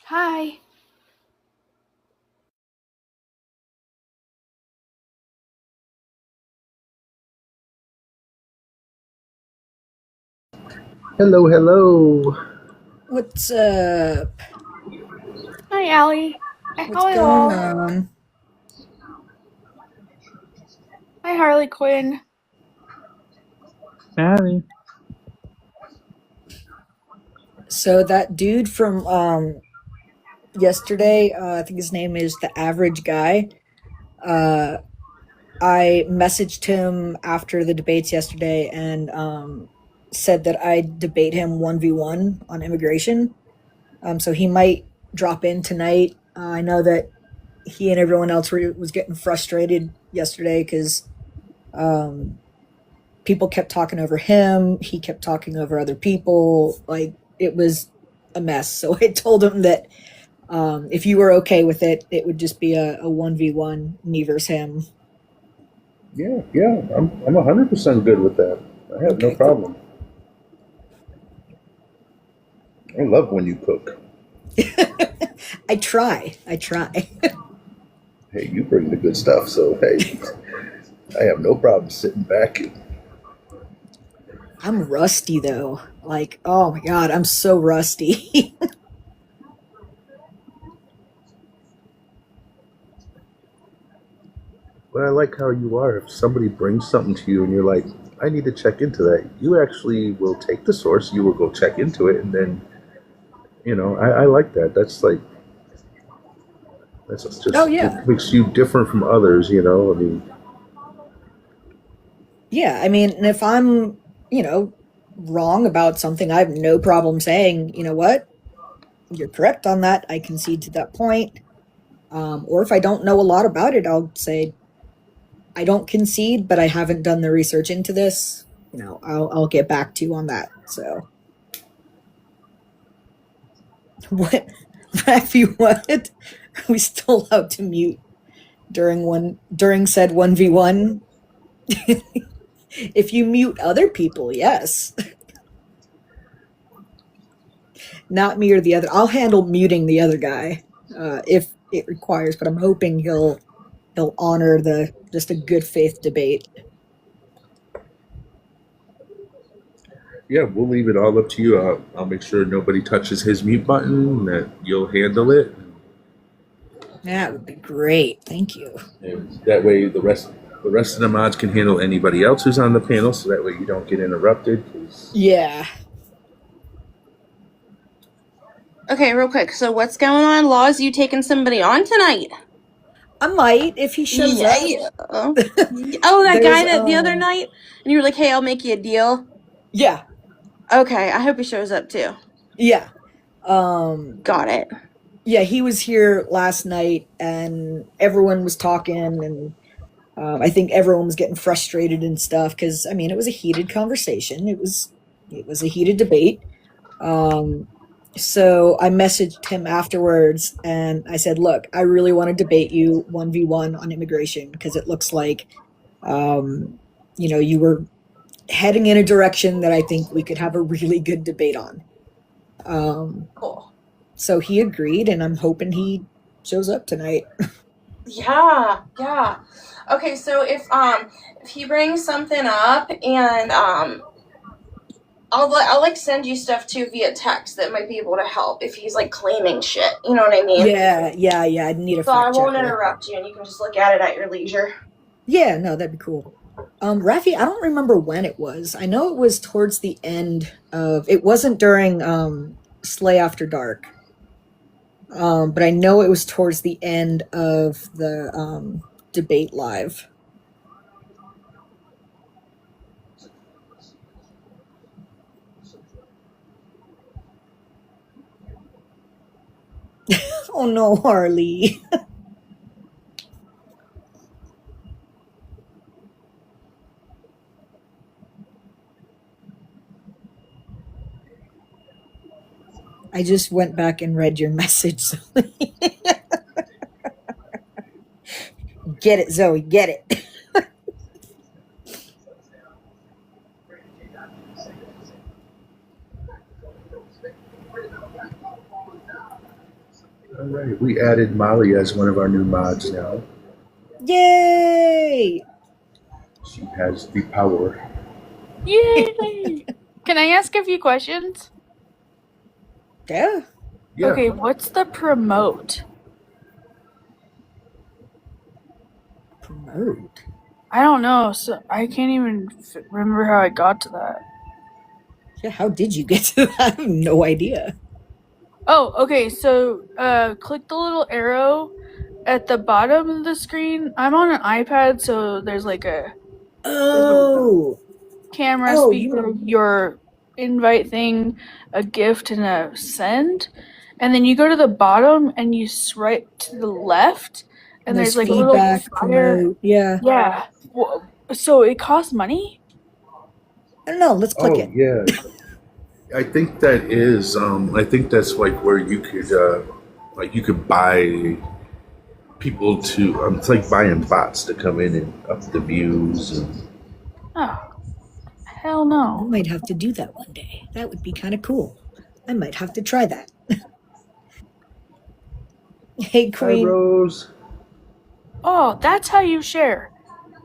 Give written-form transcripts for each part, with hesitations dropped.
Hi. Hello, hello. What's up? Hi, Allie. What's going Hello. on? Hi, Harley Quinn. Howdy. So that dude from yesterday, I think his name is the average guy. Uh, I messaged him after the debates yesterday and said that I'd debate him 1v1 on immigration. So he might drop in tonight. I know that he and everyone else was getting frustrated yesterday because um, people kept talking over him. He kept talking over other people. Like it was a mess. So I told him that if you were okay with it, it would just be a 1v1, me versus him. Yeah, I'm 100% good with that. I have no Okay, cool. problem. I love when you cook. I try. I try. Hey, you bring the good stuff, so hey, I have no problem sitting back. I'm rusty though. Like, oh my God, I'm so rusty. But I like how you are. If somebody brings something to you and you're like, I need to check into that, you actually will take the source, you will go check into it, and then, I like that. That's Oh, just, yeah. it makes you different from others, I mean, Yeah. I mean, and if I'm, you know, wrong about something, I have no problem saying, you know what? You're correct on that. I concede to that point. Or if I don't know a lot about it, I'll say, I don't concede, but I haven't done the research into this. I'll get back to you on that. So what Rafi, what? Are we still allowed to mute during said 1v1? If you mute other people, yes. Not me or the other. I'll handle muting the other guy, if it requires, but I'm hoping he'll honor the just a good faith debate. yeah, we'll leave it all up to you. I'll make sure nobody touches his mute button, that you'll handle it. That would be great. Thank you. And that way the rest of the mods can handle anybody else who's on the panel, so that way you don't get interrupted. 'Cause Yeah. Okay, real quick. So, what's going on? Laws, you taking somebody on tonight? I might if he shows Yeah, up. yeah. Oh, that There's guy that the other night, and you were like, "Hey, I'll make you a deal." yeah, Okay, I hope he shows up too. yeah. Um Got it. yeah, he was here last night and everyone was talking and I think everyone was getting frustrated and stuff because I mean it was a heated conversation. It was a heated debate. Um so I messaged him afterwards and I said, "Look, I really want to debate you 1v1 on immigration because it looks like um you were heading in a direction that I think we could have a really good debate on." Um, Cool. so he agreed, and I'm hoping he shows up tonight. Yeah, yeah. Okay, so if he brings something up and I'll like send you stuff too via text that might be able to help if he's like claiming shit. You know what I mean? Yeah. I'd need a So I fact won't checker. interrupt you, and you can just look at it at your leisure. Yeah, no, that'd be cool. Rafi, I don't remember when it was. I know it was towards the end of. It wasn't during Slay After Dark, but I know it was towards the end of the debate live. Oh no, Harley. I just went back and read your message. Get it, Zoe. Get it. All right, we added Molly as one of our new mods now. Yay! She has the power. Yay! Can I ask a few questions? Yeah. Yeah. Okay, what's the promote? Promote. I don't know. So I can't even remember how I got to that. Yeah, how did you get to that? I have no idea. Oh, okay. So, click the little arrow at the bottom of the screen. I'm on an iPad, so there's like a Oh. camera, Oh, speaker, your invite thing, a gift, and a send. And then you go to the bottom and you swipe to the left, and there's like feedback, a little fire. promote. Yeah. Yeah. So it costs money? I don't know. Let's click Oh it. yeah. I think that is. I think that's like where you could buy people to. It's like buying bots to come in and up the views. And Oh, hell I no. might have to do that one day. That would be kind of cool. I might have to try that. Hey, hi, Queen. Rose. Oh, that's how you share.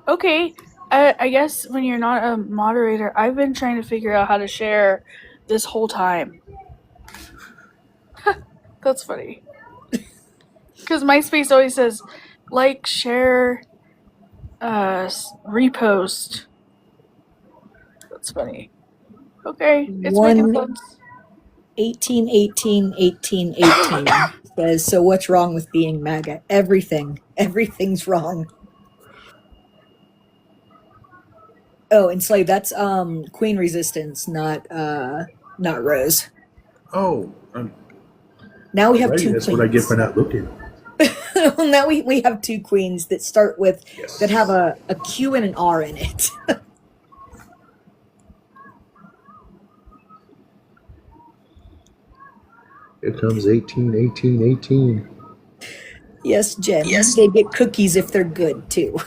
Okay. I guess when you're not a moderator, I've been trying to figure out how to share this whole time. That's funny. Because MySpace always says, like, share, repost. That's funny. Okay, it's making sense. 18 says, so what's wrong with being MAGA? Everything. Everything's wrong. Oh, and Slave, that's Queen Resistance, not Rose. Oh, Now we have right, two that's queens. what I get for not looking. Now we have two queens that start with Yes. that have a Q and an R in it. Here comes 18. Yes, Jen. Yes. They get cookies if they're good too.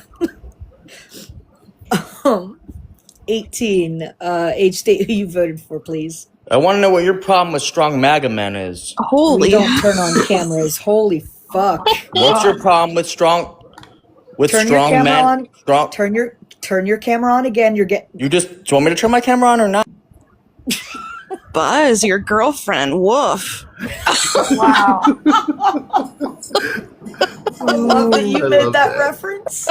18. Age, state who you voted for, please. I want to know what your problem with strong MAGA men is. We Holy. don't turn on cameras. Holy fuck. What's your problem with strong Turn your strong camera men? on. Strong. Turn your camera on again. You're getting. Do you want me to turn my camera on or not? Buzz, your girlfriend. Woof. Wow. I love that you I made love that that. reference.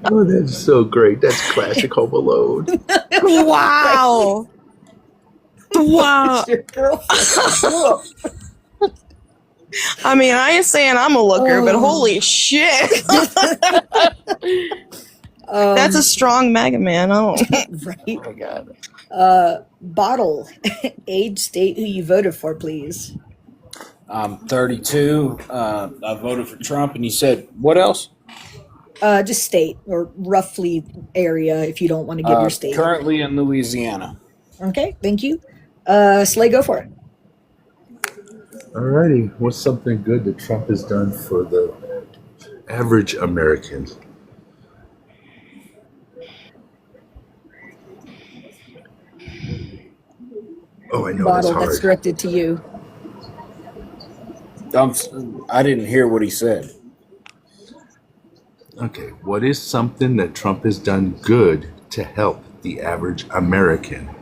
Oh, that's so great. That's classic Home Alone. Wow. Wow. Your girlfriend. I mean, I ain't saying I'm a looker, but holy shit. That's a strong MAGA man. Oh. Right. Oh my god. Bottle. Age, state who you voted for, please. I'm 32. I voted for Trump, and you said what else? Just state or roughly area if you don't want to give your state. Currently in Louisiana. Okay, thank you. Slay, go for it. Alrighty, what's something good that Trump has done for the average American? Oh, I know Bottle, that's that's hard. directed to you. I didn't hear what he said. Okay, what is something that Trump has done good to help the average American?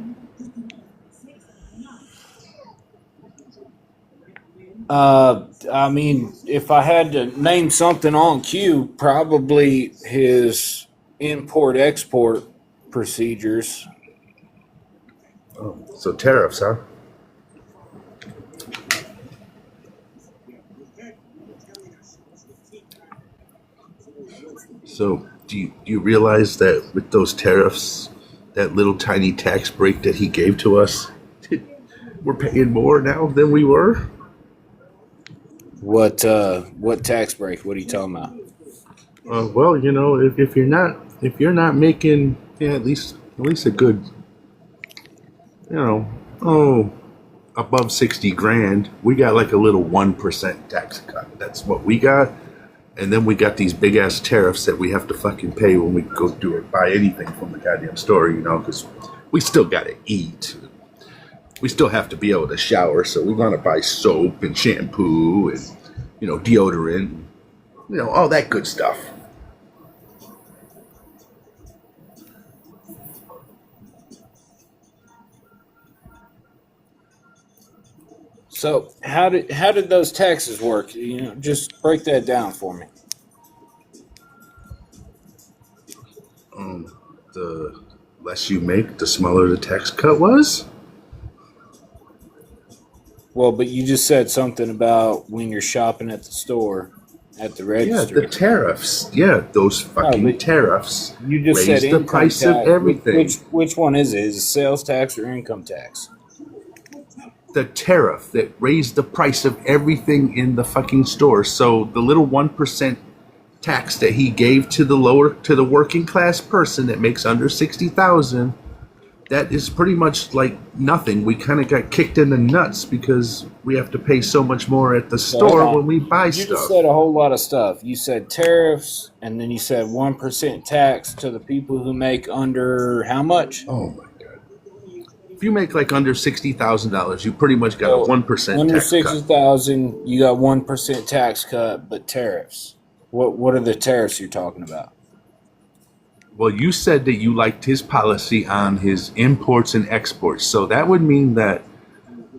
I mean, if I had to name something on cue, probably his import-export procedures. Oh, so tariffs, huh? So do you realize that with those tariffs, that little tiny tax break that he gave to us, we're paying more now than we were? What tax break? What are you talking about? Well, you know, if you're not making at least a good, you know, above 60 grand, we got like a little 1% tax cut. That's what we got. And then we got these big ass tariffs that we have to fucking pay when we go buy anything from the goddamn store, you know, because we still got to eat. we still have to be able to shower, so we want to buy soap and shampoo and, deodorant, all that good stuff. So how did those taxes work? Just break that down for me. The less you make, the smaller the tax cut was. Well, but you just said something about when you're shopping at the store, at the Yeah, register. the tariffs. Yeah, those fucking tariffs You just raise said the income price tax. of everything. Which one is it? Is it sales tax or income tax? The tariff that raised the price of everything in the fucking store. So the little 1% tax that he gave to the working class person that makes under 60,000, that is pretty much like nothing. We kind of got kicked in the nuts because we have to pay so much more at the store when we buy stuff. You just said a whole lot of stuff. You said tariffs, and then you said 1% tax to the people who make under how much? Oh my god! If you make like under $60,000, you pretty much got a 1% Under tax cut. 60,000, you got 1% tax cut, but tariffs. What are the tariffs you're talking about? Well, you said that you liked his policy on his imports and exports. So that would mean that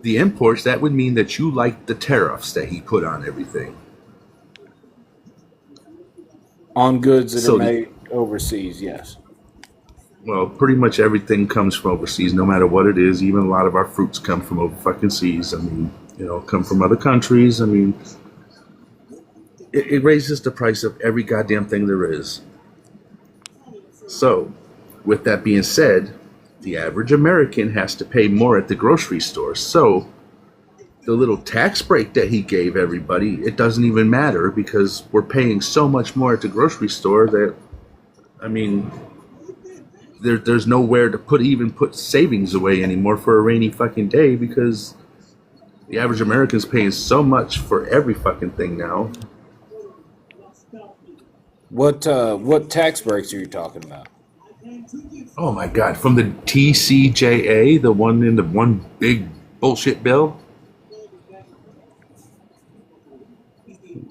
the imports, that would mean that you liked the tariffs that he put on everything. On goods that are made overseas, yes. Well, pretty much everything comes from overseas, no matter what it is. Even a lot of our fruits come from over fucking seas. I mean, come from other countries. I mean, it raises the price of every goddamn thing there is. So, with that being said, the average American has to pay more at the grocery store. So, the little tax break that he gave everybody, it doesn't even matter because we're paying so much more at the grocery store that, I mean, there's nowhere to put savings away anymore for a rainy fucking day because the average American's paying so much for every fucking thing now. What tax breaks are you talking about? Oh my god, from the TCJA, the one in the one big bullshit bill?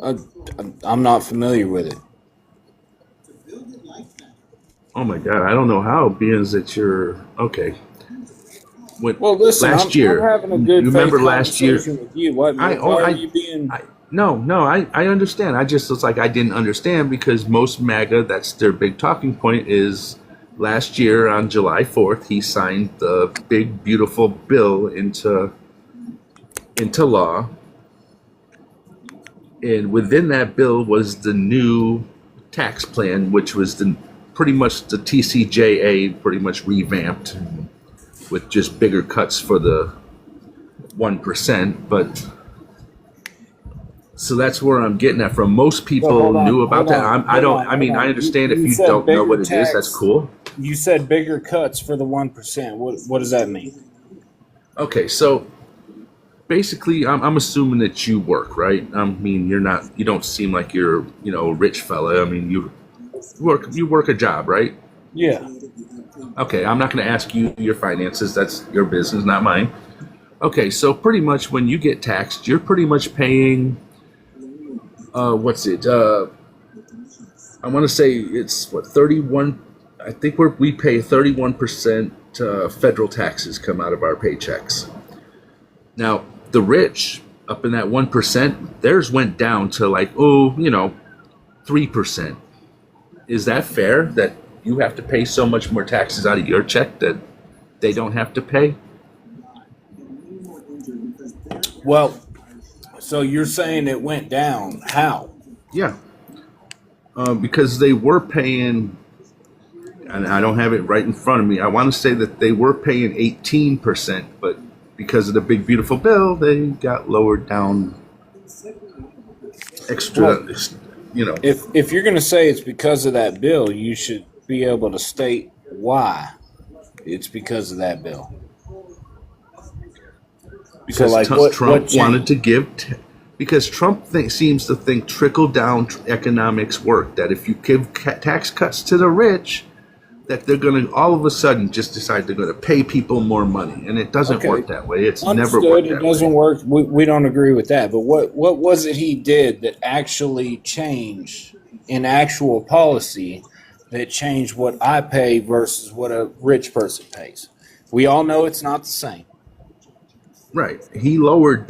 I'm not familiar with it. Oh my god, I don't know how, being that you're okay. Well, listen, last year, I'm having a good you remember last year? with you. Why are you being? I understand. I just was like I didn't understand because most MAGA, that's their big talking point is last year on July 4th he signed the big beautiful bill into law, and within that bill was the new tax plan, which was pretty much the TCJA pretty much revamped with just bigger cuts for the 1%, but so that's where I'm getting at from. Most people knew about that. I understand if you don't know what it is, that's cool. You said bigger cuts for the 1%. What does that mean? Okay, so basically, I'm assuming that you work, right? I mean, you don't seem like you're, a rich fella. I mean, you work a job, right? Yeah. Okay, I'm not going to ask you your finances. That's your business, not mine. Okay, so pretty much when you get taxed, you're pretty much paying, I want to say it's 31, I think we pay 31% federal taxes come out of our paychecks. Now, the rich, up in that 1%, theirs went down to 3%. Is that fair that you have to pay so much more taxes out of your check that they don't have to pay? Well, so you're saying it went down. How? Yeah. Because they were paying, and I don't have it right in front of me, I want to say that they were paying 18%, but because of the big beautiful bill, they got lowered down extra, If you're going to say it's because of that bill, you should be able to state why it's because of that bill. Because Trump wanted to give, because Trump seems to think trickle-down economics work, that if you give tax cuts to the rich, that they're going to all of a sudden just decide they're going to pay people more money, and it doesn't work that way. It's never worked that way. It doesn't work. We don't agree with that. But what was it he did that actually changed in actual policy that changed what I pay versus what a rich person pays? We all know it's not the same. Right. He lowered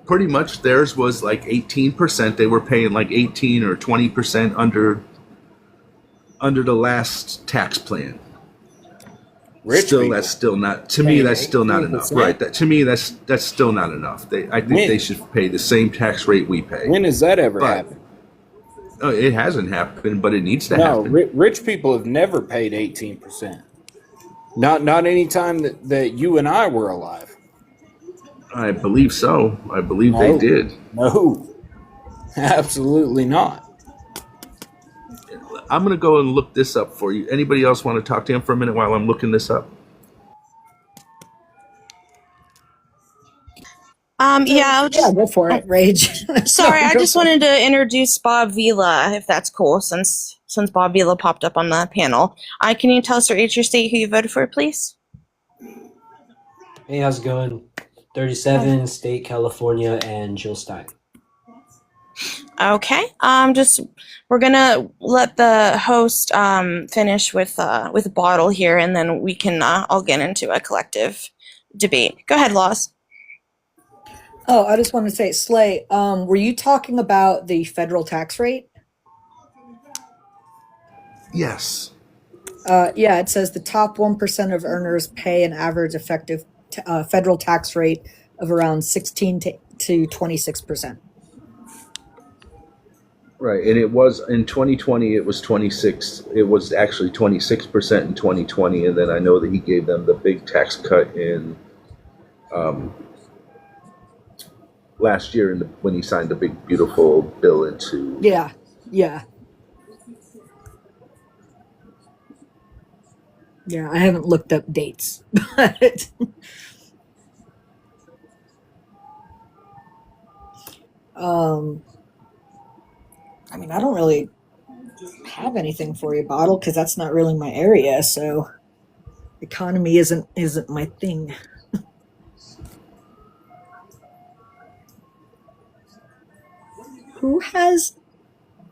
pretty much theirs was like 18%. They were paying like 18 or 20% under the last tax plan. Rich still, people that's still not. To me, that's still not enough. 18%? Right. That to me, that's still not enough. I think they should pay the same tax rate we pay. When has that ever happened? It hasn't happened, but it needs to No, happen. rich people have never paid 18%. Not any time that you and I were alive. I believe so. I believe they did. No, absolutely not. I'm going to go and look this up for you. Anybody else want to talk to him for a minute while I'm looking this up? Yeah, go for it, Rage. sorry, I just wanted to introduce Bob Vila, if that's cool, since Bob Vila popped up on the panel. Can you tell us your age, your state, who you voted for, please? Hey, how's it going? 37, State, California, and Jill Stein. Okay. We're gonna let the host finish with Bottle here, and then we can all get into a collective debate. Go ahead, Laws. Oh, I just want to say, Slay, were you talking about the federal tax rate? Yes. Yeah, it says the top 1% of earners pay an average effective federal tax rate of around 16 to 26%. Right, and it was in 2020. It was 26. It was actually 26% in 2020, and then I know that he gave them the big tax cut in last year when he signed the big beautiful bill into. Yeah. Yeah, I haven't looked up dates, but I mean, I don't really have anything for you, Bottle, because that's not really my area. So, economy isn't my thing. Who has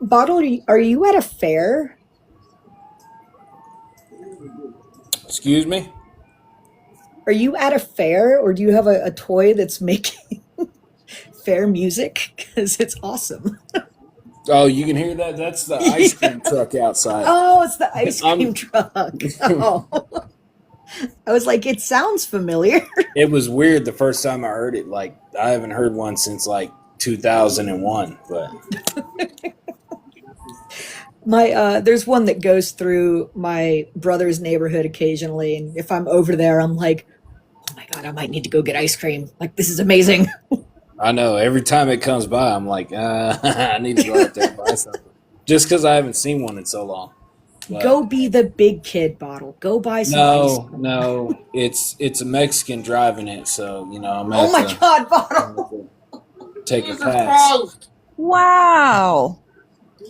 Bottle? Are you at a fair? Excuse me? Are you at a fair, or do you have a toy that's making fair music? Because it's awesome. Oh, you can hear that? That's the ice cream truck outside. Oh, it's the ice cream truck. Oh. I was like, it sounds familiar. It was weird the first time I heard it. Like, I haven't heard one since like 2001. But there's one that goes through my brother's neighborhood occasionally, and if I'm over there, I'm like, oh my god, I might need to go get ice cream. Like, this is amazing. I know every time it comes by, I'm like, I need to go out there and buy something. Just because I haven't seen one in so long. But go be the big kid, Bottle. Go buy some ice cream. No, it's a Mexican driving it, so I'm. Oh my god, Bottle! Take a pass. Wow.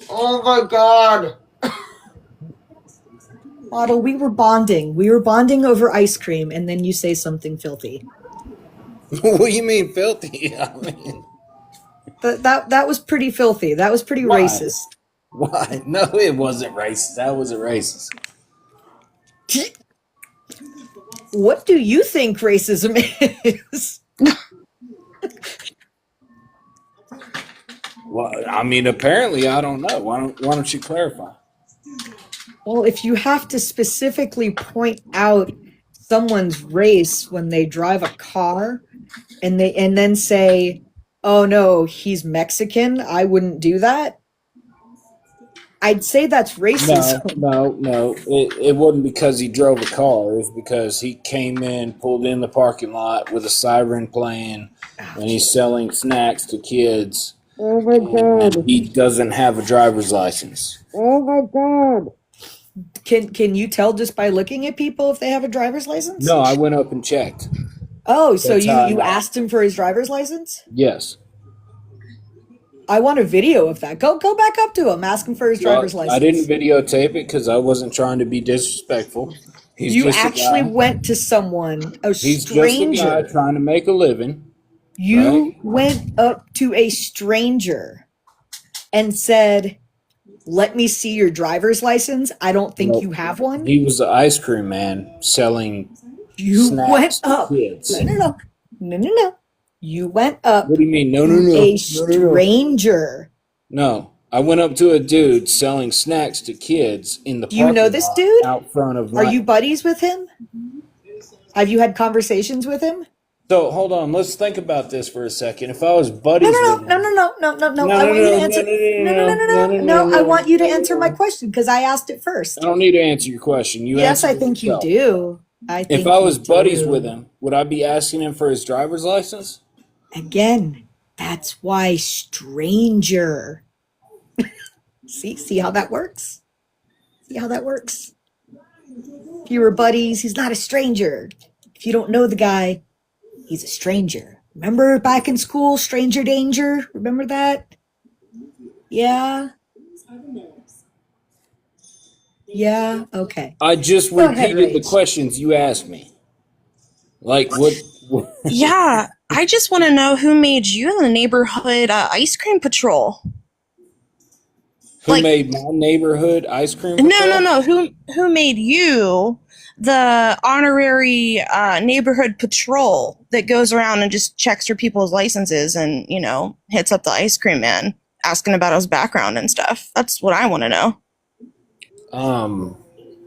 Oh my god. Bottle, we were bonding. We were bonding over ice cream, and then you say something filthy. What do you mean filthy? I mean, that was pretty filthy. That was pretty racist. Why? No, it wasn't racist. That wasn't racist. What do you think racism is? Well, I mean, apparently, I don't know. Why don't you clarify? Well, if you have to specifically point out someone's race when they drive a car, and then say, "Oh no, he's Mexican," I wouldn't do that. I'd say that's racism. No. It wasn't because he drove a car. It was because he came in, pulled in the parking lot with a siren playing, and he's selling snacks to kids. Oh my god! And he doesn't have a driver's license. Oh my god! Can you tell just by looking at people if they have a driver's license? No, I went up and checked. Oh, so That's how I you know. asked him for his driver's license? Yes. I want a video of that. Go back up to him. Ask him for his driver's license. I didn't videotape it because I wasn't trying to be disrespectful. He's You just actually a guy. went to someone, a He's just a guy stranger. trying to make a living. You right? went up to a stranger and said, "Let me see your driver's license. I don't think Nope. you have one." He was an ice cream man selling You snacks went to up. kids. No. You went up What do you mean? No. to a stranger. No. I went up to a dude selling snacks to kids in the Do you know parking this lot dude? out front of Are my... you buddies with him? Have you had conversations with him? So, hold on. Let's think about this for a second. If I was buddies with him... No. I want you to answer. No. I want you to answer my question because I asked it first. I don't need to answer your question. Yes, I think you do. If I was buddies with him, would I be asking him for his driver's license? Again, that's why stranger. See how that works? See how that works? If you were buddies, he's not a stranger. If you don't know the guy, he's a stranger. Remember back in school, stranger danger? Remember that? Yeah? Yeah? Okay. I just Go ahead, repeated the Rach. questions you asked me. Like, what? Yeah, I just want to know who made you the neighborhood ice cream patrol. Who made my neighborhood ice cream patrol? No. Who made you the honorary neighborhood patrol that goes around and just checks for people's licenses and, hits up the ice cream man asking about his background and stuff? That's what I want to know.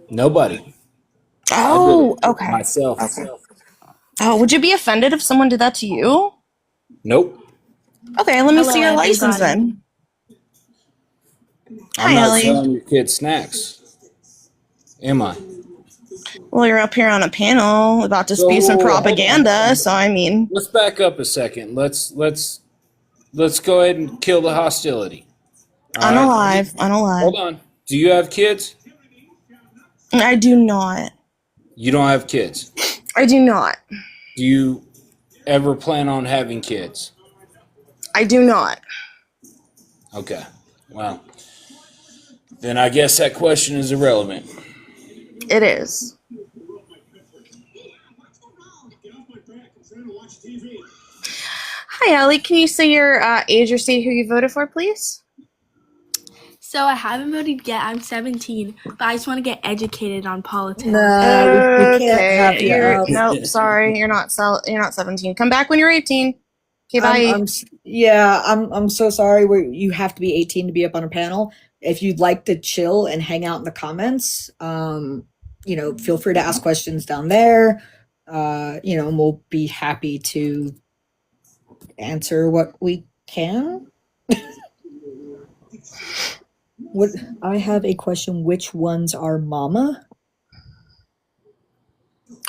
Nobody. Oh, okay. Myself. Okay. Oh, would you be offended if someone did that to you? Nope. Okay, let me see your license then. I'm Hi, not Ellie. selling your kids snacks. Am I? Well, you're up here on a panel about to spew some propaganda, so I mean... Let's back up a second. Let's go ahead and kill the hostility. Unalive. Hold on. Do you have kids? I do not. You don't have kids? I do not. Do you ever plan on having kids? I do not. Okay. Well, then I guess that question is irrelevant. It is. Hi, Ellie. Can you say your age or say who you voted for, please? So I haven't voted yet. I'm 17, but I just want to get educated on politics. No, we can't have you. Nope, sorry. You're not 17. Come back when you're 18. Okay, bye. I'm so sorry. You have to be 18 to be up on a panel. If you'd like to chill and hang out in the comments, feel free to ask questions down there. And we'll be happy to answer what we can. I have a question. Which ones are mama?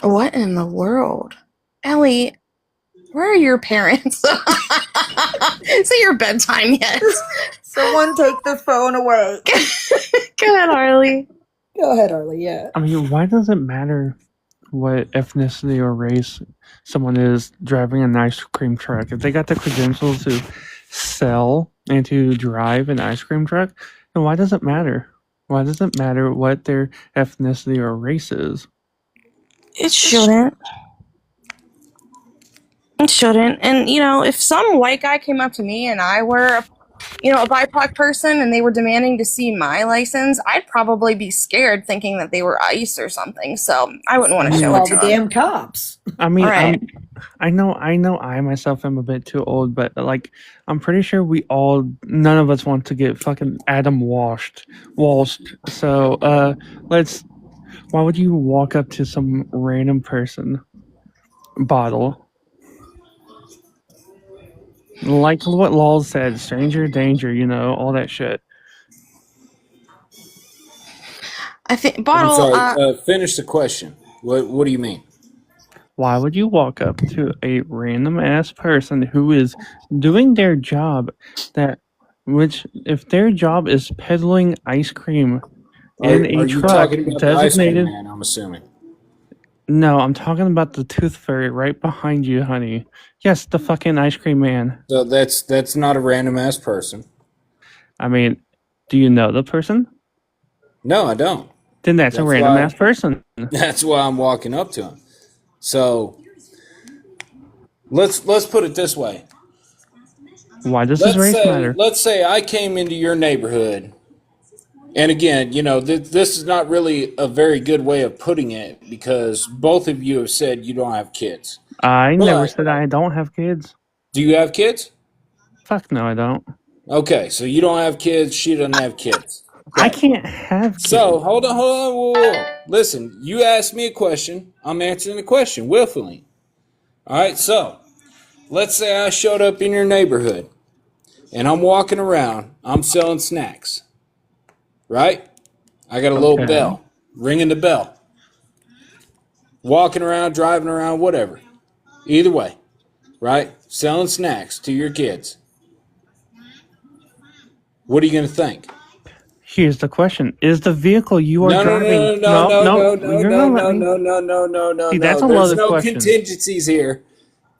What in the world? Ellie, where are your parents? Is it your bedtime yet? Someone take the phone away. Go ahead, Arlie. Go ahead, Arlie, yeah. I mean, why does it matter what ethnicity or race someone is driving an ice cream truck? If they got the credentials to sell and to drive an ice cream truck, then why does it matter? Why does it matter what their ethnicity or race is? It shouldn't. It shouldn't. And, if some white guy came up to me and I were, a BIPOC person and they were demanding to see my license, I'd probably be scared thinking that they were ICE or something. So I wouldn't want to show it to the them. damn cops. I mean, Right. I know I myself am a bit too old, but I'm pretty sure none of us want to get fucking Adam washed. So why would you walk up to some random person bottle? Like what Law said, stranger danger, all that shit. I think I'm bottle. sorry. Finish the question. What do you mean? Why would you walk up to a random ass person who is doing their job if their job is peddling ice cream in a are you truck talking about the ice cream designated? man, I'm assuming. No, I'm talking about the tooth fairy right behind you, honey. Yes, the fucking ice cream man. So that's not a random ass person. I mean, do you know the person? No, I don't. Then that's a That's random why ass person. that's why I'm walking up to him. So let's put it this way. Why does his race matter? Let's say I came into your neighborhood, and again, this is not really a very good way of putting it because both of you have said you don't have kids. I never But said I don't have kids. do you have kids? Fuck no, I don't. Okay, so you don't have kids. She doesn't have kids. I Okay. can't have kids. So hold on. Whoa. Listen, you asked me a question. I'm answering the question willfully. All right. So let's say I showed up in your neighborhood, and I'm walking around. I'm selling snacks. Right? I got a little Okay. bell, ringing the bell. Walking around, driving around, whatever. Either way, right? Selling snacks to your kids. What are you going to think? Here's the question: is the vehicle you are No, driving? no. You're gonna let me. See, that's a There's loaded no question. contingencies here.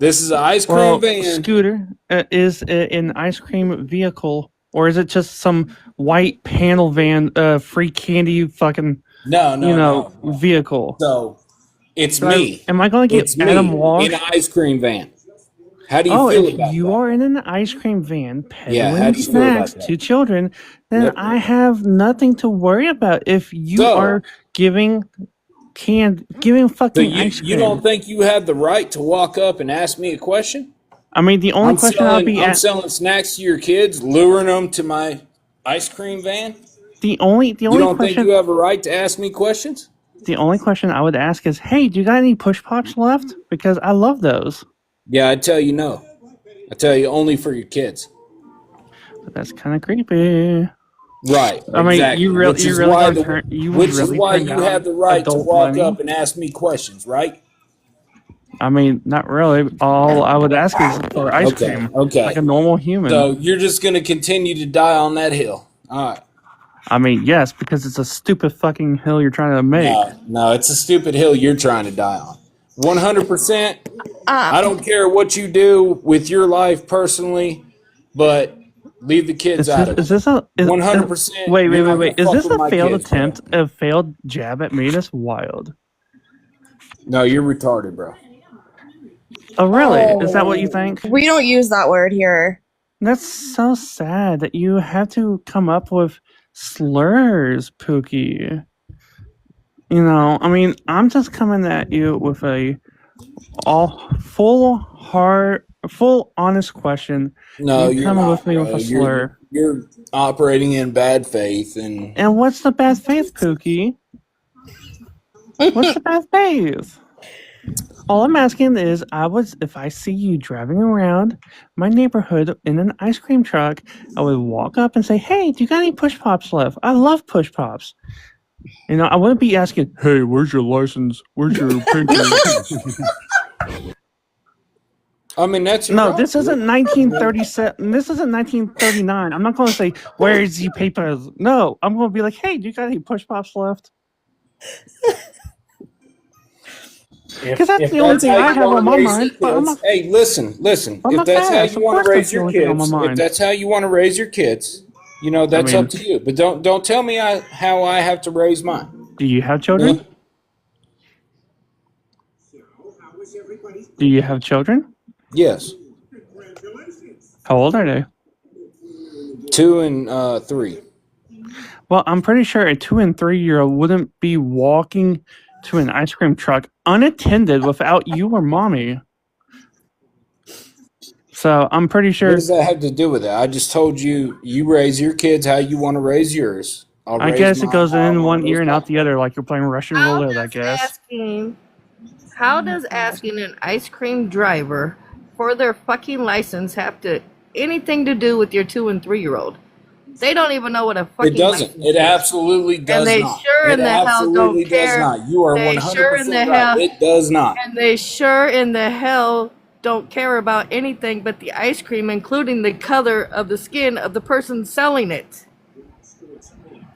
This is an ice cream Well, van. Scooter, is it an ice cream vehicle, or is it just some white panel van, free candy, fucking No. vehicle? So it's So me. am I going to It's get Adam me Walsh? in an ice cream van. How do you Oh, feel if about you that? are in an ice cream van Yeah, how peddling do you feel about snacks that? to children, then Yep. I have nothing to worry about. If you are giving So fucking ice you don't cream. think you have the right to walk up and ask me a question? I mean, the only question I'll be I'm selling snacks to your kids, luring them to my ice cream van. the only You don't think question you have a right to ask me questions? the only question I would ask is, hey, do you got any push pops left? Because I love those. Yeah, I tell you no. I tell you only for your kids. But that's kind of creepy. Right. I mean, Exactly. you really gonna turn you would Which is really why turn you have down the right to adult walk money? up and ask me questions, right? I mean, not really. All I would ask is for ice cream, Okay. like a normal human. So you're just gonna continue to die on that hill. All right. I mean, yes, because it's a stupid fucking hill you're trying to make. No, it's a stupid hill you're trying to die on. 100%. I don't care what you do with your life personally, but leave the kids out of it. Is this a 100%. Wait. you're not gonna Is fuck this with a my failed kids, attempt, bro. a failed jab at me? That's wild. No, you're retarded, bro. Oh, really? Is that what you think? We don't use that word here. That's so sad that you have to come up with slurs, Pookie. I mean, I'm just coming at you with a full honest question. No, you you're coming not, with me bro. with a slur. You're operating in bad faith, and what's the bad faith, Pookie? What's the bad faith? All I'm asking is, if I see you driving around my neighborhood in an ice cream truck, I would walk up and say, "Hey, do you got any push pops left? I love push pops." I wouldn't be asking, "Hey, where's your license? Where's your papers?" I mean that's No, right. this isn't 1937. This isn't 1939. I'm not going to say, "Where's the papers?" No, I'm going to be like, "Hey, do you got any push pops left?" Because that's the only thing I have on my mind. Hey, listen. I'm If that's how fast. you Of want course to that's raise the your only thing on my kids, if mind. that's how you want to raise your kids, that's up to you. But don't tell me how I have to raise mine. Do you have children? Do you have children? Yes. How old are they? 2 and 3. Well, I'm pretty sure a 2 and 3-year-old wouldn't be walking to an ice cream truck unattended without you or mommy. So I'm pretty sure. What does that have to do with it? I just told you raise your kids how you want to raise yours. I guess it goes in one ear and out the other, like you're playing Russian roulette, I guess. How does asking an ice cream driver for their fucking license have anything to do with your 2 and 3-year-old? They don't even know what a fucking It doesn't. It absolutely does and they not. sure in It the hell absolutely don't does care. not. You are They 100% sure in the right. hell, It does not. and they sure in the hell don't care about anything but the ice cream, including the color of the skin of the person selling it.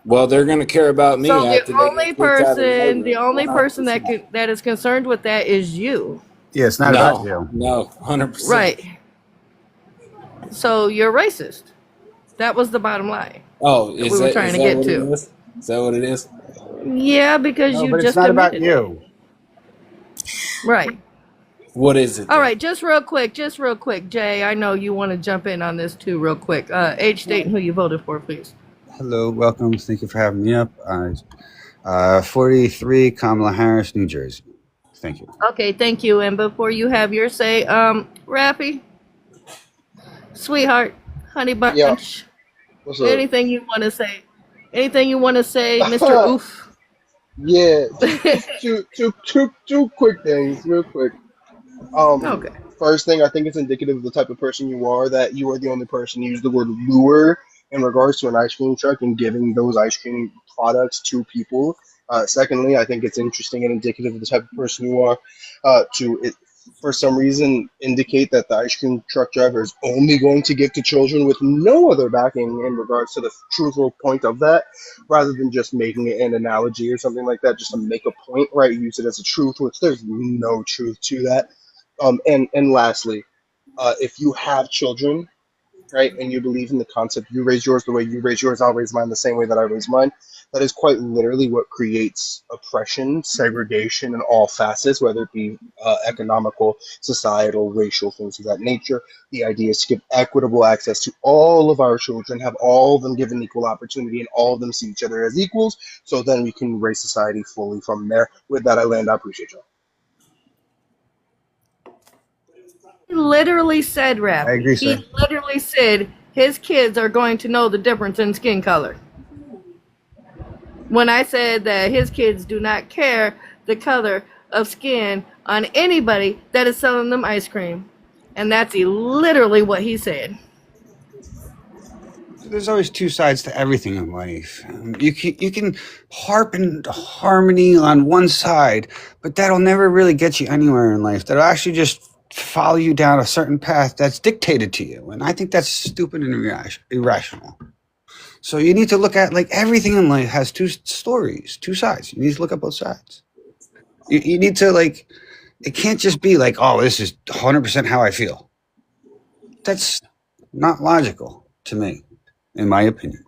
Well, they're going to care about me So after they get kicked out of the only person 100%. that is concerned with that is you. Yeah, it's not about you. No, 100%. Right. So you're racist. That was the bottom line. Oh, that we were trying to get to. Is that what it is? Yeah, because No, you but just it's not about admitted you. it. Right. What is it? All right, just real quick, Jay. I know you want to jump in on this too, real quick. Age, date, and who you voted for, please. Hello, welcome. Thank you for having me up. 43 Kamala Harris, New Jersey. Thank you. Okay, thank you. And before you have your say, Rappy, sweetheart, honey bunch, Yeah. What's up? anything you want to say? Anything you want to say, Mr. Oof? Yeah, two quick things, real quick. Okay. First thing, I think it's indicative of the type of person you are that you are the only person to use the word lure in regards to an ice cream truck and giving those ice cream products to people. Secondly, I think it's interesting and indicative of the type of person you are for some reason, indicate that the ice cream truck driver is only going to give to children with no other backing in regards to the truthful point of that, rather than just making it an analogy or something like that, just to make a point, right? Use it as a truth, which there's no truth to that. And lastly, if you have children, right, and you believe in the concept, you raise yours the way you raise yours, I'll raise mine the same way that I raise mine. That is quite literally what creates oppression, segregation in all facets, whether it be economical, societal, racial, things of that nature. The idea is to give equitable access to all of our children, have all of them given equal opportunity, and all of them see each other as equals, so then we can raise society fully from there. With that, I land. I appreciate y'all. He literally said, Rappy. I agree, sir. He literally said his kids are going to know the difference in skin color. When I said that his kids do not care the color of skin on anybody that is selling them ice cream. And that's literally what he said. There's always two sides to everything in life. You can harp in harmony on one side, but that'll never really get you anywhere in life. That'll actually just follow you down a certain path that's dictated to you. And I think that's stupid and irrational. So you need to look at, like, everything in life has two stories, two sides. You need to look at both sides. You need to, like, it can't just be like, oh, this is 100% how I feel. That's not logical to me, in my opinion.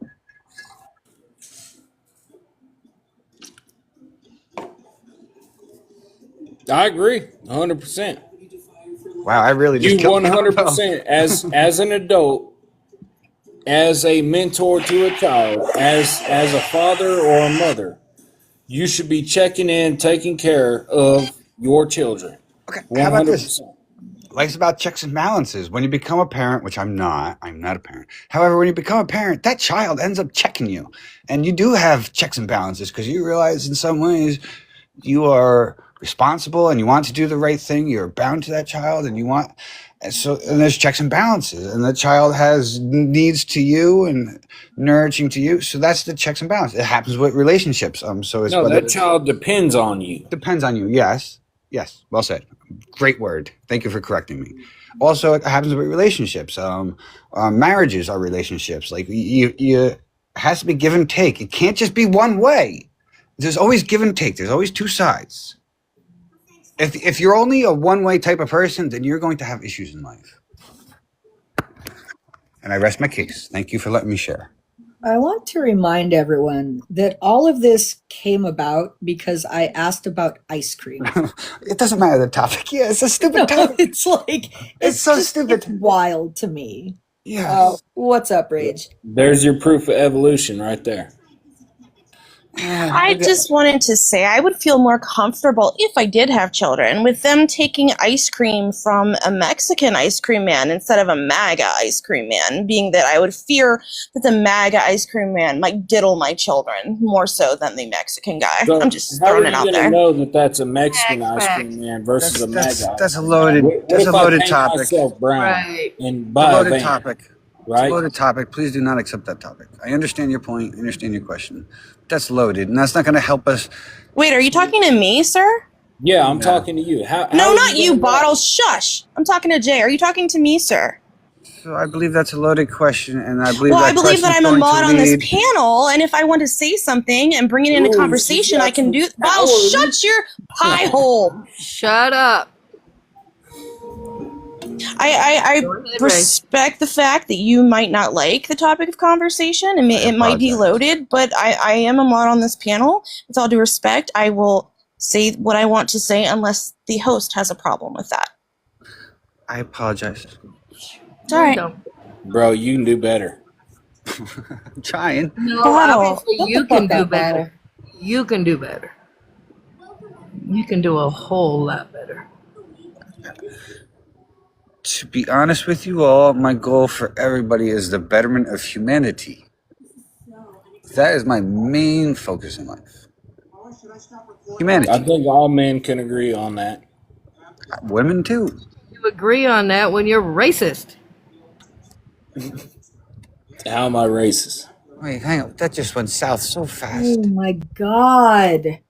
I agree, 100%. Wow, I really just You 100% as an adult, as a mentor to a child, as a father or a mother, you should be checking in, taking care of your children. Okay, 100%. how about this? Life's about checks and balances. When you become a parent, which I'm not a parent. However, when you become a parent, that child ends up checking you. And you do have checks and balances because you realize in some ways you are responsible and you want to do the right thing. You're bound to that child and and there's checks and balances, and the child has needs to you and nourishing to you. So that's the checks and balances. It happens with relationships. So it's that child depends on you. Depends on you. Yes. Well said. Great word. Thank you for correcting me. Also, it happens with relationships. Marriages are relationships. Like it has to be give and take. It can't just be one way. There's always give and take. There's always two sides. If you're only a one-way type of person, then you're going to have issues in life. And I rest my case. Thank you for letting me share. I want to remind everyone that all of this came about because I asked about ice cream. It doesn't matter the topic. Yeah, it's a stupid topic. It's like, it's so stupid. It's wild to me. Yeah. What's up, Rage? There's your proof of evolution right there. I just wanted to say I would feel more comfortable if I did have children with them taking ice cream from a Mexican ice cream man instead of a Maga ice cream man, being that I would fear that the Maga ice cream man might diddle my children more so than the Mexican guy. So I'm just throwing it out there. How are you going to know that that's a Mexican ice cream man versus a Maga? That's a loaded topic. Myself brown right. and buy a van, topic. right? It's a loaded topic. Please do not accept that topic. I understand your point. I understand your question. That's loaded, and that's not going to help us. Wait, are you talking to me, sir? Yeah, I'm talking to you. How No, not you, Bottles. Shush. I'm talking to Jay. Are you talking to me, sir? So I believe that's a loaded question, and I believe Well, that I believe that question's I'm a going mod to on this lead. panel, and if I want to say something and bring it into Ooh, she's conversation, got I can some do. Well, powers. shut your pie hole. Shut up. I Go ahead, Ray. respect the fact that you might not like the topic of conversation, and it might be loaded, but I am a mod on this panel. With all due respect, I will say what I want to say unless the host has a problem with that. I apologize. It's all right. Bro, you can do better. I'm trying. No, Bottle. obviously Shut you the can fuck do up, better. Bottle. You can do better. You can do a whole lot better. To be honest with you all, my goal for everybody is the betterment of humanity. That is my main focus in life. Humanity. I think all men can agree on that. Women too. You agree on that when you're racist. How am I racist? Wait, hang on. That just went south so fast. Oh my god.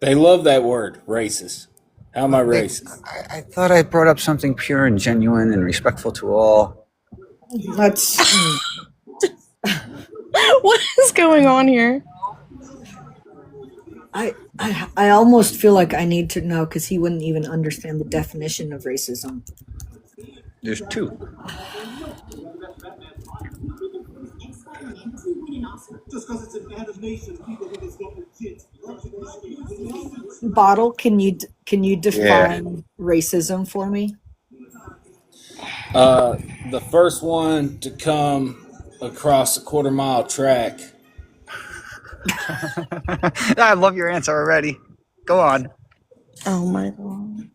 They love that word, racist. How am I racist? I thought I brought up something pure and genuine and respectful to all. That's What is going on here? I almost feel like I need to know because he wouldn't even understand the definition of racism. There's two. Bottle, can you define racism for me? The first one to come across a quarter-mile track. I love your answer already. Go on. Oh my god.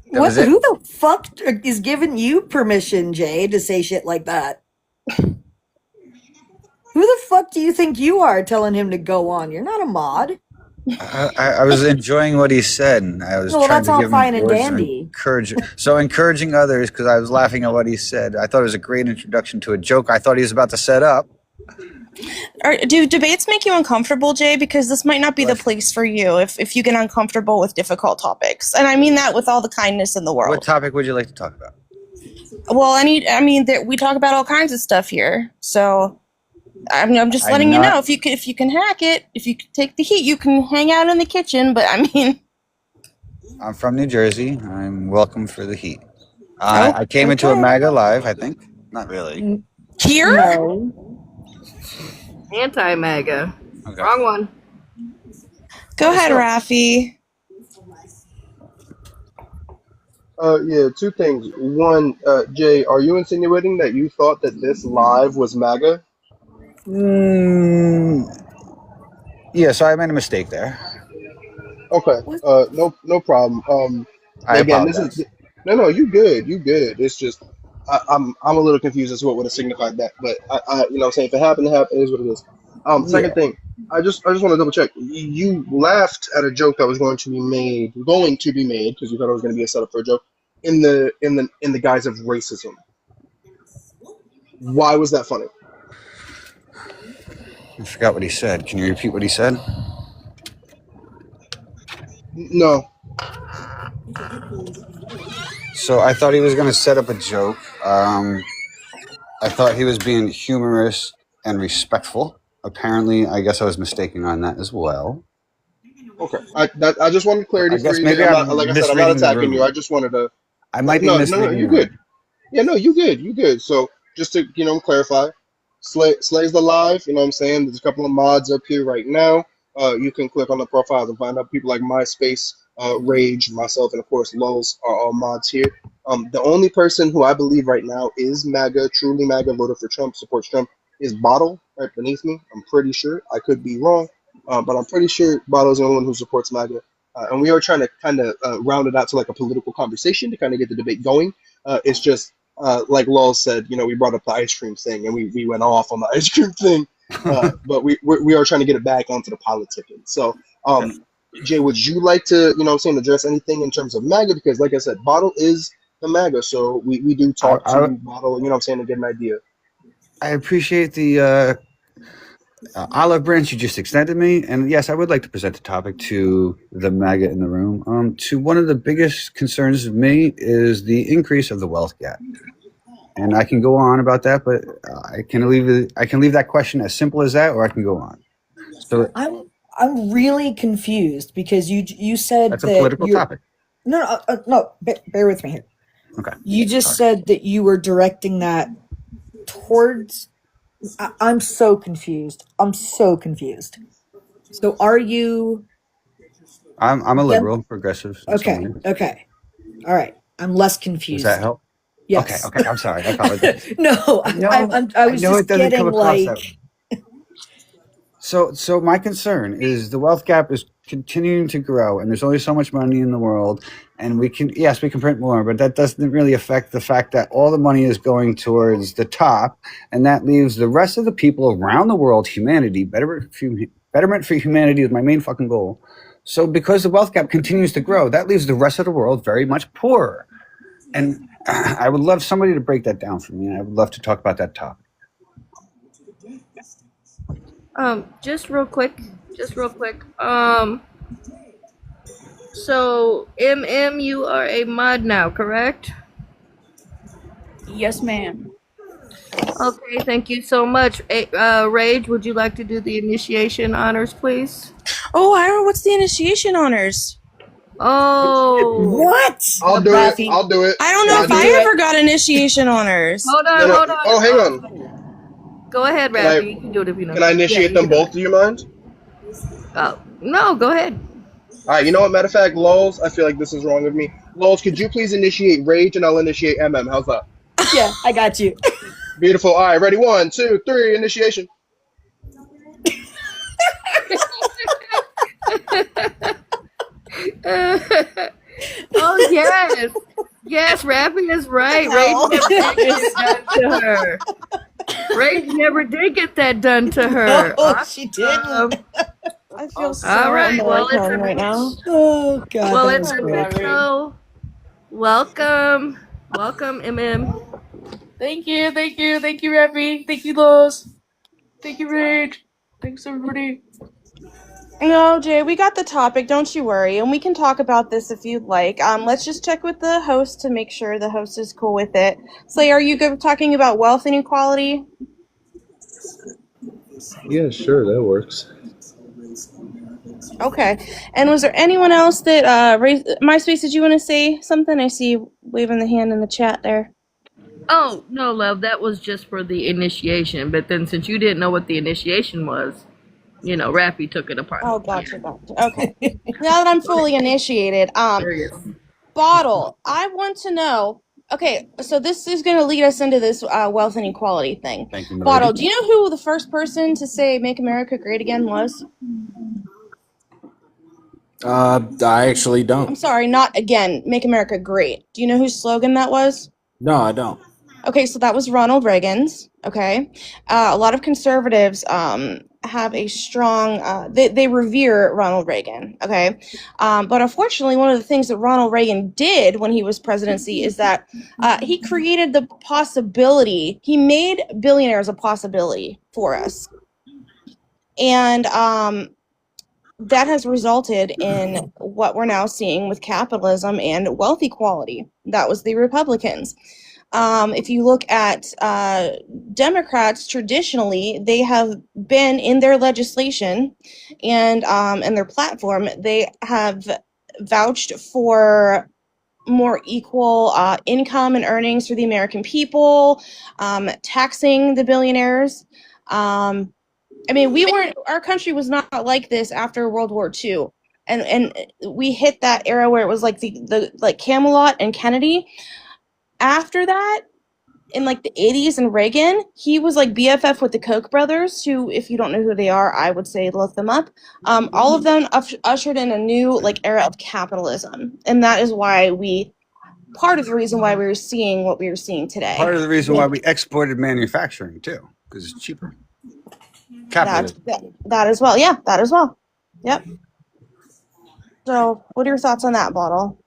What? Who the fuck is giving you permission, Jay, to say shit like that? Who the fuck do you think you are telling him to go on? You're not a mod. I was enjoying what he said, and I was Well, trying that's to all give fine him and words of dandy. encouragement. So encouraging others, because I was laughing at what he said. I thought it was a great introduction to a joke I thought he was about to set up. Do debates make you uncomfortable, Jay? Because this might not be the place for you if you get uncomfortable with difficult topics. And I mean that with all the kindness in the world. What topic would you like to talk about? Well, we talk about all kinds of stuff here. So I'm just I'm letting you not- know if you can hack it, if you can take the heat, you can hang out in the kitchen. But I mean, I'm from New Jersey. I'm welcome for the heat. I came into a Maga live, I think. Not really. Here? No. Anti-MAGA. Okay. Wrong one. Go ahead, Rafi. Yeah, two things. One, Jay, are you insinuating that you thought that this live was MAGA? Yeah, so I made a mistake there. Okay. No problem. I Again, apologize. no, you good, you good. It's just I'm a little confused as to what would have signified that, but you know, what I'm saying if it happened to happen, it is what it is. Second thing, I just want to double check. You laughed at a joke that was going to be made because you thought it was going to be a setup for a joke in the guise of racism. Why was that funny? I forgot what he said. Can you repeat what he said? No. So I thought he was going to set up a joke. I thought he was being humorous and respectful. Apparently, I guess I was mistaken on that as well. Okay. I just wanted clarity I guess for you. maybe I'm not, I'm like I said, I'm not misreading the attacking room. you. I just wanted to. I might be No, misreading you the room. good. Yeah, no, you good. So just to clarify, Slay's the live. You know what I'm saying? There's a couple of mods up here right now. You can click on the profiles and find out people like MySpace, Rage, myself, and of course Lols are all mods here. The only person who I believe right now is MAGA, truly MAGA, voted for Trump, supports Trump, is Bottle right beneath me. I'm pretty sure. I could be wrong, but I'm pretty sure Bottle's the only one who supports MAGA. And we are trying to kind of round it out to like a political conversation to kind of get the debate going. It's just like Lowell said, you know, we brought up the ice cream thing and we went off on the ice cream thing, but we are trying to get it back onto the politicking. So, Jay, would you like to, you know what I'm saying, address anything in terms of MAGA? Because like I said, Bottle is the MAGA, so we do talk to Bottle, you know what I'm saying, to get an idea. I appreciate the olive branch you just extended me, and yes, I would like to present the topic to the MAGA in the room. To one of the biggest concerns of me is the increase of the wealth gap, and I can go on about that, but I can leave that question as simple as that, or I can go on. So I'm really confused because you said that's a that political you're topic. no, bear with me here. Okay. You just Sorry. said that you were directing that towards. I'm so confused. I'm so confused. So are you? I'm a liberal, progressive in some Okay. ways. Okay. All right. I'm less Does that confused. help? Okay. Yes. Okay. I'm sorry. I apologize. No, I I was know it just doesn't come getting across that like. way. So my concern is the wealth gap is continuing to grow, and there's only so much money in the world, and we can print more, but that doesn't really affect the fact that all the money is going towards the top, and that leaves the rest of the people around the world, humanity, betterment for humanity is my main fucking goal. So because the wealth gap continues to grow, that leaves the rest of the world very much poorer, and I would love somebody to break that down for me, and I would love to talk about that topic. Just real quick. So you are a mod now, correct? Yes, ma'am. Okay, thank you so much. Rage, would you like to do the initiation honors, please? Oh, I don't know what's the initiation honors. Oh. What? I'll do it. I'll do it. I don't know Can if do I it? ever got initiation honors. Hold on, No. hold on. Oh, hang on. Go ahead, Can I? Rappy. You can do it if you know. Can I initiate them both? Do you mind? No, go ahead. All right. You know what? Matter of fact, Lols, I feel like this is wrong of me. Lols, could you please initiate Rage and I'll initiate MM? How's that? Yeah, I got you. Beautiful. All right. Ready? 1, 2, 3. Initiation. Oh yes, yes, Rappy is right. Rage never did get that done to her. No, she didn't. I feel so All right. Well, it's underwhelmed right now. Oh God, well, that it's was a great. big show. Welcome, MM. Thank you, Rappy. Thank you, Lowe's. Thank you, Rage. Thanks, everybody. No, Jay, we got the topic. Don't you worry, and we can talk about this if you'd like. Let's just check with the host to make sure the host is cool with it. Slay, are you good talking about wealth inequality? Yeah, sure, that works. Okay. And was there anyone else that raised MySpace? Did you want to say something? I see you waving the hand in the chat there. Oh no, love. That was just for the initiation. But then, since you didn't know what the initiation was, Rappy took it apart. Oh, gotcha. Okay. Now that I'm fully initiated, Bottle, I want to know. Okay, so this is going to lead us into this wealth inequality thing. Thank you, Bottle, milady. do you know who the first person to say "Make America Great Again" was? I actually don't. I'm sorry, not again. Make America Great. Do you know whose slogan that was? No, I don't. Okay, so that was Ronald Reagan's. Okay, a lot of conservatives have a strong. They revere Ronald Reagan. Okay, but unfortunately, one of the things that Ronald Reagan did when he was presidency is that he created the possibility. He made billionaires a possibility for us, and that has resulted in what we're now seeing with capitalism and wealth equality. That was the Republicans. If you look at Democrats, traditionally, they have been in their legislation and their platform, they have vouched for more equal income and earnings for the American people, taxing the billionaires. Our country was not like this after World War II. And we hit that era where it was like the like Camelot and Kennedy. After that, in like the 80s and Reagan, he was like BFF with the Koch brothers, who, if you don't know who they are, I would say look them up. All of them ushered in a new like era of capitalism. And that is why part of the reason why we were seeing what we were seeing today. Part of the reason why we exported manufacturing too, because it's cheaper. Capitalism. That as well. Yeah, that as well. Yep. So, what are your thoughts on that, Bottle?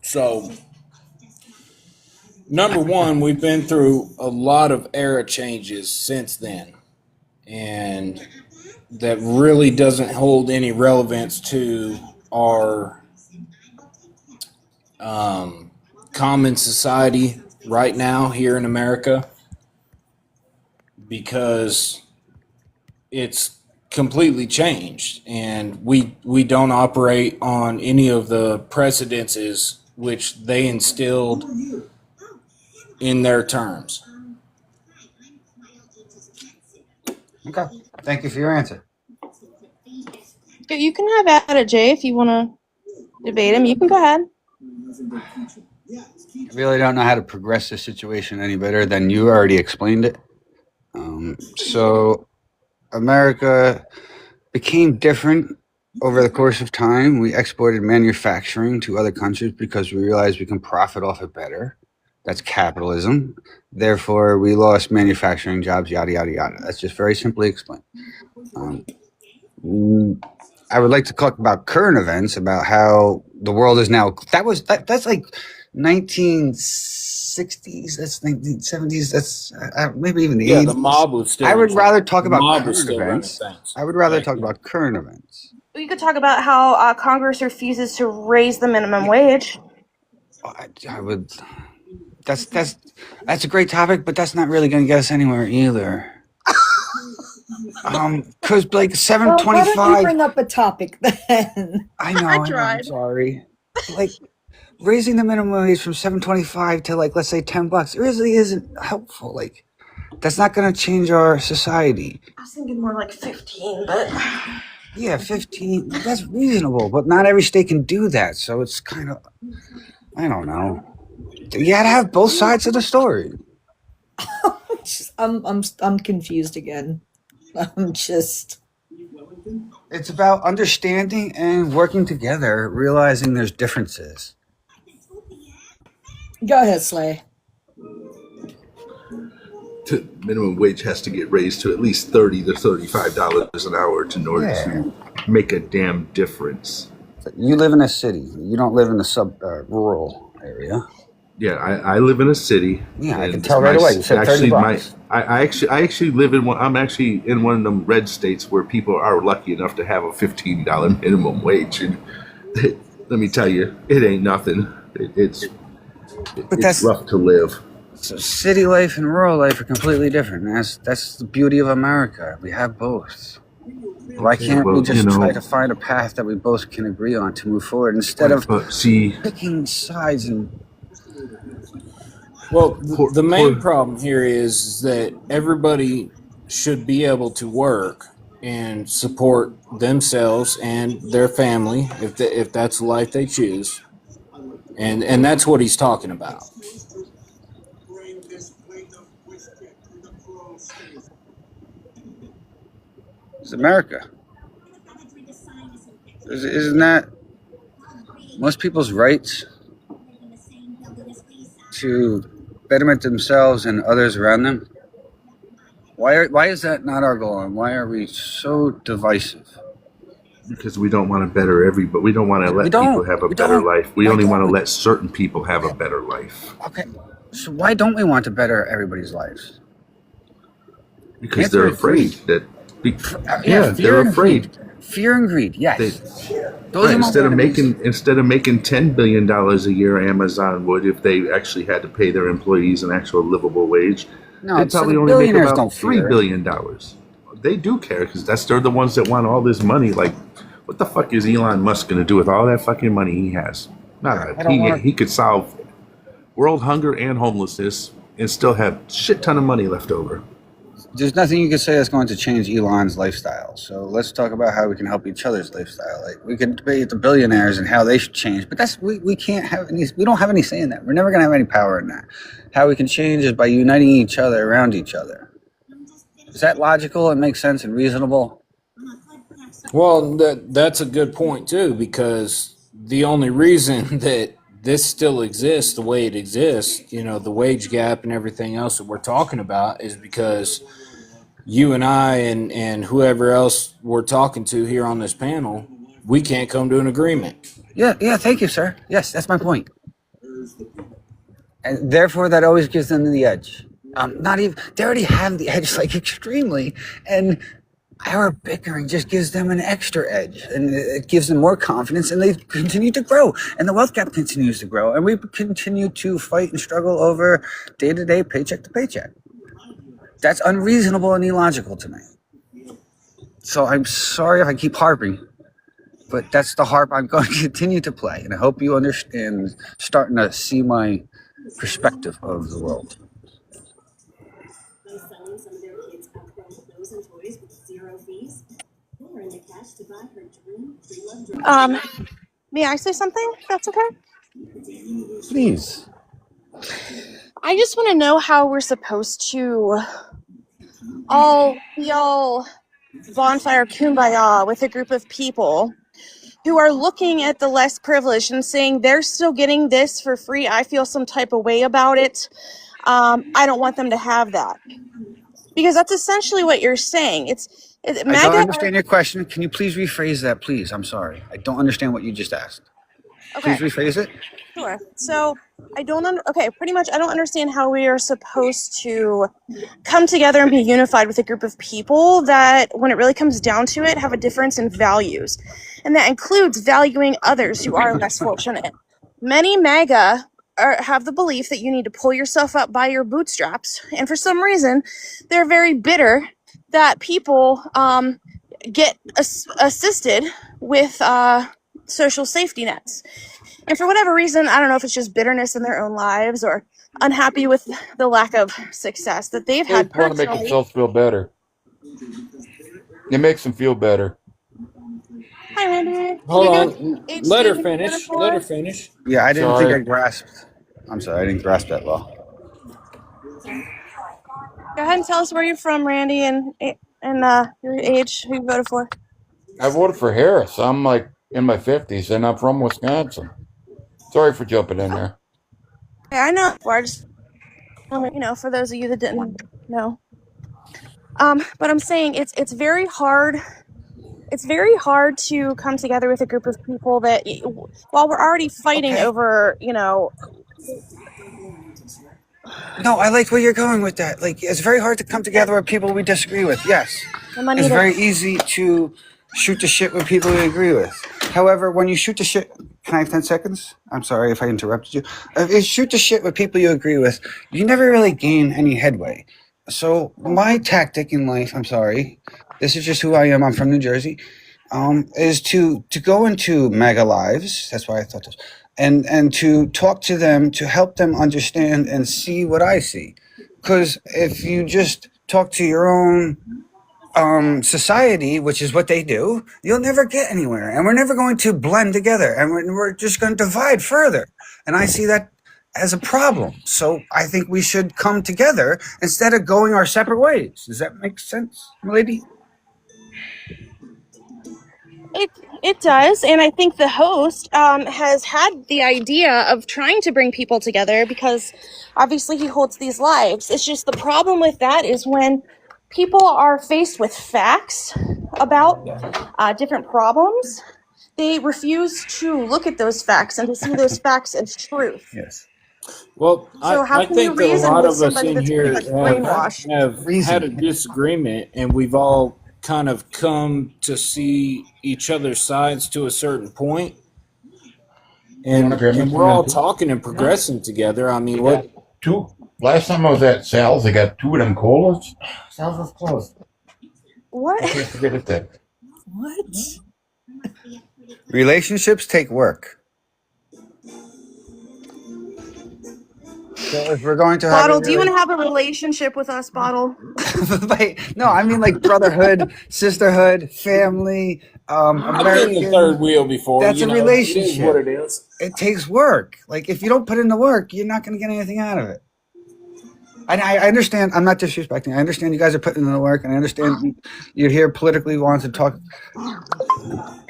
So number one, we've been through a lot of era changes since then, and that really doesn't hold any relevance to our common society right now here in America, because it's completely changed, and we don't operate on any of the precedences which they instilled in their terms. Okay. Thank you for your answer. You can have at it, Jay, if you want to debate him. You can go ahead. I really don't know how to progress this situation any better than you already explained it. So America became different over the course of time. We exported manufacturing to other countries because we realized we can profit off it better. That's capitalism. Therefore, we lost manufacturing jobs, yada, yada, yada. That's just very simply explained. I would like to talk about current events, about how the world is now. That's like 1960s. That's 1970s. That's maybe even the 80s. The mob was still. I would rather talk about current events. Things. I would rather talk about current events. We could talk about how Congress refuses to raise the minimum wage. I would. That's a great topic, but that's not really going to get us anywhere either. Because like 725. Why don't you bring up a topic then? I know. I'm sorry. Like raising the minimum wage from $7.25 to like let's say $10, it really isn't helpful. Like that's not going to change our society. I was thinking more like 15, but yeah, 15. That's reasonable, but not every state can do that. So it's kind of, I don't know. You got to have both sides of the story. I'm confused again. It's about understanding and working together, realizing there's differences. Go ahead, Slay. Minimum wage has to get raised to at least $30 to $35 an hour in order to make a damn difference. You live in a city. You don't live in a rural area. Yeah, I live in a city. Yeah, I can tell right away. You said $30. I actually live in one. I'm actually in one of them red states where people are lucky enough to have a $15 minimum wage, and let me tell you, it ain't nothing. It's rough to live. So city life and rural life are completely different. That's the beauty of America. We have both. Why can't we just try to find a path that we both can agree on to move forward instead of picking sides and. Well, the main problem here is that everybody should be able to work and support themselves and their family if that's the life they choose, and that's what he's talking about. It's America. Isn't that most people's rights to betterment themselves and others around them? Why is that not our goal, and why are we so divisive? Because we don't want to better everybody. We don't want to let people have a better life. We only want to let certain people have a better life. Okay, so why don't we want to better everybody's lives? Because they're afraid that. They're afraid. Fear and greed. Yes. Instead of making $10 billion a year, Amazon would, if they actually had to pay their employees an actual livable wage. No, they'd probably only make about $3 billion. They do care because they're the ones that want all this money. Like, what the fuck is Elon Musk going to do with all that fucking money he has? He could solve world hunger and homelessness and still have shit ton of money left over. There's nothing you can say that's going to change Elon's lifestyle. So let's talk about how we can help each other's lifestyle. Like we can debate the billionaires and how they should change, but we can't have any. We don't have any say in that. We're never going to have any power in that. How we can change is by uniting each other around each other. Is that logical and makes sense and reasonable? Well, that's a good point too, because the only reason that this still exists the way it exists, the wage gap and everything else that we're talking about, is because you and I and whoever else we're talking to here on this panel, we can't come to an agreement. Yeah, thank you, sir. Yes, that's my point. and therefore that always gives them the edge. Not even they already have the edge, like extremely, and our bickering just gives them an extra edge, and it gives them more confidence, and they continue to grow, and the wealth gap continues to grow, and we continue to fight and struggle over day to day, paycheck to paycheck. That's unreasonable and illogical to me. So I'm sorry if I keep harping, but that's the harp I'm going to continue to play, and I hope you understand, starting to see my perspective of the world. May I say something? If that's okay. Please. I just want to know how we're supposed to all bonfire kumbaya with a group of people who are looking at the less privileged and saying they're still getting this for free. I feel some type of way about it. I don't want them to have that, because that's essentially what you're saying. I don't understand your question. Can you please rephrase that, please? I'm sorry. I don't understand what you just asked. Okay. Please rephrase it. Sure. So pretty much I don't understand how we are supposed to come together and be unified with a group of people that, when it really comes down to it, have a difference in values. And that includes valuing others who are less fortunate. Many MAGA have the belief that you need to pull yourself up by your bootstraps. And for some reason, they're very bitter that people get assisted with social safety nets. And for whatever reason, I don't know if it's just bitterness in their own lives or unhappy with the lack of success that they've had They want to make personally. themselves feel better. It makes them feel better. Hi, Randy. Hold on. Let her finish. Let her finish. Yeah, I didn't Sorry. think I grasped. I'm sorry, I didn't grasp that well. Go ahead and tell us where you're from, Randy, and your age, who you voted for. I voted for Harris. I'm like in my 50s, and I'm from Wisconsin. Sorry for jumping in there. Yeah, I know. I just, for those of you that didn't know. But I'm saying it's very hard. It's very hard to come together with a group of people that, while we're already fighting over, No, I like where you're going with that. Like, it's very hard to come together with people we disagree with. Yes. It's very easy to shoot the shit with people we agree with. However, when you shoot the shit, can I have 10 seconds? I'm sorry if I interrupted you. If you shoot the shit with people you agree with, you never really gain any headway. So my tactic in life, I'm sorry, this is just who I am. I'm from New Jersey. Is to go into Maga lives. That's why I thought this, and to talk to them, to help them understand and see what I see. Because if you just talk to your own society, which is what they do, you'll never get anywhere, and we're never going to blend together, and we're just going to divide further. And I see that as a problem. So I think we should come together instead of going our separate ways. Does that make sense, lady? It does, and I think the host has had the idea of trying to bring people together because obviously he holds these lives. It's just the problem with that is when people are faced with facts about different problems, they refuse to look at those facts and to see those facts as truth. Yes. Well, So how I can you think that a reason lot with of us somebody in that's here pretty much brainwashed? have had a disagreement, and we've all kind of come to see each other's sides to a certain point. And we're all talking and progressing together. I mean, what? Last time I was at Sal's, I got 2 of them colas. Sal's was closed. What? I can't forget it then. What? Relationships take work. So if we're going to have Bottle, do you want to have a relationship with us, Bottle? No, I mean like brotherhood, sisterhood, family, I've been the third wheel before. That's a relationship. It is what it is. It takes work. Like if you don't put in the work, you're not going to get anything out of it. And I understand. I'm not disrespecting. I understand you guys are putting in the work, and I understand you're here politically wanting to talk.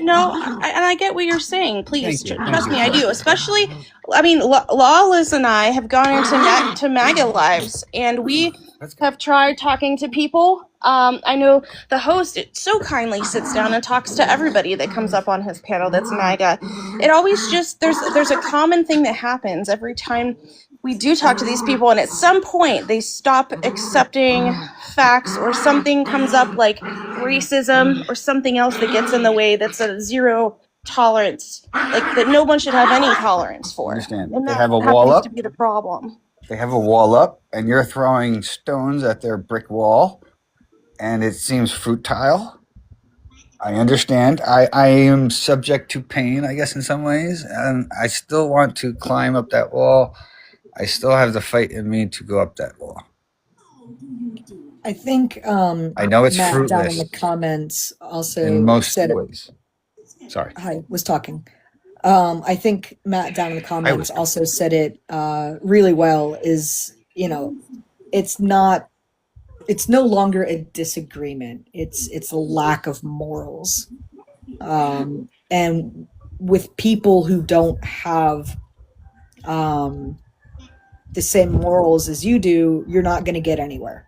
No, and I get what you're saying. Please, trust me, I do. Especially, I mean, Lawless and I have gone into MAGA lives, and we have tried talking to people. I know the host so kindly sits down and talks to everybody that comes up on his panel that's MAGA. It always just, there's a common thing that happens every time we do talk to these people, and at some point they stop accepting facts, or something comes up like racism or something else that gets in the way, that's a zero tolerance, like that no one should have any tolerance for. Understand? And They that have a wall happens to up. be the problem. They have a wall up, and you're throwing stones at their brick wall, and it seems futile. I understand. I am subject to pain, I guess, in some ways, and I still want to climb up that wall. I still have the fight in me to go up that wall. I think I know it's Matt down in fruitless the comments also in most said ways. Sorry. I was talking. I think Matt down in the comments also said it really well. Is it's no longer a disagreement. It's a lack of morals, and with people who don't have the same morals as you do, you're not going to get anywhere.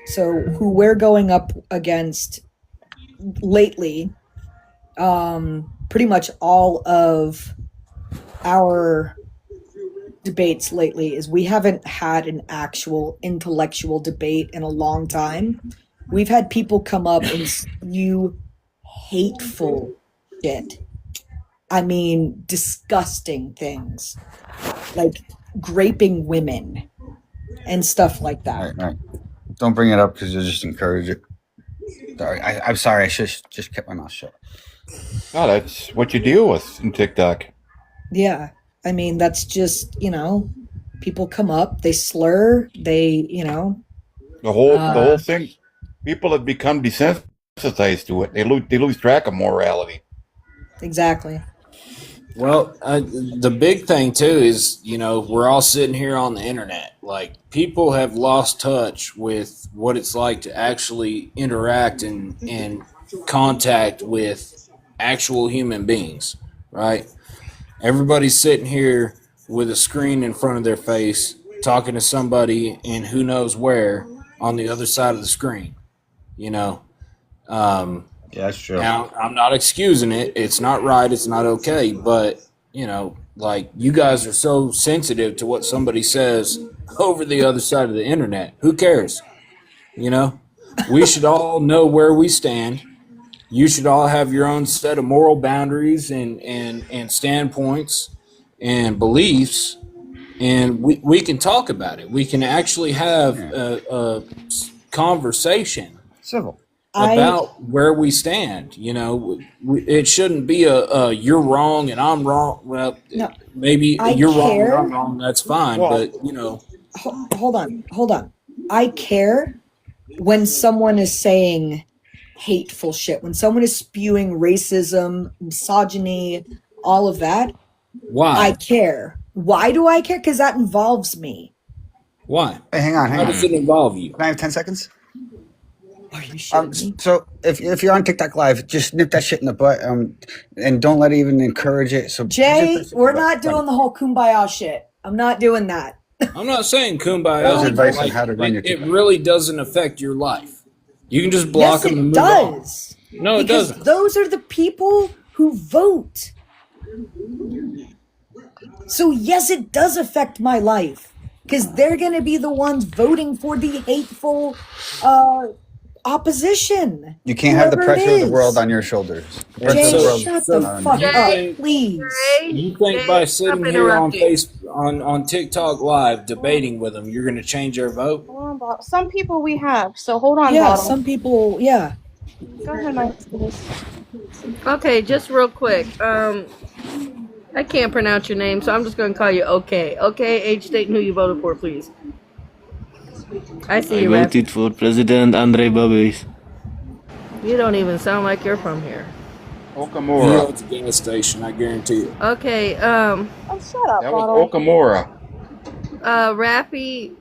So who we're going up against lately, pretty much all of our debates lately, is we haven't had an actual intellectual debate in a long time. We've had people come up and spew hateful shit. I mean, disgusting things like graping women and stuff like that. Right. Don't bring it up because you'll just encourage it. Sorry, I'm sorry. I should just kept my mouth shut. Oh, that's what you deal with in TikTok. Yeah. I mean, that's just, people come up, they slur, they, The whole thing. People have become desensitized to it. They lose track of morality. Exactly. Well, the big thing too is, we're all sitting here on the internet. Like, people have lost touch with what it's like to actually interact and contact with actual human beings, right? Everybody's sitting here with a screen in front of their face, talking to somebody in who knows where on the other side of the screen, Yeah, that's true. Now, I'm not excusing it. It's not right. It's not okay. But, like, you guys are so sensitive to what somebody says over the other side of the internet. Who cares? We should all know where we stand. You should all have your own set of moral boundaries and standpoints and beliefs, and we can talk about it. We can actually have a conversation. Civil. About where we stand. It shouldn't be a you're wrong and I'm wrong. Well, no, maybe you're wrong and I'm wrong. That's fine. Well, but, hold on. I care when someone is saying hateful shit, when someone is spewing racism, misogyny, all of that. Why? I care. Why do I care? Because that involves me. Why? Hey, hang on. How does it involve you? Can I have 10 seconds? Are you shitting me? So if you're on TikTok Live, just nip that shit in the butt, and don't let it even encourage it. So Jay, we're not doing the whole kumbaya shit. I'm not doing that. I'm not saying kumbaya. That was advice on how to run your it TikTok. really doesn't affect your life. You can just block them and move on. Does. No, it because doesn't. Those are the people who vote. So yes, it does affect my life, because they're going to be the ones voting for the hateful opposition. You can't have the whoever it pressure of the is. world on your shoulders. The pressure Jay, of the world shut the on fuck you. up, please. You think by sitting here on TikTok Live debating with them, you're going to change their vote? Some people we have, so hold on, Yeah, Bottle. some people, yeah. Go ahead, Mike. Okay, just real quick. I can't pronounce your name, so I'm just going to call you OK. OK, age, state, and who you voted for, please. I see you, Rap. voted for President Andrei Babis. You don't even sound like you're from here. Okamura. At the gas station, I guarantee it. Okay, Oh, shut up, That Bottle. was Okamura. Rappy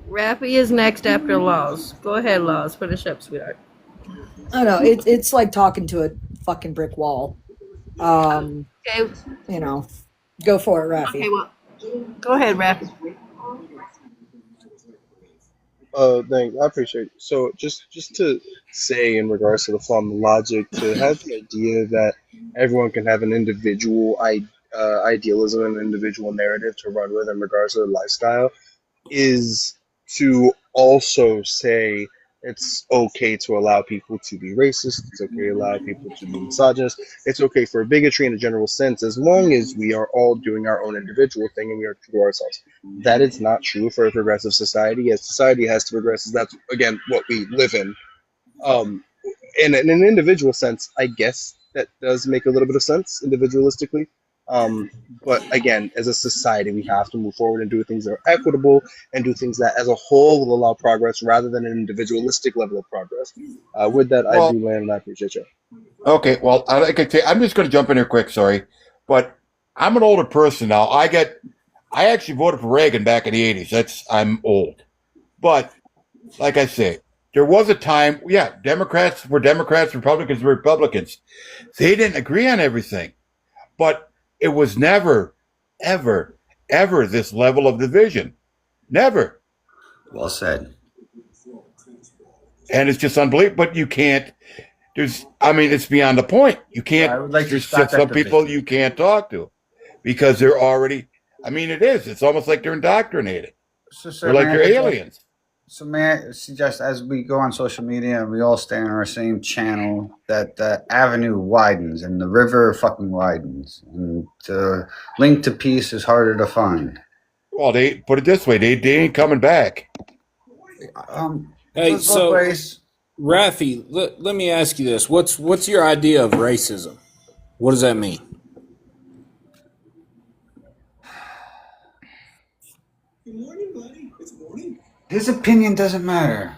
is next after Laws. Go ahead, Laws. Finish up, sweetheart. I know, it's like talking to a fucking brick wall. Okay. Go for it, Rafi. Okay, well, go ahead, Rappy. Thanks. I appreciate it. So just to say in regards to the flaw in the logic, to have the idea that everyone can have an individual idealism and individual narrative to run with in regards to their lifestyle is to also say it's okay to allow people to be racist, it's okay to allow people to be misogynist, it's okay for bigotry in a general sense, as long as we are all doing our own individual thing and we are true to ourselves. That is not true for a progressive society, as society has to progress, as that's, again, what we live in. Um, in an individual sense, I guess that does make a little bit of sense individualistically. Um, but again, as a society, we have to move forward and do things that are equitable and do things that, as a whole, will allow progress rather than an individualistic level of progress. With that, I Well, do land, and I appreciate you. okay. Well, I'm just going to jump in here quick. Sorry, but I'm an older person now. I actually voted for Reagan back in the '80s. I'm old, but like I say, there was a time. Yeah, Democrats were Democrats, Republicans were Republicans. They didn't agree on everything, but it was never, ever, ever this level of division. Never. Well said. And it's just unbelievable. But you can't. It's beyond the point. You can't. I would like to There's start some that people division. you can't talk to because they're already. It is. It's almost like they're indoctrinated. So, sir, They're like may I they're suggest- aliens. So may I suggest, as we go on social media and we all stay on our same channel, that the avenue widens and the river fucking widens, and the link to peace is harder to find. Well, they put it this way: they ain't coming back. Hey, so Rafi, let me ask you this: what's your idea of racism? What does that mean? His opinion doesn't matter.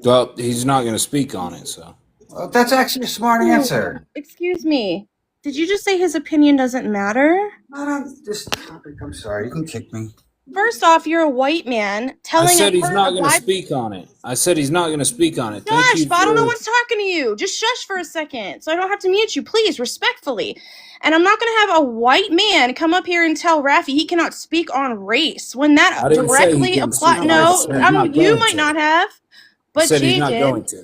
Well, he's not going to speak on it, so. Well, that's actually a smart answer. Excuse me. Did you just say his opinion doesn't matter? Not on this topic. I'm sorry. You can kick me. First off, you're a white man I telling said a he's herd not of going to black. speak on it. I said he's not going to speak on it. Thank Shush, you but I don't know for- what's talking to you. Just shush for a second, so I don't have to mute you, please, respectfully. And I'm not going to have a white man come up here and tell Rafi he cannot speak on race when that I didn't say he directly couldn't applies. speak. No, I said he's not you going might to. not have, I but said he's Jay not did. going to.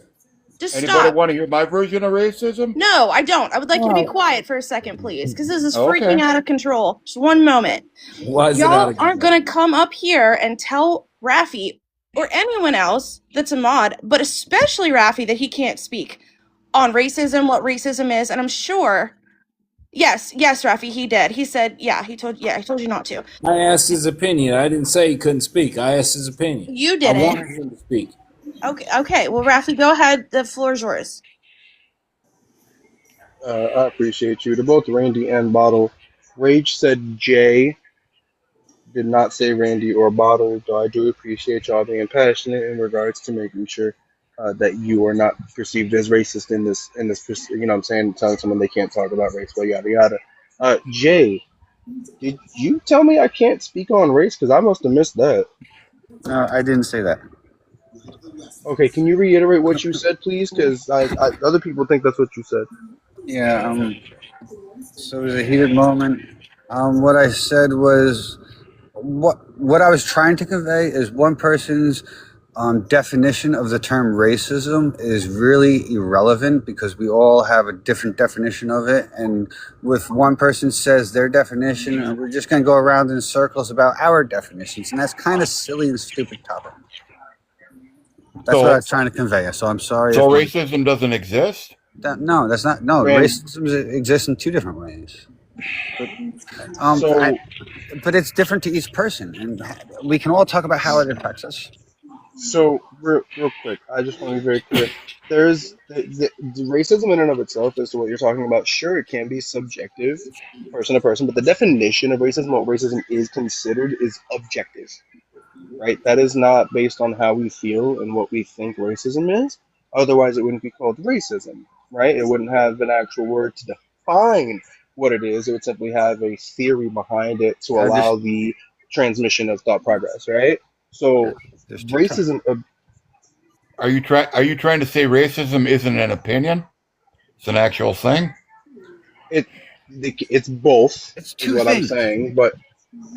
Just Anybody stop. want to hear my version of racism? No, I don't. I would like you to be quiet for a second, please, because this is Okay. freaking out of control. Just one moment. Why is it out Y'all of aren't going to come up here and tell Rafi or anyone else that's a mod, but especially Rafi, that he can't speak on racism, what racism is, and I'm sure. Yes, Rafi, he did. He said, he told you not to. I asked his opinion. I didn't say he couldn't speak. I asked his opinion. You I didn't. wanted him to speak. Okay. Well, Rafi, go ahead. The floor is yours. I appreciate you. To both Randy and Bottle, Rage said Jay, did not say Randy or Bottle, though I do appreciate y'all being passionate in regards to making sure that you are not perceived as racist in this, you know what I'm saying, telling someone they can't talk about race, but yada yada. Jay, did you tell me I can't speak on race? Because I must have missed that. I didn't say that. Okay, can you reiterate what you said, please? Because other people think that's what you said. Yeah. So it was a heated moment. What I said was what I was trying to convey is one person's definition of the term racism is really irrelevant because we all have a different definition of it. And with one person says their definition, and we're just going to go around in circles about our definitions. And that's kind of silly and stupid topic. That's what I was trying to convey. So I'm sorry. So racism doesn't exist? No, that's not. No, racism exists in two different ways. But it's different to each person, and we can all talk about how it affects us. So, real quick, I just want to be very clear. There's the racism in and of itself, as to what you're talking about. Sure, it can be subjective, person to person, but the definition of racism, what racism is considered, is objective. Right? That is not based on how we feel and what we think racism is. Otherwise, it wouldn't be called racism, right? It wouldn't have an actual word to define what it is. It would simply have a theory behind it to allow the transmission of thought progress, right? So, racism. Are you trying to say racism isn't an opinion? It's an actual thing. It's both. It's is what I'm saying, but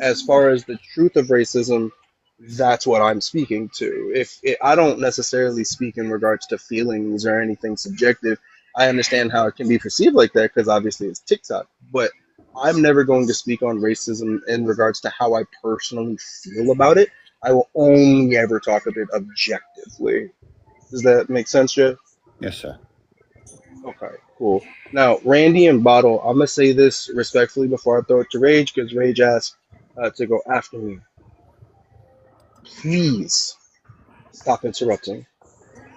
as far as the truth of racism, that's what I'm speaking to. I don't necessarily speak in regards to feelings or anything subjective. I understand how it can be perceived like that because obviously it's TikTok. But I'm never going to speak on racism in regards to how I personally feel about it. I will only ever talk of it objectively. Does that make sense, Jeff? Yes, sir. Okay, cool. Now, Randy and Bottle, I'm gonna say this respectfully before I throw it to Rage, because Rage asked to go after me. Please stop interrupting.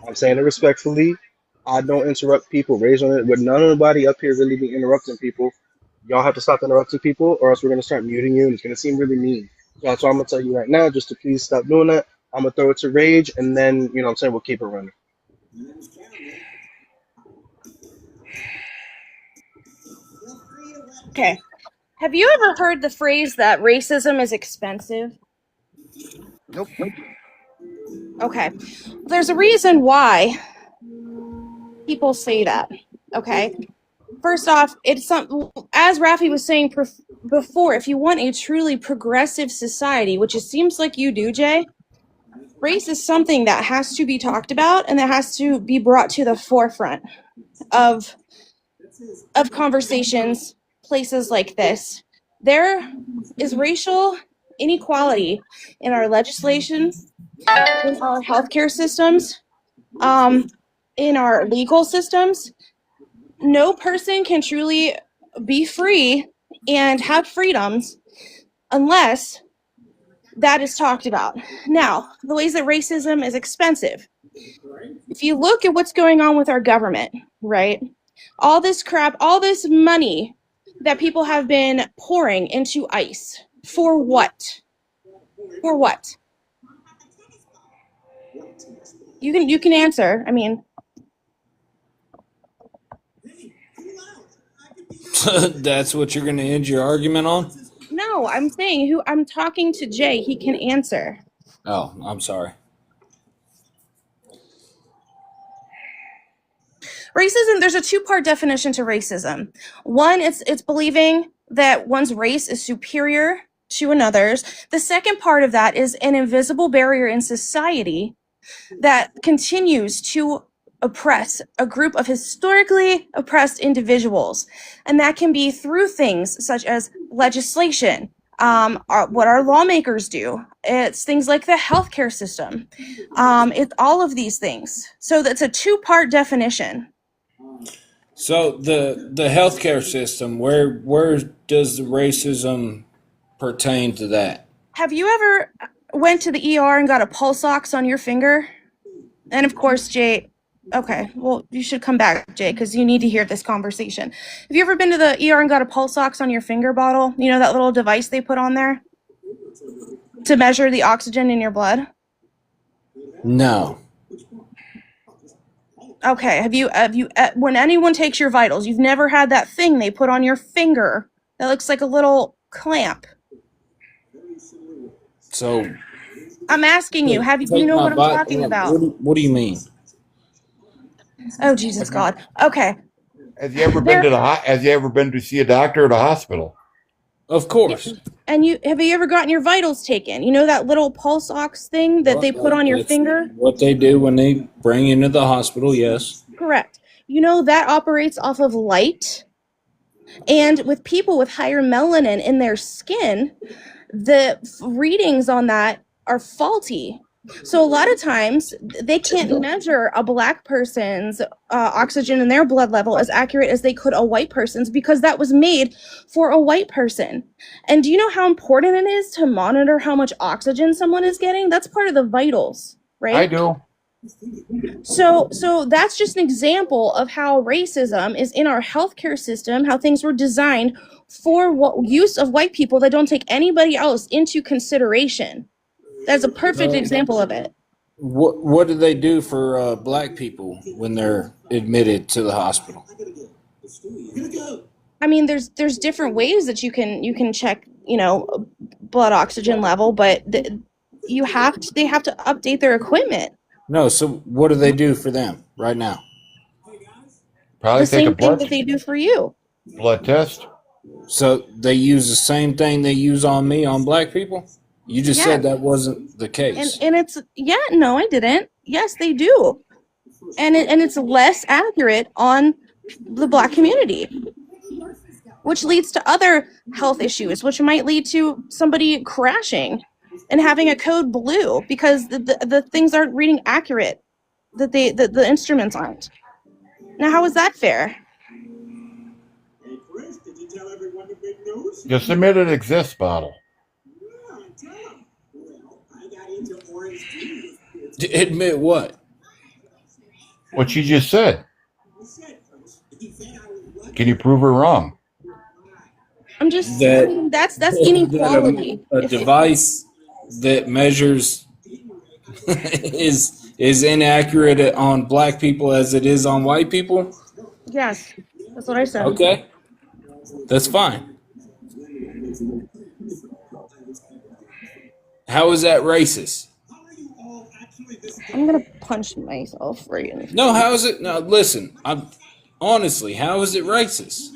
I'm saying it respectfully. I don't interrupt people. Rage on it, but nobody up here really be interrupting people. Y'all have to stop interrupting people, or else we're gonna start muting you, and it's gonna seem really mean. So that's why I'm gonna tell you right now, just to please stop doing that. I'm gonna throw it to Rage, and then you know what I'm saying we'll keep it running. Okay. Have you ever heard the phrase that racism is expensive? Nope. Okay. There's a reason why people say that. Okay. First off, it's some, as Rafi was saying before, if you want a truly progressive society, which it seems like you do, Jay, race is something that has to be talked about and that has to be brought to the forefront of conversations, places like this. There is racial inequality in our legislation, in our healthcare systems, in our legal systems. No person can truly be free and have freedoms unless that is talked about. Now, the ways that racism is expensive. If you look at what's going on with our government, right? All this crap, all this money that people have been pouring into ICE. For what? For what? You can answer. I mean, That's what you're going to end your argument on? no, I'm saying who I'm talking to Jay, he can answer. Oh, I'm sorry. Racism, there's a two-part definition to racism. One, it's believing that one's race is superior to another's. The second part of that is an invisible barrier in society that continues to oppress a group of historically oppressed individuals. And that can be through things such as legislation, what our lawmakers do. It's things like the healthcare system. It's all of these things. So that's a two-part definition. So the healthcare system, where does the racism pertain to that? Have you ever went to the ER and got a pulse ox on your finger? And of course, Jay, okay, well, you should come back, Jay, because you need to hear this conversation. Have you ever been to the ER and got a pulse ox on your finger bottle? You know, that little device they put on there to measure the oxygen in your blood? No. Okay, have you, when anyone takes your vitals, you've never had that thing they put on your finger that looks like a little clamp? So I'm asking you, do you know what I'm talking about? What do you mean? Oh, Jesus God. Okay. Have you ever been to Have you ever been to see a doctor at a hospital? Of course. And have you ever gotten your vitals taken? You know that little pulse ox thing that they put on your finger? What they do when they bring you into the hospital, yes. Correct. You know that operates off of light. And with people with higher melanin in their skin, the readings on that are faulty. So a lot of times they can't measure a black person's oxygen in their blood level as accurate as they could a white person's because that was made for a white person. And do you know how important it is to monitor how much oxygen someone is getting? That's part of the vitals, right? I do. So that's just an example of how racism is in our healthcare system, how things were designed for use of white people that don't take anybody else into consideration. That's a perfect example of it. What do they do for black people when they're admitted to the hospital? I mean, there's different ways that you can check, blood oxygen level, but they have to update their equipment. No, so what do they do for them right now? Probably the same thing that they do for you. Blood test. So they use the same thing they use on me on black people? You just said that wasn't the case. And it's no, I didn't. Yes, they do. And it's less accurate on the black community. which leads to other health issues, which might lead to somebody crashing and having a code blue because the things aren't reading accurate, that the instruments aren't. Now, how is that fair? Just admit it exists, Bottle. Admit what? What you just said. Can you prove her wrong? I'm just That that's inequality. a device that measures is inaccurate on black people as it is on white people. Yes, that's what I said. Okay, that's fine. How is that racist? I'm gonna punch myself right in the face. No, how is it? No, listen. Honestly, how is it racist?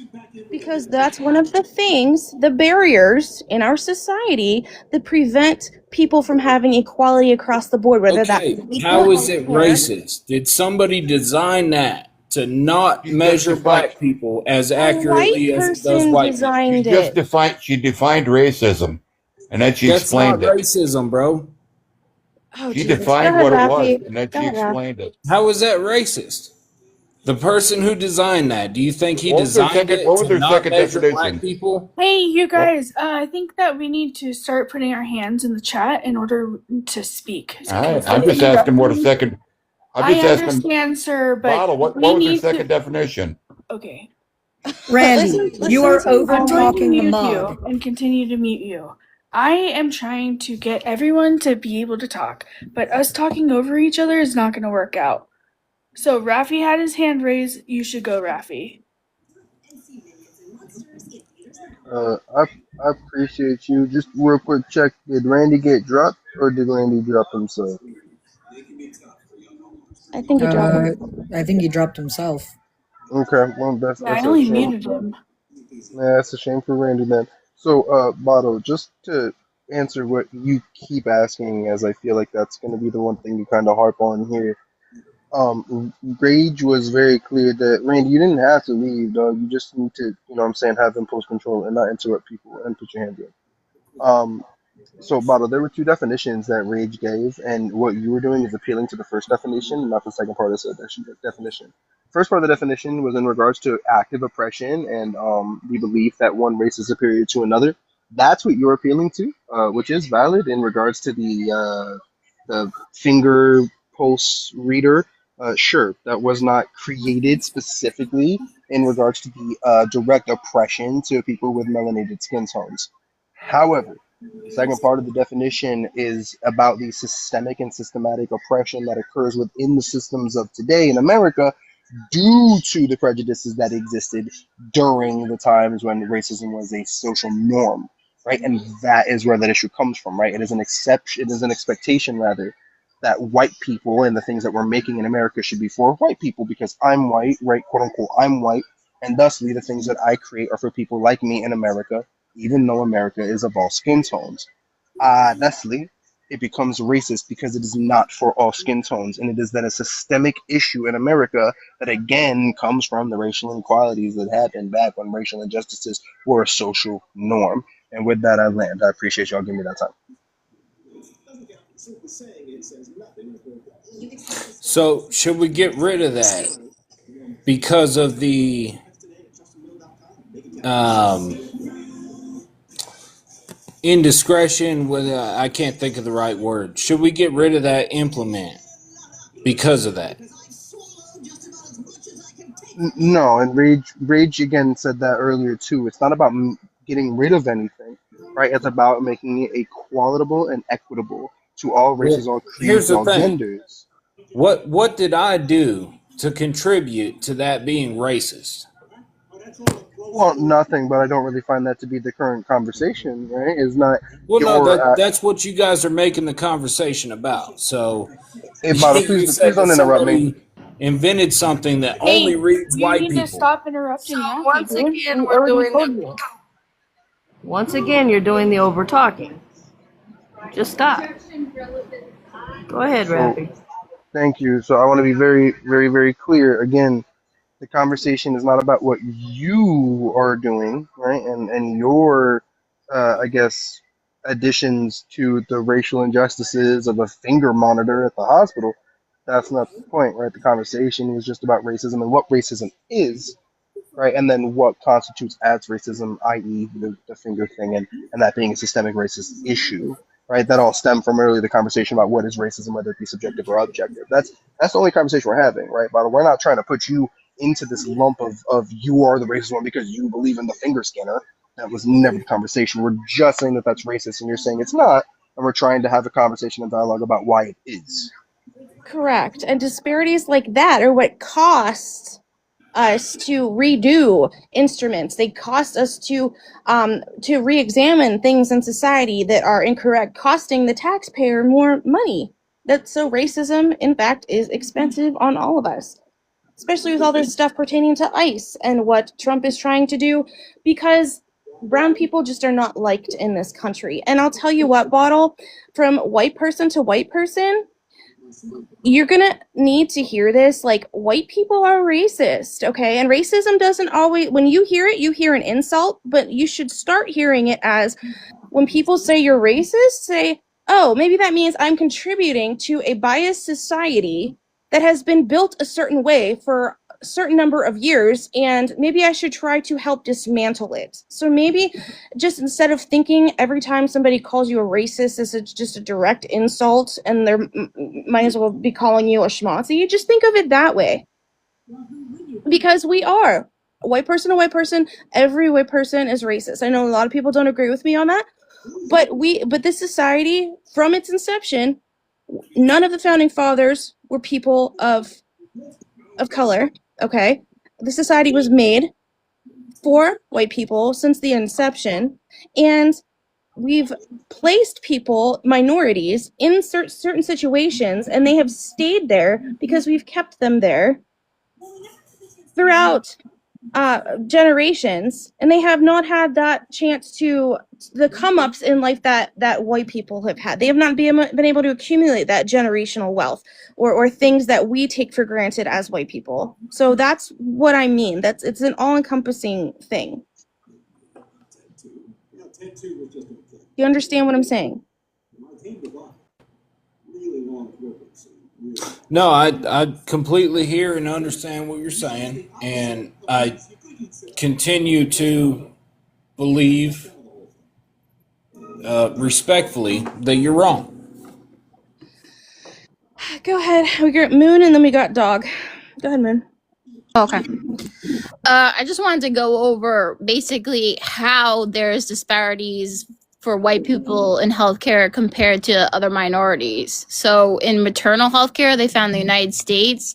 Because that's one of the things, the barriers in our society that prevent people from having equality across the board. Whether Okay, that's how is it racist? Did somebody design that to not measure black people as accurately as it does white people? She defined racism, and then she That's explained not it. racism, bro. She defined what it was, and then she explained it. How is that racist? The person who designed that, do you think he designed it to not measure black people? Hey, you guys, I think that we need to start putting our hands in the chat in order to speak. All right, I'm just asking what a second. I understand, sir, but Bottle, what was your second definition? Okay. Randy, you are over talking the mute mod. you and continue to mute you. I am trying to get everyone to be able to talk, but us talking over each other is not going to work out. So Rafi had his hand raised. You should go, Rafi. I appreciate you. Just real quick check. Did Randy get dropped or did Randy drop himself? I think he dropped I think he dropped himself. Okay, well that's I a only shame. muted him. Yeah, that's a shame for Randy, man. So, Botto, just to answer what you keep asking, as I feel like that's going to be the one thing you kind of harp on here. Rage was very clear that Randy, you didn't have to leave, dog. You just need to, you know what I'm saying, have impulse control and not interrupt people and put your hands in. So, Bottle, there were two definitions that Rage gave, and what you were doing is appealing to the first definition, not the second part of the definition. First part of the definition was in regards to active oppression and the belief that one race is superior to another. That's what you're appealing to, which is valid in regards to the finger pulse reader. Sure, that was not created specifically in regards to the direct oppression to people with melanated skin tones. However, the second part of the definition is about the systemic and systematic oppression that occurs within the systems of today in America due to the prejudices that existed during the times when racism was a social norm, right? And that is where that issue comes from, right? It is an exception, it is an expectation rather that white people and the things that we're making in America should be for white people because I'm white, right? Quote unquote, I'm white, and thusly the things that I create are for people like me in America, even though America is of all skin tones. Thusly, it becomes racist because it is not for all skin tones, and it is then a systemic issue in America that again comes from the racial inequalities that happened back when racial injustices were a social norm. And with that, I land. I appreciate y'all giving me that time. So, should we get rid of that because of the indiscretion? With I can't think of the right word. Should we get rid of that implement because of that? No, and Rage again said that earlier too. It's not about getting rid of anything, right? It's about making it equitable and equitable to all races, all Here's creeds, the all thing. genders. What did I do to contribute to that being racist? Well, nothing, but I don't really find that to be the current conversation, right? It's not. Well, no, that's what you guys are making the conversation about. So, Hey, Bottle, please don't interrupt me. Invented something that Hey, only reads you white need people. to stop interrupting. So once again, we're doing. Once again, you're doing the over talking. Just stop. Go ahead, So, Rafi. thank you. So I want to be very, very, very clear. Again, The conversation is not about what you are doing, right? And your, I guess, additions to the racial injustices of a finger monitor at the hospital. That's not the point, right? The conversation is just about racism and what racism is, right? And then what constitutes as racism, i.e., the finger thing, and that being a systemic racist issue, right? That all stem from earlier the conversation about what is racism, whether it be subjective or objective. That's the only conversation we're having, right? But we're not trying to put you into this lump of you are the racist one because you believe in the finger scanner. That was never the conversation. We're just saying that that's racist, and you're saying it's not, and we're trying to have a conversation and dialogue about why it is. Correct. And disparities like that are what cost us to redo instruments. They cost us to re-examine things in society that are incorrect, costing the taxpayer more money. So racism, in fact, is expensive on all of us, especially with all this stuff pertaining to ICE and what Trump is trying to do, because brown people just are not liked in this country. And I'll tell you what, Bottle, from white person to white person, you're gonna need to hear this. Like, white people are racist, okay? And racism doesn't always, when you hear it, you hear an insult, but you should start hearing it as, when people say you're racist, say, oh, maybe that means I'm contributing to a biased society that has been built a certain way for a certain number of years, and maybe I should try to help dismantle it. So maybe just instead of thinking every time somebody calls you a racist is just a direct insult and they might as well be calling you a schmozzy, just think of it that way. Because we are. A white person, every white person is racist. I know a lot of people don't agree with me on that, but this society, from its inception, none of the founding fathers were people of color, okay? The society was made for white people since the inception, and we've placed people, minorities, in certain situations, and they have stayed there because we've kept them there throughout generations, and they have not had that chance to the come-ups in life that white people have had. They have not been able to accumulate that generational wealth or things that we take for granted as white people. So that's what I mean. It's an all-encompassing thing. You understand what I'm saying? No, I completely hear and understand what you're saying, and I continue to believe respectfully that you're wrong. Go ahead. We got Moon and then we got Dog. Go ahead, Moon. Okay. I just wanted to go over basically how there's disparities for white people in healthcare compared to other minorities. So in maternal healthcare, they found in the United States,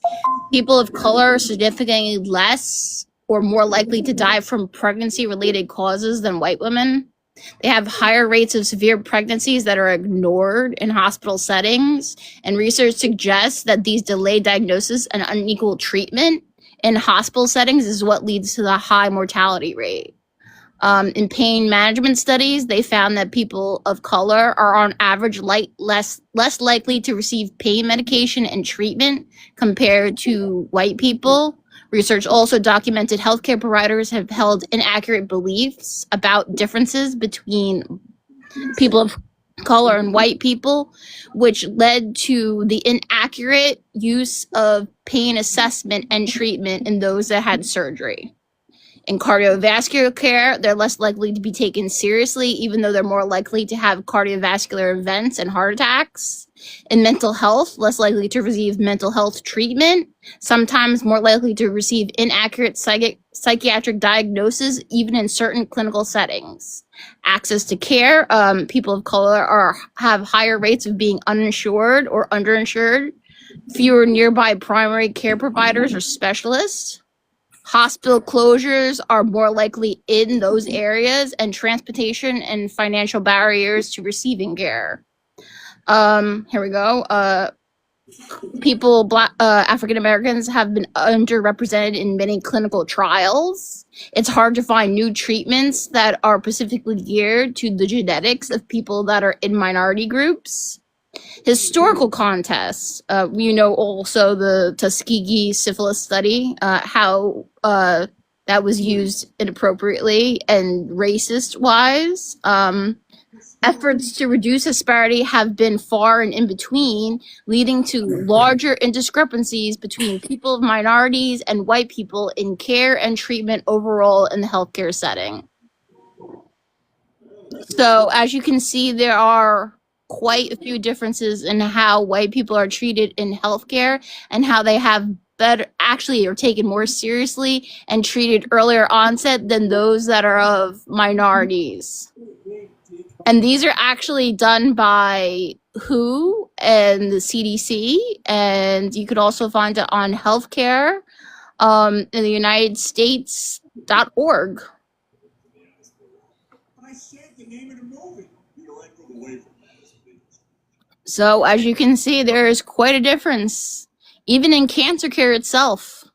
people of color are significantly less or more likely to die from pregnancy-related causes than white women. They have higher rates of severe pregnancies that are ignored in hospital settings, and research suggests that these delayed diagnosis and unequal treatment in hospital settings is what leads to the high mortality rate. In pain management studies, they found that people of color are on average less likely to receive pain medication and treatment compared to white people. Research also documented healthcare providers have held inaccurate beliefs about differences between people of color and white people, which led to the inaccurate use of pain assessment and treatment in those that had surgery. In cardiovascular care, they're less likely to be taken seriously, even though they're more likely to have cardiovascular events and heart attacks. In mental health, less likely to receive mental health treatment, sometimes more likely to receive inaccurate psychiatric diagnosis, even in certain clinical settings. Access to care, people of color have higher rates of being uninsured or underinsured, fewer nearby primary care providers or specialists. Hospital closures are more likely in those areas, and transportation and financial barriers to receiving care. Here we go. African Americans have been underrepresented in many clinical trials. It's hard to find new treatments that are specifically geared to the genetics of people that are in minority groups. Historical contests, also the Tuskegee syphilis study, how that was used inappropriately and racist wise. Efforts to reduce disparity have been far and in between, leading to larger indiscrepancies between people of minorities and white people in care and treatment overall in the healthcare setting. So, as you can see, there are quite a few differences in how white people are treated in healthcare and how they have are taken more seriously and treated earlier onset than those that are of minorities. And these are actually done by WHO and the CDC, and you could also find it on healthcare in the United States.org. So, as you can see, there is quite a difference, even in cancer care itself.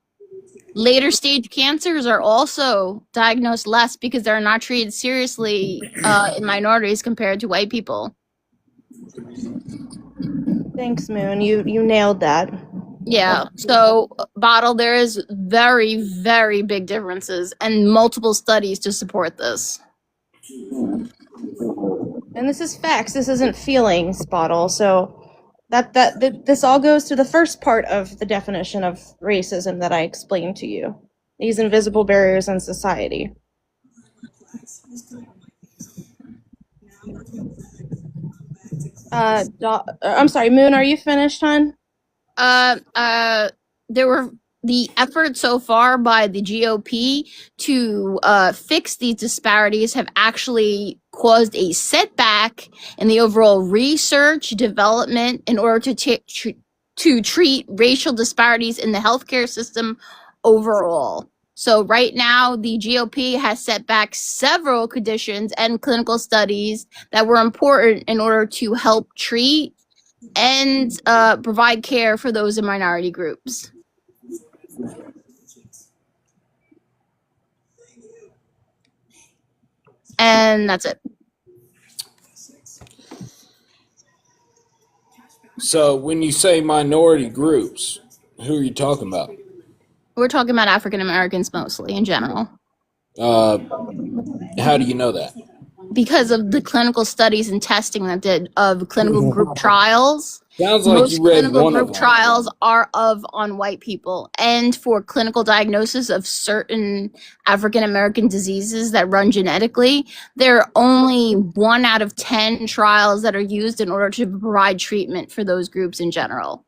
Later stage cancers are also diagnosed less because they're not treated seriously in minorities compared to white people. Thanks, Moon. You nailed that. Yeah. So, Bottle, there is very, very big differences and multiple studies to support this. And this is facts. This isn't feelings, Bottle. So this all goes to the first part of the definition of racism that I explained to you. These invisible barriers in society. I'm sorry, Moon, are you finished, hon? There were the efforts so far by the GOP to fix these disparities have actually caused a setback in the overall research development in order to treat racial disparities in the healthcare system overall. So right now, the GOP has set back several conditions and clinical studies that were important in order to help treat and provide care for those in minority groups. And that's it. So when you say minority groups, who are you talking about? We're talking about African Americans mostly in general. How do you know that? Because of the clinical studies and testing that did of clinical group trials. Sounds like Most you read clinical one of group them. trials are on white people, and for clinical diagnosis of certain African American diseases that run genetically, there are only 1 out of 10 trials that are used in order to provide treatment for those groups in general.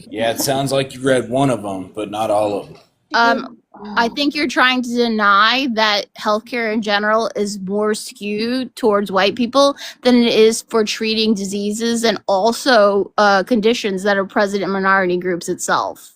Yeah, it sounds like you read one of them, but not all of them. I think you're trying to deny that healthcare in general is more skewed towards white people than it is for treating diseases and also conditions that are present in minority groups itself.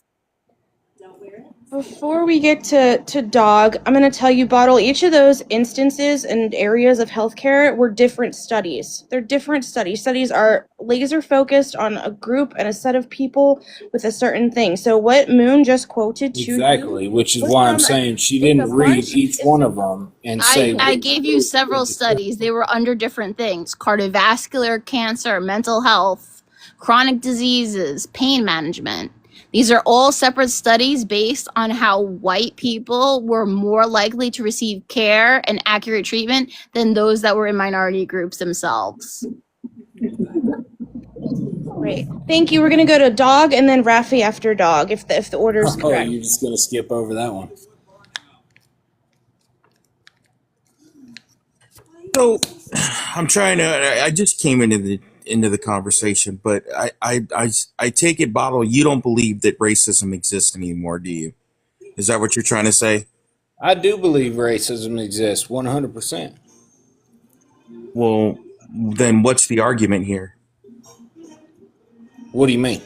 Before we get to dog, I'm going to tell you, Bottle, each of those instances and areas of healthcare were different studies. They're different studies. Studies are laser focused on a group and a set of people with a certain thing. So what Moon just quoted to Exactly, you which is was why I'm from saying she didn't read each one of them and say. I gave you several studies. They were under different things: cardiovascular, cancer, mental health, chronic diseases, pain management. These are all separate studies based on how white people were more likely to receive care and accurate treatment than those that were in minority groups themselves. Great. Thank you. We're going to go to dog and then Rafi after dog, if the order is Oh, correct. you're just going to skip over that one. So I'm trying to. I just came into the conversation, but I take it, Bottle, you don't believe that racism exists anymore, do you? Is that what you're trying to say? I do believe racism exists 100%. Well, then what's the argument here? What do you mean?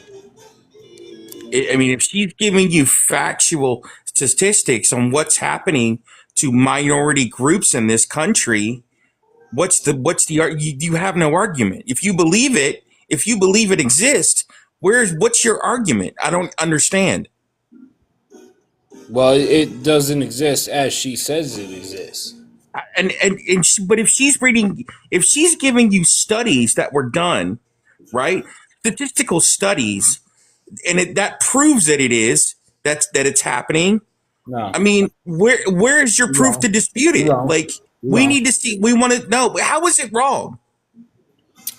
I mean, if she's giving you factual statistics on what's happening to minority groups in this country, you have no argument. If you believe it exists, what's your argument? I don't understand. Well, it doesn't exist as she says it exists. But if she's giving you studies that were done right? Statistical studies, and that proves that it is that it's happening. No, I mean, where is your you're proof to wrong. dispute You're it? wrong. Like, You're we wrong. need to see. We want to know how is it wrong?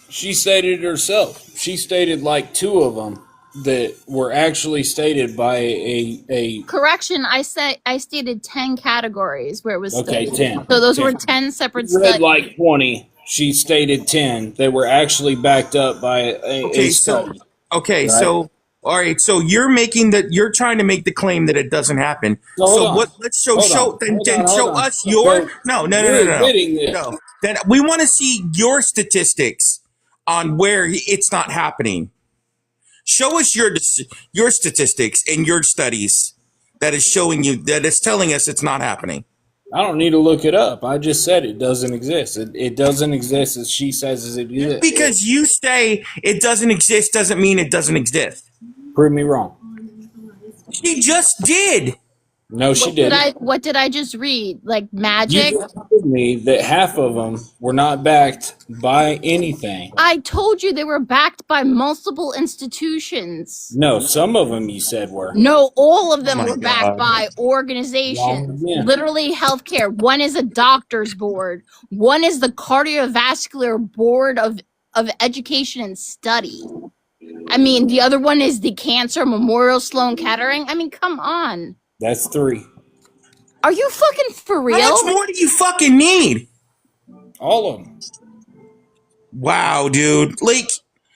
She stated it herself. She stated like two of them that were actually stated by a Correction, I stated 10 categories where it was okay, studied. 10. So those were 10. 10 separate You read studies. like 20. She stated 10. They were actually backed up by a Okay, study. Right? so all right, so you're trying to make the claim that it doesn't happen. So hold So on. what? Let's show Hold on. then Hold show on. us your So no you're admitting that. no. Then we want to see your statistics on where it's not happening. Show us your statistics and your studies that is showing you that it's telling us it's not happening. I don't need to look it up. I just said it doesn't exist. It doesn't exist as she says it exists. Because you say it doesn't exist doesn't mean it doesn't exist. Prove me wrong. She just did. No, she didn't. What did I just read? Like You magic? just told me that half of them were not backed by anything. I told you they were backed by multiple institutions. No, some of them you said were. No, all of them Oh my were backed God. by Wrong organizations. again. Literally healthcare. One is a doctor's board. One is the cardiovascular board of education and study. I mean, the other one is the Cancer Memorial Sloan Kettering. I mean, come on. That's 3. Are you fucking for real? How much more do you fucking need? All of them. Wow, dude. Like,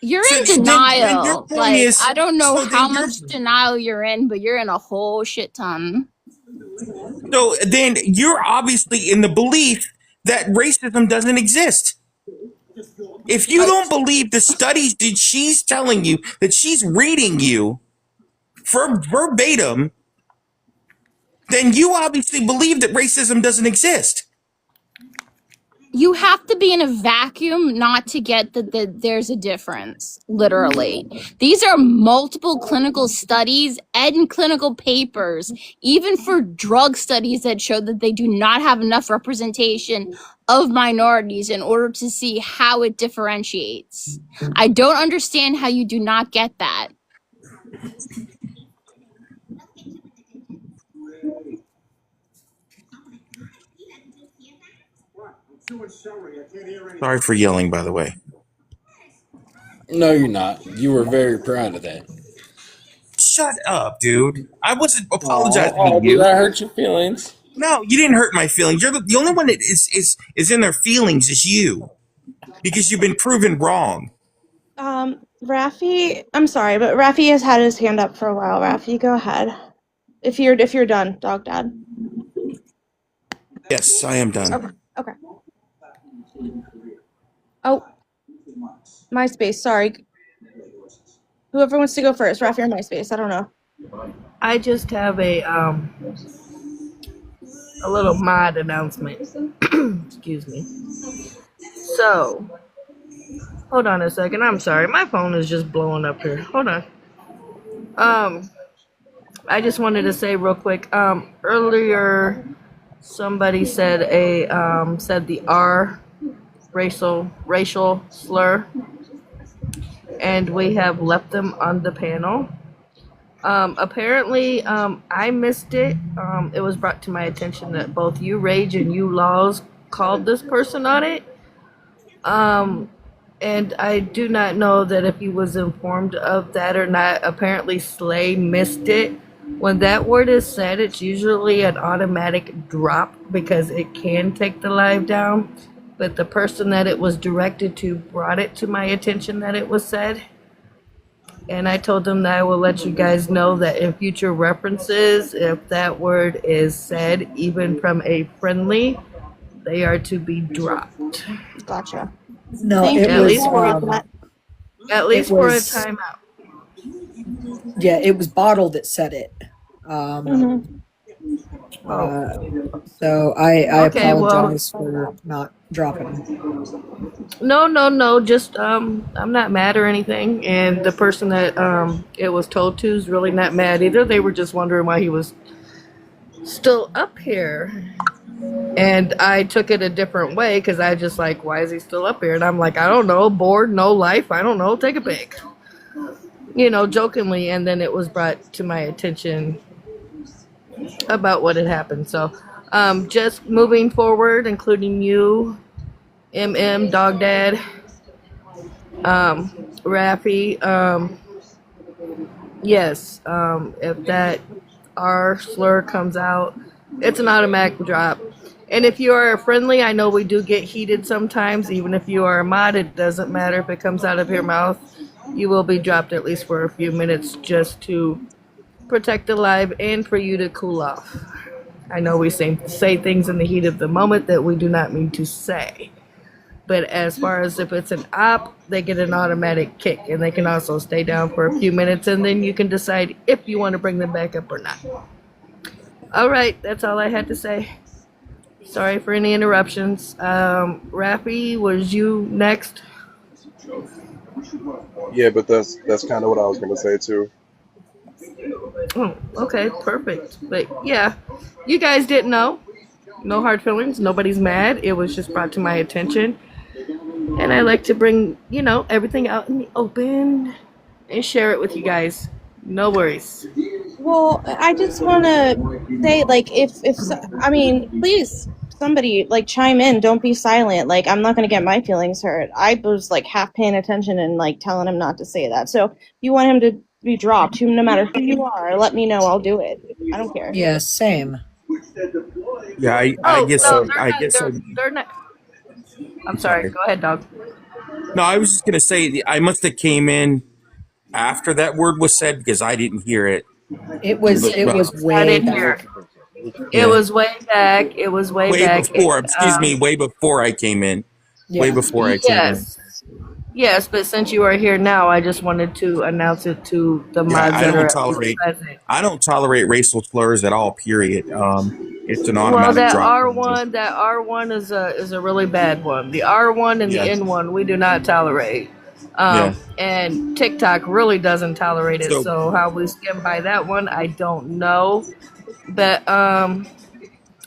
You're so in then your denial. point Like, is, I don't know so then how you're- much denial you're in, but you're in a whole shit ton. So then you're obviously in the belief that racism doesn't exist. If you don't believe the studies that she's telling you, that she's reading you verbatim, then you obviously believe that racism doesn't exist. You have to be in a vacuum not to get that there's a difference, literally. These are multiple clinical studies and clinical papers, even for drug studies that show that they do not have enough representation of minorities in order to see how it differentiates. I don't understand how you do not get that. Sorry for yelling, by the way. No, you're not. You were very proud of that. Shut up, dude. I wasn't apologizing Oh, to you. did I hurt your feelings? No, you didn't hurt my feelings. You're the only one that is in their feelings is you, because you've been proven wrong. Rafi, I'm sorry, but Rafi has had his hand up for a while. Rafi, go ahead. If you're done, Dog Dad. Yes, I am done. Okay. Oh, MySpace. Sorry. Whoever wants to go first, Rafi or MySpace. I don't know. I just have a little mod announcement. Excuse me. So, hold on a second. I'm sorry. My phone is just blowing up here. Hold on. I just wanted to say real quick. Earlier, somebody said said the R racial slur, and we have left them on the panel. Apparently, I missed it. It was brought to my attention that both you, Rage, and you, Laws, called this person on it. And I do not know that if he was informed of that or not. Apparently, Slay missed it. When that word is said, it's usually an automatic drop because it can take the live down. But the person that it was directed to brought it to my attention that it was said. And I told them that I will let you guys know that in future references, if that word is said, even from a friendly, they are to be dropped. Gotcha. No, Thank it you was for that. At least for a timeout. Yeah, it was Bottle that said it. So I Okay, apologize for not dropping. No. Just I'm not mad or anything, and the person that it was told to is really not mad either. They were just wondering why he was still up here. And I took it a different way because I just like, why is he still up here? And I'm like, I don't know, bored, no life, I don't know, take a pic. Jokingly, and then it was brought to my attention about what had happened. So, just moving forward, including you, Dog Dad, Raffy, yes, if that R slur comes out, it's an automatic drop. And if you are friendly, I know we do get heated sometimes. Even if you are a mod, it doesn't matter if it comes out of your mouth. You will be dropped at least for a few minutes just to protect the live and for you to cool off. I know we say things in the heat of the moment that we do not mean to say. But as far as if it's an op, they get an automatic kick, and they can also stay down for a few minutes, and then you can decide if you want to bring them back up or not. All right, that's all I had to say. Sorry for any interruptions. Raffy, was you next? Yeah, but that's kind of what I was gonna say too. Oh, okay, perfect. But yeah, you guys didn't know. No hard feelings. Nobody's mad. It was just brought to my attention. And I like to bring, everything out in the open and share it with you guys. No worries. Well, I just want to say, like, I mean, please, somebody, like, chime in. Don't be silent. Like, I'm not going to get my feelings hurt. I was, like, half paying attention and, like, telling him not to say that. So, if you want him to be dropped, no matter who you are, let me know. I'll do it. I don't care. Yeah, same. Yeah, I Oh, guess no, I guess I they're not. I'm sorry. sorry. Go ahead, dog. No, I was just gonna say I must have came in after that word was said because I didn't hear it. It was But, way didn't hear. back. It yeah, was way back. It was way way back. before. Excuse me, way before I came in. Way Yeah. before I came in. Yes, but since you are here now, I just wanted to announce it to the Yeah, mods that are at least present. I don't tolerate racial slurs at all. Period. It's an Well, automatic drop for me. that R1 is a really bad one. The R1 and the Yes. N1 we do not tolerate. Yeah. And TikTok really doesn't tolerate it. So- So how we skim by that one, I don't know. But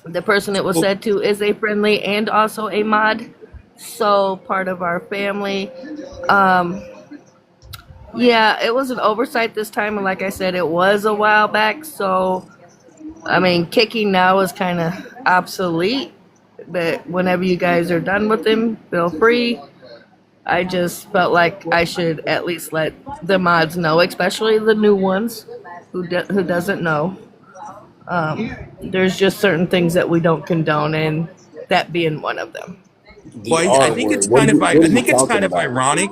the person it was said to is a friendly and also a mod, so part of our family. Yeah, it was an oversight this time, and like I said, it was a while back. So, I mean, kicking now is kind of obsolete. But whenever you guys are done with him, feel free. I just felt like I should at least let the mods know, especially the new ones who doesn't know. There's just certain things that we don't condone, and that being one of them. Well, I think it's kind of I think it's kind of ironic.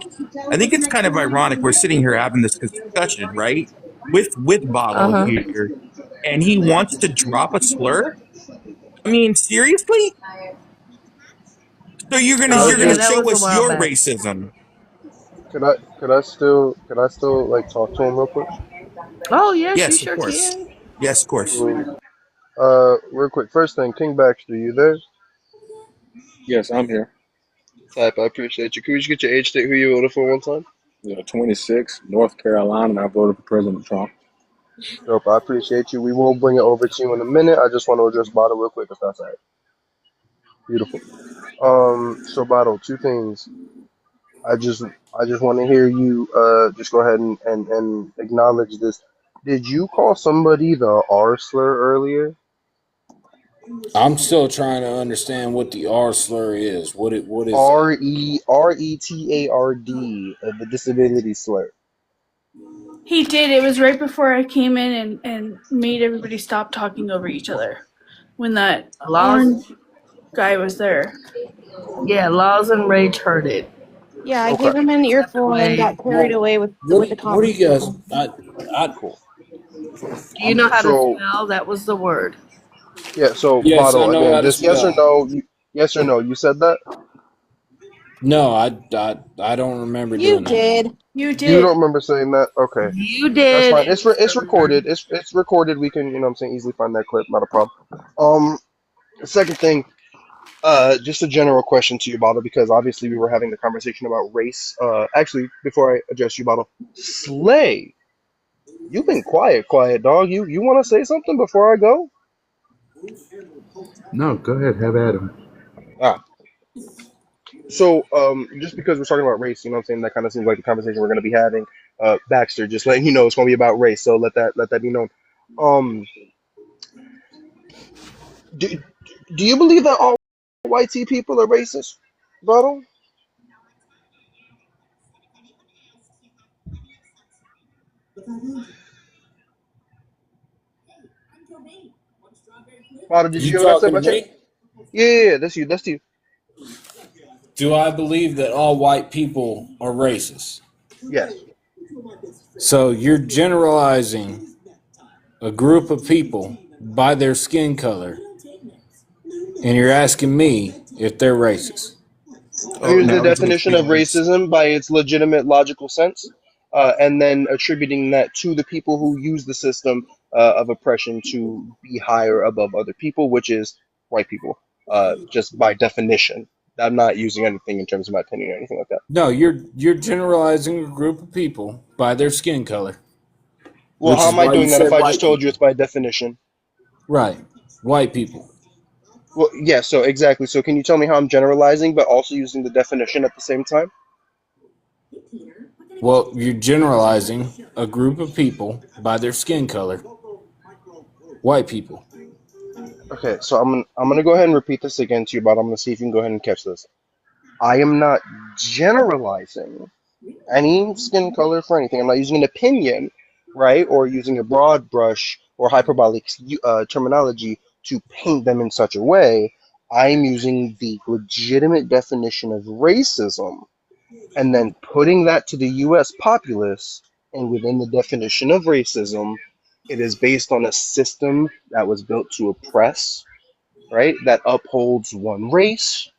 I think it's kind of ironic. We're sitting here having this discussion, right? With Bottle Uh-huh. here, and he wants to drop a slur. I mean, seriously? So you're gonna That show was a us while your back. racism? Could I still like talk to him real quick? Oh yes, you Yes, of sure course. can. Yes, of course. Real quick. First thing, King Baxter, you there? Yes, I'm here. Type, I appreciate you. Could we just get your age, state, who you voted for one time? 26, North Carolina, and I voted for President Trump. Dope, I appreciate you. We will bring it over to you in a minute. I just want to address Bottle real quick, if that's all right. Beautiful. So Bottle, two things. I just want to hear you just go ahead and acknowledge this. Did you call somebody the R slur earlier? I'm still trying to understand what the R slur is. What is that? RETARD, the disability slur. He did. It was right before I came in and made everybody stop talking over each other when that orange guy was there. Yeah, Laws and Rage heard it. Yeah, I Okay. gave him an earful and then got carried away with the What are you guys? conversation. Cool. Do you know how to So spell? That was the word. yeah, so Yes, I Bottle know again, how to just yes or spell. no. Yes or no. You said that. No, I don't remember You doing that. did. You You did. don't remember saying that? Okay. You That's did. fine. It's recorded. It's recorded. We can, what I'm saying, easily find that clip. Not a problem. Second thing, just a general question to you, Bottle, because obviously we were having the conversation about race. Actually, before I address you, Bottle, Slay, you've been quiet, dog. You want to say something before I go? No, go ahead. Have at him. Ah, so just because we're talking about race, you know what I'm saying? That kind of seems like the conversation we're going to be having. Baxter, just letting you know it's going to be about race, so let that be known. Um, do do you believe that all white people are racist, Bottle? Bottle, did you You hear what I said talking by to chance? me? Yeah, that's you. That's you. Do I believe that all white people are racist? Yes. So you're generalizing a group of people by their skin color, and you're asking me if they're racist. I'm Oh, using the now Jay definition of Felix. racism by its legitimate logical sense, and then attributing that to the people who use the system of oppression to be higher above other people, which is white people, just by definition. I'm not using anything in terms of my opinion or anything like that. No, you're generalizing a group of people by their skin color, Well, which how is am I why you doing that if said I just white told you people. it's by definition? Right. White people. Well, yeah, so exactly. So can you tell me how I'm generalizing, but also using the definition at the same time? Well, you're generalizing a group of people by their skin color. White people. Okay, so I'm gonna go ahead and repeat this again to you, but I'm gonna see if you can go ahead and catch this. I am not generalizing any skin color for anything. I'm not using an opinion, right, or using a broad brush or hyperbolic terminology to paint them in such a way. I'm using the legitimate definition of racism and then putting that to the U.S. populace. And within the definition of racism, it is based on a system that was built to oppress, right, that upholds one race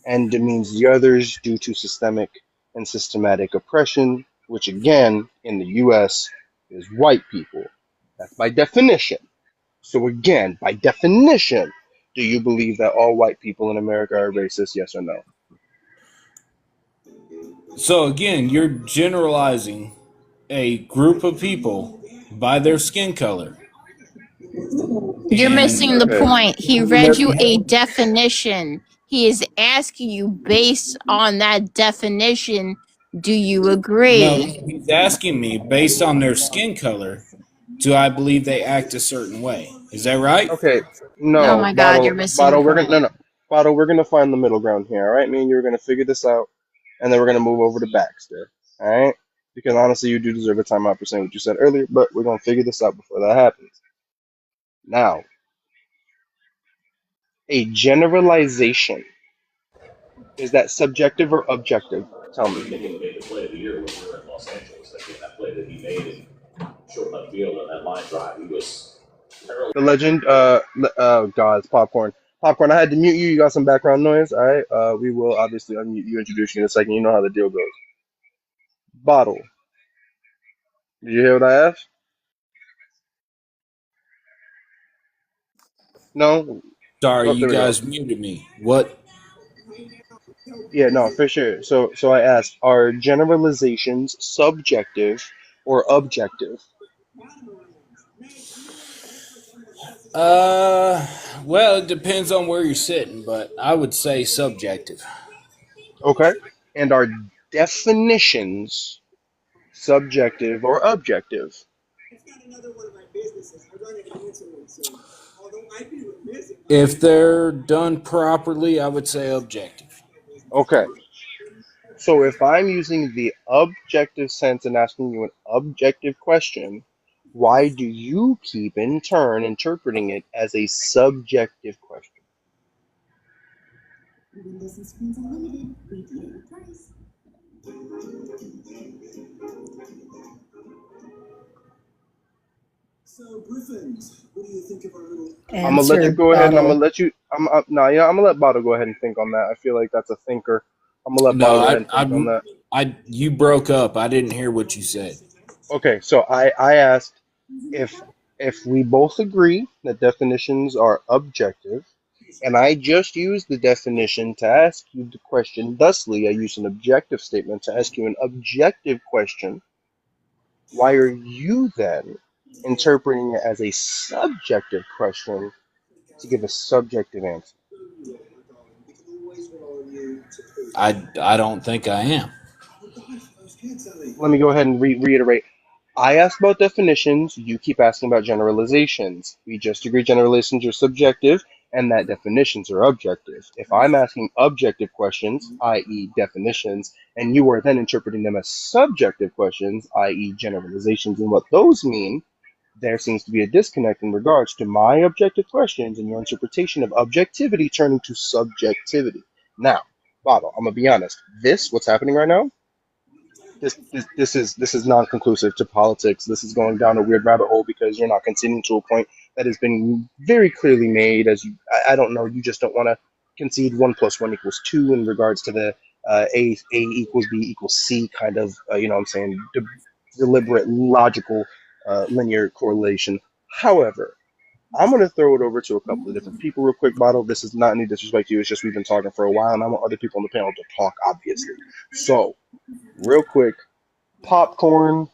and demeans the others due to systemic and systematic oppression, which again, in the US, is white people. That's by definition. So, again, by definition, do you believe that all white people in America are racist? Yes or no? So again, you're generalizing a group of people by their skin color. You're missing And the Okay. point. He read you a definition. He is asking you based on that definition, do you no, agree? he's asking me based on their skin color, do I believe they act a certain way? Is that right? Okay. Oh No, my god, you're bottle, missing the bottle. We're gonna no, point. no, bottle. We're gonna find the middle ground here. All right, me and you are gonna figure this out, and then we're gonna move over to Baxter. All right, because honestly, you do deserve a timeout for saying what you said earlier, but we're gonna figure this out before that happens. Now, a generalization, is that subjective or objective? Tell me. He made the play of the year when we were in Los Angeles. I mean, that play that he made and short left field on that line drive, he was terrible. The legend. Oh God, it's popcorn. Popcorn. I had to mute you. You got some background noise. All right. We will obviously unmute you. Introduce you in a second. You know how the deal goes. Bottle. Did you hear what I asked? No. Sorry, Oh, you there we go. guys muted me. What? Yeah, no, for sure. So I asked, are generalizations subjective or objective? Well, it depends on where you're sitting, but I would say subjective. Okay. And are definitions subjective or objective? If they're done properly, I would say objective. Okay. So if I'm using the objective sense and asking you an objective question, why do you keep in turn interpreting it as a subjective question? I'm gonna let you Answer go ahead and I'm gonna bottle. let you. No, yeah, I'm gonna let Bottle go ahead and think on that. I feel like that's a thinker. I'm gonna let No, Bottle go ahead and think on that. you broke up. I didn't hear what you said. Okay, so I asked if we both agree that definitions are objective, and I just used the definition to ask you the question. Thusly, I used an objective statement to ask you an objective question. Why are you then interpreting it as a subjective question to give a subjective answer. I don't think I am. Let me go ahead and reiterate. I asked about definitions. You keep asking about generalizations. We just agreed generalizations are subjective and that definitions are objective. If I'm asking objective questions, i.e., definitions, and you are then interpreting them as subjective questions, i.e., generalizations, and what those mean, there seems to be a disconnect in regards to my objective questions and your interpretation of objectivity turning to subjectivity. Now, Bottle, I'm gonna be honest. What's happening right now, this is non-conclusive to politics. This is going down a weird rabbit hole because you're not conceding to a point that has been very clearly made. As you, I don't know, you just don't want to concede 1 + 1 = 2 in regards to the A equals B equals C kind of you know what I'm saying, deliberate logical linear correlation. However, I'm going to throw it over to a couple of different people real quick, Bottle. This is not any disrespect to you. It's just we've been talking for a while, and I want other people on the panel to talk, obviously. So, real quick, Popcorn.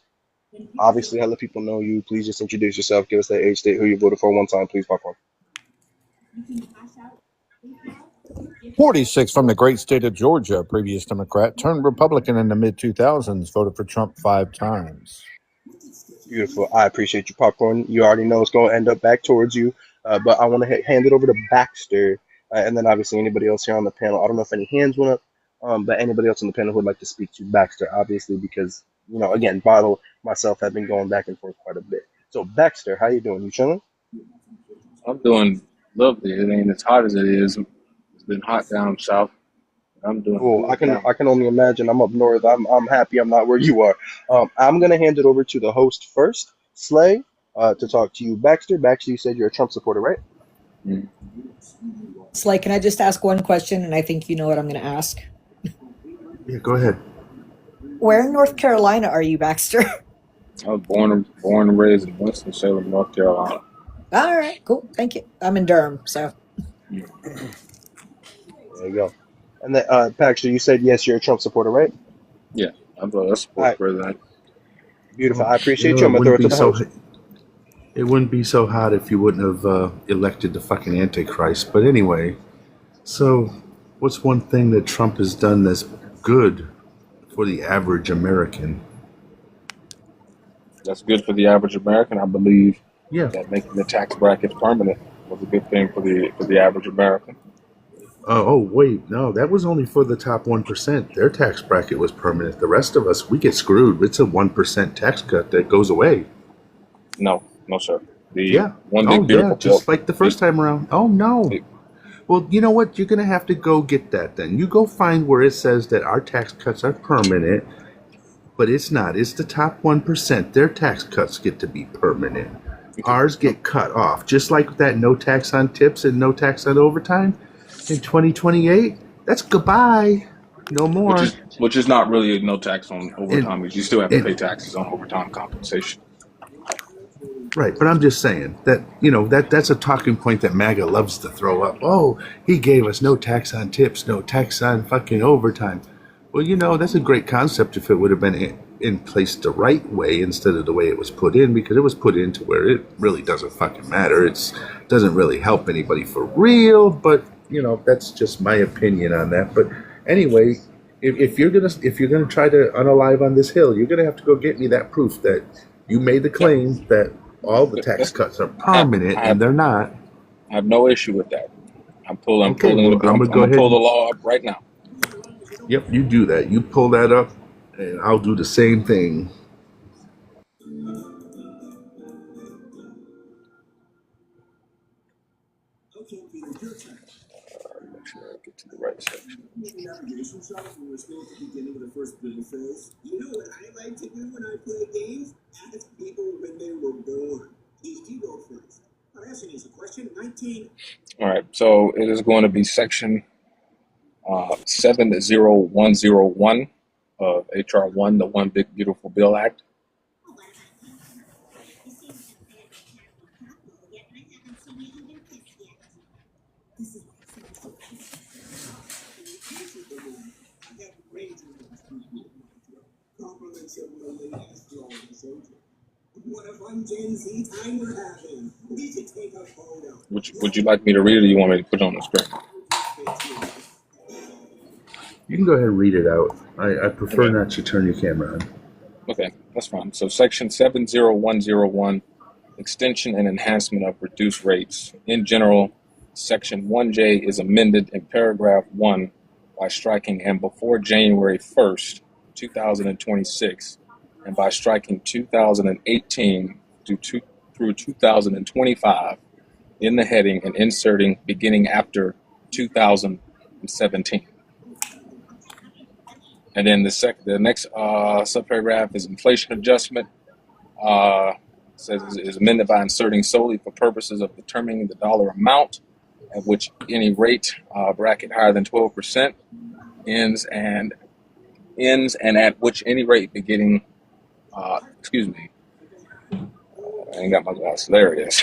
Obviously, I let people know you. Please just introduce yourself. Give us that age, state, who you voted for one time, please, Popcorn. 46 from the great state of Georgia, previous Democrat, turned Republican in the mid 2000s, voted for Trump 5 times. Beautiful. I appreciate you, Popcorn. You already know it's going to end up back towards you, but I want to hand it over to Baxter, and then obviously anybody else here on the panel. I don't know if any hands went up, but anybody else on the panel who would like to speak to Baxter, obviously, because, you know, again, Bottle, myself have been going back and forth quite a bit. So, Baxter, how you doing? You chilling? I'm doing lovely. It ain't as hot as it is. It's been hot down south. I'm doing Cool. good now. I can only imagine. I'm up north. I'm happy I'm not where you are. I'm gonna hand it over to the host first, Slay, to talk to you. Baxter. Baxter, you said you're a Trump supporter, right? Slay, can I just ask one question? And I think you know what I'm going to ask. Yeah, go ahead. Where in North Carolina are you, Baxter? I was born and raised in Winston-Salem, North Carolina. All right, cool. Thank you. I'm in Durham, so. There you go. And then, Baxter, you said yes, you're a Trump supporter, right? Yeah, I support All right. president. Beautiful. Well, I appreciate you. I'm gonna throw it to the host. It wouldn't be so hot if you wouldn't have elected the fucking Antichrist. But anyway, so what's one thing that Trump has done that's good for the average American? That's good for the average American. I believe Yeah. that making the tax brackets permanent was a good thing for the average American. Oh, wait, no, that was only for the top 1%. Their tax bracket was permanent. The rest of us, we get screwed. It's a 1% tax cut that goes away. No, sir. Yeah. One Oh, big beautiful yeah, just like the first time around. Oh, no. Well, you know what? You're going to have to go get that then. You go find where it says that our tax cuts are permanent, but it's not. It's the top 1%. Their tax cuts get to be permanent. Ours get cut off. Just like that no tax on tips and no tax on overtime in 2028. That's goodbye. No more. Which is not really no tax on overtime, because you still have to pay taxes on overtime compensation. Right, but I'm just saying that, you know, that's a talking point that MAGA loves to throw up. Oh, he gave us no tax on tips, no tax on fucking overtime. Well, you know, that's a great concept if it would have been in place the right way instead of the way it was put in, because it was put into where it really doesn't fucking matter. It doesn't really help anybody for real, but, you know, that's just my opinion on that. But anyway, if you're gonna try to unalive on this hill, you're gonna have to go get me that proof that you made the claim that all the tax cuts are permanent, and they're not. I have no issue with that. I'm pulling I'm gonna go ahead pull the and, law up right now. yep, you do that. You pull that up, and I'll do the same thing. Make sure I get to the right section. Navigation shop when we're still at the beginning of the first business phase. You know what I like to do when I play games? Ask people when they were born. You go first. Now, that's an easy question. 19. All right, so it is going to be section 70101 of HR 1, the One Big Beautiful Bill Act. Compliments of my lady astrologer soldier. What a fun Gen Z time we're having. Would you like me to read it, or do you want me to put it on the screen? You can go ahead and read it out. I prefer Okay. not to turn your camera on. Okay, that's fine. So section 70101, extension and enhancement of reduced rates. In general, section 1J is amended in paragraph 1 by striking "and before January 1st, 2026, and by striking 2018 through 2025 in the heading and inserting "beginning after 2017." And then the next subparagraph is inflation adjustment. Says is amended by inserting "solely for purposes of determining the dollar amount at which any rate bracket higher than 12% ends and at which any rate beginning." Excuse me, I ain't got my glasses. There it is.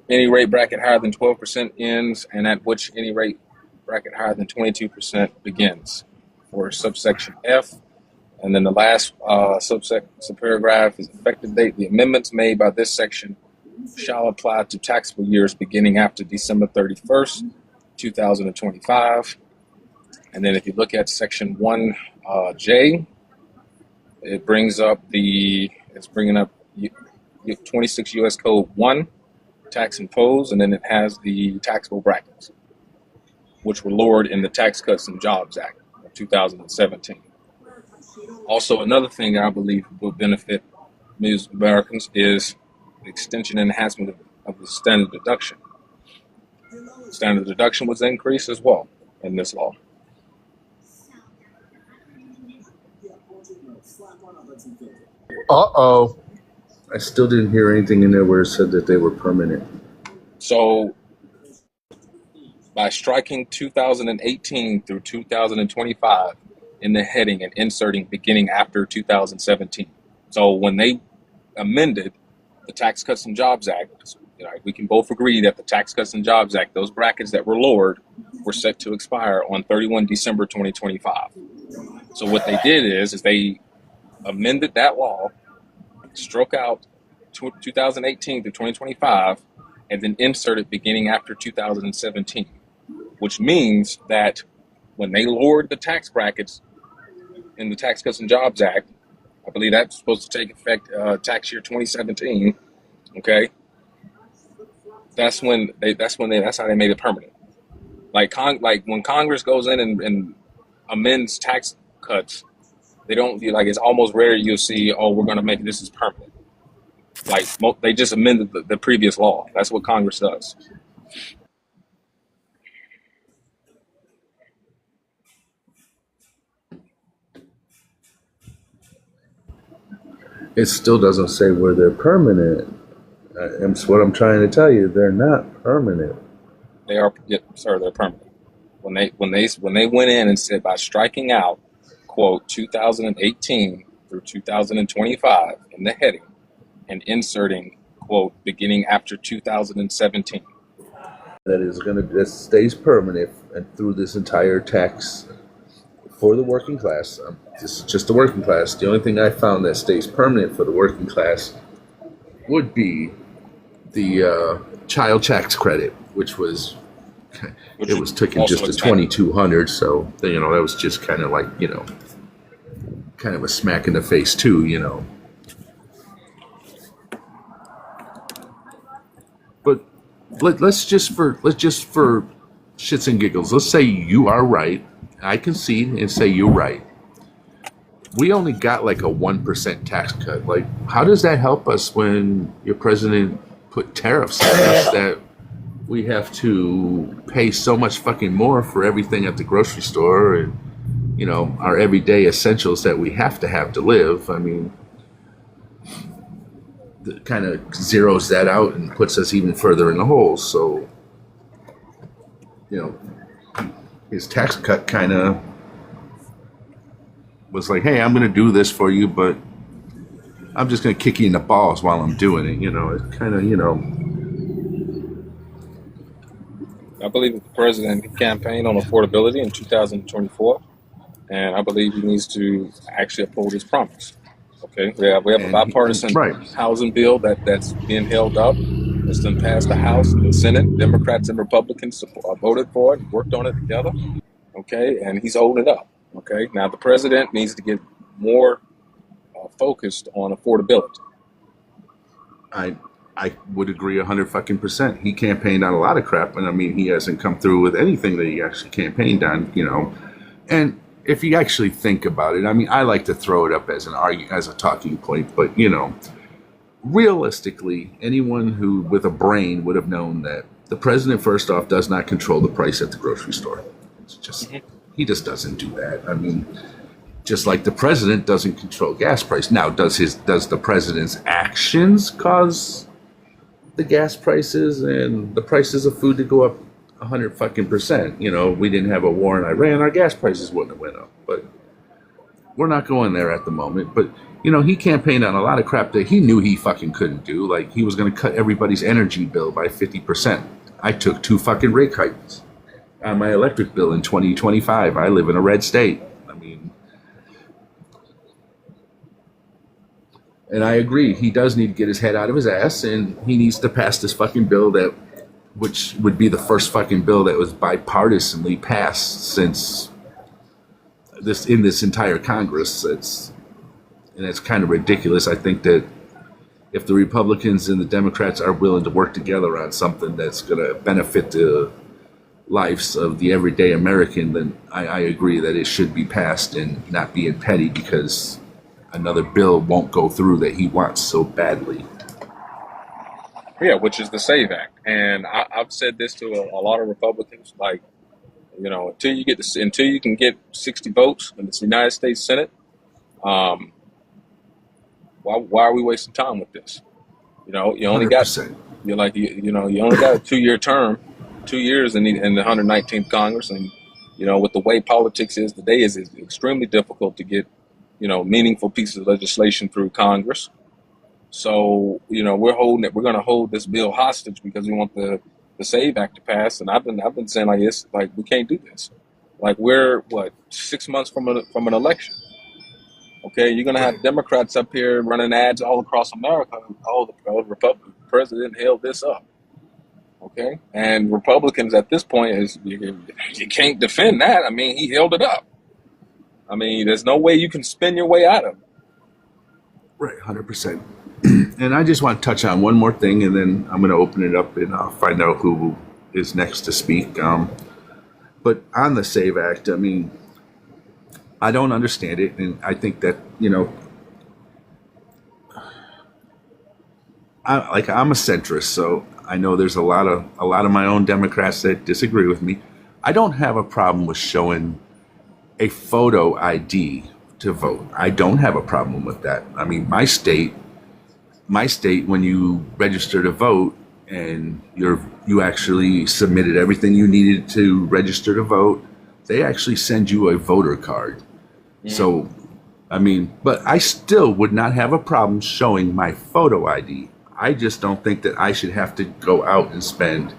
Any rate bracket higher than 12% ends, and at which any rate bracket higher than 22% begins. For subsection F. And then the last subparagraph is effective date. The amendments made by this section shall apply to taxable years beginning after December 31st, 2025. And then if you look at section 1J, it's bringing up 26 U.S. Code 1, tax imposed, and then it has the taxable brackets, which were lowered in the Tax Cuts and Jobs Act of 2017. Also, another thing I believe will benefit Americans is the extension and enhancement of the standard deduction. Standard deduction was increased as well in this law. Uh-oh. I still didn't hear anything in there where it said that they were permanent. So, by striking 2018 through 2025 in the heading and inserting "beginning after 2017. So when they amended the Tax Cuts and Jobs Act, we can both agree that the Tax Cuts and Jobs Act, those brackets that were lowered, were set to expire on 31 December 2025. So what they did is they amended that law, struck out 2018 to 2025, and then inserted "beginning after 2017, which means that when they lowered the tax brackets in the Tax Cuts and Jobs Act, I believe that's supposed to take effect tax year 2017. Okay, that's how they made it permanent. Like when Congress goes in and amends tax cuts, they don't it's almost rare you'll see, oh, we're going to make this as permanent. They just amended the previous law. That's what Congress does. It still doesn't say where they're permanent. That's what I'm trying to tell you. They're not permanent. They are, sir. They're permanent. When they went in and said by striking out, quote, 2018 through 2025 in the heading and inserting, quote, "beginning after 2017. That stays permanent and through this entire tax for the working class. This is just the working class. The only thing I found that stays permanent for the working class would be the child tax credit, which was taken just to 2,200. So that was just kind of kind of a smack in the face too. But let's just for shits and giggles, let's say you are right. I concede and say you're right. We only got like a 1% tax cut. How does that help us when your president put tariffs on us that we have to pay so much fucking more for everything at the grocery store and, our everyday essentials that we have to have to live? I mean, that kind of zeroes that out and puts us even further in the hole. So, his tax cut kind of was like, hey, I'm going to do this for you, but I'm just going to kick you in the balls while I'm doing it. It's kind of, I believe that the president campaigned on affordability in 2024, and I believe he needs to actually uphold his promise. Okay, we have a bipartisan housing bill that's being held up. It's done passed the House and the Senate. Democrats and Republicans voted for it, worked on it together. Okay, and he's holding it up. Okay, now the president needs to get more focused on affordability. I would agree 100% He campaigned on a lot of crap, and I mean, he hasn't come through with anything that he actually campaigned on, you know. And if you actually think about it, I mean, I like to throw it up as a talking point, but you know, realistically, anyone who with a brain would have known that the president, first off, does not control the price at the grocery store. It's just he just doesn't do that. I mean, just like the president doesn't control gas price. Now, does the president's actions cause the gas prices and the prices of food to go up 100%? You know, we didn't have a war in Iran, our gas prices wouldn't have went up. But we're not going there at the moment. But you know, he campaigned on a lot of crap that he knew he fucking couldn't do. Like he was going to cut everybody's energy bill by 50%. I took 2 fucking rate hikes on my electric bill in 2025. I live in a red state. I mean, and I agree, he does need to get his head out of his ass, and he needs to pass this fucking bill which would be the first fucking bill that was bipartisanly passed since this entire Congress. It's kind of ridiculous. I think that if the Republicans and the Democrats are willing to work together on something that's going to benefit the lives of the everyday American, then I agree that it should be passed and not being petty because another bill won't go through that he wants so badly. Yeah, which is the SAVE Act. And I've said this to a lot of Republicans, like, you know, until you can get 60 votes in the United States Senate, why are we wasting time with this? You know, you only 100%. you only got a 2-year term, 2 years in the 119th Congress, and you know, with the way politics is today, is extremely difficult to get, you know, meaningful pieces of legislation through Congress. So, you know, we're going to hold this bill hostage because we want the SAVE Act to pass. And I've been saying like this, like we can't do this. Like we're 6 months from an election. Okay, you're going to have Democrats up here running ads all across America. Oh, the Republican president held this up. Okay, and Republicans at this point you can't defend that. I mean, he held it up. I mean, there's no way you can spin your way out of it. Right, 100%. And I just want to touch on one more thing, and then I'm going to open it up and I'll find out who is next to speak. But on the SAVE Act, I mean, I don't understand it, and I think that, you know, I'm a centrist, so I know there's a lot of my own Democrats that disagree with me. I don't have a problem with showing a photo ID to vote. I don't have a problem with that. I mean, my state, when you register to vote and you actually submitted everything you needed to register to vote, they actually send you a voter card. Yeah. So, I mean, but I still would not have a problem showing my photo ID. I just don't think that I should have to go out and spend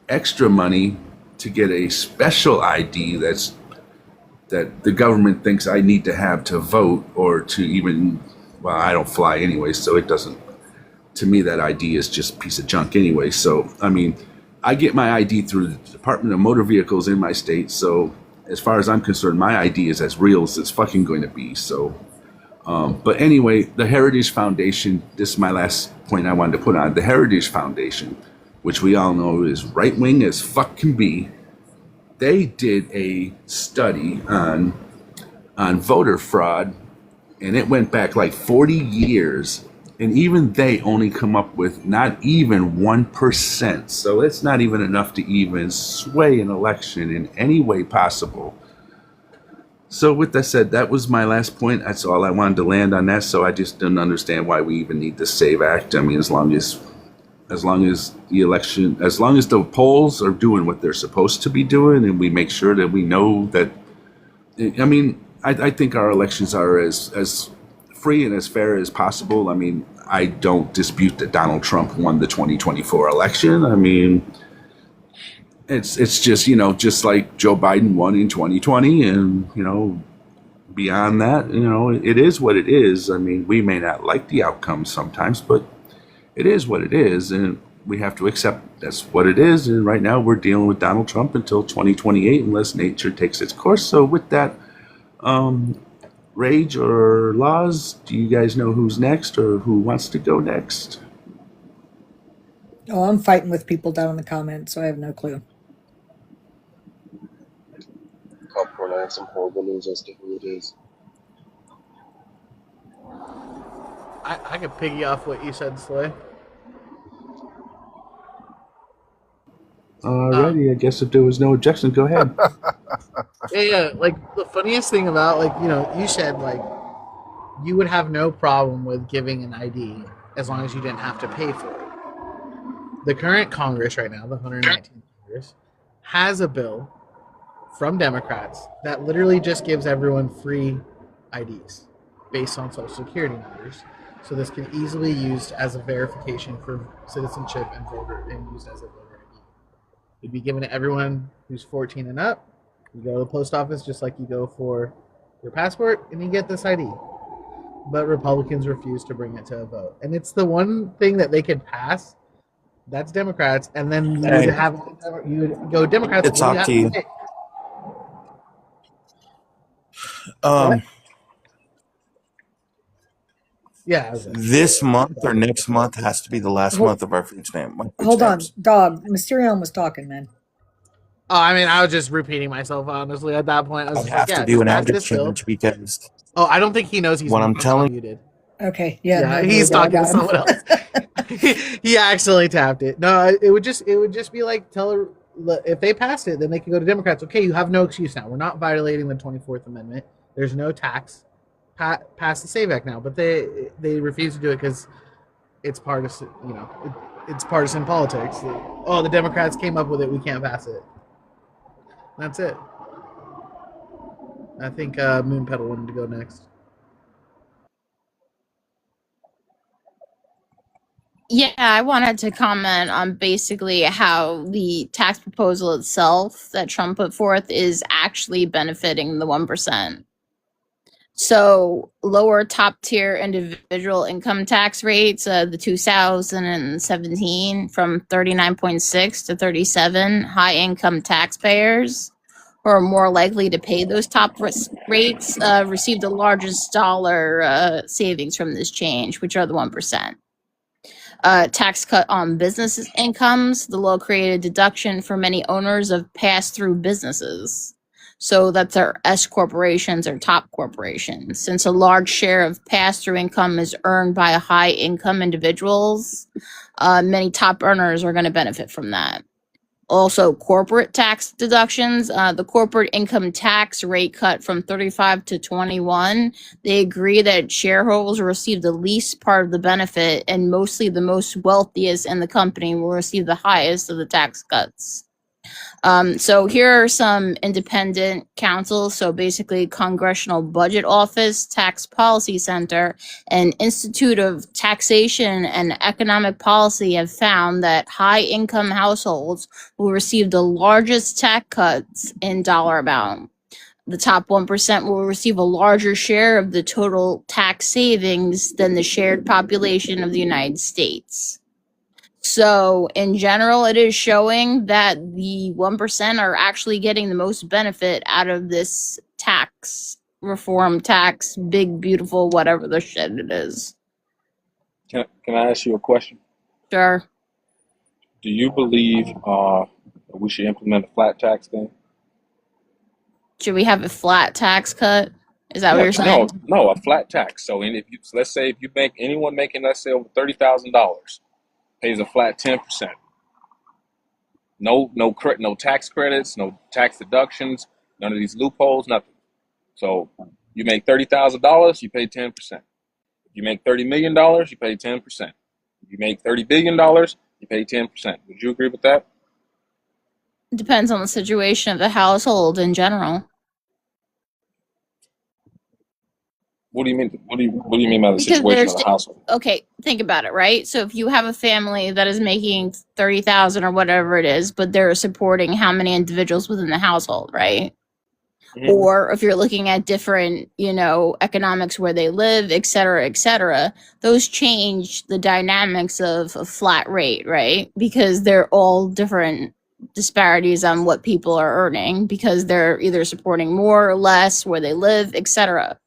extra money to get a special ID that the government thinks I need to have to vote or to even, well, I don't fly anyway, so it doesn't, to me, that ID is just a piece of junk anyway. So, I mean, I get my ID through the Department of Motor Vehicles in my state, so as far as I'm concerned, my ID is as real as it's fucking going to be. So, but anyway, the Heritage Foundation, this is my last point I wanted to put on. The Heritage Foundation, which we all know is right-wing as fuck can be, they did a study on voter fraud, and it went back like 40 years, and even they only come up with not even 1%. So it's not even enough to even sway an election in any way possible. So with that said, that was my last point. That's all I wanted to land on that. So I just didn't understand why we even need the SAVE Act. I mean, as long as the polls are doing what they're supposed to be doing, and we make sure that we know that, I mean, I think our elections are as free and as fair as possible. I mean, I don't dispute that Donald Trump won the 2024 election. I mean, it's just, you know, just like Joe Biden won in 2020, and, you know, beyond that, you know, it is what it is. I mean, we may not like the outcome sometimes, but it is what it is. And we have to accept that's what it is. And right now we're dealing with Donald Trump until 2028 unless nature takes its course. So with that, Rage or Laws, do you guys know who's next or who wants to go next? Oh, I'm fighting with people down in the comments, so I have no clue. Popcorn, I have some horrible news as to who it is. I could piggy off what you said, Slay. Alrighty, I guess if there was no objection, go ahead. Yeah. Like the funniest thing about you said you would have no problem with giving an ID as long as you didn't have to pay for it. The current Congress right now, the 119th Congress, has a bill from Democrats that literally just gives everyone free IDs based on social security numbers. So this can easily be used as a verification for citizenship and used as a voter ID. It'd be given to everyone who's 14 and up. You go to the post office just like you go for your passport, and you get this ID. But Republicans refuse to bring it to a vote, and it's the one thing that they could pass. That's Democrats, and then you would go Democrats. It's up to you. Yeah. This month or next month has to be the last month of our food stamp. Hold on, dog. Mysterion was talking, man. Oh, I mean, I was just repeating myself. Honestly, at that point, I was I have to do an address change because. Oh, I don't think he knows he's what I'm telling muted. Okay, yeah, no, he's talking to got him. someone else. He accidentally tapped it. No, it would just be like tell her if they passed it, then they could go to Democrats. Okay, you have no excuse now. We're not violating the 24th Amendment. There's no tax. Pass the SAVE Act now, but they refuse to do it because it's partisan. It's partisan politics. The Democrats came up with it. We can't pass it. That's it. I think Moonpetal wanted to go next. Yeah, I wanted to comment on basically how the tax proposal itself that Trump put forth is actually benefiting the 1%. So lower top tier individual income tax rates, the 2017 from 39.6 to 37, high income taxpayers who are more likely to pay those top rates received the largest dollar savings from this change, which are the 1%. Tax cut on business incomes, the law created deduction for many owners of pass-through businesses. So that's our S corporations or top corporations. Since a large share of pass-through income is earned by high-income individuals, many top earners are going to benefit from that. Also, corporate tax deductions, the corporate income tax rate cut from 35 to 21. They agree that shareholders will receive the least part of the benefit, and mostly the most wealthiest in the company will receive the highest of the tax cuts. So here are some independent counsels. So basically Congressional Budget Office, Tax Policy Center, and Institute of Taxation and Economic Policy have found that high-income households will receive the largest tax cuts in dollar amount. The top 1% will receive a larger share of the total tax savings than the shared population of the United States. So in general, it is showing that the 1% are actually getting the most benefit out of this tax reform, tax, big, beautiful, whatever the shit it is. Can I ask you a question? Sure. Do you believe we should implement a flat tax thing? Should we have a flat tax cut? Is that what you're saying? No, a flat tax. So let's say if you make anyone making, let's say, over $30,000 pays a flat 10%. No tax credits, no tax deductions, none of these loopholes, nothing. So you make $30,000, you pay 10%. If you make $30 million, you pay 10%. If you make $30 billion, you pay 10%. Would you agree with that? Depends on the situation of the household in general. What do you mean? What do you mean by the situation of the household? Okay, think about it, right? So if you have a family that is making 30,000 or whatever it is, but they're supporting how many individuals within the household, right? or if you're looking at different, economics where they live, et cetera, those change the dynamics of a flat rate, right? Because they're all different disparities on what people are earning because they're either supporting more or less where they live, et cetera.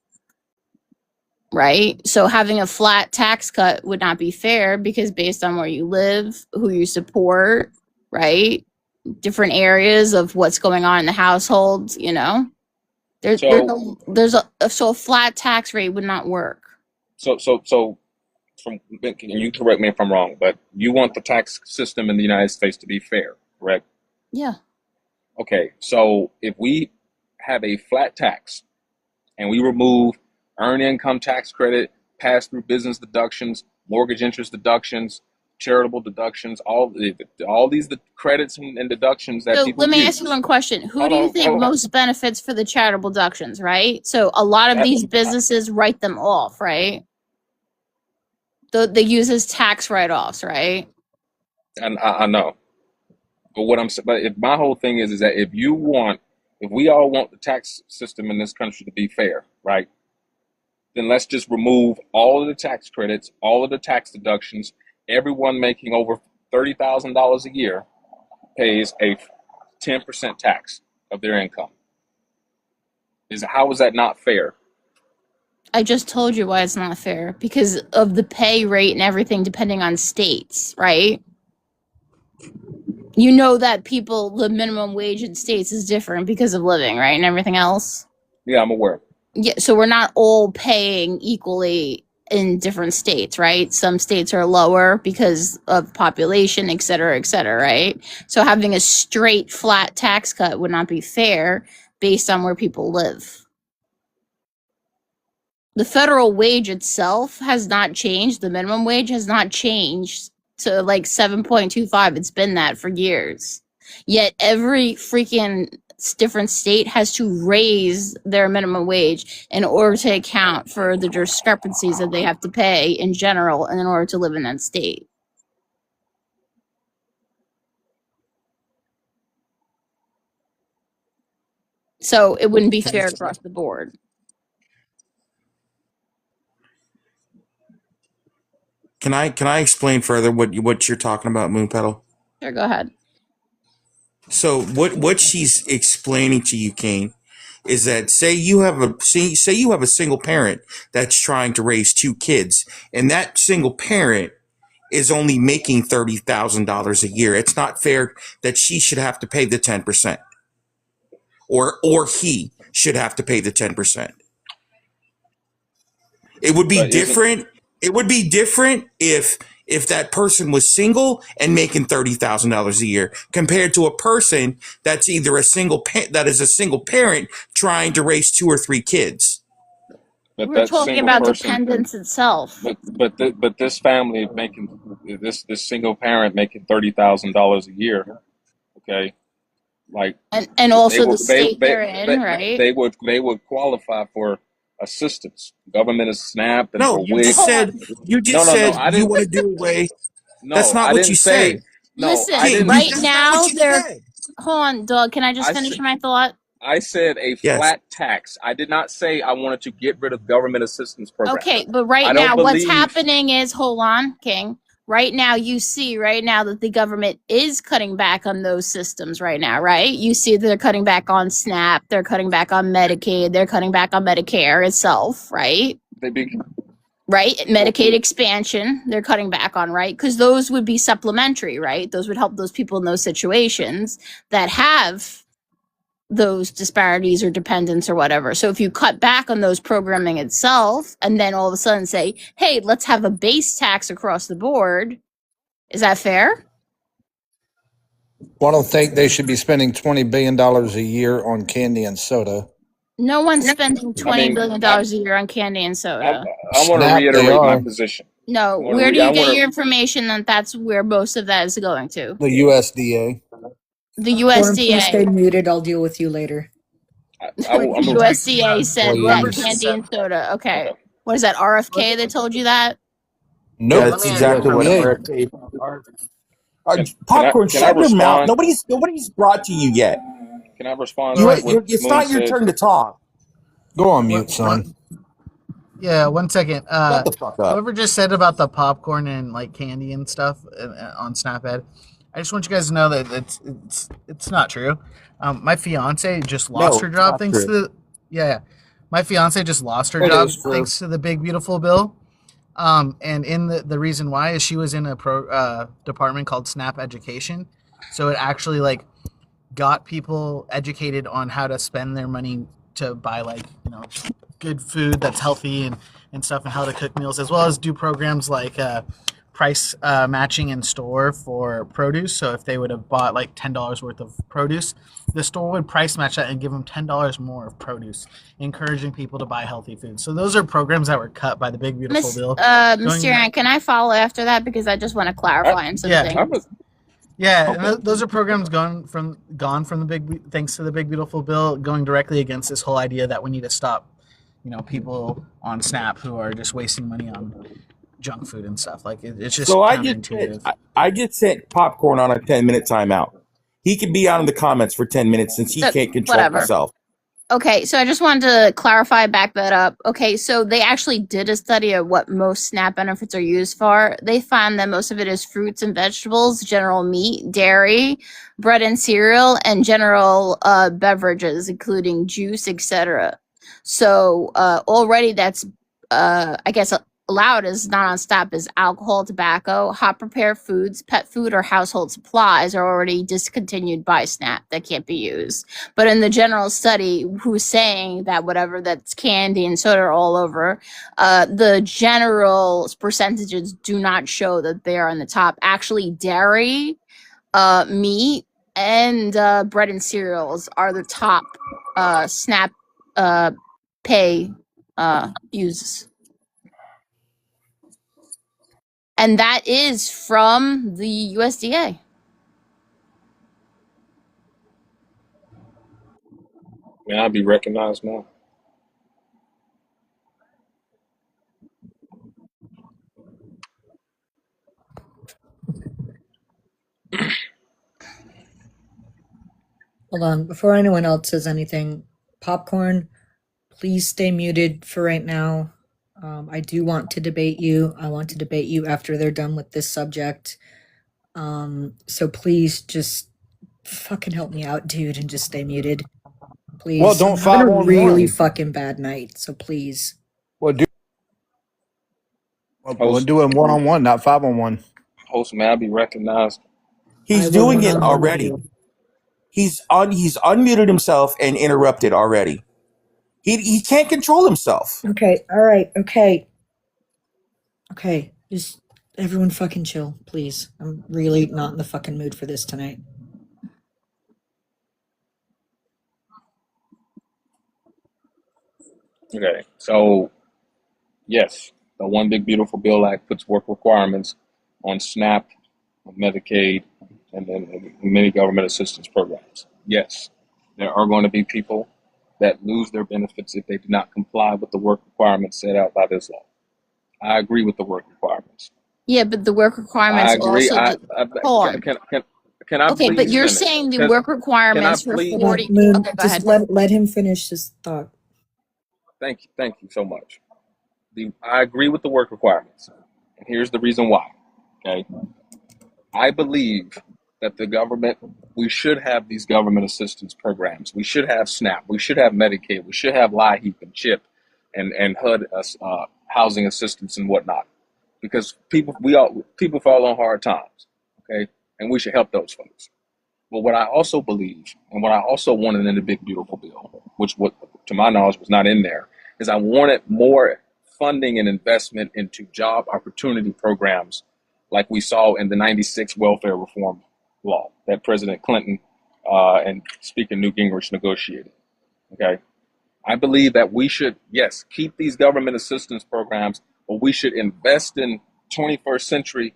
Right? So having a flat tax cut would not be fair because based on where you live, who you support, right? Different areas of what's going on in the household, There's so a flat tax rate would not work. So from, can you correct me if I'm wrong, but you want the tax system in the United States to be fair, correct? Yeah. Okay, so if we have a flat tax and we remove earned income tax credit, pass through business deductions, mortgage interest deductions, charitable deductions, all these credits and deductions that So people let me use. ask you one question. Who Hold do you on, think hold on. most benefits for the charitable deductions, right? So a lot of these businesses write them off, right? They use as tax write-offs, right? And I know. But my whole thing is that if we all want the tax system in this country to be fair, right? Then let's just remove all of the tax credits, all of the tax deductions. Everyone making over $30,000 a year pays a 10% tax of their income. How is that not fair? I just told you why it's not fair because of the pay rate and everything depending on states, right? You know that the minimum wage in states is different because of living, right? And everything else. Yeah, I'm aware. Yeah, so we're not all paying equally in different states, right? Some states are lower because of population, et cetera, right? So having a straight flat tax cut would not be fair based on where people live. The federal wage itself has not changed. The minimum wage has not changed to like 7.25. It's been that for years. Yet every freaking different state has to raise their minimum wage in order to account for the discrepancies that they have to pay in general and in order to live in that state. So it wouldn't be fair across the board. Can I explain further what you're talking about, Moon Petal? Sure, go ahead. So what she's explaining to you, Kane, is that say you have a single parent that's trying to raise two kids, and that single parent is only making $30,000 a year. It's not fair that she should have to pay the 10%, or he should have to pay the 10%. It would be different. It would be different if that person was single and making $30,000 a year compared to a person that's either a single parent trying to raise two or three kids. But we're talking about dependence itself. But this family making this single parent making $30,000 a year, okay, like and also the state they're in, right? They would qualify for assistance, government is SNAP and No, for you just said you want to do away. No, that's not I what didn't you say. said. No, listen, I didn't. right That's now not what you they're. said. Hold on, Doug. Can I just finish my thought? I said a flat tax. I did not say I wanted to get rid of government assistance programs. Okay, but right now what's happening is, hold on, King. Right now, you see that the government is cutting back on those systems right now, right? You see that they're cutting back on SNAP, they're cutting back on Medicaid, they're cutting back on Medicare itself, right? Right? Medicaid expansion, they're cutting back on, right? Because those would be supplementary, right? Those would help those people in those situations that have those disparities or dependence or whatever. So if you cut back on those programming itself and then all of a sudden say, hey, let's have a base tax across the board, is that fair? Well, I don't think they should be spending $20 billion a year on candy and soda. No one's spending $20 billion a year on candy and soda. I want to reiterate my position. No, where do you get your information that that's where most of that is going to? The USDA. The Lauren, please stay USDA. muted. I'll deal with you later. The USDA said that candy and soda. Okay. What is that, RFK that told you that? Nope. Yeah, that's exactly what USDA. Popcorn, can I shut your mouth. respond? Nobody's brought to you yet. Can I respond You, to Wait, what it's Moon not your said? turn to talk. Go on what, mute, son. yeah, 1 second. Shut the fuck up. Whoever just said about the popcorn and like candy and stuff on Snapchat, I just want you guys to know that it's not true. My fiance just lost No, her it's job not thanks to true. yeah. My fiance just lost her It job is true. thanks to the big beautiful bill. And in the reason why is she was in a department called Snap Education, so it actually like got people educated on how to spend their money to buy like good food that's healthy and stuff, and how to cook meals, as well as do programs like price matching in store for produce. So if they would have bought like $10 worth of produce, the store would price match that and give them $10 more of produce, encouraging people to buy healthy food. So those are programs that were cut by the big beautiful bill. Miss Tyrion, can I follow after that because I just want to clarify on something? Yeah, Okay. and those are programs gone from the big, thanks to the big beautiful bill, going directly against this whole idea that we need to stop, people on Snap who are just wasting money on junk food and stuff. Like it's just So counterintuitive. I just sent popcorn on a 10-minute timeout. He can be out in the comments for 10 minutes since he can't control Whatever. himself. Okay, so I just wanted to clarify, back that up. Okay, so they actually did a study of what most SNAP benefits are used for. They found that most of it is fruits and vegetables, general meat, dairy, bread and cereal, and general beverages, including juice, etc. So already that's, I guess, allowed as not on SNAP is alcohol, tobacco, hot prepared foods, pet food, or household supplies are already discontinued by SNAP that can't be used. But in the general study, who's saying that whatever that's candy and soda all over, the general percentages do not show that they are on the top. Actually, dairy, meat, and bread and cereals are the top SNAP pay uses. And that is from the USDA. May I be recognized now? Hold on, before anyone else says anything, Popcorn, please stay muted for right now. I do want to debate you. I want to debate you after they're done with this subject. So please just fucking help me out, dude, and just stay muted. Please. Well, don't I'm having a 5-on-1. really fucking bad night, so please. Well, we'll do it 1-on-1, not 5-on-1. Host, may I be recognized? He's doing it already. He's unmuted himself and interrupted already. He can't control himself. Okay, alright, okay. Okay, just everyone fucking chill, please. I'm really not in the fucking mood for this tonight. Okay, so yes, the One Big Beautiful Bill Act puts work requirements on SNAP, Medicaid, and many government assistance programs. Yes, there are going to be people that lose their benefits if they do not comply with the work requirements set out by this law. I agree with the work requirements. Yeah, but the work requirements I agree. also. Hold on. Can I Okay, please but you're finish? saying the Can- work can I requirements for please- 40. Moon, Okay, go just ahead. let him finish his thought. Thank you so much. I agree with the work requirements, and here's the reason why. Okay, I believe that the government, we should have these government assistance programs. We should have SNAP. We should have Medicaid. We should have LIHEAP and CHIP, and HUD housing assistance and whatnot, because people fall on hard times. Okay, and we should help those folks. But what I also believe, and what I also wanted in the Big Beautiful Bill, which to my knowledge was not in there, is I wanted more funding and investment into job opportunity programs like we saw in the 96 welfare reform law that President Clinton and Speaker Newt Gingrich negotiated. Okay, I believe that we should, yes, keep these government assistance programs, but we should invest in 21st century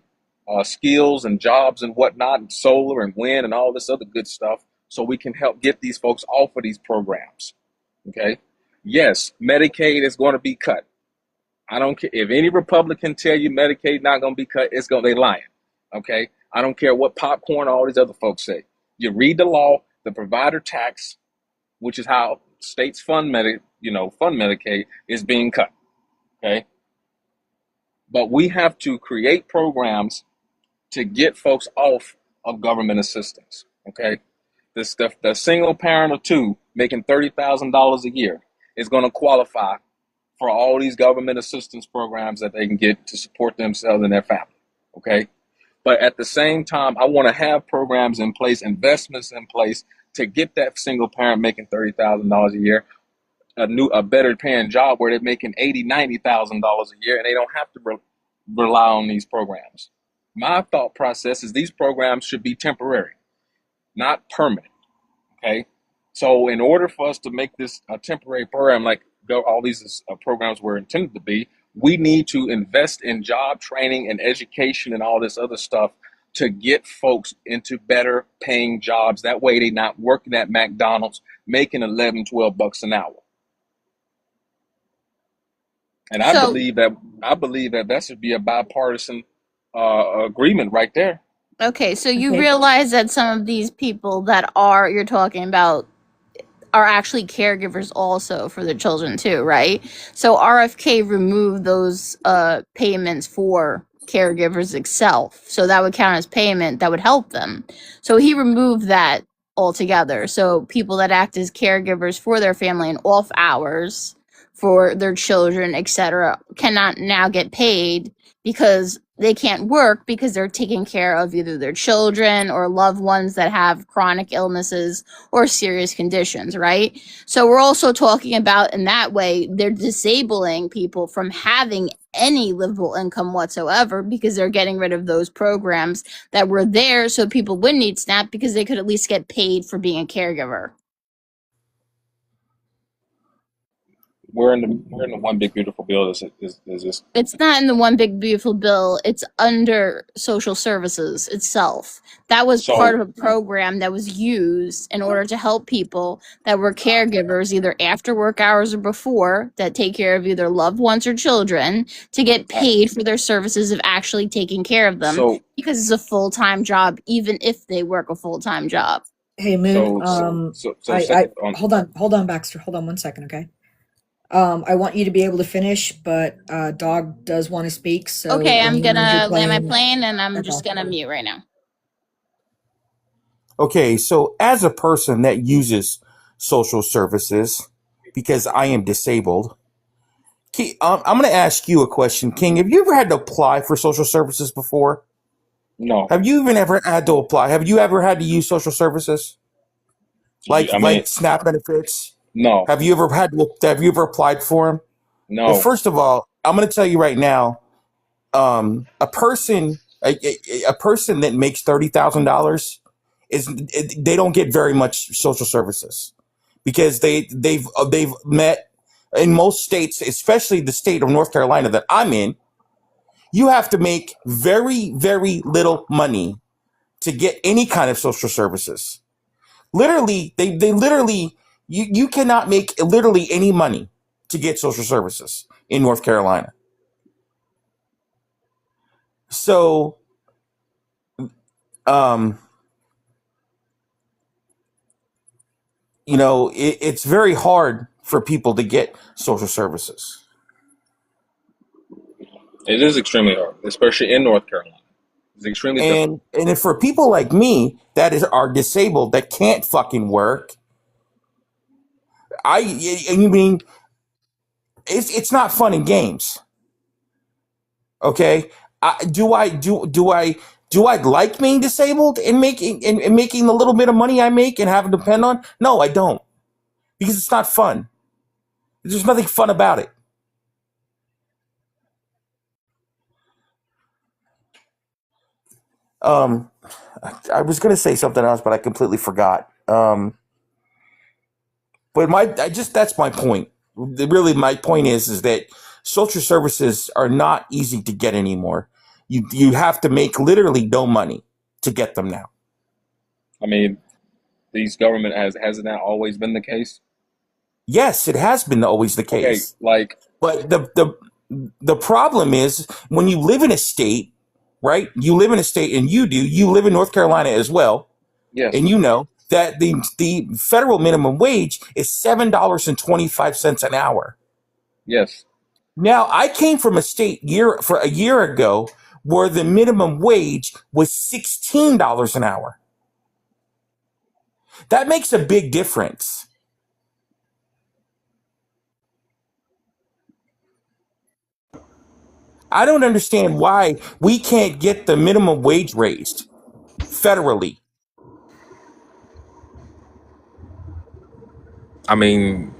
skills and jobs and whatnot, and solar and wind and all this other good stuff, so we can help get these folks off of these programs. Okay, yes, Medicaid is going to be cut. I don't care if any Republican tell you Medicaid not going to be cut. They lying. Okay, I don't care what Popcorn or all these other folks say. You read the law, the provider tax, which is how states fund Medicaid, is being cut. Okay, but we have to create programs to get folks off of government assistance. Okay, the single parent or two making $30,000 a year is going to qualify for all these government assistance programs that they can get to support themselves and their family. Okay, but at the same time, I want to have programs in place, investments in place to get that single parent making $30,000 a year a better paying job where they're making $80,000, $90,000 a year, and they don't have to rely on these programs. My thought process is these programs should be temporary, not permanent. Okay, so in order for us to make this a temporary program, like all these programs were intended to be, we need to invest in job training and education and all this other stuff to get folks into better paying jobs. That way they're not working at McDonald's making 11, 12 bucks an hour. And I believe that should be a bipartisan agreement right there. Okay, so you realize that some of these people that you're talking about are actually caregivers also for their children too, right? So RFK removed those payments for caregivers itself. So that would count as payment that would help them. So he removed that altogether. So people that act as caregivers for their family in off hours for their children, etc., cannot now get paid because they can't work because they're taking care of either their children or loved ones that have chronic illnesses or serious conditions, right? So we're also talking about, in that way, they're disabling people from having any livable income whatsoever because they're getting rid of those programs that were there so people wouldn't need SNAP because they could at least get paid for being a caregiver. We're in the one big beautiful bill. Is this? It's not in the one big beautiful bill. It's under social services itself. That was part of a program that was used in order to help people that were caregivers either after work hours or before that take care of either loved ones or children to get paid for their services of actually taking care of them because it's a full-time job even if they work a full-time job. Hey, Moon. Hold on, Baxter. Hold on 1 second, okay? I want you to be able to finish, but Dog does want to speak. So okay, I'm gonna land my plane, and I'm just gonna mute right now. Okay, so as a person that uses social services, because I am disabled, I'm going to ask you a question, King. Have you ever had to apply for social services before? No. Have you even ever had to apply? Have you ever had to use social services? Like SNAP benefits? No. Have you ever applied for them? No. Well, first of all, I'm going to tell you right now, a person that makes $30,000 they don't get very much social services because they've met in most states, especially the state of North Carolina that I'm in. You have to make very, very little money to get any kind of social services. Literally, they literally. You cannot make literally any money to get social services in North Carolina. So, it's very hard for people to get social services. It is extremely hard, especially in North Carolina. It's extremely difficult. And if for people like me that are disabled that can't fucking work, it's not fun and games. Okay, do I like being disabled and making the little bit of money I make and having to depend on? No, I don't, because it's not fun. There's nothing fun about it. I was going to say something else, but I completely forgot. But that's my point. Really, my point is that social services are not easy to get anymore. You have to make literally no money to get them now. I mean, these government hasn't that always been the case? Yes, it has been always the case. Okay, but the problem is when you live in a state, right? You live in a state, and you live in North Carolina as well. Yes. And that the federal minimum wage is $7.25 an hour. Yes. Now, I came from a state a year ago where the minimum wage was $16 an hour. That makes a big difference. I don't understand why we can't get the minimum wage raised federally. I mean,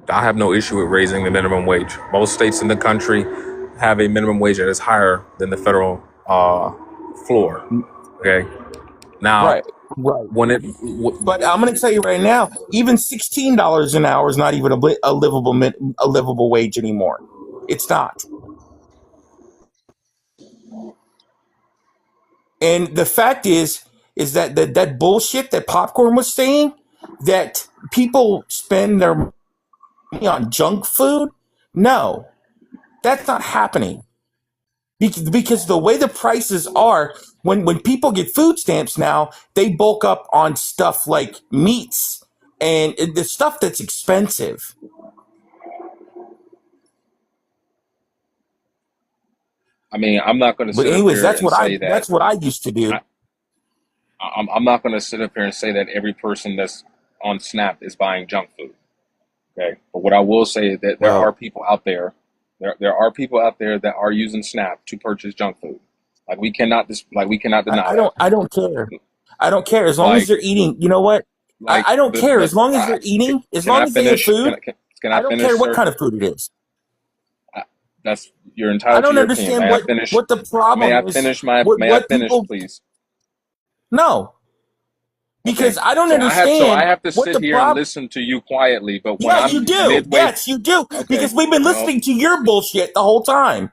I have no issue with raising the minimum wage. Most states in the country have a minimum wage that is higher than the federal floor. Okay. Now, Right. when it, But I'm going to tell you right now, even $16 an hour is not even a livable wage anymore. It's not. And the fact is that bullshit that Popcorn was saying, that people spend their money on junk food. No, that's not happening. Because the way the prices are, when people get food stamps now, they bulk up on stuff like meats and the stuff that's expensive. I mean, I'm not going to But sit up anyways, here and say that. that's what I used to do. I'm not going to sit up here and say that every person that's on SNAP is buying junk food. Okay. But what I will say is that there are people out there. There are people out there that are using SNAP to purchase junk food. Like we cannot deny that. I don't care. I don't care as long as Like they're eating. You know what? I don't care as long as they're eating. As can long I as they have finish? food, Can I I don't finish, care what sir? kind of food it is. That's you're I entitled to don't your opinion. understand May I finish? what the May problem I is. finish my? May I What finish, people please? no, because Okay. I don't So I understand have to what sit the here and problem. listen to you quietly. But when Yeah, I'm you do. midway, Yes, you do. okay. Because we've been Well, listening to your bullshit the whole time.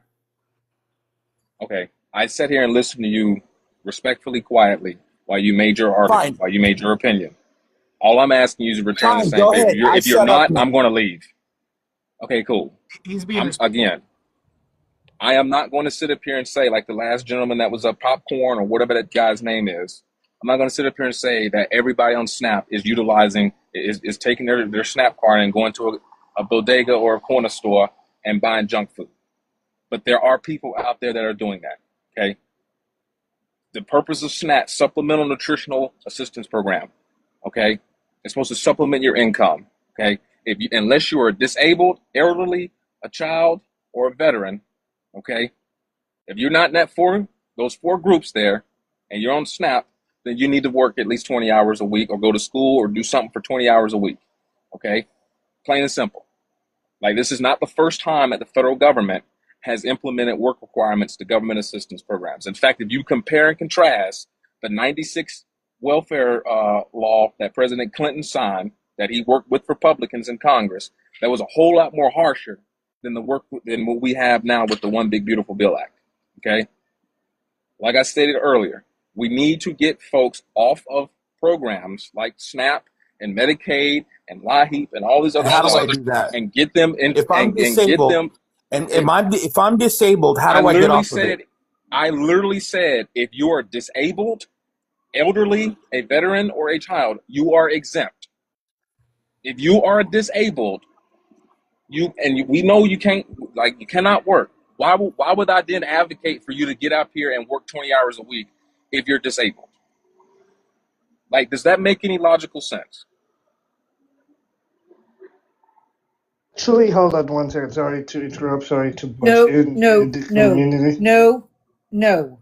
okay. I sat here and listened to you respectfully, quietly, while you made your argument, Fine. while you made your opinion. All I'm asking you is to return the Fine. same Go favor. ahead. I If you're shut up not, now. I'm going to leave. Okay, cool. He's being Again, I am not going to sit up here and say, like the last gentleman that was up, Popcorn or whatever that guy's name is. I'm not going to sit up here and say that everybody on Snap is is taking their Snap card and going to a bodega or a corner store and buying junk food. But there are people out there that are doing that. Okay. The purpose of SNAP, Supplemental Nutritional Assistance Program. Okay. It's supposed to supplement your income. Okay. Unless you are disabled, elderly, a child, or a veteran. Okay. If you're not in those four groups there, and you're on SNAP, then you need to work at least 20 hours a week, or go to school, or do something for 20 hours a week. Okay, plain and simple. Like this is not the first time that the federal government has implemented work requirements to government assistance programs. In fact, if you compare and contrast the '96 welfare law that President Clinton signed, that he worked with Republicans in Congress, that was a whole lot more harsher than what we have now with the One Big Beautiful Bill Act. Okay. Like I stated earlier, we need to get folks off of programs like SNAP and Medicaid and LIHEAP and all these other How do I stuff do that? and get them in If I'm and get disabled, them. and Okay. if I'm disabled, how I do I get literally off of it? said, if you are disabled, elderly, a veteran, or a child, you are exempt. If you are disabled, we know you cannot work. Why would I then advocate for you to get up here and work 20 hours a week if you're disabled? Like, does that make any logical sense? Actually, hold on one second. Sorry to interrupt. Sorry to butt No, in no, the no, community. no.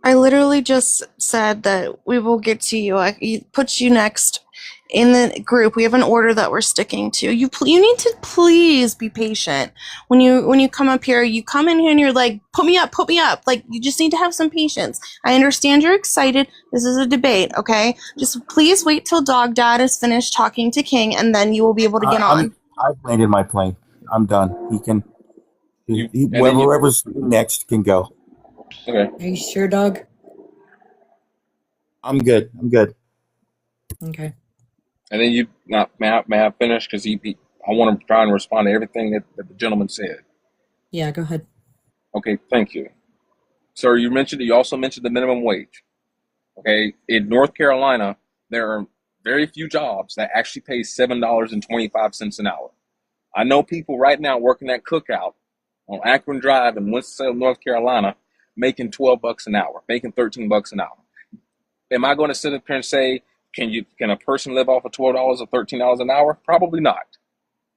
I literally just said that we will get to you. I put you next in the group. We have an order that we're sticking to. You need to please be patient when you come up here. You come in here and you're like, put me up. Like, you just need to have some patience. I understand you're excited. This is a debate, okay? Just please wait till Dog Dad is finished talking to King, and then you will be able to get on. I've landed my plane. I'm done. He can. Whoever's next can go. Okay. Are you sure, Doug? I'm good. Okay. And then may I finish? Because I want to try and respond to everything that the gentleman said. Yeah, go ahead. Okay, thank you. Sir, you also mentioned the minimum wage. Okay, in North Carolina, there are very few jobs that actually pay $7.25 an hour. I know people right now working at Cookout on Akron Drive in Winston-Salem, North Carolina, making $12 an hour, making $13 an hour. Am I going to sit up here and say, can a person live off of $12 or $13 an hour? Probably not.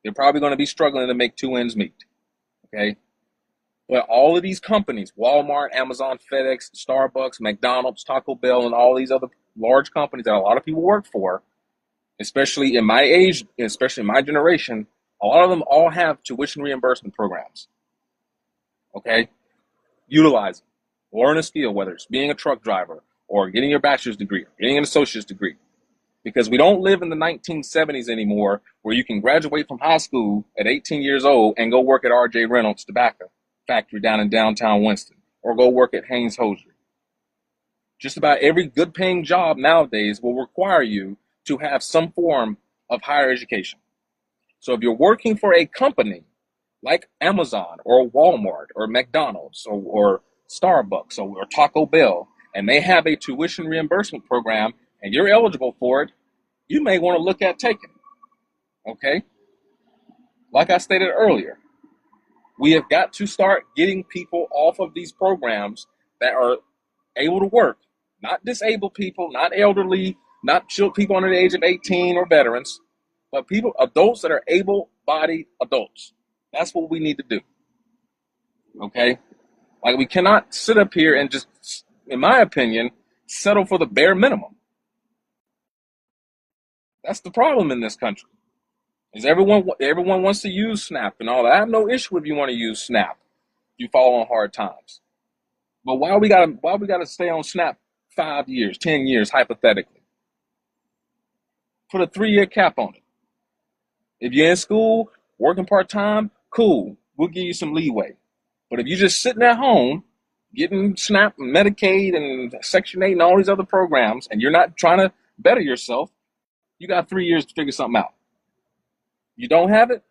They're probably going to be struggling to make two ends meet. Okay. But all of these companies, Walmart, Amazon, FedEx, Starbucks, McDonald's, Taco Bell, and all these other large companies that a lot of people work for, especially in my age, especially in my generation, a lot of them all have tuition reimbursement programs. Okay? Utilize them. Learn a skill, whether it's being a truck driver or getting your bachelor's degree or getting an associate's degree. Because we don't live in the 1970s anymore where you can graduate from high school at 18 years old and go work at R.J. Reynolds Tobacco Factory down in downtown Winston or go work at Haynes Hosiery. Just about every good paying job nowadays will require you to have some form of higher education. So if you're working for a company like Amazon or Walmart or McDonald's or Starbucks or Taco Bell, and they have a tuition reimbursement program and you're eligible for it, you may want to look at taking it. Okay? Like I stated earlier, we have got to start getting people off of these programs that are able to work. Not disabled people, not elderly, not people under the age of 18 or veterans, but people, adults that are able-bodied adults. That's what we need to do. Okay? Like, we cannot sit up here and just, in my opinion, settle for the bare minimum. That's the problem in this country. Is everyone wants to use SNAP and all that. I have no issue if you want to use SNAP. You fall on hard times. But why we gotta stay on SNAP 5 years, 10 years, hypothetically? Put a 3-year cap on it. If you're in school, working part-time, cool. We'll give you some leeway. But if you're just sitting at home, getting SNAP and Medicaid and Section 8 and all these other programs, and you're not trying to better yourself, you got 3 years to figure something out. You don't have it,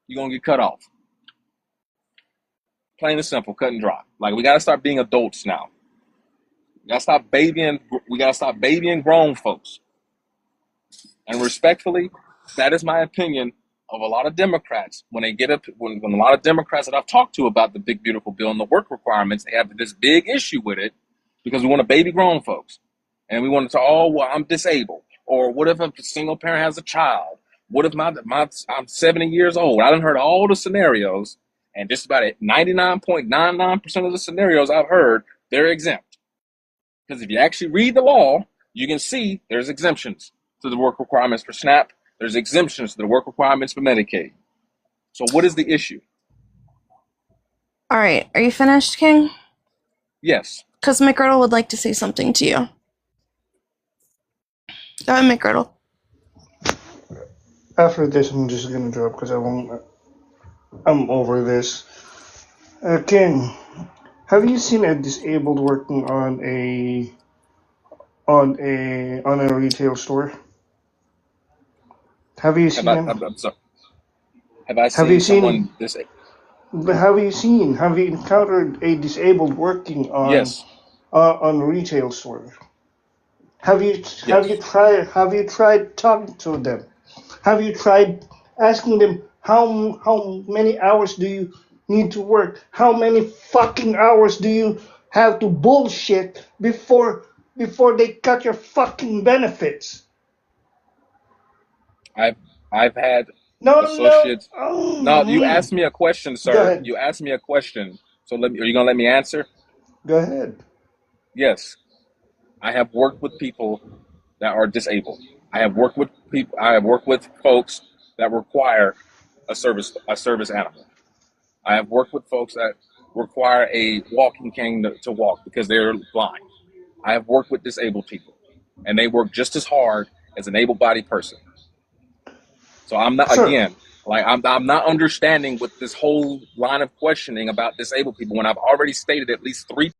you're going to get cut off. Plain and simple, cut and dry. Like, we got to start being adults now. We got to stop babying grown folks. And respectfully, that is my opinion of a lot of Democrats. When a lot of Democrats that I've talked to about the big, beautiful bill and the work requirements, they have this big issue with it because we want to baby grown folks. And we want to say, oh, well, I'm disabled. Or what if a single parent has a child? What if I'm 70 years old? I done heard all the scenarios, and just about 99.99% of the scenarios I've heard, they're exempt. Because if you actually read the law, you can see there's exemptions to the work requirements for SNAP. There's exemptions to the work requirements for Medicaid. So what is the issue? All right. Are you finished, King? Yes. Because McGirdle would like to say something to you. Go ahead, McGirdle. After this, I'm just gonna drop because I'm over this. King, have you seen a disabled working on a retail store? Have you seen him? I'm sorry. Have I seen someone disabled? Have you encountered a disabled working on Yes. On a retail store? Have you tried talking to them? Have you tried asking them how many hours do you need to work? How many fucking hours do you have to bullshit before they cut your fucking benefits? I've had associates. No, you asked me a question, sir. Go ahead. You asked me a question. So are you gonna let me answer? Go ahead. Yes. I have worked with people that are disabled. I have worked with folks that require a service animal. I have worked with folks that require a walking cane to walk because they're blind. I have worked with disabled people, and they work just as hard as an able-bodied person. So I'm not, again, like I'm not understanding with this whole line of questioning about disabled people when I've already stated at least 3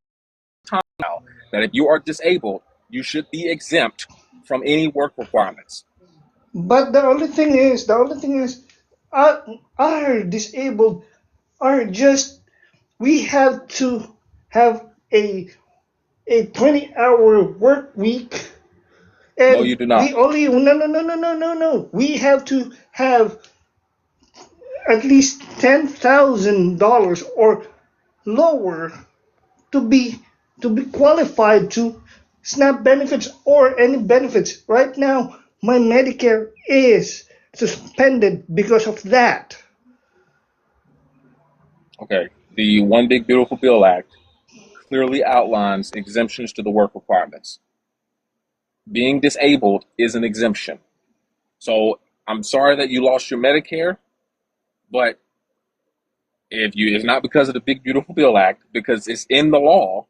times now that if you are disabled, you should be exempt from any work requirements. But the only thing is, our disabled are just, we have to have a 20-hour work week No, And you do we not. only no. We have to have at least $10,000 or lower to be qualified to SNAP benefits or any benefits. Right now, my Medicare is suspended because of that. Okay. The One Big Beautiful Bill Act clearly outlines exemptions to the work requirements. Being disabled is an exemption. So I'm sorry that you lost your Medicare, but it's not because of the Big Beautiful Bill Act, because it's in the law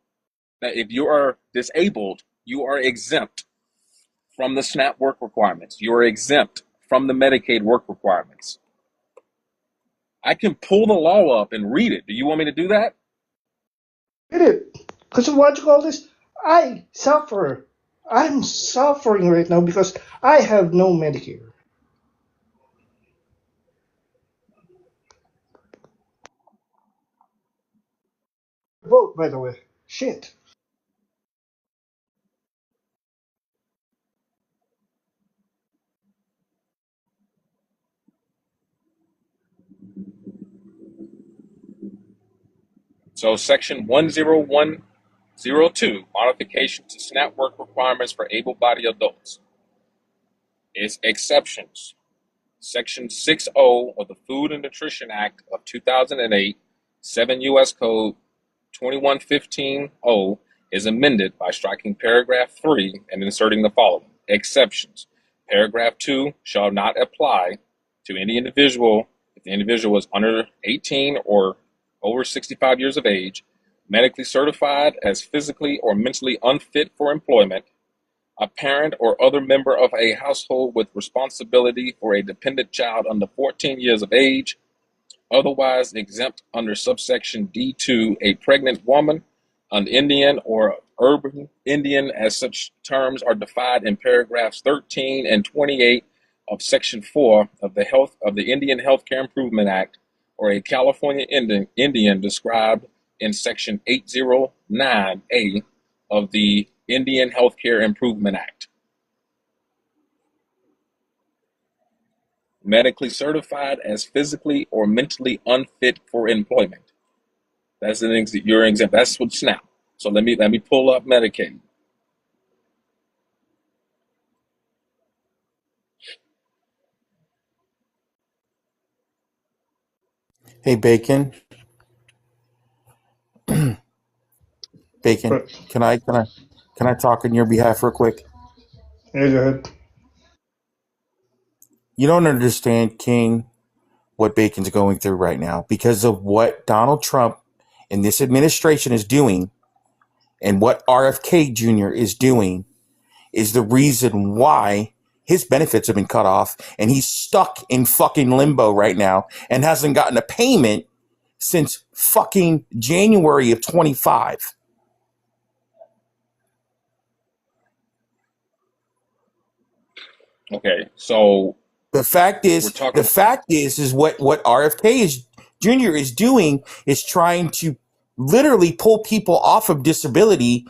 that if you are disabled, you are exempt from the SNAP work requirements. You are exempt from the Medicaid work requirements. I can pull the law up and read it. Do you want me to do that? Did it? Because what you call this? I suffer. I'm suffering right now because I have no Medicare. Vote, by the way. Shit. So Section 10102, modification to SNAP work requirements for able-bodied adults, is exceptions. Section 60 of the Food and Nutrition Act of 2008, 7 U.S. Code 2115-0, is amended by striking paragraph 3 and inserting the following: exceptions. Paragraph 2 shall not apply to any individual if the individual is under 18 or over 65 years of age, medically certified as physically or mentally unfit for employment, a parent or other member of a household with responsibility for a dependent child under 14 years of age, otherwise exempt under subsection D2, a pregnant woman, an Indian or urban Indian, as such terms are defined in paragraphs 13 and 28 of section 4 of the Indian Healthcare Improvement Act, or a California Indian described in section 809A of the Indian Healthcare Improvement Act. Medically certified as physically or mentally unfit for employment. That's your example. That's what SNAP. So let me pull up Medicaid. Hey, Bacon. Bacon. But, Can I talk on your behalf real quick? yeah, go ahead. You don't understand, King, what Bacon's going through right now because of what Donald Trump and this administration is doing and what RFK Jr. is doing is the reason why his benefits have been cut off and he's stuck in fucking limbo right now and hasn't gotten a payment since fucking January of 25. Okay, so The fact is what RFK is Jr. is doing is trying to literally pull people off of disability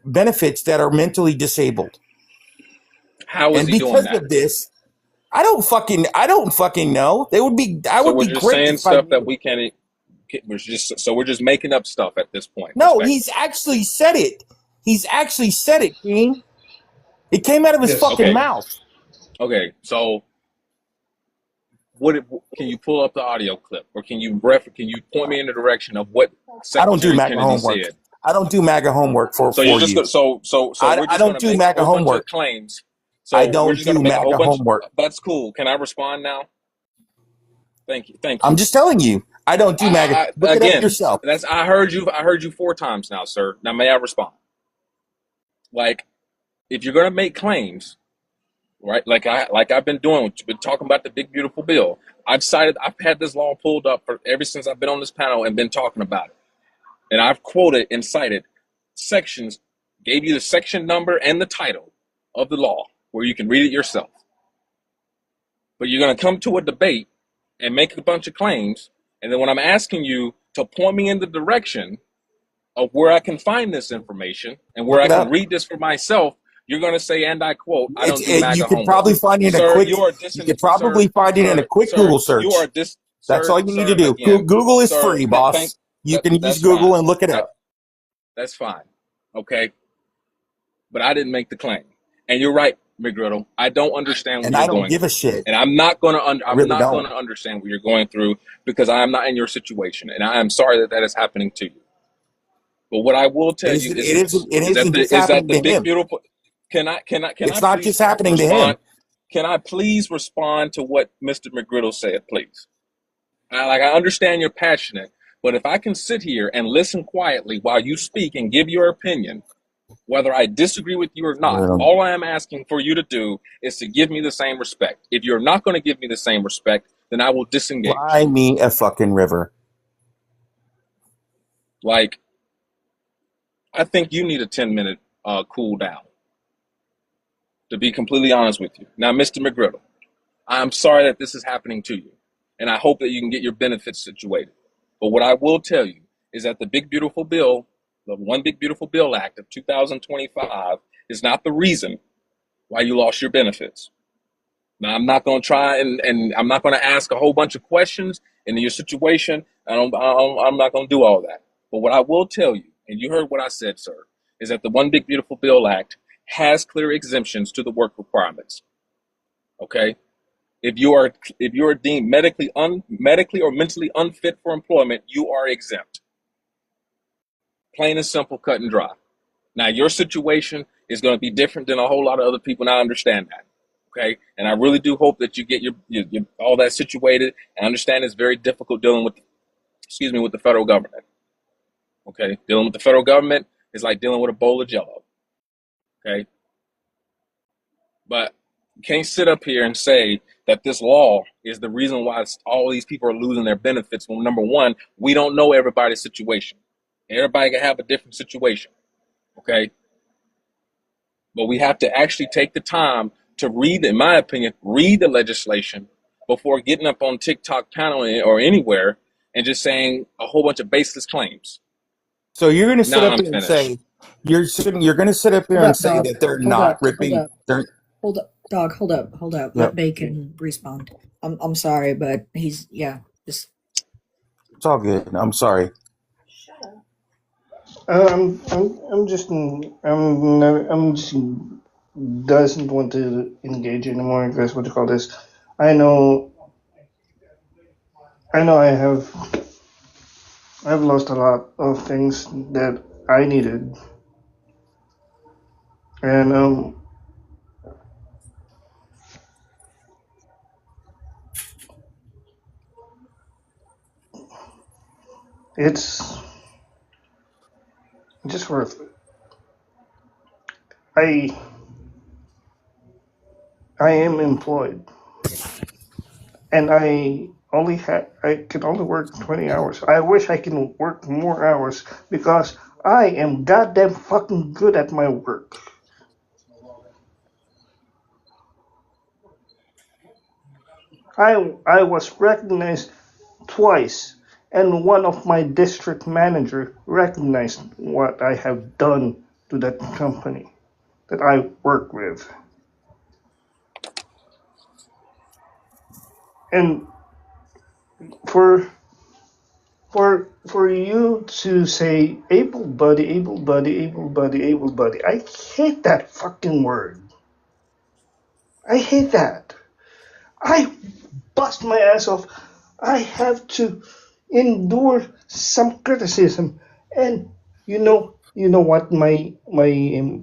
benefits that are mentally disabled. how is And he doing because that? of this, I don't fucking know. I So would we're be just great saying if I stuff that knew. we can't. We're just making up stuff at this point, No, respectfully. he's actually said it. He's actually said it, King. It came out of his Yes. fucking Okay, mouth. okay. So can you pull up the audio clip, or can you point me in the direction of what I don't do Secretary MAGA Kennedy homework. said? I don't do MAGA homework So you're for just you. gonna so we're I just don't gonna do make a MAGA whole bunch of homework. claims. I So we're don't just gonna do make a whole MAGA bunch. homework. That's cool. Can I respond now? Thank you. Thank I'm you. just telling you. I don't do MAGA. Look it up Again, yourself. I heard you 4 times now, sir. Now may I respond? Like, if you're gonna make claims, right? Like I've been doing, been talking about the big beautiful bill. I've had this law pulled up for ever since I've been on this panel and been talking about it. And I've quoted and cited sections, gave you the section number and the title of the law where you can read it yourself. But you're going to come to a debate and make a bunch of claims, and then when I'm asking you to point me in the direction of where I can find this information and where Look I it can up. read this for myself, You're going to say, and I quote, I don't do You MAGA could homework. probably find it in a Sir, quick. you are You could probably find it in a quick Google you are search. That's all you need to do. again, Google is sir, free, boss. You can use that's Google fine. and look it up. That's fine. Okay. But I didn't make the claim. And you're right, McGriddle. I don't understand what And you're I don't going give a through. shit. And I'm not going to I really don't. understand what you're going through because I am not in your situation. And I am sorry that is happening to you. But what I will tell you is this: It isn't just is that happening the to big him. beautiful? Can I It's not please just happening to respond? him. Can I please respond to what Mr. McGriddle said, please? I understand you're passionate, but if I can sit here and listen quietly while you speak and give your opinion, whether I disagree with you or not, all I am asking for you to do is to give me the same respect. If you're not going to give me the same respect, then I will disengage. Fly me a fucking river. Like, I think you need a 10-minute cool down, to be completely honest with you. Now, Mr. McGriddle, I'm sorry that this is happening to you, and I hope that you can get your benefits situated. But what I will tell you is that the Big Beautiful Bill, the One Big Beautiful Bill Act of 2025, is not the reason why you lost your benefits. Now, I'm not going to try and I'm not going to ask a whole bunch of questions into your situation. I'm not going to do all that. But what I will tell you, and you heard what I said, sir, is that the One Big Beautiful Bill Act has clear exemptions to the work requirements. Okay? If you are deemed medically or mentally unfit for employment, you are exempt. Plain and simple, cut and dry. Now, your situation is going to be different than a whole lot of other people, and I understand that. Okay, and I really do hope that you get your all that situated. And understand it's very difficult dealing with, with the federal government. Okay, dealing with the federal government is like dealing with a bowl of Jello. Okay, but you can't sit up here and say that this law is the reason why all these people are losing their benefits. Well, number one, we don't know everybody's situation. Everybody can have a different situation. Okay, but we have to actually take the time to read, in my opinion, read the legislation before getting up on TikTok panel or anywhere and just saying a whole bunch of baseless claims. So you're going to sit Now up I'm here and finished. say you're going to sit up here Hold and up, say dog. that they're Hold not up. ripping. Hold up. They're, Hold up, dog. Hold up. Hold up. Yep. Let Bacon respond. I'm sorry, but he's just. It's all good. I'm sorry. I'm just I'm just doesn't want to engage anymore. I guess what you call this. I know. I've lost a lot of things that I needed, and it's just worth it. I I am employed, and I can only work 20 hours. I wish I can work more hours because I am goddamn fucking good at my work. I was recognized twice, and one of my district manager recognized what I have done to that company that I work with. And for for you to say able body, able body, able body, able body, I hate that fucking word. I hate that. I bust my ass off. I have to endure some criticism, and you know what my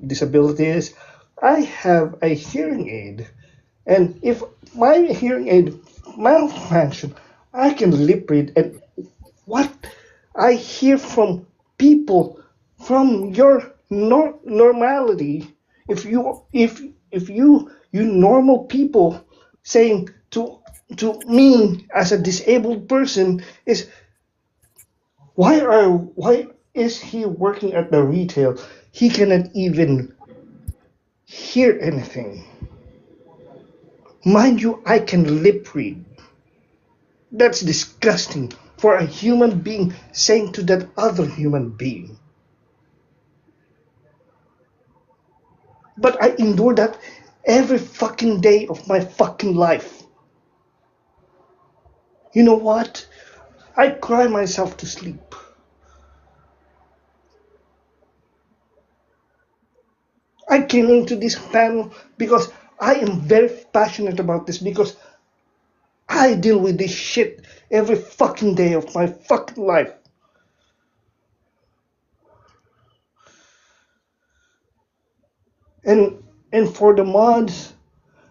disability is. I have a hearing aid, and if my hearing aid malfunction, I can lip read. And what I hear from people from your normality, if you normal people saying to me as a disabled person is why is he working at the retail? He cannot even hear anything. Mind you, I can lip read. That's disgusting for a human being saying to that other human being. But I endure that every fucking day of my fucking life. You know what? I cry myself to sleep. I came into this panel because I am very passionate about this because I deal with this shit every fucking day of my fucking life. And for the mods,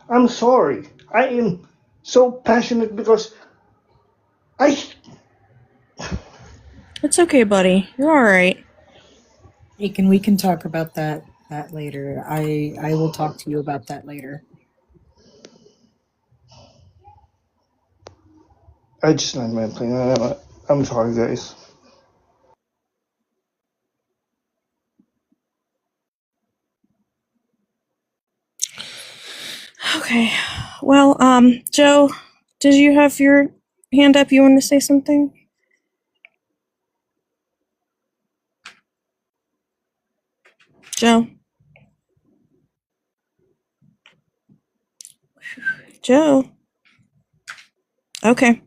I'm sorry. I am so passionate because I It's okay, buddy. You're all right. We can talk about that later. I will talk to you about that later. just not my thing. I'm sorry, guys. Okay. Well, Joe, did you have your hand up? You want to say something? Joe? Joe? Okay.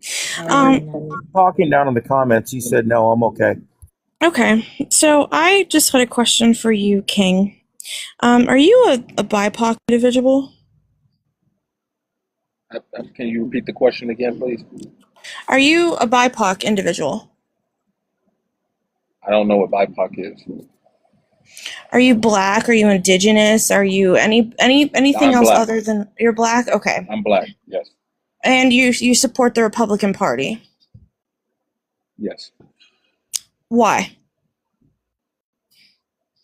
Talking down in the comments, he said, no, I'm okay. Okay. So I just had a question for you, King. Are you a BIPOC individual? Can you repeat the question again, please? Are you a BIPOC individual? I don't know what BIPOC is. Are you black? Are you indigenous? Are you anything I'm else black. other than you're black? Okay. I'm black. Yes. And you support the Republican Party. Yes. Why?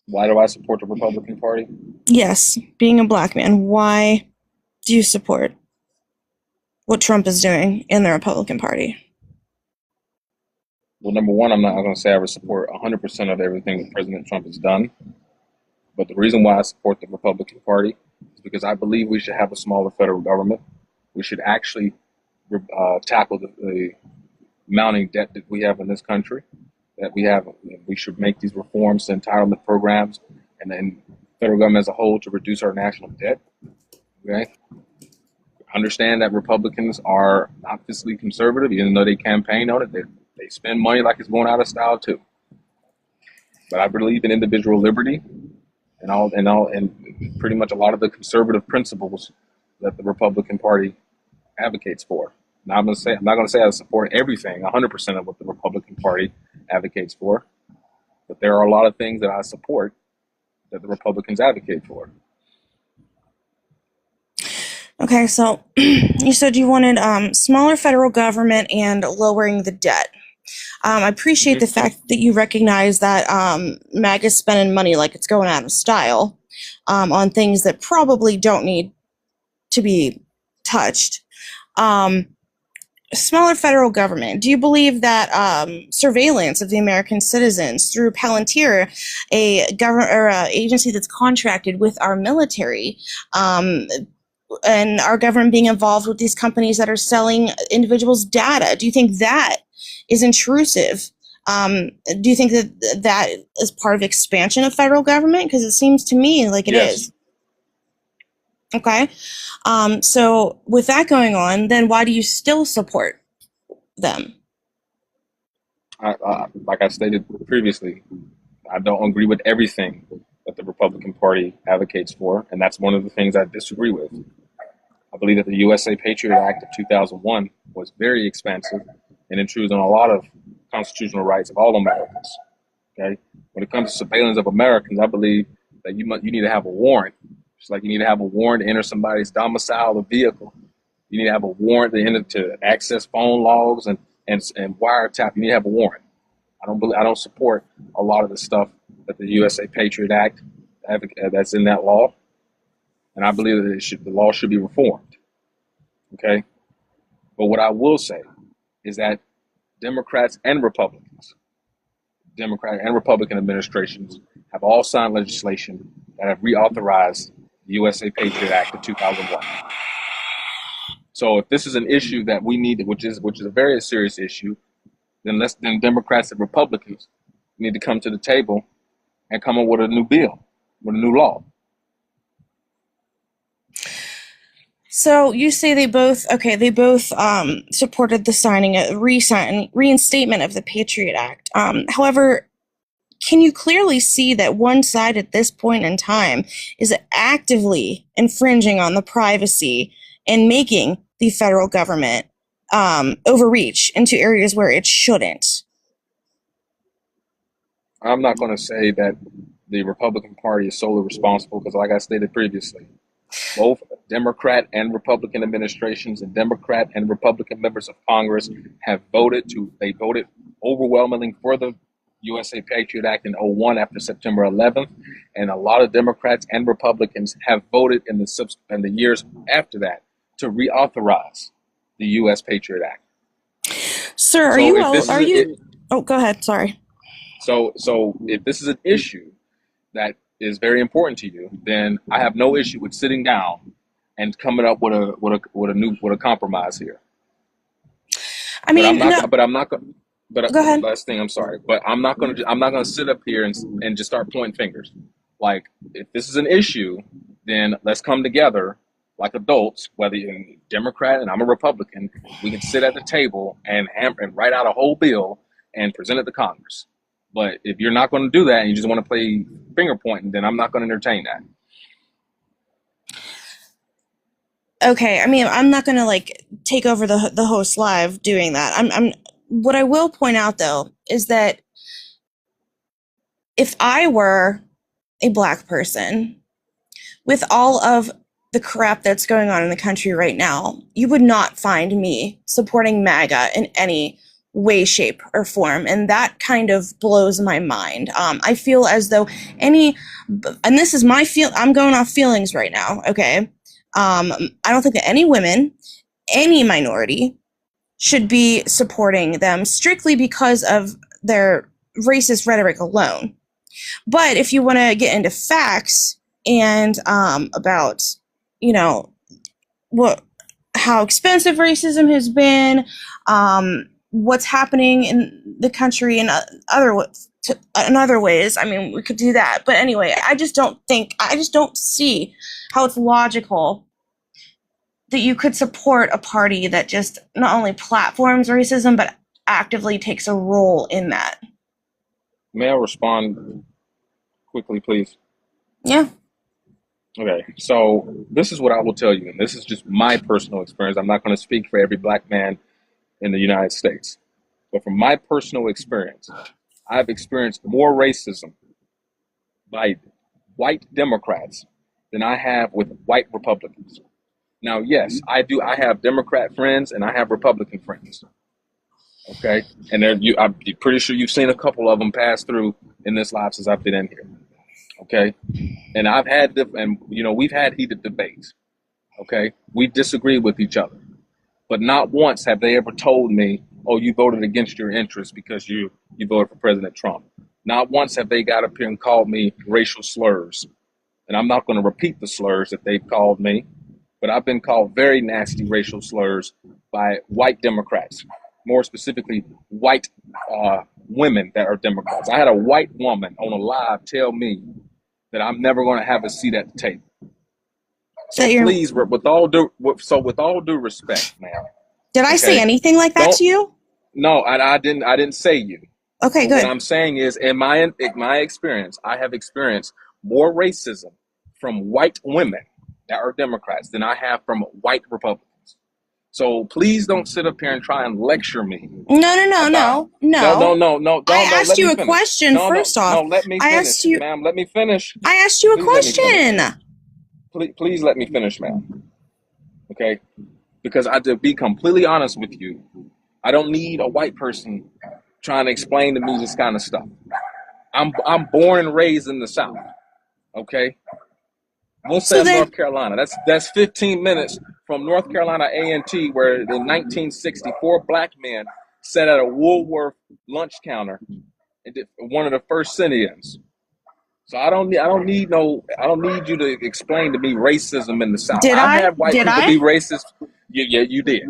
Why do I support the Republican Party? Yes, being a black man, why do you support what Trump is doing in the Republican Party? Well, number one, I'm not going to say I would support 100% of everything that President Trump has done. But the reason why I support the Republican Party is because I believe we should have a smaller federal government. We should actually tackle the mounting debt that we have in this country. We should make these reforms to entitlement programs and then federal government as a whole to reduce our national debt. Okay. Understand that Republicans are not fiscally conservative, even though they campaign on it. They spend money like it's going out of style too. But I believe in individual liberty and pretty much a lot of the conservative principles that the Republican Party advocates for. Now I'm not going to say I support everything, 100% of what the Republican Party advocates for, but there are a lot of things that I support that the Republicans advocate for. Okay, so you said you wanted smaller federal government and lowering the debt. I appreciate the fact that you recognize that MAGA is spending money like it's going out of style on things that probably don't need to be touched. Smaller federal government. Do you believe that surveillance of the American citizens through Palantir, a government or a agency that's contracted with our military, and our government being involved with these companies that are selling individuals' data, do you think that is intrusive? Do you think that that is part of expansion of federal government? Because it seems to me like it is. Okay. So with that going on, then why do you still support them? Like I stated previously, I don't agree with everything that the Republican Party advocates for, and that's one of the things I disagree with. I believe that the USA Patriot Act of 2001 was very expansive and intrudes on a lot of constitutional rights of all Americans. Okay, when it comes to surveillance of Americans, I believe that you need to have a warrant. Just like you need to have a warrant to enter somebody's domicile or vehicle, you need to have a warrant to access phone logs and wiretap. You need to have a warrant. I don't support a lot of the stuff that the USA Patriot Act that's in that law, and I believe that the law should be reformed. Okay, but what I will say is that Democrats and Republicans, Democratic and Republican administrations have all signed legislation that have reauthorized the USA Patriot Act of 2001. So if this is an issue that we need, which is a very serious issue, then Democrats and Republicans need to come to the table and come up with a new bill, with a new law. So you say they both supported the signing a reinstatement of the Patriot Act. However, can you clearly see that one side at this point in time is actively infringing on the privacy and making the federal government overreach into areas where it shouldn't? I'm not going to say that the Republican Party is solely responsible because, like I stated previously, both Democrat and Republican administrations and Democrat and Republican members of Congress have voted overwhelmingly for the USA Patriot Act in 01 after September 11th, and a lot of Democrats and Republicans have voted in the years after that to reauthorize the U.S. Patriot Act. Sir, oh, go ahead. Sorry. So if this is an issue that is very important to you, then I have no issue with sitting down and coming up with a compromise here. I mean, Go ahead. Last thing, I'm sorry, but I'm not gonna sit up here and just start pointing fingers. Like, if this is an issue, then let's come together like adults, whether you're a Democrat and I'm a Republican. We can sit at the table and write out a whole bill and present it to Congress. But if you're not going to do that and you just want to play finger pointing, then I'm not going to entertain that. Okay, I mean, I'm not going to take over the host live doing that. What I will point out though is that if I were a Black person with all of the crap that's going on in the country right now, you would not find me supporting MAGA in any way, shape, or form, and that kind of blows my mind. I feel as though and this is I'm going off feelings right now, okay? I don't think that any women, any minority, should be supporting them strictly because of their racist rhetoric alone. But if you want to get into facts and about, how expensive racism has been, what's happening in the country in other ways. I mean, we could do that. But anyway, I just don't see how it's logical that you could support a party that just not only platforms racism, but actively takes a role in that. May I respond quickly, please? Yeah. Okay, so this is what I will tell you, and this is just my personal experience. I'm not going to speak for every Black man in the United States. But from my personal experience, I've experienced more racism by white Democrats than I have with white Republicans. Now, yes, I do. I have Democrat friends and I have Republican friends. Okay, and I'm pretty sure you've seen a couple of them pass through in this live since I've been in here. Okay, and we've had heated debates. Okay, we disagree with each other. But not once have they ever told me, oh, you voted against your interests because you voted for President Trump. Not once have they got up here and called me racial slurs. And I'm not going to repeat the slurs that they've called me, but I've been called very nasty racial slurs by white Democrats, more specifically white women that are Democrats. I had a white woman on a live tell me that I'm never going to have a seat at the table. So please, with all due respect, ma'am. Did I say anything like that to you? No, I didn't say you. Okay, good. What I'm saying is, in my experience, I have experienced more racism from white women that are Democrats than I have from white Republicans. So please don't sit up here and try and lecture me. No. I asked you a question first off. No, let me finish, ma'am. Let me finish. I asked you a question. Please let me finish, ma'am. Okay? Because to be completely honest with you, I don't need a white person trying to explain to me this kind of stuff. I'm born and raised in the South. Okay? North Carolina. That's 15 minutes from North Carolina A&T, where in 1964 Black men sat at a Woolworth lunch counter and did one of the first sit-ins. So I don't need you to explain to me racism in the South. I've had white people be racist. Yeah, you did.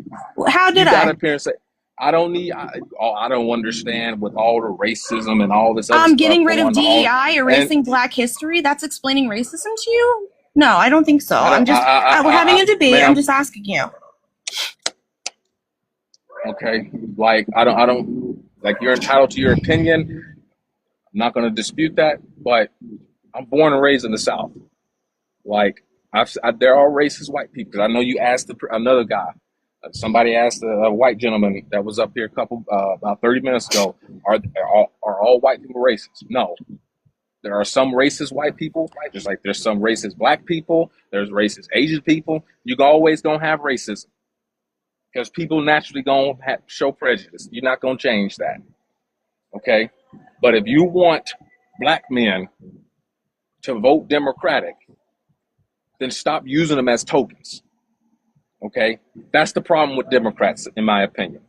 How did you got up here and say, I don't understand with all the racism and all this other stuff. Getting rid of DEI, erasing Black history, that's explaining racism to you? No, I don't think so. I'm just we're having a debate. I'm ma'am, just asking you. okay, like I don't like you're entitled to your opinion. I'm not going to dispute that, but I'm born and raised in the South. Like there are racist white people. 'Cause I know you asked another guy. Somebody asked a white gentleman that was up here about 30 minutes ago. Are all white people racist? No. There are some racist white people. There's some racist black people. There's racist Asian people. You always gonna have racism because people naturally gonna show prejudice. You're not gonna change that. Okay. But if you want black men to vote Democratic, then stop using them as tokens. Okay, that's the problem with Democrats, in my opinion.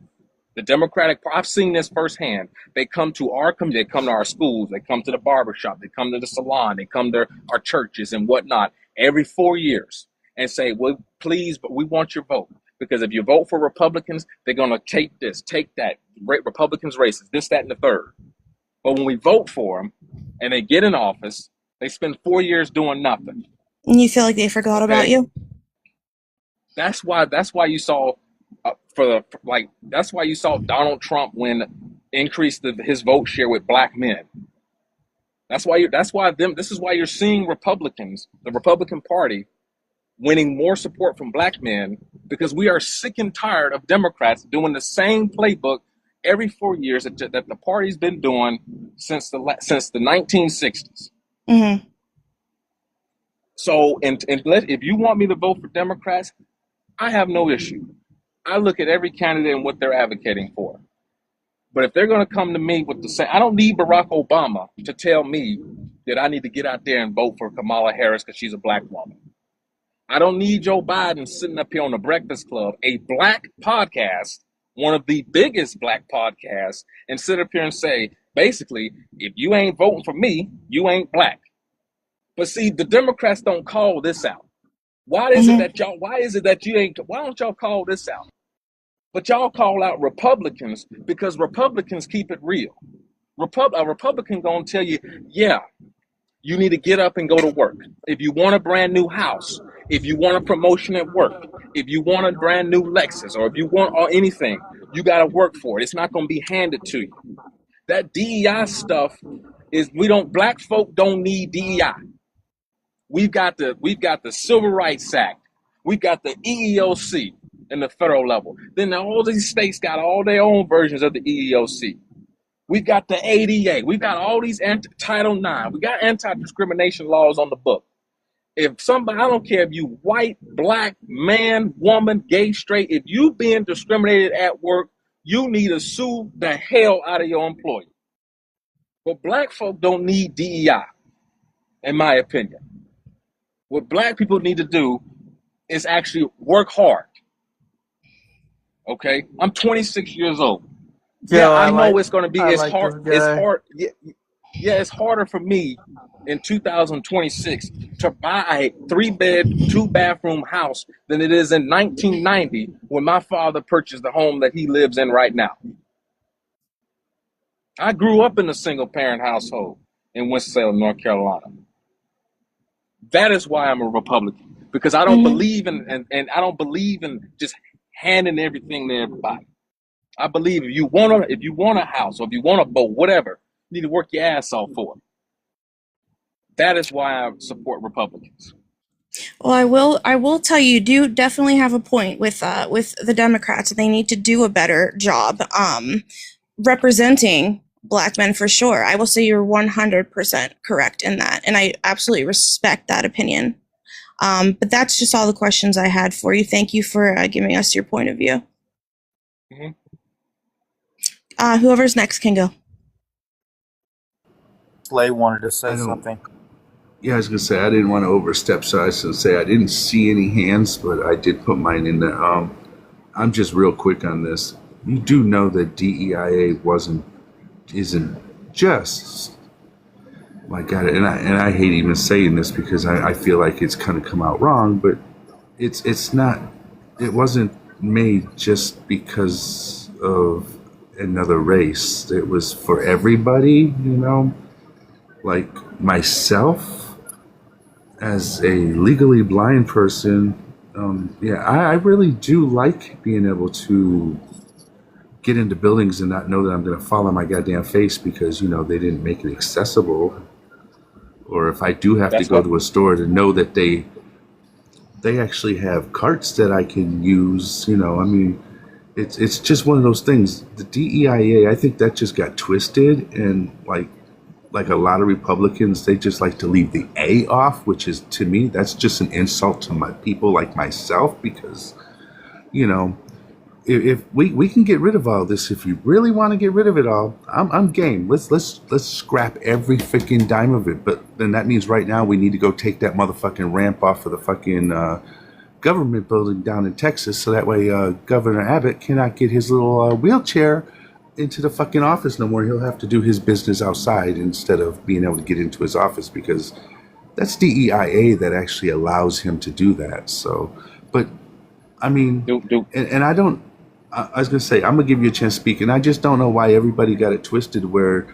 The Democratic, I've seen this firsthand. They come to our community, they come to our schools, they come to the barbershop, they come to the salon, they come to our churches and whatnot every 4 years and say, well, please, but we want your vote. Because if you vote for Republicans, they're going to take this, take that. Republicans racist, this, that, and the third. But when we vote for them and they get in office, they spend 4 years doing nothing. And you feel like they forgot about you? That's why you saw that's why you saw Donald Trump increase his vote share with black men. This is why you're seeing Republicans, the Republican Party, winning more support from black men, because we are sick and tired of Democrats doing the same playbook every 4 years that the party's been doing since the 1960s. Mm-hmm. So, if you want me to vote for Democrats, I have no issue. I look at every candidate and what they're advocating for. But if they're going to come to me with the same, I don't need Barack Obama to tell me that I need to get out there and vote for Kamala Harris because she's a black woman. I don't need Joe Biden sitting up here on the Breakfast Club, a black podcast, one of the biggest black podcasts, and sit up here and say, basically, if you ain't voting for me, you ain't black. But see, the Democrats don't call this out. Why don't y'all call this out? But y'all call out Republicans because Republicans keep it real. A Republican gonna tell you, yeah, you need to get up and go to work. If you want a brand new house, if you want a promotion at work, if you want a brand new Lexus, or if you want anything, you gotta work for it. It's not gonna be handed to you. That DEI stuff black folk don't need DEI. We've got the Civil Rights Act. We've got the EEOC in the federal level. Then all these states got all their own versions of the EEOC. We've got the ADA. We've got all these Title IX. We got anti-discrimination laws on the book. If somebody, I don't care if you white, black, man, woman, gay, straight, if you being discriminated at work, you need to sue the hell out of your employer. But black folk don't need DEI, in my opinion. What black people need to do is actually work hard. Okay? I'm 26 years old. Yeah, I know it's going to be, it's hard. It's hard. Yeah, it's harder for me in 2026 to buy a 3-bed, 2-bathroom house than it is in 1990 when my father purchased the home that he lives in right now. I grew up in a single-parent household in Winston-Salem, North Carolina. That is why I'm a Republican, because I don't believe in and I don't believe in just handing everything to everybody. I believe if you want a house or if you want a boat, whatever, you need to work your ass off for it. That is why I support Republicans. Well, I will tell you, do definitely have a point with the Democrats. They need to do a better job representing black men for sure. I will say you're 100% correct in that, and I absolutely respect that opinion. But that's just all the questions I had for you. Thank you for giving us your point of view. Whoever's next can go. Slay wanted to say something. Yeah, I was going to say, I didn't want to overstep, so I was going to say I didn't see any hands, but I did put mine in there. I'm just real quick on this. You do know that DEIA isn't just, my God, and I hate even saying this because I feel like it's kind of come out wrong, but it's not, it wasn't made just because of another race. It was for everybody, like myself. as a legally blind person, yeah, I really do like being able to get into buildings and not know that I'm going to fall on my goddamn face because, you know, they didn't make it accessible. Or if I do have to That's go what to a store, to know that they actually have carts that I can use. You know, I mean, it's just one of those things. The DEIA, I think that just got twisted, and like a lot of Republicans, they just like to leave the A off, which is, to me, that's just an insult to my people like myself, because, you know, if we can get rid of all this, if you really want to get rid of it all, I'm game. Let's scrap every freaking dime of it. But then that means right now we need to go take that motherfucking ramp off of the fucking government building down in Texas, so that way Governor Abbott cannot get his little wheelchair into the fucking office no more. He'll have to do his business outside instead of being able to get into his office, because that's DEIA that actually allows him to do that. So, but I mean, and I don't. I was gonna say, I'm gonna give you a chance to speak, and I just don't know why everybody got it twisted. Where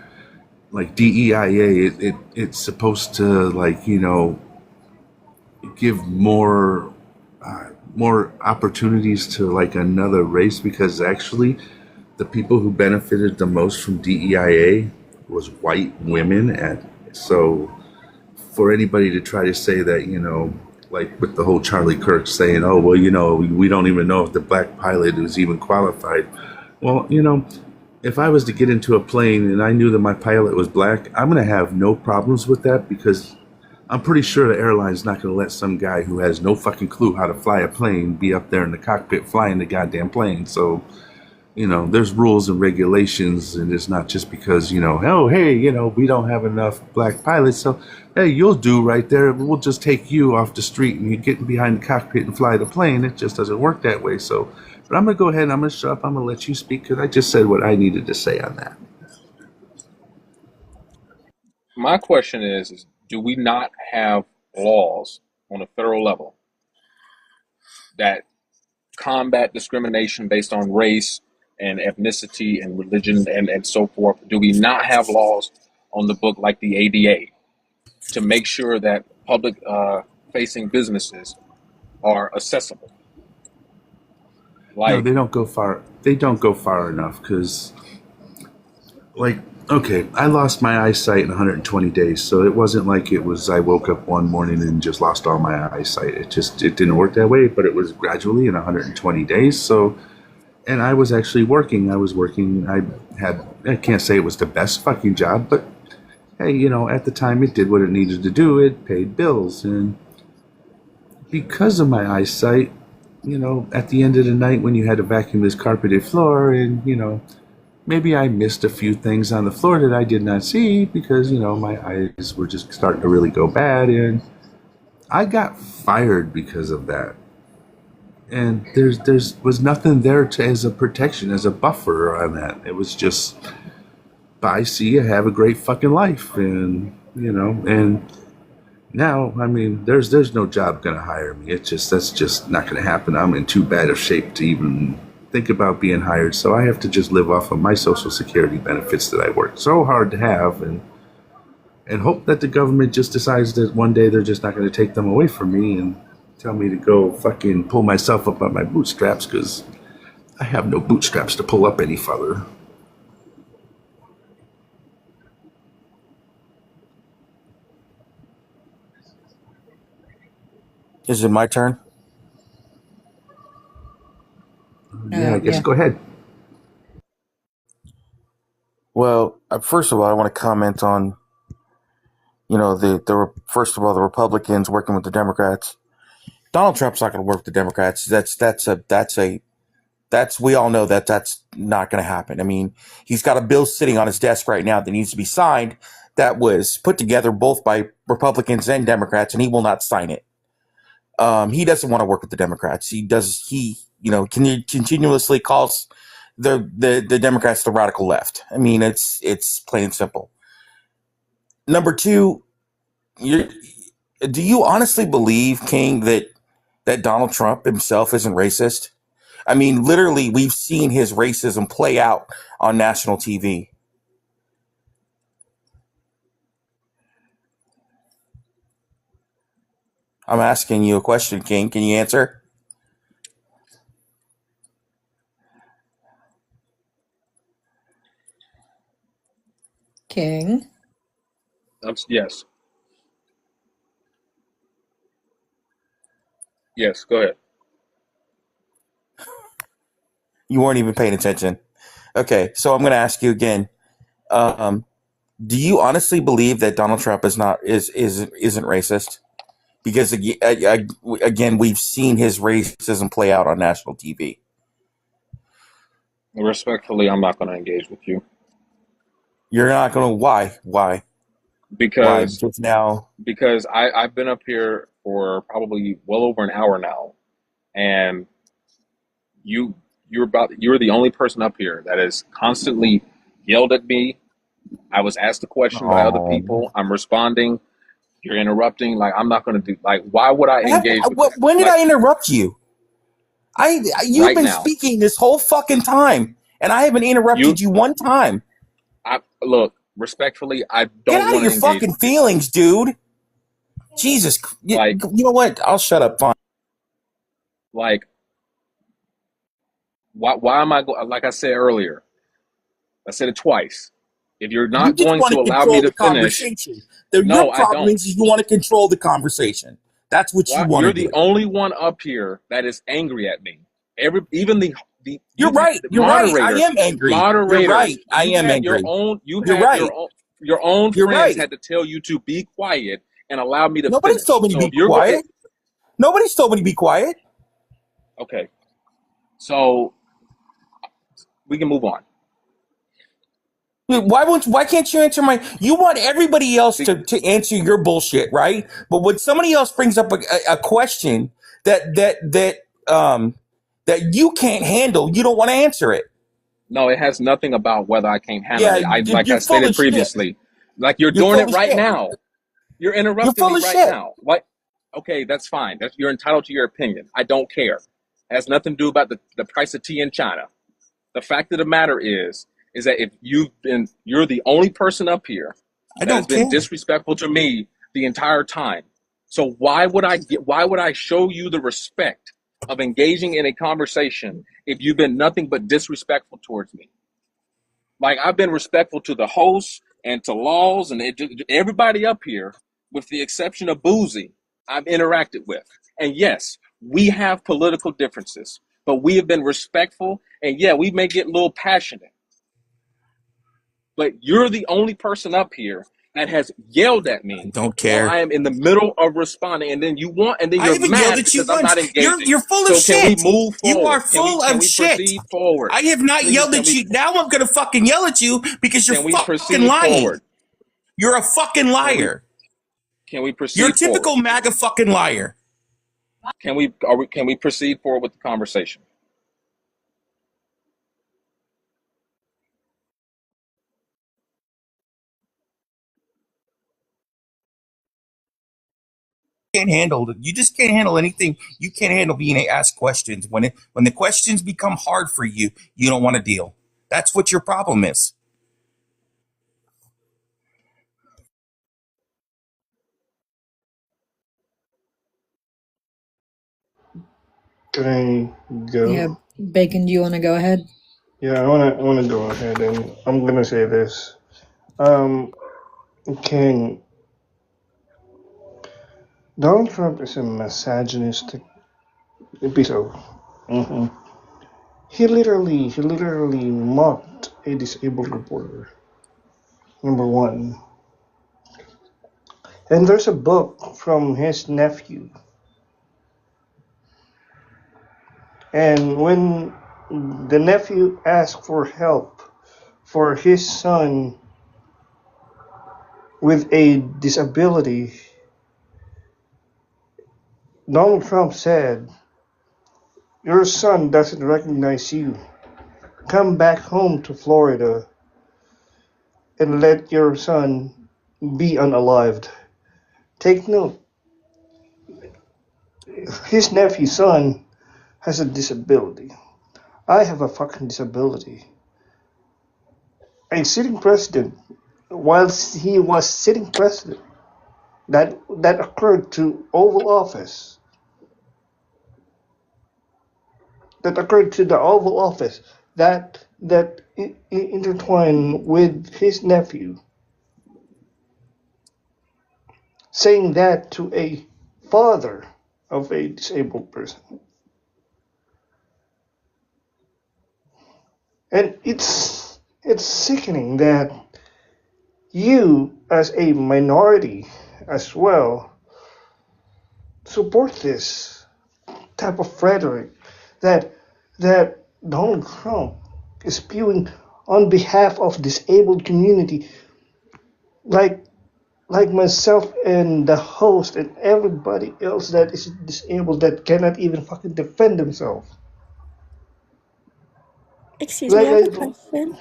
like DEIA, it's supposed to, like, you know, give more opportunities to like another race, because actually the people who benefited the most from DEIA was white women. And so for anybody to try to say that, you know, like with the whole Charlie Kirk saying, oh, well, you know, we don't even know if the black pilot is even qualified. Well, you know, if I was to get into a plane and I knew that my pilot was black, I'm going to have no problems with that, because I'm pretty sure the airline's not going to let some guy who has no fucking clue how to fly a plane be up there in the cockpit flying the goddamn plane. So, you know, there's rules and regulations, and it's not just because, you know, oh, hey, you know, we don't have enough black pilots, so, hey, you'll do right there. We'll just take you off the street and you get behind the cockpit and fly the plane. It just doesn't work that way. So, but I'm going to go ahead and I'm going to shut up. I'm going to let you speak, because I just said what I needed to say on that. my question is do we not have laws on a federal level that combat discrimination based on race and ethnicity and religion and so forth? Do we not have laws on the book like the ADA to make sure that public facing businesses are accessible? No, Like, they don't go far. They don't go far enough, because, like, okay, I lost my eyesight in 120 days, so it wasn't like it was I woke up one morning and just lost all my eyesight. It didn't work that way, but it was gradually in 120 days. So, and I was actually working. I was working. I can't say it was the best fucking job, but hey, you know, at the time it did what it needed to do. It paid bills, and because of my eyesight, you know, at the end of the night when you had to vacuum this carpeted floor, and, you know, maybe I missed a few things on the floor that I did not see because, you know, my eyes were just starting to really go bad, and I got fired because of that. And there's was nothing there to, as a protection, as a buffer on that. It was just, bye, see you, have a great fucking life, and, you know, and now, I mean, there's no job gonna hire me. That's just not gonna happen. I'm in too bad of shape to even think about being hired. So I have to just live off of my Social Security benefits that I worked so hard to have, and hope that the government just decides that one day they're just not gonna take them away from me and tell me to go fucking pull myself up on my bootstraps, because I have no bootstraps to pull up any further. Is it my turn? Yeah, I guess Yeah. go ahead. Well, first of all, I want to comment on, you know, first of all, the Republicans working with the Democrats. Donald Trump's not going to work with the Democrats. We all know that that's not going to happen. I mean, he's got a bill sitting on his desk right now that needs to be signed that was put together both by Republicans and Democrats, and he will not sign it. He doesn't want to work with the Democrats. He continuously calls the Democrats the radical left. I mean, it's plain and simple. Number two, do you honestly believe, King, that Donald Trump himself isn't racist? I mean, literally, we've seen his racism play out on national TV. I'm asking you a question, King. Can you answer? King. Yes. Yes. Go ahead. You weren't even paying attention. Okay, so I'm going to ask you again. Do you honestly believe that Donald Trump isn't racist? Because again, we've seen his racism play out on national TV. Respectfully, I'm not going to engage with you You're not going to. Why? Why? because Because now. because I've been up here for probably well over an hour now, and you're the only person up here that has constantly yelled at me. I was asked a question by other Oh. people. I'm responding. You're interrupting. Like, I'm not going to do. Like, why would I engage with that? When did Like, I interrupt you? You've right been now, speaking this whole fucking time, and I haven't interrupted you one time. Look, respectfully, I Get don't out of want to your engage fucking with you. feelings, dude. Jesus, Like, you know what? I'll shut up. Fine. like, why am I like I said earlier? I said it twice. If you're You not just going want to to allow me control to the finish, conversation. Your no, I problem don't. is you want to control the conversation. That's what you Why? want to You're do. the only one up here that is angry at me. Even You're right. the You're right. I moderators, am angry. You're right. moderators, I am angry. You're right. your own You're friends right. had to tell you to be quiet and allow me to Nobody's told finish. me to So be if you're going, quiet. Nobody's told me to be quiet. okay, so we can move on. Why can't you answer my? You want everybody else to answer your bullshit, right? But when somebody else brings up a question that you can't handle, you don't want to answer it. No, it has nothing about whether I can't handle Yeah, it. Like I you're full stated of shit. previously, like you're You're doing full it of right shit. now. You're You're interrupting full me of right shit. now. What? Okay, that's fine. You're entitled to your opinion. I don't care. It has nothing to do about the price of tea in China. The fact of the matter is that if you're the only person up here I that has don't been care. disrespectful to me the entire time. So why would I show you the respect of engaging in a conversation if you've been nothing but disrespectful towards me? Like, I've been respectful to the hosts and to Laws and everybody up here, with the exception of Boozy, I've interacted with. And yes, we have political differences, but we have been respectful. And yeah, we may get a little passionate, but you're the only person up here that has yelled at I me don't while I care. am in the middle of responding, and then I you're haven't yelled mad at you because I'm once. not engaging. You're full of So can we shit. move You are forward? full Can of we shit. proceed forward? I have not Please, yelled can at we you. Now I'm gonna fucking yell at you because you're can we fucking proceed lying. forward? You're a fucking Can we liar. can we You're a proceed forward? typical MAGA fucking liar. Can we proceed forward with the conversation? Can't handle it. You just can't handle anything. You can't handle being asked questions. When the questions become hard for you, you don't want to deal. That's what your problem is. Can I Yeah, go? Bacon, do you want to go ahead? Yeah, I wanna go ahead and I'm gonna say this. Um, King, Donald Trump is a misogynistic episode. hmm he literally mocked a disabled reporter. Number one, and there's a book from his nephew, and when the nephew asked for help for his son with a disability, Donald Trump said, "Your son doesn't recognize you. Come back home to Florida and let your son be unalived." Take note, his nephew's son has a disability. I have a fucking disability. A sitting president, whilst he was sitting president, that occurred to Oval Office. That occurred to the Oval Office. That intertwined with his nephew, saying that to a father of a disabled person. And it's sickening that you, as a minority as well, support this type of rhetoric that Donald Trump is spewing on behalf of disabled community, like myself and the host and everybody else that is disabled that cannot even fucking defend themselves. Excuse me, I have a question.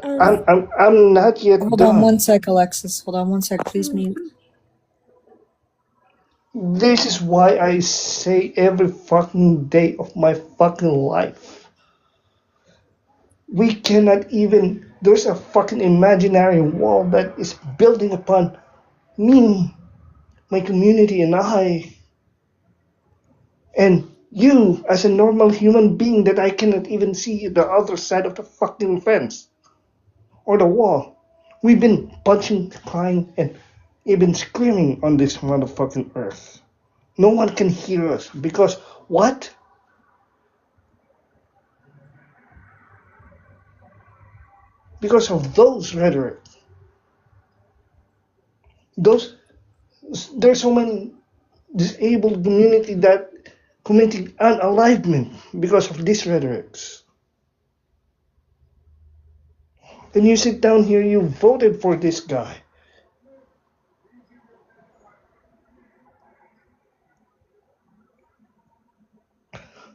I'm not yet Hold done. on one sec, Alexis. Hold on one sec. Please mute. This is why I say every fucking day of my fucking life. We cannot even. There's a fucking imaginary wall that is building upon me, my community, and I. And you, as a normal human being, that I cannot even see the other side of the fucking fence or the wall. We've been punching, crying, and even screaming on this motherfucking earth. No one can hear us because what? Because of those rhetoric. Those there's so many disabled community that committing unalivement because of these rhetorics. And you sit down here, you voted for this guy.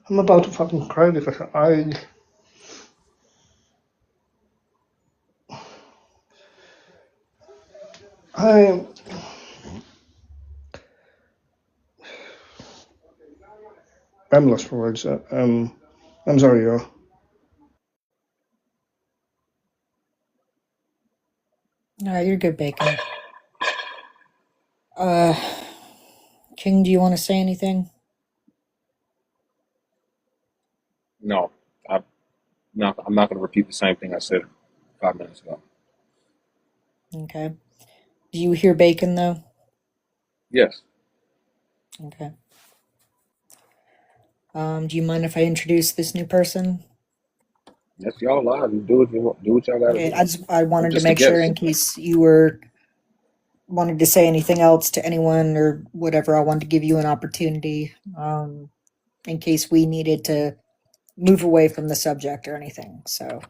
I'm about to fucking cry because I I'm lost for words. I'm sorry, y'all. No, you're good, Bacon. King, do you want to say anything? No, I'm not going to repeat the same thing I said 5 minutes ago. Okay. Do you hear Bacon, though? Yes. Okay. Do you mind if I introduce this new person? Yes, y'all live. You do what you want. Do what y'all got to Okay, do. I I'm wanted to just a make sure guest. in case you wanted to say anything else to anyone or whatever. I wanted to give you an opportunity, in case we needed to move away from the subject or anything. So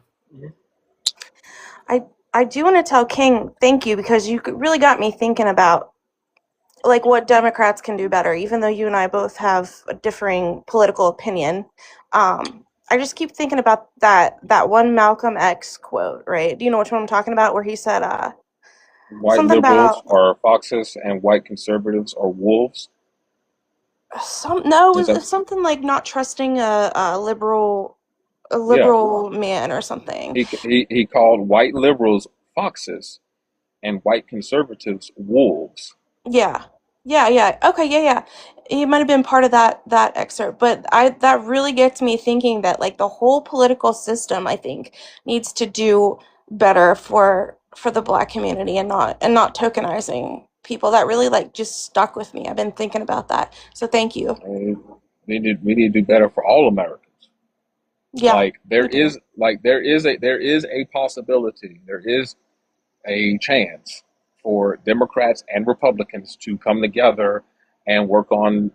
I do want to tell King thank you because you really got me thinking about like what Democrats can do better, even though you and I both have a differing political opinion. I just keep thinking about that one Malcolm X quote, right? Do you know which one I'm talking about? Where he said White something liberals about are foxes and white conservatives are wolves. Is that, it's something like not trusting a liberal yeah. man or something. He called white liberals foxes and white conservatives wolves. Yeah. Yeah. Okay, yeah. It might have been part of that excerpt, but that really gets me thinking that like the whole political system, I think, needs to do better for the Black community and not tokenizing people. That really like just stuck with me. I've been thinking about that. So thank you. And we need to do better for all Americans. Yeah. There is a possibility. There is a chance for Democrats and Republicans to come together and work on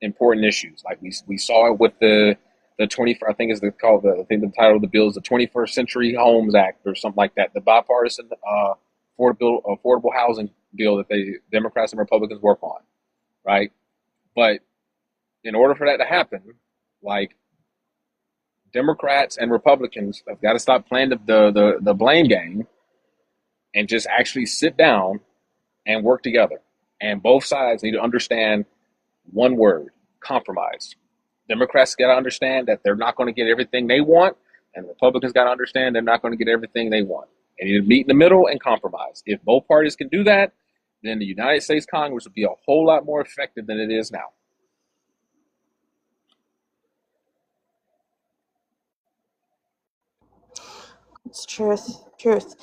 important issues. Like we saw it with the 20. I think I think the title of the bill is the 21st Century Homes Act or something like that. The bipartisan affordable housing bill that the Democrats and Republicans work on, right? But in order for that to happen, like Democrats and Republicans have got to stop playing the blame game and just actually sit down and work together. And both sides need to understand one word: compromise. Democrats got to understand that they're not going to get everything they want, and Republicans got to understand they're not going to get everything they want. And you need to meet in the middle and compromise. If both parties can do that, then the United States Congress would be a whole lot more effective than it is now. It's truth. Truth.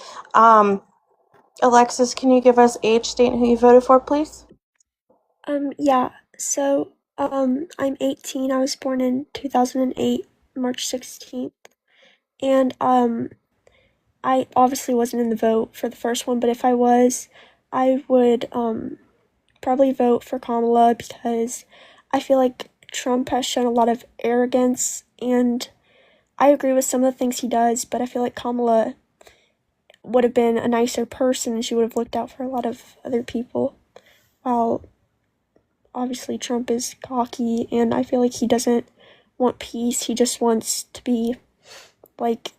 Alexis, can you give us age, state, and who you voted for, please? Yeah. So, I'm 18. I was born in 2008, March 16th. And, I obviously wasn't in the vote for the first one, but if I was, I would, probably vote for Kamala because I feel like Trump has shown a lot of arrogance, and I agree with some of the things he does, but I feel like Kamala would have been a nicer person and she would have looked out for a lot of other people. While obviously Trump is cocky and I feel like he doesn't want peace. He just wants to be like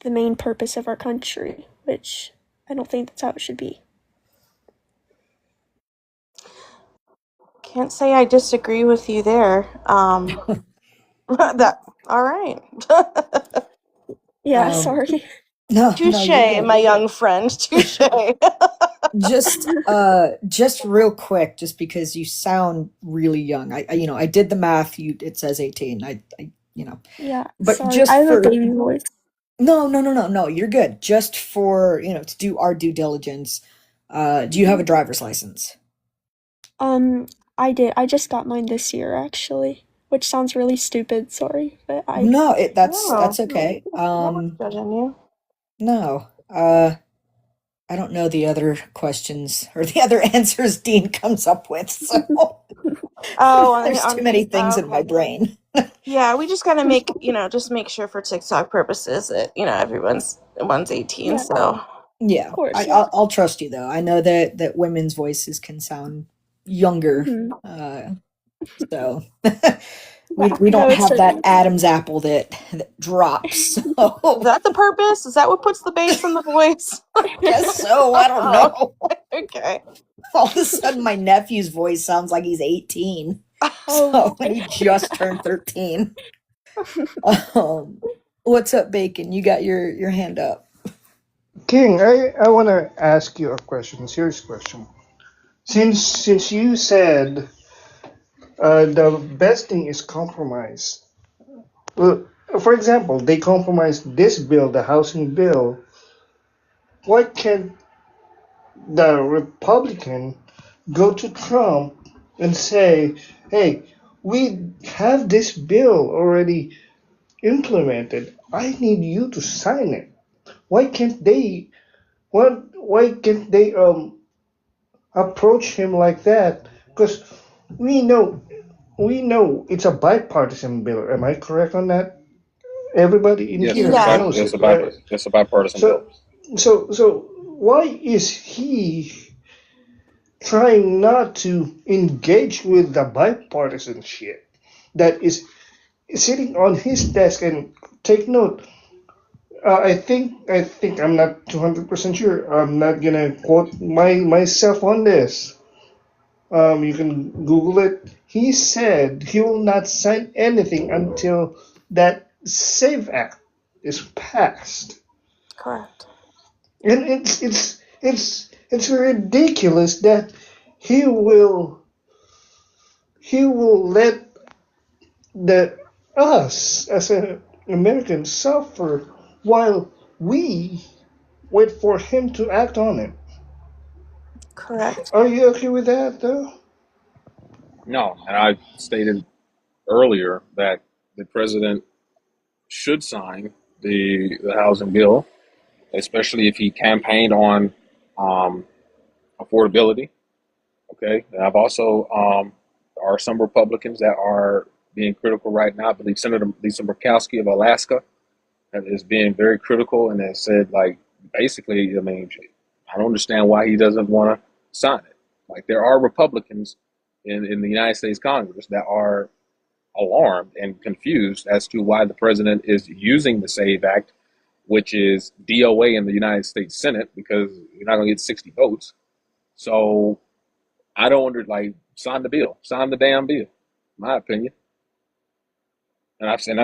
the main purpose of our country, which I don't think that's how it should be. Can't say I disagree with you there. That all right. Yeah, sorry. No, Touche, you're good. my young friend. Touche. Just real quick, just because you sound really young. I did the math. It says 18. Yeah, But sorry. just I have a for baby voice. no, you're good. Just for to do our due diligence. Do you have a driver's license? I did. I just got mine this year, actually, which sounds really stupid. Sorry, but No, that's No, okay. no one's judging you. No. I don't know the other questions or the other answers Dean comes up with. So Oh, there's too many things in my brain. Yeah, we just gotta make just make sure for TikTok purposes that one's 18. Yeah. So Yeah, Of course, I'll trust you though. I know that women's voices can sound younger, so we no, don't it's have a- that Adam's apple that drops. is that the purpose? Is that what puts the bass in the voice? Guess so. I don't know. Okay. All of a sudden, my nephew's voice sounds like he's 18. So when he just turned 13. What's up, Bacon? You got your hand up. King, I want to ask you a question, serious question. Since you said the best thing is compromise. Well, for example, they compromised this bill, the housing bill. Why can't the Republican go to Trump and say, "Hey, we have this bill already implemented. I need you to sign it." Why can't they? Why can't they approach him like that? Because we know it's a bipartisan bill. Am I correct on that? Everybody in Yes, here knows it, right? it's a bipartisan bill. So why is he trying not to engage with the bipartisan shit that is sitting on his desk? And take note. I think I'm not 200% sure. I'm not gonna quote myself on this. You can Google it. He said he will not sign anything until that Save Act is passed. Correct. And it's ridiculous that he will let the us as an American suffer while we wait for him to act on it. Correct. Are you okay with that, though? No, and I stated earlier that the president should sign the housing bill, especially if he campaigned on affordability. Okay, and I've also there are some Republicans that are being critical right now. I believe Senator Lisa Murkowski of Alaska is being very critical and has said, like, basically, I mean, I don't understand why he doesn't want to sign it. Like, there are Republicans in the United States Congress that are alarmed and confused as to why the president is using the SAVE Act, which is DOA in the United States Senate, because you're not going to get 60 votes. So I don't like, sign the bill, sign the damn bill, in my opinion. And I said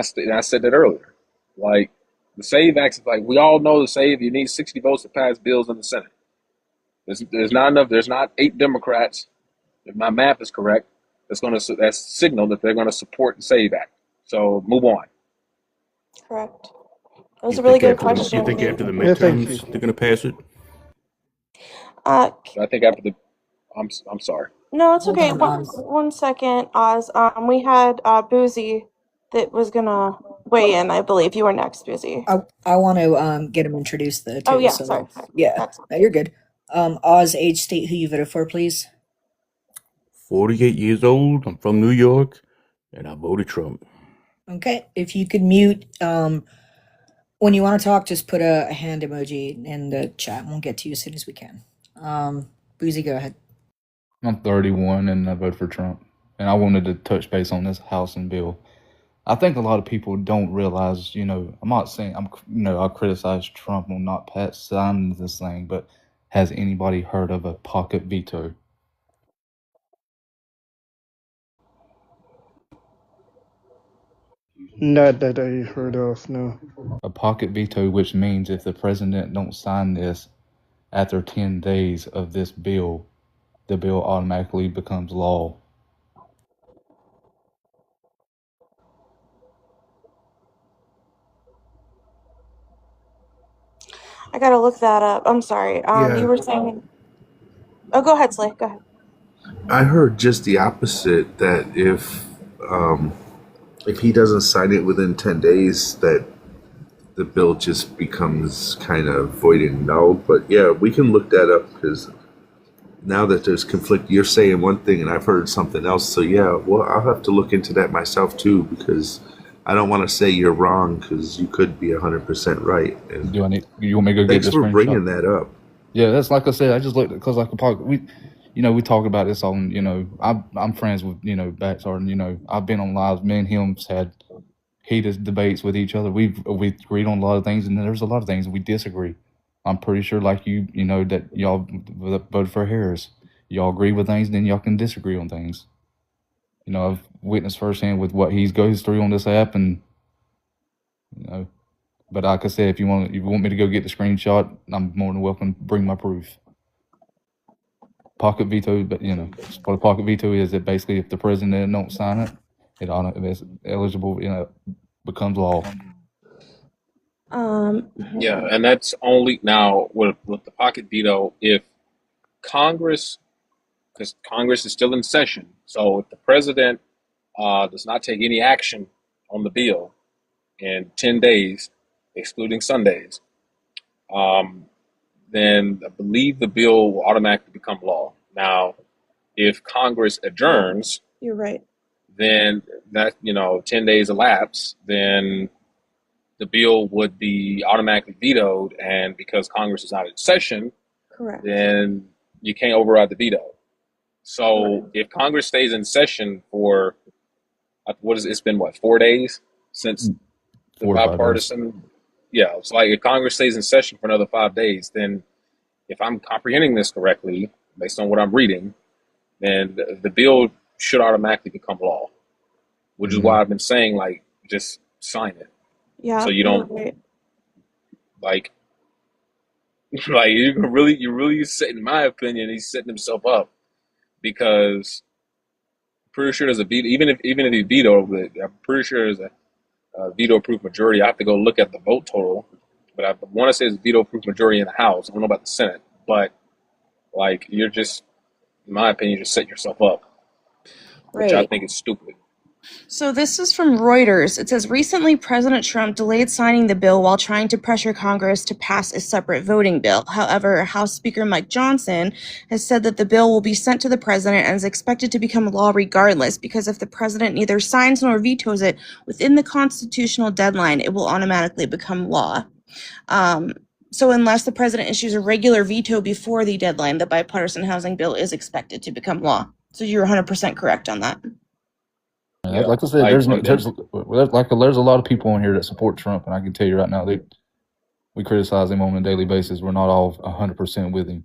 that earlier. Like, the SAVE Act is like, we all know the SAVE, you need 60 votes to pass bills in the Senate. There's not enough. There's not 8 Democrats, if my math is correct, that's signal that they're going to support the SAVE Act. So move on. Correct. That was a really good question. You think after the Yeah, thank midterms you. they're going to pass it? Uh, I think after the, I'm sorry. no, it's Hold okay. on, One, Oz. 1 second, Oz. We had Boozy that was gonna weigh in. I believe you were next, Boozy. I want to get him introduced though too. Oh yeah, So sorry. yeah, That's no, you're good. Oz, age, state, who you voted for, please. 48 years old. I'm from New York, and I voted Trump. Okay, if you could mute when you want to talk, just put a hand emoji in the chat. We'll get to you as soon as we can. Boozy, go ahead. I'm 31 and I voted for Trump. And I wanted to touch base on this housing bill. I think a lot of people don't realize, I'm not saying I criticize Trump on not signing this thing, but has anybody heard of a pocket veto? Not that I heard of, no. A pocket veto, which means if the president don't sign this after 10 days of this bill, the bill automatically becomes law. I gotta look that up. I'm sorry. Yeah. You were saying. Oh, go ahead, Slay. Go ahead. I heard just the opposite, that if he doesn't sign it within 10 days, that the bill just becomes kind of void and null. But yeah, we can look that up, because now that there's conflict, you're saying one thing and I've heard something else. So yeah, well, I'll have to look into that myself too, because I don't want to say you're wrong, because you could be 100% right. And You want me to go get thanks this for screenshot? bringing that up. Yeah, that's like I said. I just looked because like we talk about this on. I'm friends with Baxter. I've been on lives. Me and him's had heated debates with each other. We agreed on a lot of things, and then there's a lot of things we disagree. I'm pretty sure, like that y'all voted for Harris. Y'all agree with things, then y'all can disagree on things. I've witnessed firsthand with what he goes through on this app, and But like I said, if you want me to go get the screenshot, I'm more than welcome to bring my proof. Pocket veto, but what a pocket veto is, that basically if the president don't sign it, it's eligible, becomes law. Yeah, and that's only now with the pocket veto if Congress, because Congress is still in session. So if the president does not take any action on the bill in 10 days, excluding Sundays, then I believe the bill will automatically become law. Now, if Congress adjourns, You're right. then that 10 days elapse, then the bill would be automatically vetoed, and because Congress is not in session, Correct. then you can't override the veto. So if Congress stays in session for it's been 4 days since the 4 or 5 days. bipartisan. Yeah, it's like if Congress stays in session for another 5 days, then if I'm comprehending this correctly, based on what I'm reading, then the bill should automatically become law, which is why I've been saying, just sign it. Yeah. So you don't, right. you're really setting, in my opinion, he's setting himself up, because I'm pretty sure there's a veto, even if he vetoed it, I'm pretty sure there's a veto-proof majority. I have to go look at the vote total, but I want to say it's a veto-proof majority in the House. I don't know about the Senate, but you're just, in my opinion, just setting yourself up, which I Right. think is stupid. So this is from Reuters. It says recently President Trump delayed signing the bill while trying to pressure Congress to pass a separate voting bill. However, House Speaker Mike Johnson has said that the bill will be sent to the president and is expected to become law regardless, because if the president neither signs nor vetoes it within the constitutional deadline, it will automatically become law. So unless the president issues a regular veto before the deadline, the bipartisan housing bill is expected to become law. So you're 100% correct on that. Yeah, like I said, there's a lot of people on here that support Trump, and I can tell you right now, we criticize him on a daily basis. We're not all 100% with him.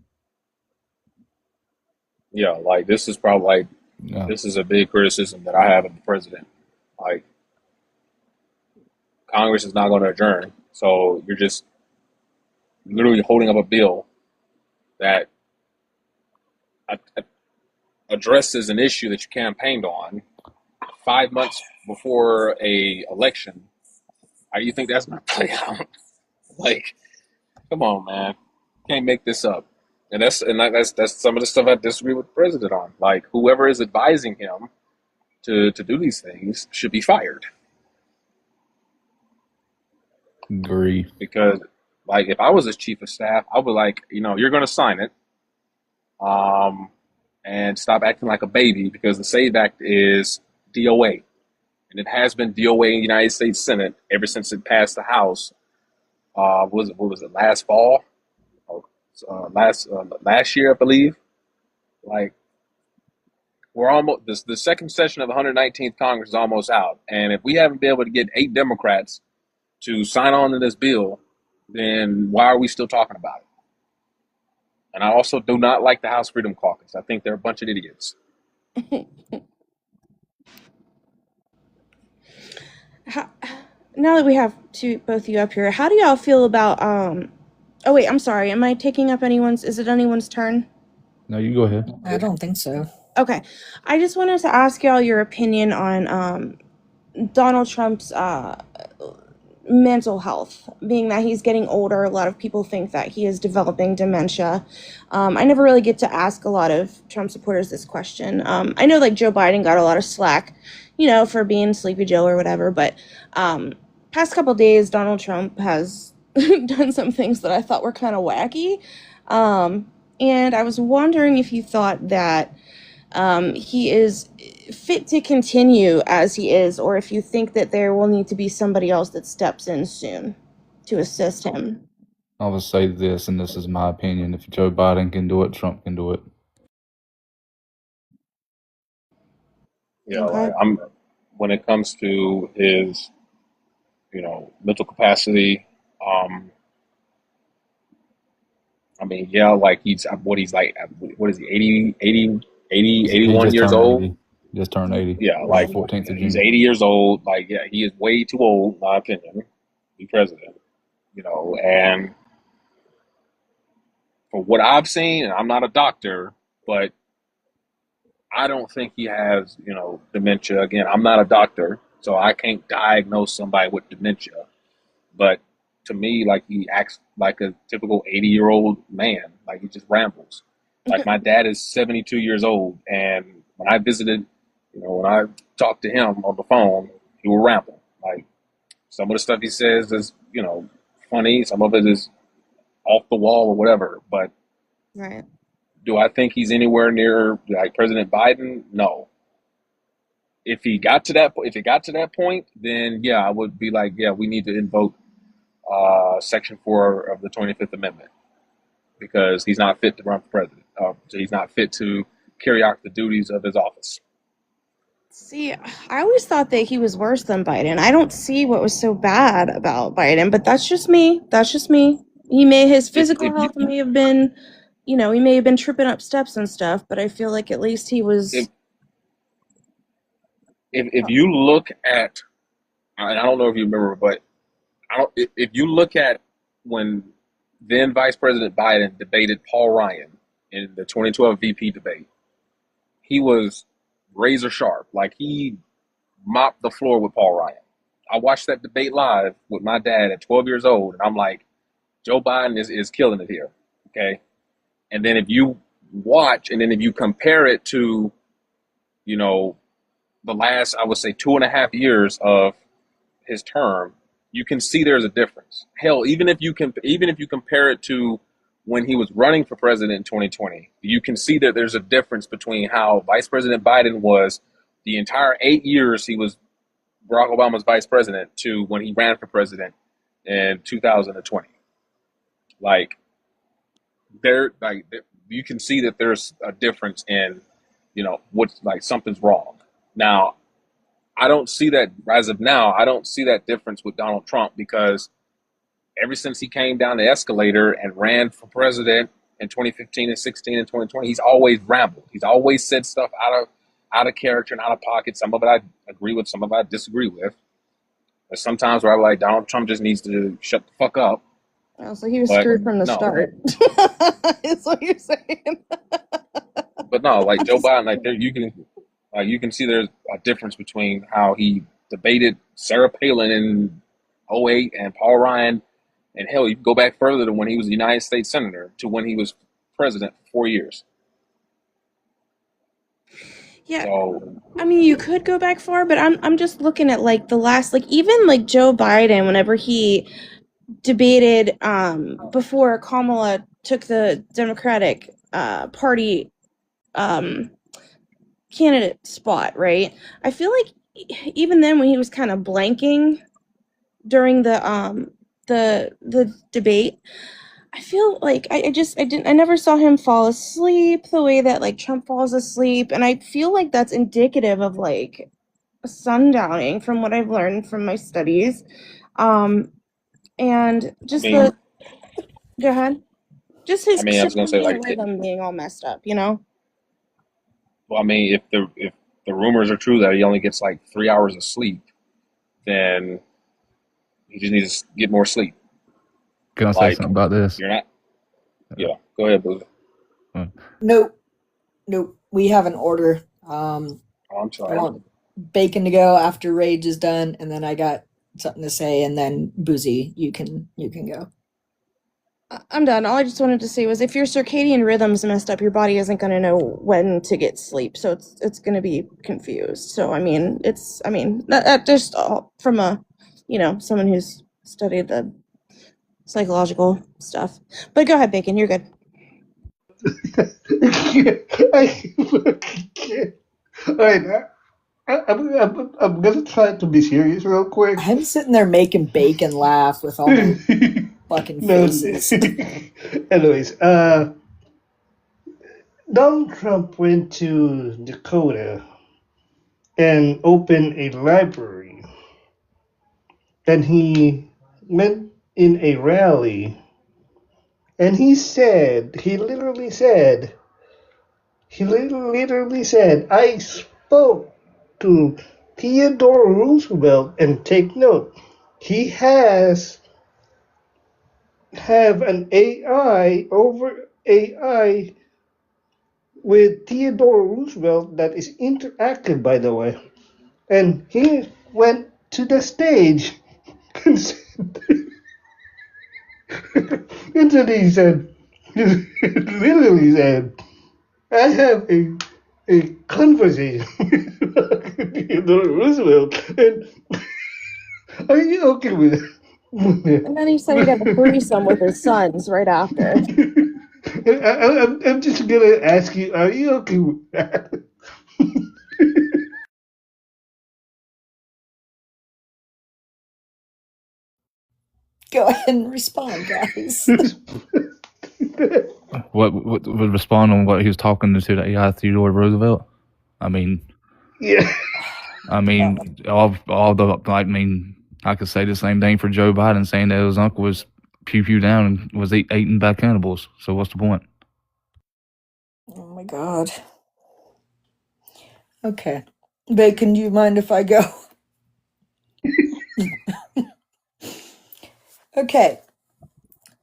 Yeah, this is probably this is a big criticism that I have of the president. Congress is not going to adjourn, so you're just literally holding up a bill that addresses an issue that you campaigned on 5 months before a election, how do you think that's going to play out? Like, come on, man, can't make this up. And that's some of the stuff I disagree with the president on. Like, whoever is advising him to do these things should be fired. Agree. Because, like, if I was his chief of staff, I would like, you're going to sign it, and stop acting like a baby, because the SAVE Act is DOA, and it has been DOA in the United States Senate ever since it passed the House. What was it, last fall? Last year, I believe. Like, we're almost the second session of the 119th Congress is almost out, and if we haven't been able to get 8 Democrats to sign on to this bill, then why are we still talking about it? And I also do not like the House Freedom Caucus. I think they're a bunch of idiots. Now that we have both of you up here, how do y'all feel about oh wait, I'm sorry, am I taking up is it anyone's turn? No, you go ahead. I don't think so. Okay. I just wanted to ask y'all your opinion on Donald Trump's mental health, being that he's getting older. A lot of people think that he is developing dementia. I never really get to ask a lot of Trump supporters this question. I know like Joe Biden got a lot of slack, for being Sleepy Joe or whatever, but past couple days, Donald Trump has done some things that I thought were kind of wacky. And I was wondering if you thought that he is fit to continue as he is, or if you think that there will need to be somebody else that steps in soon to assist him. I would say this, and this is my opinion: if Joe Biden can do it, Trump can do it. Yeah, like, when it comes to his, mental capacity, I mean, yeah, like he's like, what is he, 81 just years turned old? 80. Just turned 80. Yeah, like 14th of he's June. 80 years old. Like, yeah, he is way too old, in my opinion, to be president. And from what I've seen, and I'm not a doctor, but I don't think he has, dementia. Again, I'm not a doctor, so I can't diagnose somebody with dementia. But to me, like, he acts like a typical 80-year-old man. Like, he just rambles. Like, my dad is 72 years old, and when I visited, when I talked to him on the phone, he would ramble. Like, some of the stuff he says is, funny. Some of it is off the wall or whatever. But right. Do I think he's anywhere near like President Biden? No. If he got to that point, then yeah, I would be like, yeah, we need to invoke Section 4 of the 25th Amendment, because he's not fit to run for president. So he's not fit to carry out the duties of his office. See, I always thought that he was worse than Biden. I don't see what was so bad about Biden, but that's just me. His physical health may have been, he may have been tripping up steps and stuff, but I feel like at least he was. If you look at, and I don't know if you remember, but if you look at when then Vice President Biden debated Paul Ryan in the 2012 VP debate, he was razor sharp. Like, he mopped the floor with Paul Ryan. I watched that debate live with my dad at 12 years old, and I'm like, Joe Biden is killing it here. Okay. And then if you watch, and then if you compare it to, the last, I would say, 2.5 years of his term, you can see there's a difference. Hell, even if you compare it to when he was running for president in 2020, you can see that there's a difference between how Vice President Biden was the entire 8 years he was Barack Obama's vice president to when he ran for president in 2020. You can see that there's a difference in, what's like something's wrong. Now, I don't see that as of now. I don't see that difference with Donald Trump, because ever since he came down the escalator and ran for president in 2015 and 16 and 2020, he's always rambled. He's always said stuff out of character and out of pocket. Some of it I agree with, some of it I disagree with. There's sometimes where I'm like, Donald Trump just needs to shut the fuck up. Oh, so he was screwed from the start. Is what you're saying. But no, like Joe Biden, like there you can see there's a difference between how he debated Sarah Palin in '08 and Paul Ryan, and hell, you can go back further than when he was a United States Senator to when he was president for 4 years. Yeah, So I mean, you could go back far, but I'm just looking at like the last, like even like Joe Biden, whenever he debated before Kamala took the Democratic Party um candidate spot, right? I feel like even then when he was kind of blanking during the debate, I feel like I never saw him fall asleep the way that like Trump falls asleep, and I feel like that's indicative of like sundowning from what I've learned from my studies. And I just mean, the go ahead. Just his I was gonna say circadian like, rhythm being all messed up, you know? well, I mean, if the rumors are true that he only gets like 3 hours of sleep, then he just needs to get more sleep. Can I say Like something about this? you're not. Yeah, go ahead, Boo. Nope. We have an order. I'm I sorry. want Bacon to go after Rage is done, and then I got something to say, and then Boozy, you can go. I'm done. All I just wanted to say was if your circadian rhythm's messed up, your body isn't going to know when to get sleep. So it's going to be confused. So I mean, that just from a, someone who's studied the psychological stuff. But go ahead, Bacon. You're good. I fucking can't. All right, I'm gonna try to be serious real quick. I'm sitting there making Bacon laugh with all my fucking No, faces. anyways, Donald Trump went to Dakota and opened a library. And he went in a rally and he literally said, I spoke to Theodore Roosevelt, and take note, he have an AI with Theodore Roosevelt that is interactive, by the way. And he went to the stage and said, and then he said, literally said, I have a conversation with Theodore Roosevelt, and are you okay with it? And then he said he'd have a threesome with his sons right after. I'm just gonna ask you, are you okay with that? Go ahead and respond, guys. What would respond on what he was talking to the AI Theodore Roosevelt? I mean, Yeah. I could say the same thing for Joe Biden, saying that his uncle was pew down and was eaten by cannibals. So what's the point? Oh my god. Okay. Bacon, do you mind if I go? Okay.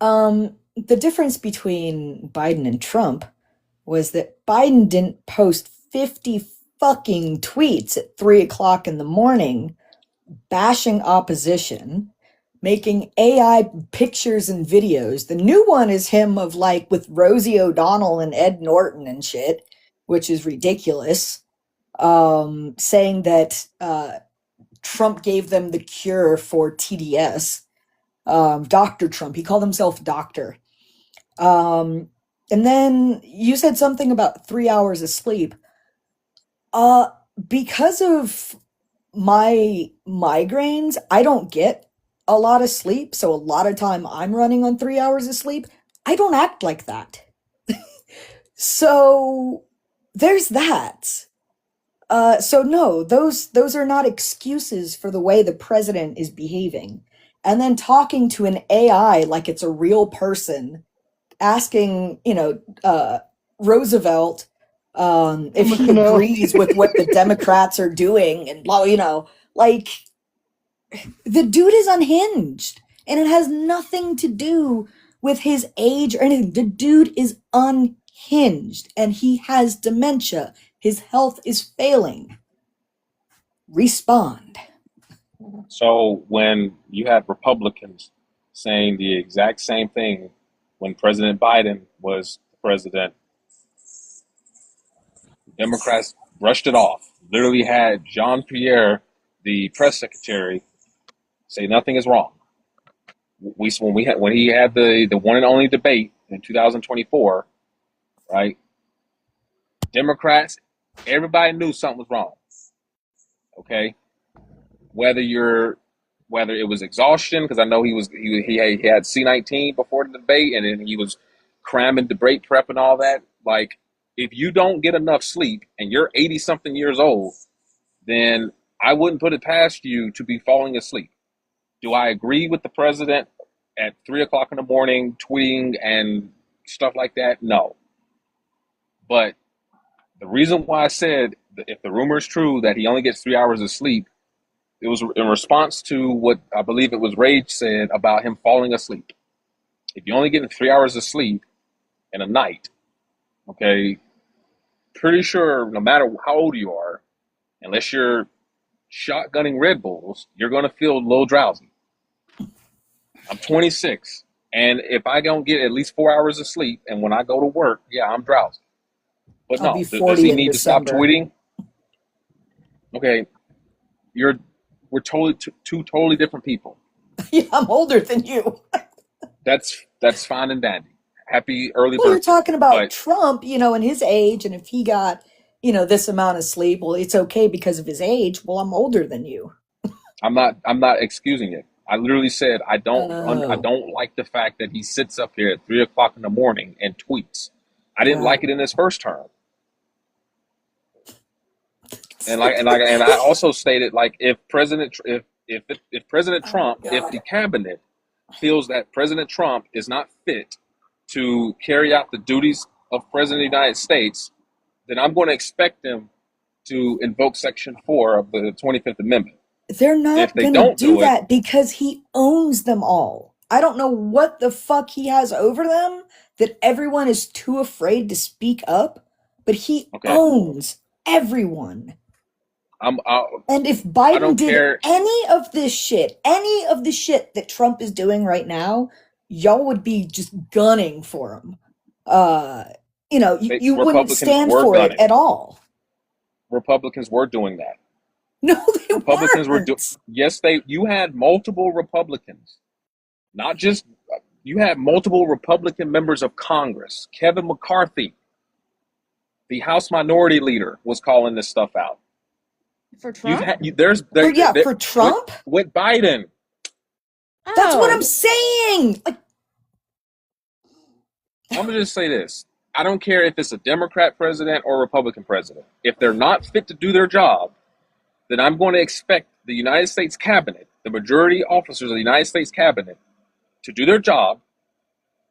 The difference between Biden and Trump was that Biden didn't post 50 fucking tweets at 3 o'clock in the morning bashing opposition, making AI pictures and videos. The new one is him of like with Rosie O'Donnell and Ed Norton and shit, which is ridiculous. Saying that Trump gave them the cure for TDS. Dr. Trump, he called himself Doctor. And then you said something about 3 hours of sleep. Because of my migraines, I don't get a lot of sleep. So a lot of time I'm running on 3 hours of sleep. I don't act like that. So there's that. So no, those are not excuses for the way the president is behaving. And then talking to an AI like it's a real person, asking, Roosevelt if he agrees with what the Democrats are doing, and like the dude is unhinged, and it has nothing to do with his age or anything. The dude is unhinged. hinged and he has dementia. His health is failing. Respond. So when you have Republicans saying the exact same thing when President Biden was president, Democrats brushed it off. Literally had Jean-Pierre, the press secretary, say nothing is wrong. When he had the one and only debate in 2024, right? Democrats, everybody knew something was wrong. Okay, whether it was exhaustion, because I know he had C-19 before the debate, and then he was cramming debate prep and all that. Like, if you don't get enough sleep and you're 80 something years old, then I wouldn't put it past you to be falling asleep. Do I agree with the president at 3 o'clock in the morning tweeting and stuff like that? No. But the reason why I said that if the rumor is true that he only gets 3 hours of sleep, it was in response to what I believe it was Rage said about him falling asleep. If you only get 3 hours of sleep in a night, okay, pretty sure no matter how old you are, unless you're shotgunning Red Bulls, you're going to feel a little drowsy. I'm 26, and if I don't get at least 4 hours of sleep, and when I go to work, yeah, I'm drowsy. But I'll no, be does 40 he in need to stop December. tweeting? Okay, we're two totally different people. Yeah, I'm older than you. That's fine and dandy. Happy early Well, you're birthday. talking about But Trump, and his age, and if he got, this amount of sleep, well, it's okay because of his age. Well, I'm older than you. I'm not excusing it. I literally said I don't Oh. like the fact that he sits up here at 3 o'clock in the morning and tweets. I didn't like it in his first term. And I also stated, like, if President Trump, if the cabinet feels that President Trump is not fit to carry out the duties of President of the United States, then I'm going to expect them to invoke Section 4 of the 25th Amendment. They're If not they going to don't do do it, that because he owns them all. I don't know what the fuck he has over them that everyone is too afraid to speak up, but he okay, owns everyone. And if I Biden don't did care. any of the shit that Trump is doing right now, y'all would be just gunning for him. You wouldn't Republicans stand were for it gunning. at all. Republicans were doing that. No, they Republicans were weren't. Yes, you had multiple Republicans, not just you had multiple Republican members of Congress. Kevin McCarthy, the House Minority Leader, was calling this stuff out. For Trump? For Trump? With Biden. That's what I'm saying. Like, I'm gonna just say this. I don't care if it's a Democrat president or a Republican president. If they're not fit to do their job, then I'm going to expect the United States cabinet, the majority officers of the United States cabinet, to do their job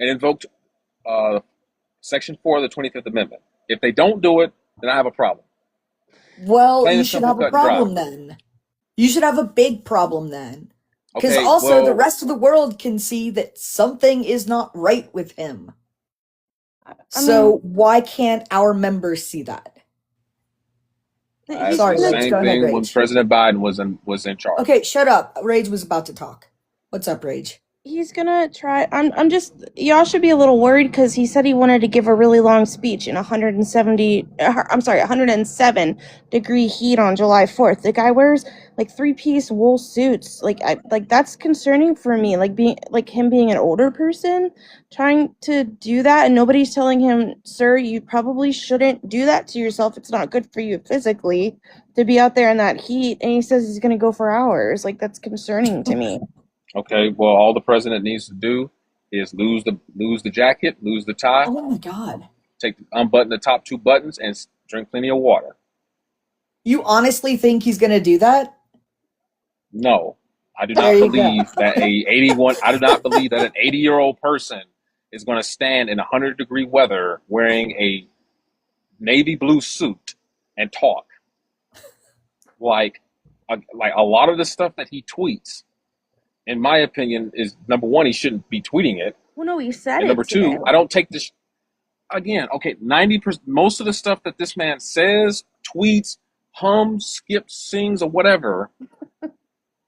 and invoke Section 4 of the 25th Amendment. If they don't do it, then I have a problem. well, Plain you and should simple, have a cut and dry. problem then. You should have a big problem then. Because Okay, also the well, rest of the world can see that something is not right with him. So why can't our members see that? I Sorry, the Rage. same Go ahead, thing when Rage. President Biden was in charge. Okay, shut up. Rage was about to talk. What's up, Rage? He's gonna try. I'm just. Y'all should be a little worried because he said he wanted to give a really long speech in 107-degree heat on July 4th. The guy wears like 3-piece wool suits. Like that's concerning for me. Like him being an older person trying to do that, and nobody's telling him, sir, you probably shouldn't do that to yourself. It's not good for you physically to be out there in that heat. And he says he's gonna go for hours. Like, that's concerning to me. Okay, well, all the president needs to do is lose the jacket, lose the tie. Oh my God! Unbutton the top 2 buttons and drink plenty of water. You honestly think he's gonna do that? No, I do There not you believe go. that I do not believe that an 80-year-old person is going to stand in 100-degree weather wearing a navy blue suit and talk. Like a lot of the stuff that he tweets, in my opinion, is, number one, he shouldn't be tweeting it. Well, no, he said And it number today. 2, I don't take this. again, okay, 90%, most of the stuff that this man says, tweets, hums, skips, sings, or whatever,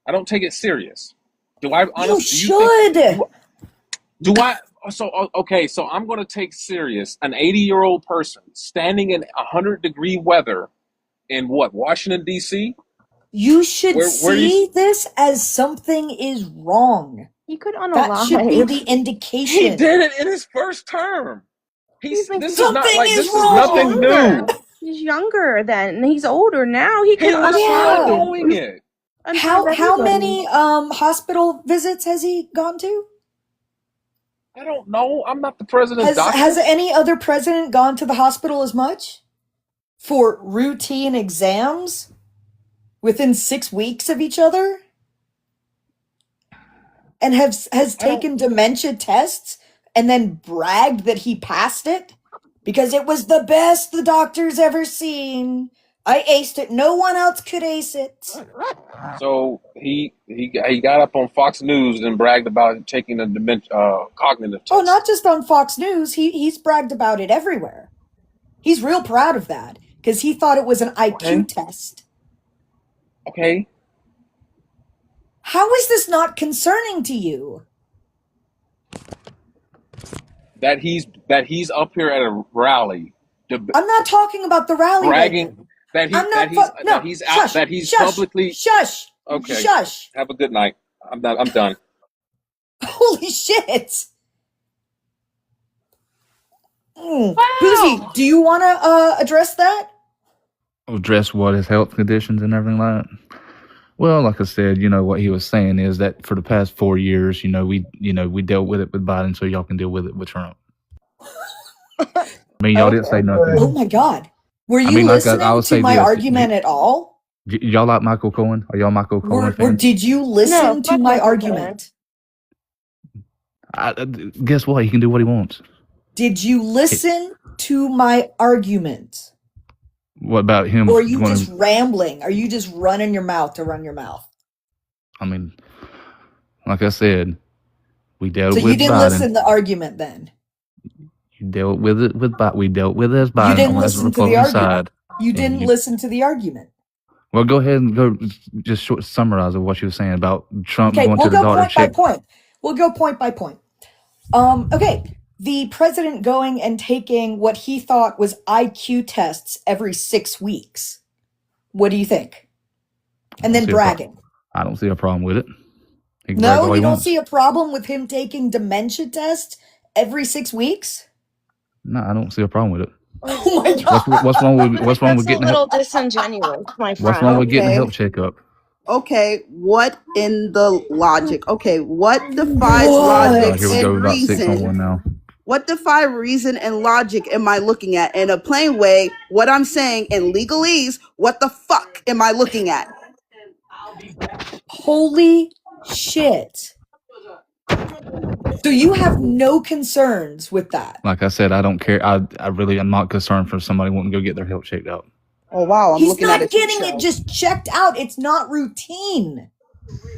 I don't take it serious. Do I honestly? You should. Do I? So okay, so I'm going to take serious an 80-year-old person standing in 100-degree weather in what, Washington D.C. You should Where do you? see this as something is wrong. He could That should be unalive. the He indication. did it in his first term. He's been This is Something not like is this is wrong. nothing new. He's younger then, and he's older now. He He could was Yeah. unalive. doing it. How many hospital visits has he gone to? I don't know. I'm not the president's doctor. Has any other president gone to the hospital as much for routine exams within 6 weeks of each other? And has taken dementia tests and then bragged that he passed it because it was the best the doctor's ever seen. I aced it. No one else could ace it. So he got up on Fox News and bragged about taking a cognitive test. Oh, not just on Fox News. He's bragged about it everywhere. He's real proud of that because he thought it was an IQ test. Okay. How is this not concerning to you? That he's up here at a rally. I'm not talking about the rally. Bragging that he's publicly. Shush. Okay. Shush. Have a good night. I'm done. Holy shit. Boozy, do you want to address that? Address what, his health conditions and everything like that? Well, like I said, what he was saying is that for the past 4 years, we dealt with it with Biden, so y'all can deal with it with Trump. I mean, y'all didn't say nothing. Oh my God. Were you I listening would to say my this. argument at all? Y'all like Michael Cohen? Are y'all Michael Cohen Or fans? did you listen to my argument? Guess what? He can do what he wants. Did you listen to my argument? What about him? Or are you just rambling? Are you just running your mouth to run your mouth? I mean, like I said, we dealt So with you didn't Biden. listen to the argument then? You dealt with it with Biden. We dealt with it as Biden You didn't on as the listen to the Republican argument. side. You And didn't listen to the argument. Well, go ahead and go just short summarize of what you were saying about Trump Okay, going we'll to the go daughter point by chick. point. We'll go point by point. Okay, the president going and taking what he thought was IQ tests every 6 weeks. What do you think? And then bragging. I don't see a problem with it. He can brag all No, he you don't wants. see a problem with him taking dementia tests every 6 weeks? No, I don't see a problem with it. Oh my God. What's wrong with That's getting a little disingenuous, my friend. what's wrong with getting a Okay. health checkup? Okay, what in the logic? Okay, what defies Oh, logic here we go. and About 6 on reason? 1 now. What defy reason and logic am I looking at? In a plain way, what I'm saying in legalese, what the fuck am I looking at? Holy shit. So you have no concerns with that? Like I said, I don't care. I really am not concerned for somebody wanting to go get their health checked out. Oh wow, I'm He's looking not at it. getting it just checked out. It's not routine.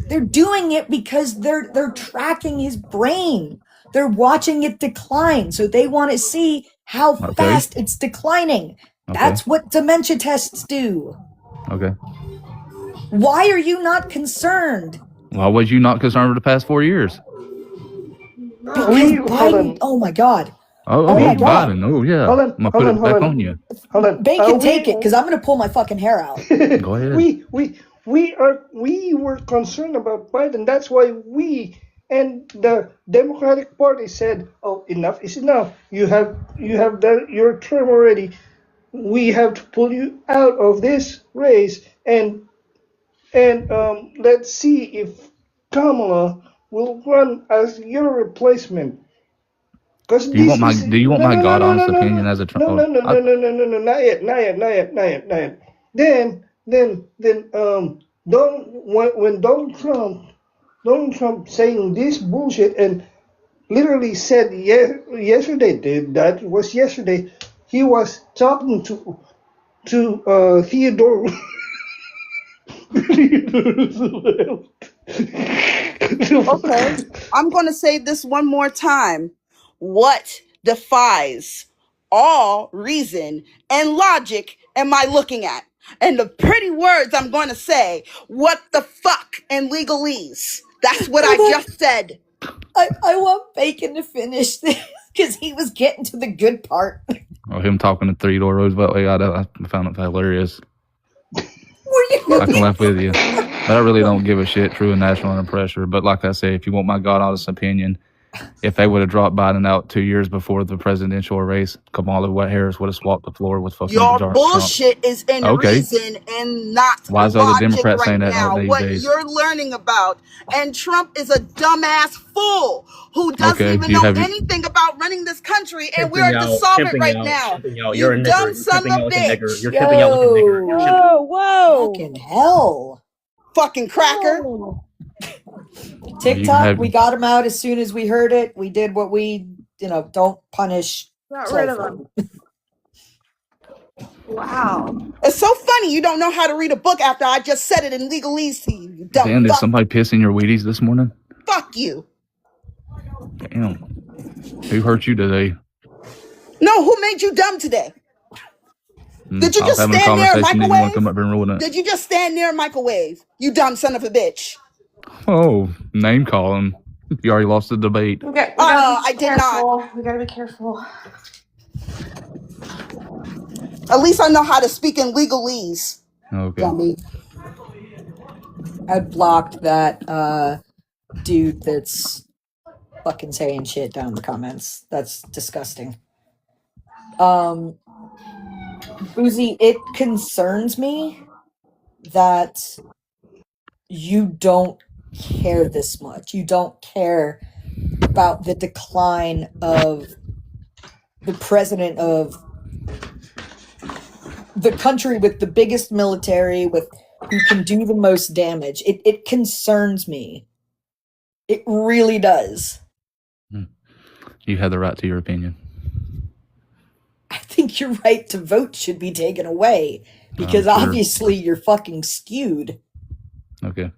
They're doing it because they're tracking his brain. They're watching it decline. So they want to see how fast it's declining. That's what dementia tests do. Okay. Why are you not concerned? Why was you not concerned for the past 4 years? Because Biden, oh my God. Oh, my God. Biden. Oh, yeah. Hold on, I'm going to hold put on, it back hold on. on you. Hold on. Bacon, take it, because I'm going to pull my fucking hair out. Go ahead. We were concerned about Biden. That's why we and the Democratic Party said, "Oh, enough is enough. You have done your term already. We have to pull you out of this race and let's see if Kamala will run as your replacement." Because Do you want my God honest opinion as a Trump? no, not yet. Then don't when Donald Trump saying this bullshit and literally said yesterday, that was yesterday, he was talking to Theodore. Okay, I'm going to say this one more time. What defies all reason and logic am I looking at? And the pretty words I'm going to say, what the fuck in legalese? That's what I just said. I want Bacon to finish this because he was getting to the good part. Oh, him talking to Theodore Roosevelt, I found it hilarious. Were you? I can laugh with you. But I really don't give a shit, true and national under pressure. But like I say, if you want my God honest opinion, if they would have dropped Biden out 2 years before the presidential race, Kamala Harris would have swapped the floor with fucking Your Trump. bullshit is in Okay. reason and not Why is other logic Democrats right saying that now. these What days? you're learning about. And Trump is a dumbass fool who doesn't Okay, even you know have- anything about running this country, and we are Pimping to out, solve it pimping right out, now. pimping out. You You're a nigger. dumb You're son pimping of out a like a nigger. bitch. You're pimping out like a nigger. You're pimping- Whoa. Fucking hell. Fucking cracker. TikTok, we got him out as soon as we heard it. We did what we, don't punish. Got rid of Slowful. him. Wow. It's so funny you don't know how to read a book after I just said it in legalese to you. You dumb Dan, did fuck. somebody piss in your Wheaties this morning? Fuck you. Damn. Who hurt you today? No, who made you dumb today? Did you I was just having a stand there and conversation. Did you want to microwave? come up here and ruin it? Did you just stand there and microwave? You dumb son of a bitch. Oh, name calling. You already lost the debate. I did not. We gotta be careful. At least I know how to speak in legalese. Okay. Dummy. I blocked that dude that's fucking saying shit down in the comments. That's disgusting. Boozy, it concerns me that you don't care this much. You don't care about the decline of the president of the country with the biggest military, with who can do the most damage. It concerns me. It really does. You have the right to your opinion. I think your right to vote should be taken away because Sure. obviously you're fucking skewed. Okay.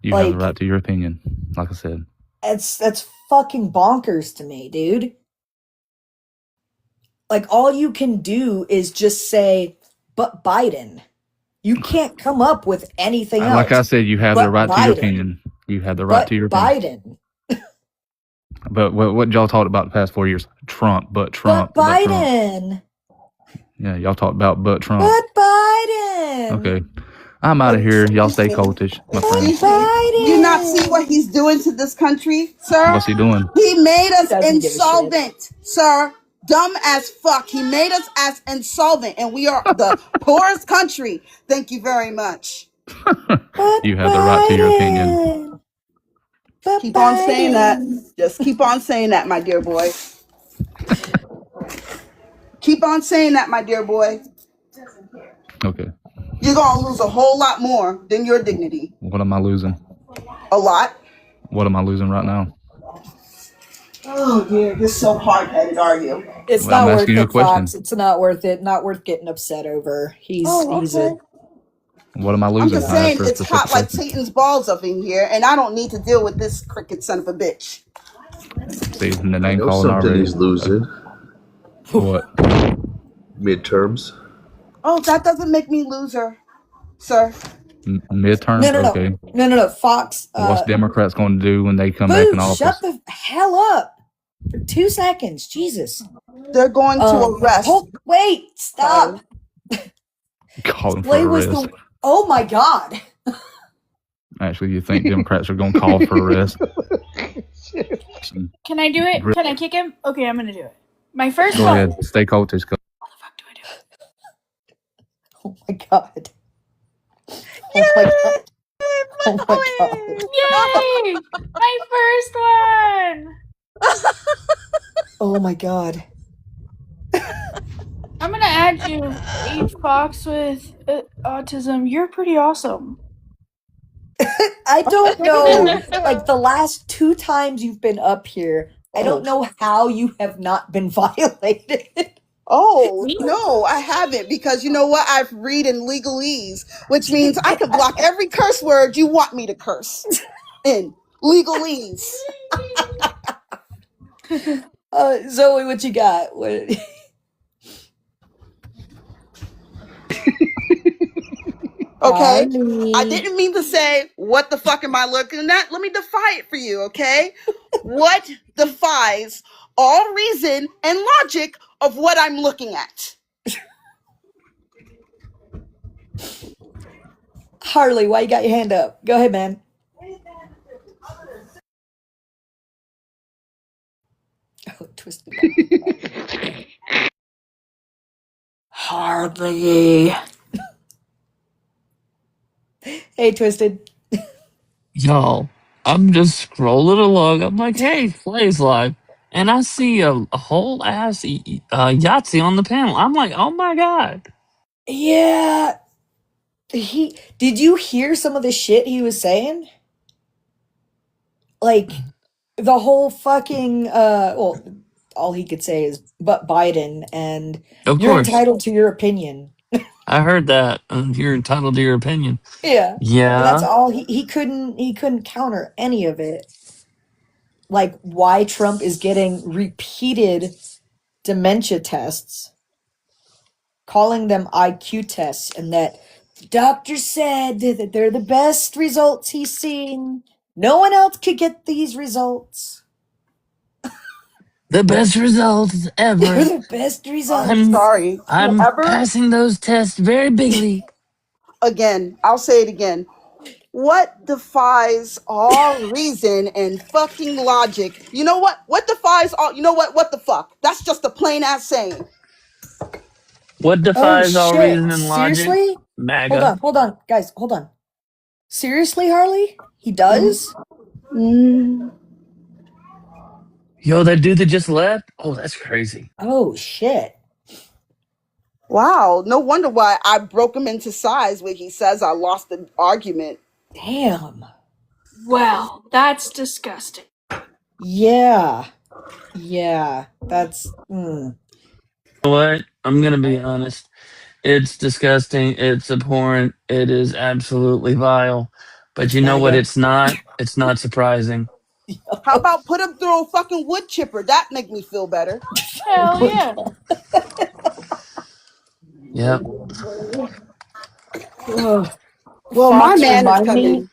You have the right to your opinion, like I said. That's fucking bonkers to me, dude. Like, all you can do is just say, but Biden. You can't come up with anything else. Like I said, you have but the right to your opinion. You have the right But to your opinion. Biden. But what y'all talked about the past 4 years? Trump, but Trump. But but Trump. Biden. Yeah, y'all talked about but Trump. But Biden. Okay. I'm out of here. Y'all stay cultish, my friend. Do you not see what he's doing to this country, sir? What's he doing? He made us Doesn't give a insolvent, sir. Dumb as fuck. He made us as insolvent, and we are the poorest country. Thank you very much. You have the right to your opinion. Keep on saying that. Just keep on saying that, my dear boy. Keep on saying that, my dear boy. Okay. You're going to lose a whole lot more than your dignity. What am I losing? A lot. What am I losing right now? Oh, dear. You're so hard-headed, are you? It's Well, not I'm worth asking you a it, question. Fox. It's not worth it. Not worth getting upset over. He's a What am I I'm losing? just saying I asked it's the hot like question. Satan's balls up in here, and I don't need to deal with this cricket son of a bitch. See, the I name know calling something already. he's losing. What? Midterms. Oh, that doesn't make me loser, sir. Midterms? No. Okay. No. Fox. What's Democrats going to do when they come back in Boo, office? shut the hell up for 2 seconds. Jesus. They're going to arrest. Wait, stop. Calling for Slay was arrest. oh my God. Actually, you think Democrats are going to call for arrest? Can I do it? Can I kick him? Okay, I'm gonna do it. My first Go one. ahead. Stay cultish. Go. Oh my God. Oh my God. Oh my God. Yay! My first one. Oh my God. I'm gonna add you, H Fox with autism. You're pretty awesome. I don't know. Like the last 2 times you've been up here, I don't know how you have not been violated. Oh, no, I haven't, because you know what? I've read in legalese, which means I can block every curse word you want me to curse in legalese. Zoe, what you got? What? Okay? I Harley. didn't mean to say, what the fuck am I looking at? Let me defy it for you, okay? What defies all reason and logic of what I'm looking at? Harley, why you got your hand up? Go ahead, man. Oh, twisted. Harley. Hey, Twisted. Y'all, I'm just scrolling along. I'm like, hey, plays live. And I see a whole ass Yahtzee on the panel. I'm like, oh my God. Yeah. Did you hear some of the shit he was saying? Like, the whole fucking, well, all he could say is, but Biden, and Of you're course. entitled to your opinion. I heard that. You're entitled to your opinion. Yeah. And that's Yeah. all he couldn't counter any of it. Like why Trump is getting repeated dementia tests, calling them IQ tests, and that the doctor said that they're the best results he's seen. No one else could get these results. The best results They're ever. the best I'm results. sorry. I'm Whoever, passing those tests very bigly. again, I'll say it again. What defies all reason and fucking logic? You know what? What defies all, you know what? What the fuck? That's just a plain ass saying. What Oh defies all shit. reason and logic? Seriously? MAGA. Hold on, guys, hold on. Seriously, Harley? He does? Yo, that dude that just left? Oh, that's crazy. Oh shit. Wow, no wonder why I broke him into size when he says I lost the argument. Damn. Well, that's disgusting. Yeah. Yeah. That's You know what? I'm gonna be honest. It's disgusting. It's abhorrent. It is absolutely vile. But it's you know what? MAGA. It's not. It's not surprising. How about put him through a fucking wood chipper? That make me feel better. Hell yeah. Yep. Ugh. Well, my Fox, man is coming.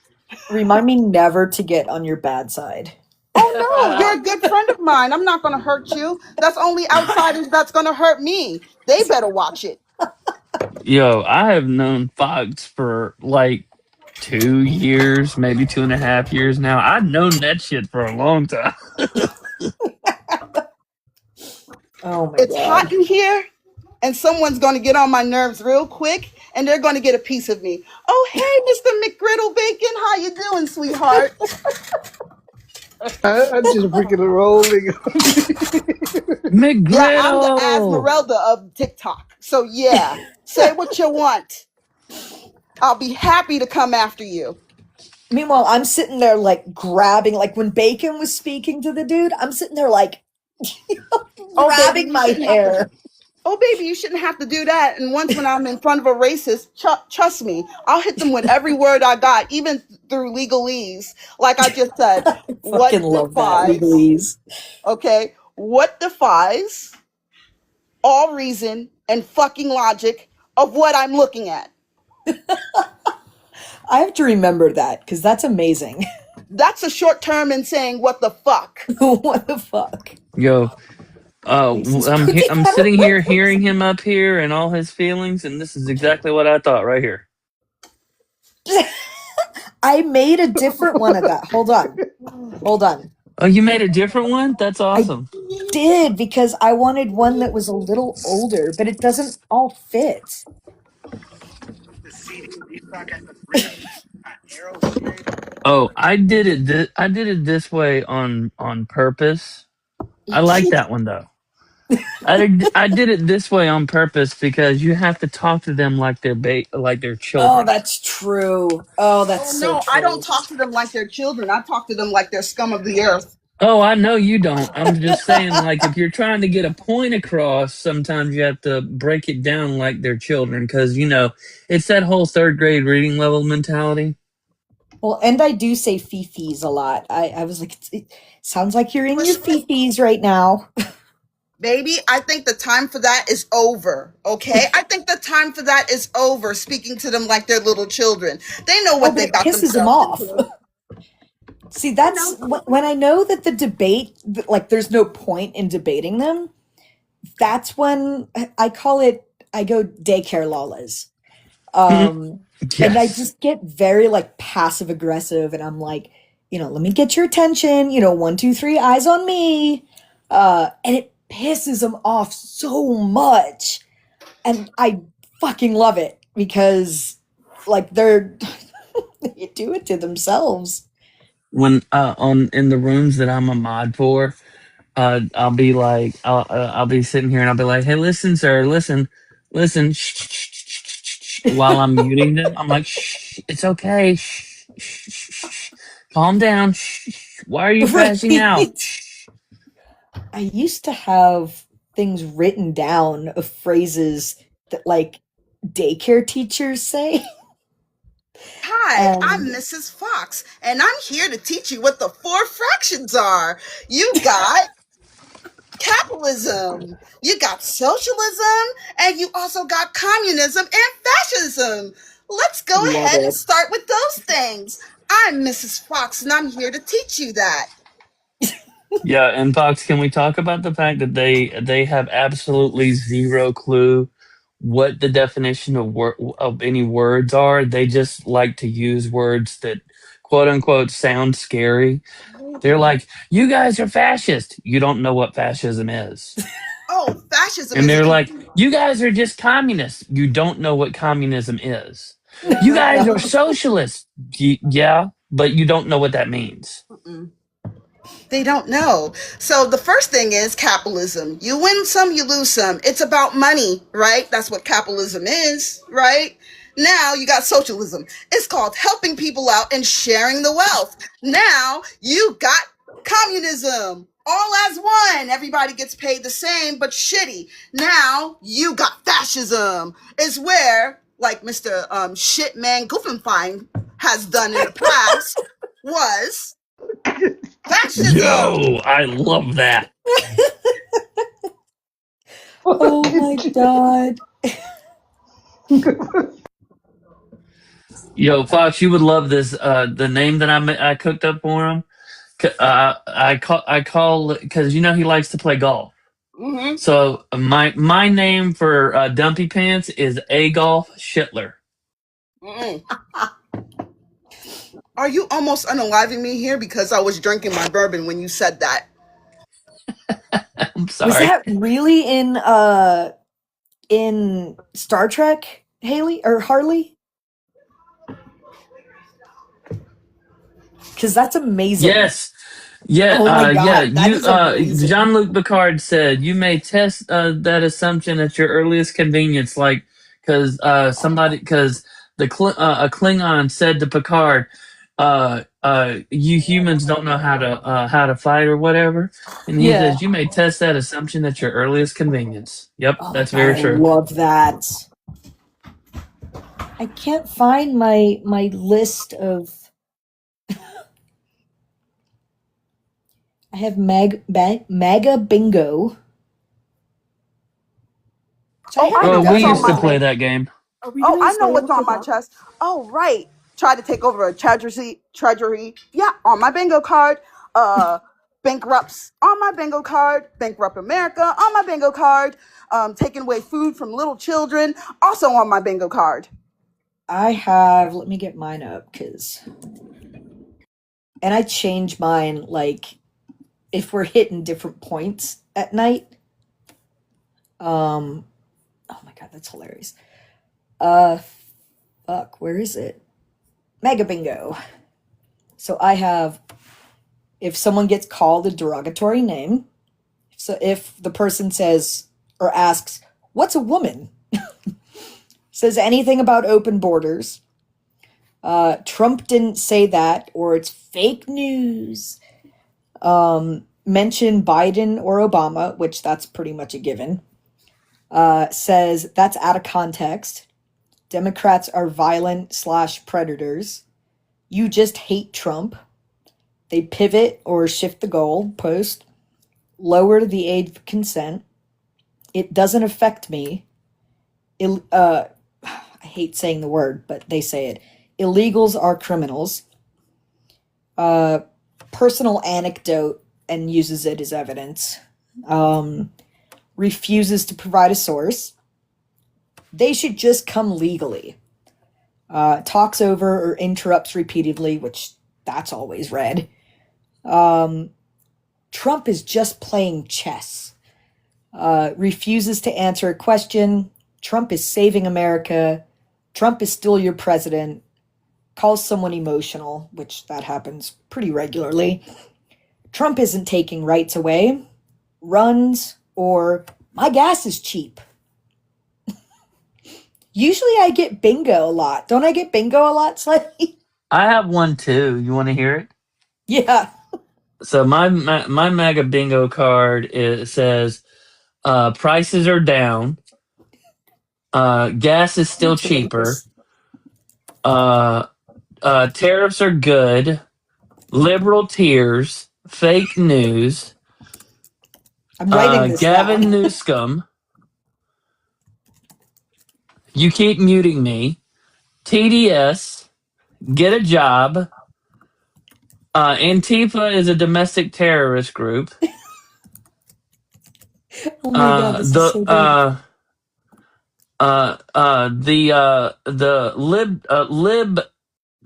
remind me never to get on your bad side. Oh no, you're a good friend of mine. I'm not gonna hurt you. That's only outsiders that's gonna hurt me. They better watch it. Yo, I have known Fox for like 2 years, maybe 2.5 years now. I've known that shit for a long time. Oh my It's god. hot in here, and someone's gonna get on my nerves real quick, and they're gonna get a piece of me. Oh hey, Mr. McGriddle Bacon, how you doing, sweetheart? I'm just freaking rolling. Yeah, I'm the McGriddle. Asmeralda of TikTok. So yeah, say what you want. I'll be happy to come after you. Meanwhile, I'm sitting there like grabbing, like when Bacon was speaking to the dude, I'm sitting there like Oh baby, grabbing you my shouldn't have to. hair. Oh baby, you shouldn't have to do that. And once when I'm in front of a racist, trust me, I'll hit them with every word I got, even through legalese. Like I just said, Fucking what love that defies? legalese. Okay, what defies all reason and fucking logic of what I'm looking at? I have to remember that because that's amazing. That's a short term in saying what the fuck. What the fuck? Yo, Reese's I'm sitting here hearing him up here and all his feelings, and this is exactly what I thought right here. I made a different one of that. Hold on. Hold on. Oh, you made a different one? That's I awesome. did because I wanted one that was a little older, but it doesn't all fit. Oh, I did it this way on purpose. I like that one though. I did it this way on purpose because you have to talk to them like like they're Oh, children. that's true. Oh, Oh that's so no, I don't true. talk to them like they're children. I talk to them like they're scum of the earth. Oh, I know you don't. I'm just saying, like, if you're trying to get a point across, sometimes you have to break it down like they're children because, it's that whole third grade reading level mentality. Well, and I do say fifis a lot. I was like, it sounds like you're in your Listen, fifis right now. Baby, I think the time for that is over. Okay, I think the time for that is over. Speaking to them like they're little children, they know Oh, what but they it got pisses him themselves off. into. See, that's when I know that the debate, like, there's no point in debating them. That's when I call it. I go daycare lalas. And I Yes. just get very like passive aggressive, and I'm like, let me get your attention. 1, 2, 3, eyes on me. And it pisses them off so much, and I fucking love it because, like, they do it to themselves. When on in the rooms that I'm a mod for, I'll be like, I'll be sitting here and I'll be like, hey, listen, sir, listen, shh, shh, shh, shh, shh, shh, while I'm muting them. I'm like, shh, it's okay, shh, shh, shh, shh, shh, calm down. Shh, shh, why are you crashing out? Right. I used to have things written down of phrases that, like, daycare teachers say. Hi, I'm And Mrs. Fox, and I'm here to teach you what the four fractions are. You got capitalism, you got socialism, and you also got communism and fascism. Let's go love ahead and it. start with those things. I'm Mrs. Fox, and I'm here to teach you that. Yeah, and Fox, can we talk about the fact that they have absolutely zero clue what the definition of any words are? They just like to use words that quote unquote sound scary. They're like, "You guys are fascist." You don't know what fascism is. Oh, fascism And is a they're like, complete. "You guys are just communists." You don't know what communism is. You guys are No. socialists. Yeah, but you don't know what that means. Mm-mm. They don't know. So the first thing is capitalism. You win some, you lose some. It's about money, right? That's what capitalism is, right? Now you got socialism. It's called helping people out and sharing the wealth. Now you got communism. All as one. Everybody gets paid the same, but shitty. Now you got fascism. Is where, like Mr. Shitman Goofenfein has done in the past, was fascism. Yo, I love that. Oh my god. Yo, Fox, you would love this. The name that I cooked up for him. I call because he likes to play golf. Mm-hmm. So my name for Dumpy Pants is Agolf Schittler. Mm-mm. Are you almost unaliving me here because I was drinking my bourbon when you said that? I'm Was sorry. that really in Star Trek, Haley or Harley? Because that's amazing. Yes. Yeah, Oh my yeah. god, that You, is amazing. Jean-Luc Picard said you may test that assumption at your earliest convenience, like because a Klingon said to Picard, "You humans don't know how to fight or whatever," and he Yeah. says you may test that assumption at your earliest convenience. Yep, Oh my that's god, very I true. love that. I can't find my list of. I have Maga Bingo. So I Oh, have I it Oh, know we what's on used to downloaded. play my. that game. Oh, I know what's on my chest. Oh, right. Try to take over a treasury. Yeah, on my bingo card. Bankrupts on my bingo card. Bankrupt America on my bingo card. Taking away food from little children also on my bingo card. I have. Let me get mine up, and I change mine like if we're hitting different points at night. Oh my god, that's hilarious. Uh, fuck, where is it? Mega Bingo. So I have if someone gets called a derogatory name. So if the person says or asks, "What's a woman?" says anything about open borders. Trump didn't say that, or it's fake news. Mention Biden or Obama, which that's pretty much a given. Says that's out of context. Democrats are violent / predators. You just hate Trump. They pivot or shift the goal post. Lower the age of consent. It doesn't affect me. I hate saying the word, but they say it. Illegals are criminals. Personal anecdote, and uses it as evidence. Refuses to provide a source. They should just come legally. Talks over or interrupts repeatedly, which that's always read. Trump is just playing chess. Refuses to answer a question. Trump is saving America. Trump is still your president. Calls someone emotional, which that happens pretty regularly. Trump isn't taking rights away. Runs, or my gas is cheap. Usually I get bingo a lot. Don't I get bingo a lot, Slightly? I have one too. You want to hear it? Yeah. So my Maga bingo card says prices are down. Gas is still cheaper. Tariffs are good. Liberal tears. Fake news. I'm writing this Gavin down. Newsom. You keep muting me. TDS. Get a job. Antifa is a domestic terrorist group. Oh my god, this is so good. The lib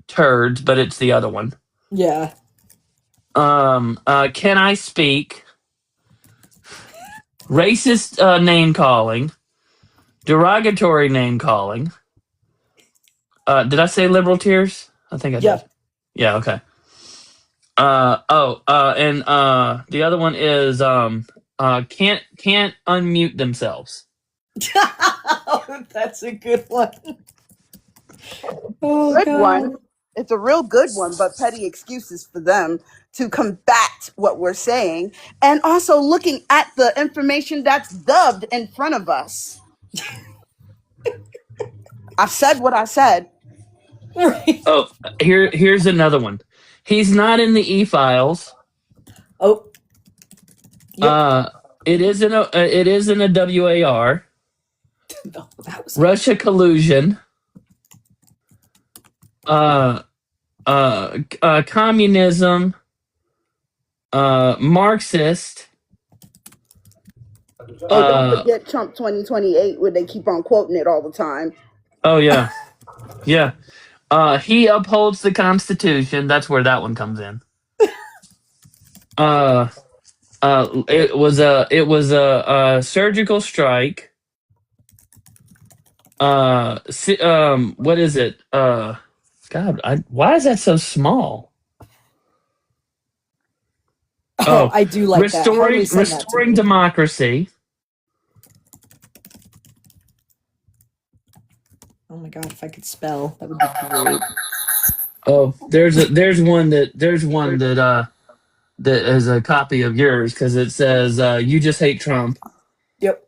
turds, but it's the other one. Yeah. Can I speak? Racist name calling, derogatory name calling. Did I say liberal tears? I think I did. Yeah. Okay. And the other one is can't unmute themselves. That's a good one. Oh, Good God. one. It's a real good one, but petty excuses for them to combat what we're saying, and also looking at the information that's dubbed in front of us. I said what I said. Oh, here's another one. He's not in the e-files. Oh. It is in a WAR. Russia collusion. Communism. Marxist. Oh, don't forget Trump 2028, where they keep on quoting it all the time. Oh yeah, yeah. He upholds the Constitution. That's where that one comes in. It was a surgical strike. What is it? God, why is that so small? Oh, I do like that. Harley sent that to restoring me. democracy. Oh my god, if I could spell, that would be great. Oh, there's one that that is a copy of yours because it says you just hate Trump. Yep.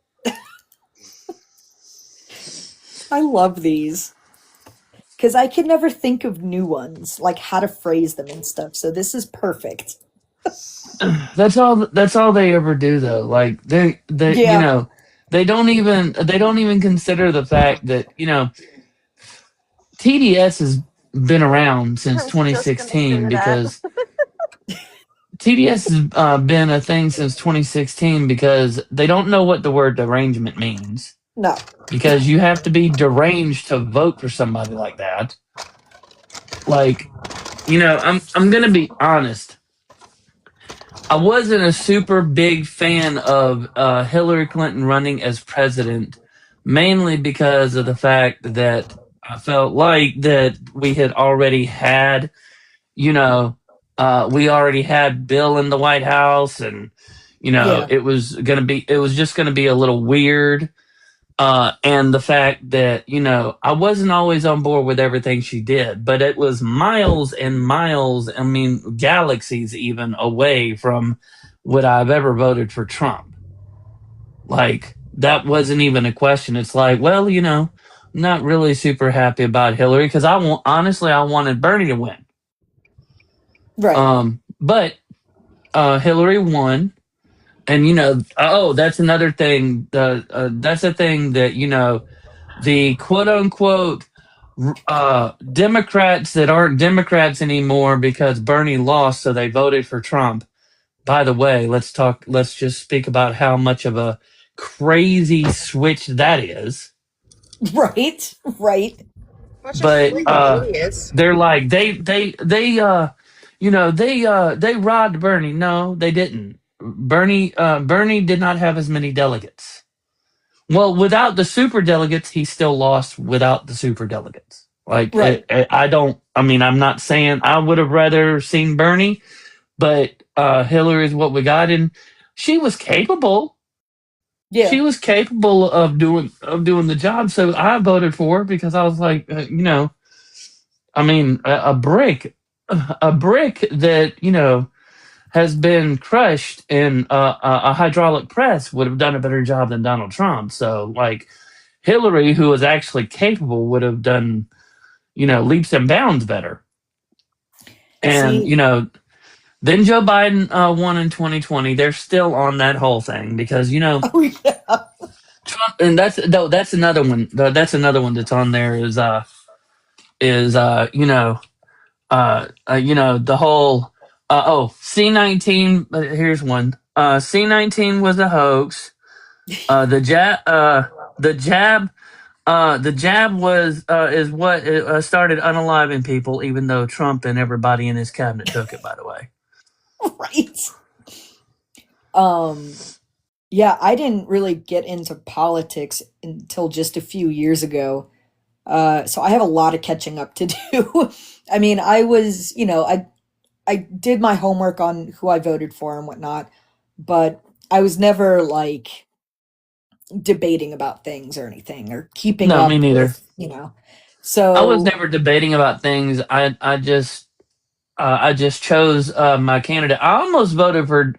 I love these. Because I could never think of new ones, like how to phrase them and stuff. So this is perfect. That's all they ever do though. Like they Yeah. you know, they don't even consider the fact that, you know, TDS has been around since 2016 because TDS has been a thing since 2016 because they don't know what the word derangement means. No. Because you have to be deranged to vote for somebody like that. Like, you know, I'm gonna be honest. I wasn't a super big fan of Hillary Clinton running as president, mainly because of the fact that I felt like that we had already had, you know, we already had Bill in the White House, and you know, it was just gonna be a little weird. And the fact that, you know, I wasn't always on board with everything she did, but it was miles and miles, I mean, galaxies even away from would I've ever voted for Trump. Like, that wasn't even a question. It's like, well, you know, I'm not really super happy about Hillary because honestly, I wanted Bernie to win. Right. But Hillary won. And that's another thing. That's a thing that the quote unquote Democrats that aren't Democrats anymore because Bernie lost, so they voted for Trump. By the way, let's just speak about how much of a crazy switch that is. Right. But Idiots. they're like they robbed Bernie. No, they didn't. Bernie did not have as many delegates. Well, without the super delegates, he still lost without the super delegates. Like, Right. I'm not saying I would have rather seen Bernie, but Hillary is what we got, and she was capable. Yeah. She was capable of doing the job, so I voted for her because I was like, a brick that has been crushed in a hydraulic press would have done a better job than Donald Trump. So, like, Hillary, who was actually capable, would have done, leaps and bounds better. And, See, then Joe Biden won in 2020. They're still on that whole thing because, oh yeah. Trump, and that's another one. That's another one that's on there is the whole C-19. Here's one. C-19 was a hoax. The jab was is what started unaliving people, even though Trump and everybody in his cabinet took it. By the way, Right. Yeah, I didn't really get into politics until just a few years ago. So I have a lot of catching up to do. I mean, I did my homework on who I voted for and whatnot, but I was never like debating about things or anything or keeping no, me up neither. with, you know. I was So never debating about things. I just chose my candidate. I almost voted for.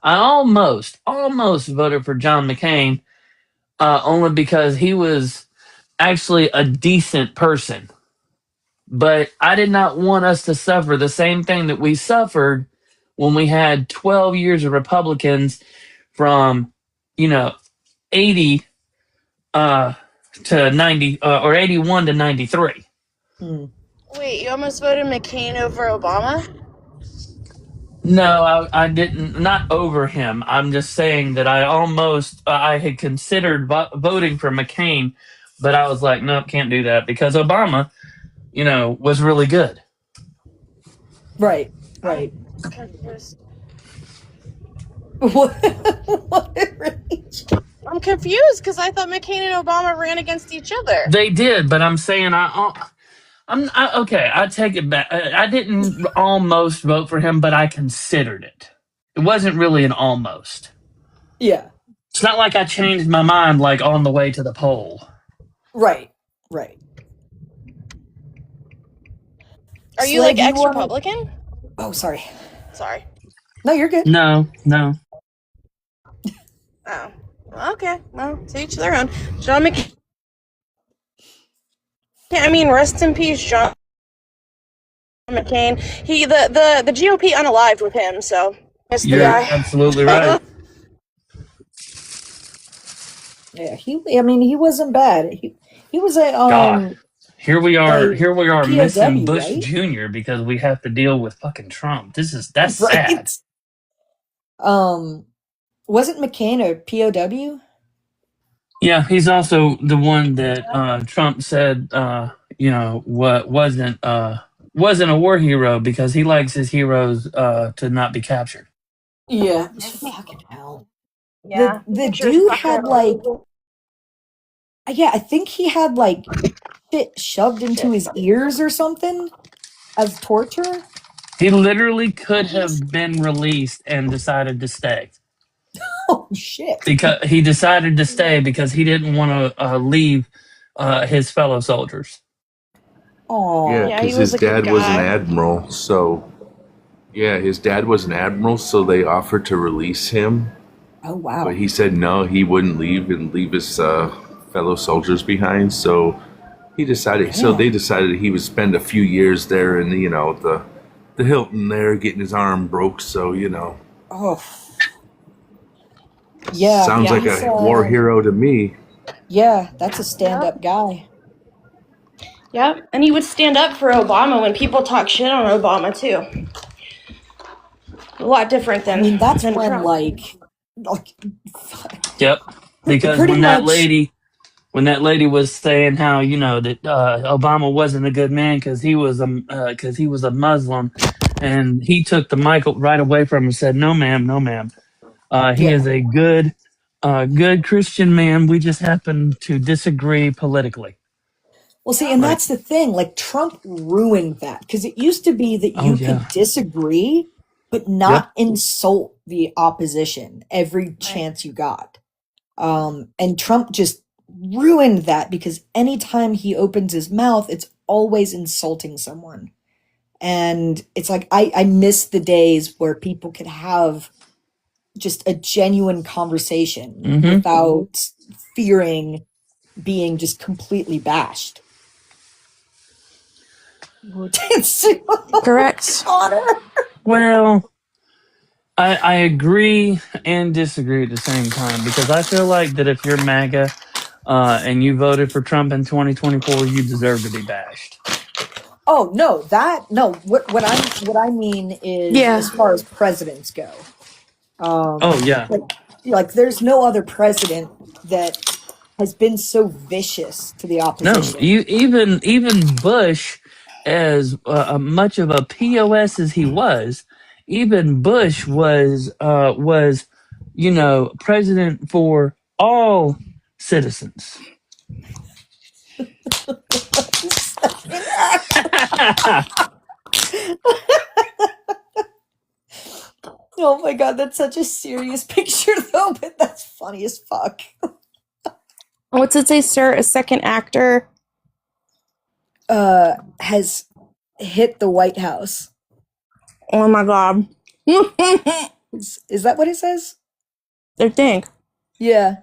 I almost voted for John McCain, only because he was actually a decent person. But I did not want us to suffer the same thing that we suffered when we had 12 years of Republicans from, 80 to 90 or 81 to 93. Wait, you almost voted McCain over Obama? No, I didn't. Not over him. I'm just saying that I had considered voting for McCain, but I was like, nope, can't do that because Obama, was really good. right. Confused. What? I'm confused because I thought McCain and Obama ran against each other. They did, but I'm saying okay. I take it back. I didn't almost vote for him, but I considered it. It wasn't really an almost. Yeah. It's not like I changed my mind like on the way to the poll. Right. Are you like ex-Republican? Oh, sorry. Sorry. No, you're good. No. Oh. Okay. Well, to each their own. John McCain. I mean, rest in peace, John McCain. He the GOP unalived with him, so it's the You're guy. absolutely right. Yeah, he wasn't bad. He was a God. Here we are POW, missing Bush right? Jr. because we have to deal with fucking Trump. That's Right. sad. Wasn't McCain a POW? Yeah, he's also the one that Trump said what wasn't a war hero because he likes his heroes to not be captured. Yeah. Fucking hell. Yeah. The dude had like I think he had like shit shoved into his ears or something as torture. He literally could have been released and decided to stay. Oh shit! Because he decided to stay because he didn't want to leave his fellow soldiers. Oh, Yeah, because his dad was an admiral. So, his dad was an admiral. So they offered to release him. Oh wow! But he said no, he wouldn't leave his fellow soldiers behind. So he decided. Damn. So they decided he would spend a few years there in the Hilton there, getting his arm broke. So Oh. Yeah, Sounds like he's a war hero to me. yeah, that's a stand-up guy. Yep, and he would stand up for Obama when people talk shit on Obama too. A lot different I than mean, that's than when Trump. like Yep. Because pretty much. when that lady was saying how that Obama wasn't a good man because he was a Muslim, and he took the mic right away from her and said, "No, ma'am, no, ma'am. He Yeah. is a good Christian man. We just happen to disagree politically." Well, see, and Like, that's the thing. Like Trump ruined that because it used to be that oh you could yeah, disagree, but yep. not insult the opposition every chance you got. And Trump just ruined that because anytime he opens his mouth, it's always insulting someone. And it's like I miss the days where people could have just a genuine conversation Mm-hmm. without fearing being just completely bashed. Correct. Well, I agree and disagree at the same time because I feel like that if you're MAGA and you voted for Trump in 2024, you deserve to be bashed. Oh no, what I mean is Yeah. as far as presidents go. Oh yeah. Like there's no other president that has been so vicious to the No, opposition. even Bush, as much of a POS as he was, even Bush was president for all citizens. Oh my god, that's such a serious picture though, but that's funny as fuck. What's it say, sir? A second actor Has hit the White House. Oh my god. Is that what it says? I think. Yeah,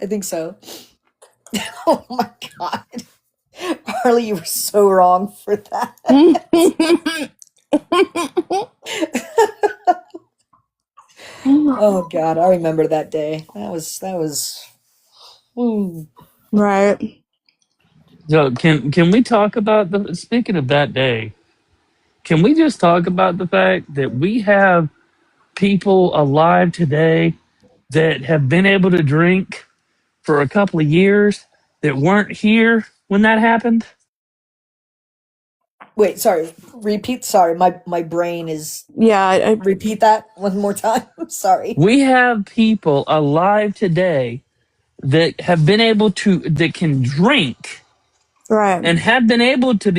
I think so. Oh my god. Harley, you were so wrong for that. Oh god, I remember that day. That was Right. So can we talk about the speaking of that day? Can we just talk about the fact that we have people alive today that have been able to drink for a couple of years that weren't here when that happened? Wait, sorry. Repeat. Sorry, my brain is. Yeah. Repeat that one more time. Sorry. We have people alive today that have been able to that can drink Right. and have been able to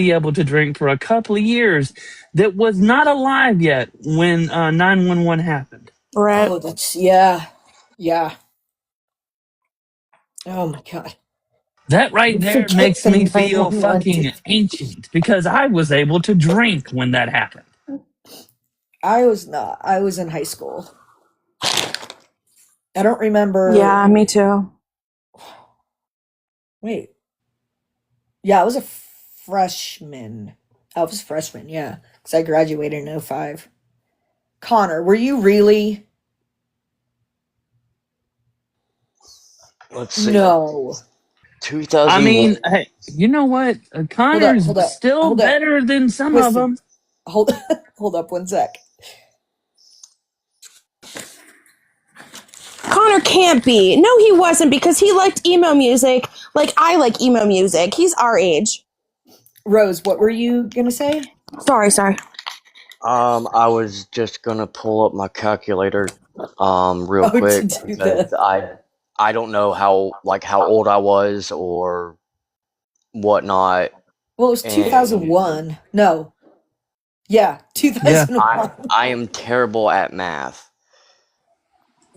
drink for a couple of years that was not alive yet when 911 happened. Right. Oh, that's yeah. Oh my god. That right You there forget makes the me feel 911 fucking ancient because I was able to drink when that happened. I was not. I was in high school. I don't remember. Yeah, me too. Wait. Yeah, I was a freshman. I was a freshman, yeah. Because I graduated in 05. Connor, were you really? Let's see. No. 2001. I mean, hey, you know what? Connor's Hold up. still Hold up. better than some of Listen. them. Hold up one sec. Connor can't be. No, he wasn't because he liked emo music like I like emo music. He's our age. Rose, what were you gonna say? Sorry. I was just gonna pull up my calculator, real To quick do because the I don't know how old I was or whatnot. Well, it was And 2001. No. Yeah, 2001. I am terrible at math.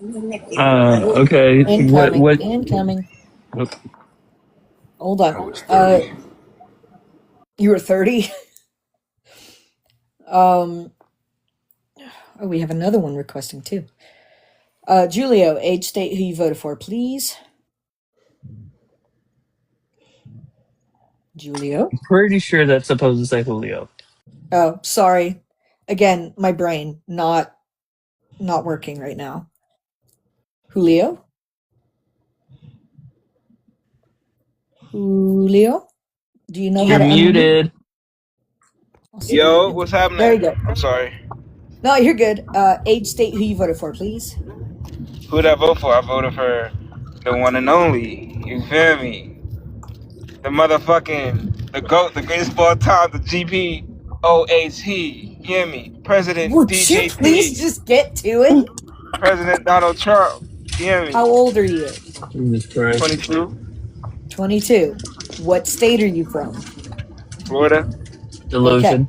Okay. What? Incoming. Okay. Hold on. You were 30? Oh, we have another one requesting too. Julio, age, state, who you voted for, please. Julio? Pretty sure that's supposed to say Julio. Oh, sorry. Again, my brain not working right now. Julio? Julio, do you know how You're to unmute? muted. Yo, what's happening? There you go. I'm sorry. No, you're good. Age, state, who you voted for, please. Who did I vote for? I voted for the one and only. You feel me? The motherfucking, the GOAT, the greatest of all time, the GP, OHE. You hear me? President Would you please DJT. just get to it? President Donald Trump. You hear me? How old are you? Jesus Christ. 22. 22. What state are you from? Florida. Delusion.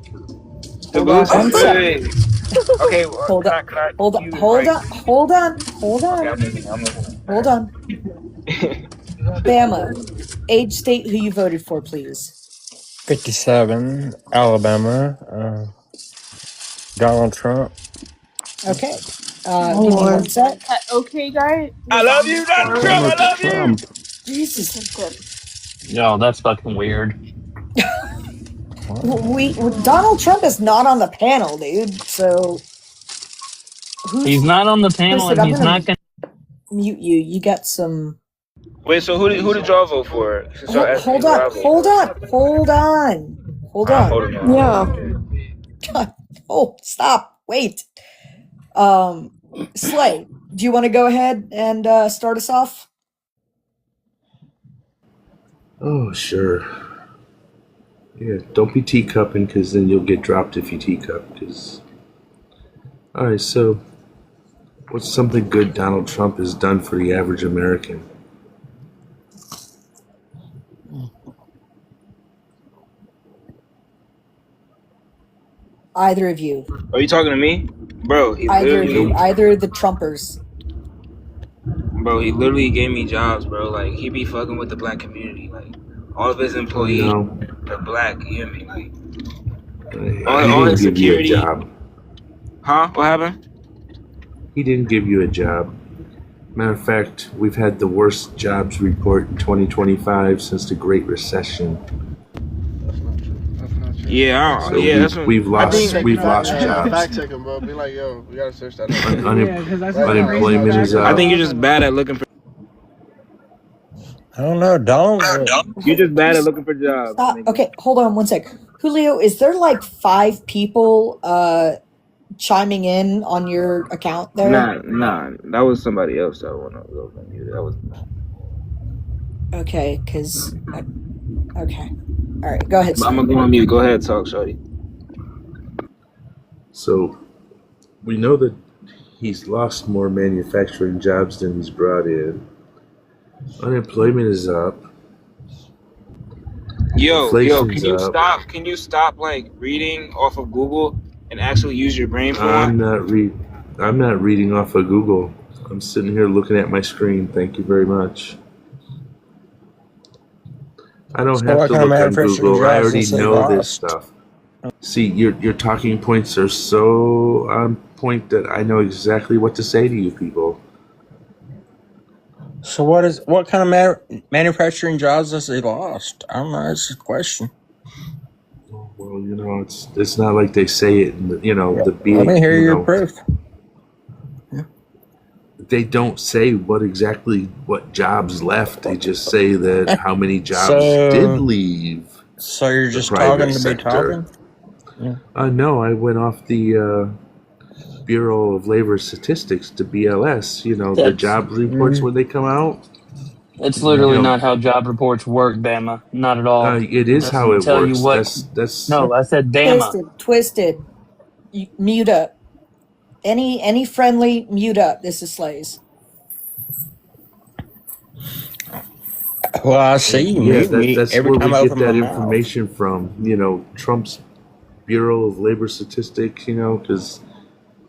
Hold on one Wait, sec. wait, wait. Okay, well, Hold on. can I Hold on. use Hold rights? on. Hold on. Hold Okay, on. I'm listening. Hold on. Bama. Age, state, who you voted for, please. 57, Alabama, Donald Trump. Okay. Oh, Give me one Lord. sec. That okay guy I was love on you, Donald Trump. Discord. I love you. Jesus. Yo, that's fucking weird. Donald Trump is not on the panel, dude. So He's not on the panel, Twisted, and I'm he's gonna not gonna. mute you. You got some. Wait, so who did y'all vote for? Since y'all asked me Hold who I on. vote Hold for. on. Hold on. Hold I'm on. holding on. Yeah. God. Oh, stop. Wait. Slay, do you want to go ahead and start us off? Oh, sure. Yeah, don't be teacupping because then you'll get dropped if you teacup. All right, so what's something good Donald Trump has done for the average American? Either of you. Are you talking to me? Bro, he Either of literally you. Either of the Trumpers. gave me jobs, bro. Like, he be fucking with the black community. Like, all of his employees No, are black. You hear me? Like, he all didn't his give you a security. job. Huh? What happened? He didn't give you a job. Matter of fact, we've had the worst jobs report in 2025 since the Great Recession. Yeah, So we've lost jobs. Fact check him, bro. Be like, yo, we gotta search that up. Unemployment is up. I think you're just bad at looking for. I don't know, Donald. You're just bad at looking for jobs. Stop. Okay, hold on one sec. Julio, is there like 5 people chiming in on your account there? Nah. That was somebody else that went on you. That was. Okay, because. Okay. All right, go ahead. I'm gonna go on mute. Go ahead, talk, shorty. So we know that he's lost more manufacturing jobs than he's brought in. Unemployment is up. Yo, Inflation's can you up. stop? Can you stop like reading off of Google and actually use your brain for I'm one? not reading off of Google. I'm sitting here looking at my screen. Thank you very much. I don't have to look on Google. I already know this stuff. See, your talking points are so on point that I know exactly what to say to you people. So what kind of manufacturing jobs has he lost? I don't know. That's the question. Well, you know, it's not like they say it in the, the big. Let me hear your proof. They don't say what jobs left. They just say that how many jobs did leave. So you're just talking to be talking? Yeah. No, I went off the Bureau of Labor Statistics to BLS. The job reports when they come out. It's literally not how job reports work, Bama. Not at all. It is how it tell works. You what, that's. No, I said Bama. Twisted. Mute up. Any friendly, mute up. This is Slays. Well, I see you mute me that's every where time we I get open that my mouth. information from. Trump's Bureau of Labor Statistics. Because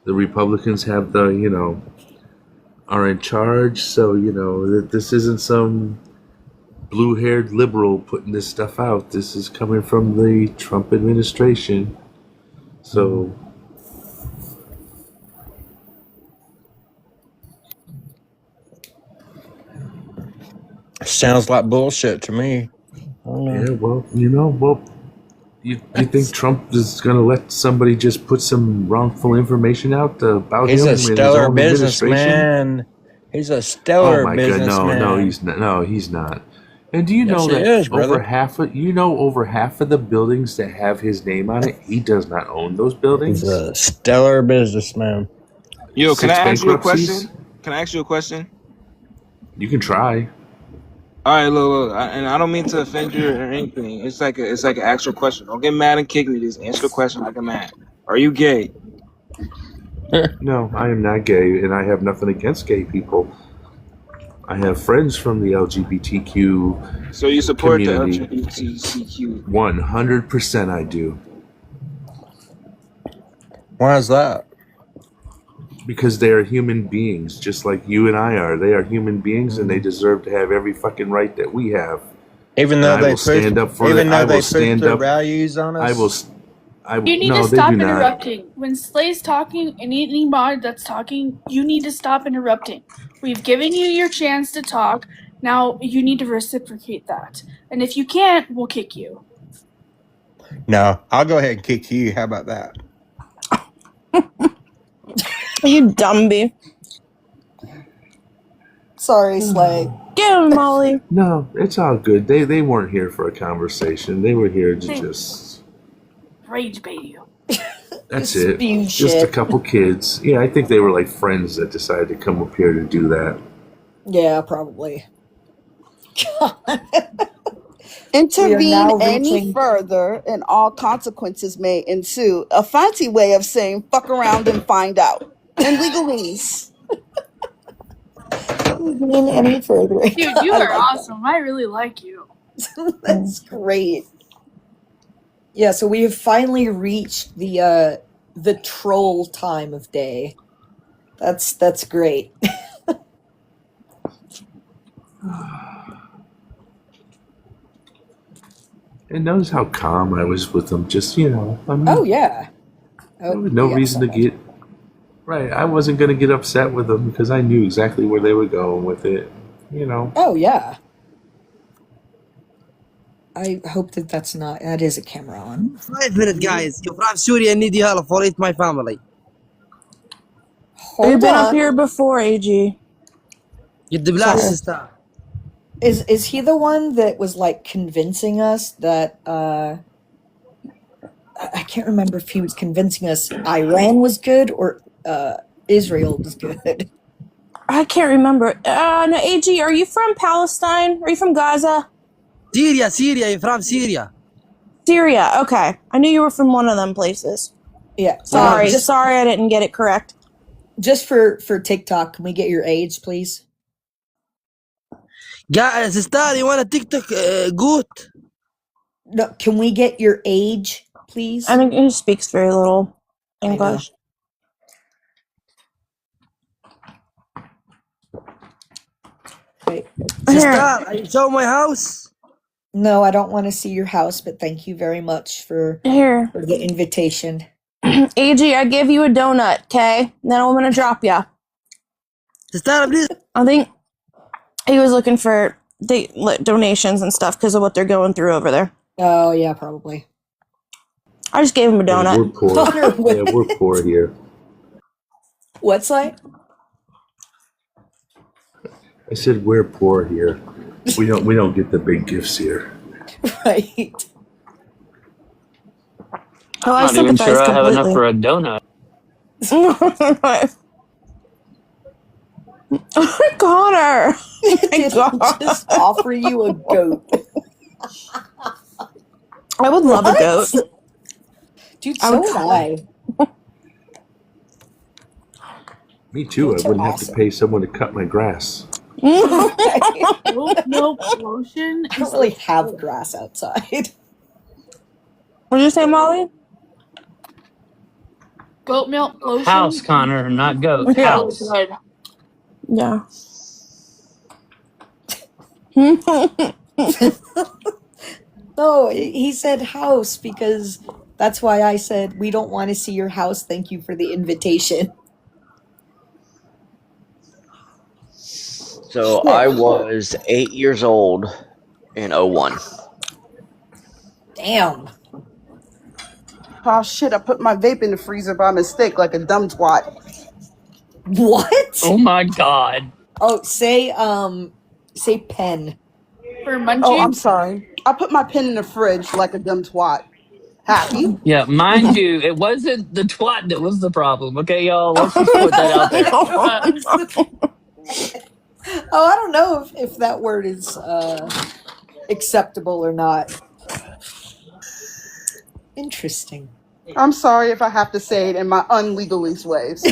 the Republicans have are in charge. So this isn't some blue-haired liberal putting this stuff out. This is coming from the Trump administration. So. Sounds like bullshit to me. Yeah, well, you think Trump is going to let somebody just put some wrongful information out about He's him a in his stellar own administration? businessman. He's a stellar Oh my businessman. God, no, he's not. No, he's not. And do you know Yes, it that is, over brother. half of the buildings that have his name on it, he does not own those buildings. He's a stellar businessman. Yo, can I 6 ask you a bankruptcies. question? Can I ask you a question? You can try. All right, look, and I don't mean to offend you or anything. It's like an actual question. Don't get mad and kick me. Just answer the question like a man. Are you gay? No, I am not gay, and I have nothing against gay people. I have friends from the LGBTQ So you support community. the LGBTQ? 100% I do. Why is that? Because they are human beings, just like you and I are. They are human beings, and they deserve to have every fucking right that we have. Even though they push their values on us. You need No, to they stop do not. interrupting. When Slay's talking and any mod that's talking, you need to stop interrupting. We've given you your chance to talk. Now you need to reciprocate that. And if you can't, we'll kick you. No, I'll go ahead and kick you. How about that? You dumb bee. Sorry, Slay. Get him, Molly. No, it's all good. They weren't here for a conversation. They were here to just... Rage bait you. That's Just it. spew Just a shit. couple kids. Yeah, I think they were like friends that decided to come up here to do that. Yeah, probably. Intervene now any reaching- further and all consequences may ensue. A fancy way of saying fuck around and find out. In legalese. Intervene any further. Dude, you I are like awesome. I really like you. That's great. Yeah, so we have finally reached the troll time of day. That's great. And notice how calm I was with them. Just, I mean, Oh yeah. there was no reason to get... Right, I wasn't going to get upset with them because I knew exactly where they were going with it. Oh yeah. I hope that is a camera on. 5 minutes, guys. You're from Syria and need your help for it, my family. We've been up here before, AG. You're the black sister. Is he the one that was like convincing us that I can't remember if he was convincing us Iran was good or Israel was good. I can't remember. No, AG, are you from Palestine? Are you from Gaza? Syria. You're from Syria. Syria. Okay, I knew you were from one of them places. Yeah. Sorry, I didn't get it correct. Just for TikTok, can we get your age, please? Guys, sister, you want a TikTok? Good. No, can we get your age, please? I think he speaks very little English. Wait. Sister, I show my house. No, I don't want to see your house, but thank you very much for the invitation. AG, I give you a donut, okay? Then I'm gonna drop ya. Sister, please. I think he was looking for donations and stuff because of what they're going through over there. Oh yeah, probably. I just gave him a donut. Yeah, we're poor. Yeah, we're poor here. What's that? I said we're poor here. We don't get the big gifts here. Right. Oh, I'm not even sure I have enough for a donut. Connor! Did I just offer you a goat? I would love a goat. Dude, so would I. Me too. Goats I are wouldn't have awesome. to pay someone to cut my grass. Goat milk lotion. I don't really have grass outside. What did you say, Molly? Goat milk lotion. House, Connor, not goat. Yeah. House. Good. Yeah. No, he said house because that's why I said we don't want to see your house. Thank you for the invitation. So I was 8 years old in 01. Damn. Oh shit, I put my vape in the freezer by mistake like a dumb twat. What? Oh my god. Oh, say pen. For Oh, I'm Munchie? sorry. I put my pen in the fridge like a dumb twat. Happy? Yeah, mind you, it wasn't the twat that was the problem. Okay, y'all, let's just put that out there. Oh, I don't know if that word is acceptable or not. Interesting. I'm sorry if I have to say it in my unlegalese ways.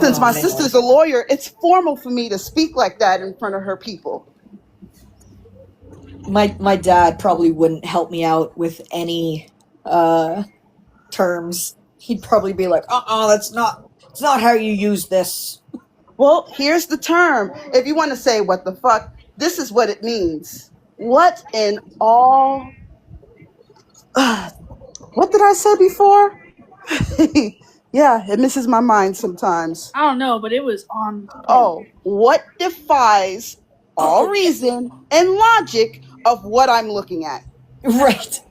Since Oh my man. sister's a lawyer, it's formal for me to speak like that in front of her people. My dad probably wouldn't help me out with any terms. He'd probably be like, that's not how you use this. Well, here's the term. If you want to say what the fuck, this is what it means. What in all... what did I say before? Yeah, it misses my mind sometimes. I don't know, but it was on point. Oh, what defies all reason and logic of what I'm looking at? Right.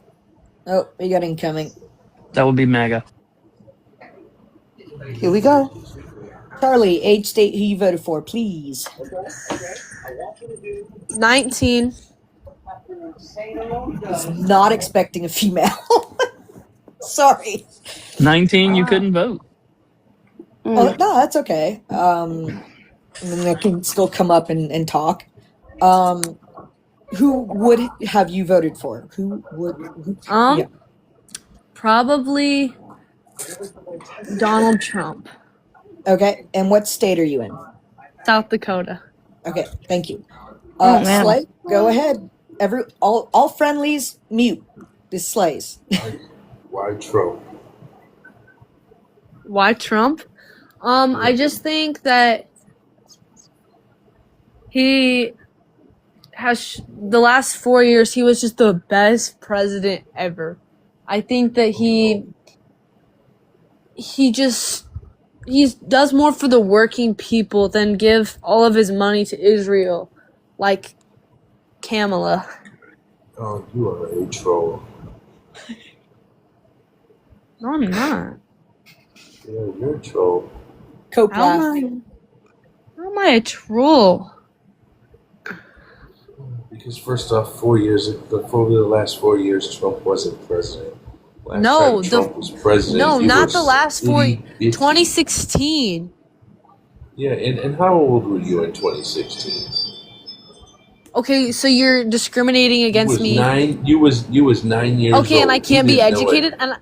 Oh, we got incoming. That would be Maga. Here we go. Charlie, age, state, who you voted for, please. 19. Was not expecting a female. Sorry. 19, you couldn't vote. Oh no, that's okay. And then I can still come up and talk. Who would have you voted for? Who would? Yeah. Probably Donald Trump. Okay, and what state are you in? South Dakota. Okay, thank you. Oh, man. Slay, go ahead. All friendlies, mute. This slays. Why Trump? Why Trump? I just think that he has the last 4 years he was just the best president ever. I think that he does more for the working people than give all of his money to Israel, like Kamala. Oh, you are a troll. No, I'm not. Yeah, you're a troll. Cope How am I a troll? Because first off, for the last 4 years, Trump wasn't president. Last No, time Trump was president. No, he not was the last 4. itty-bitty. 2016. Yeah, and how old were you in 2016? Okay, so you're discriminating against me. You was 9 years old. Okay, and I can't be educated, and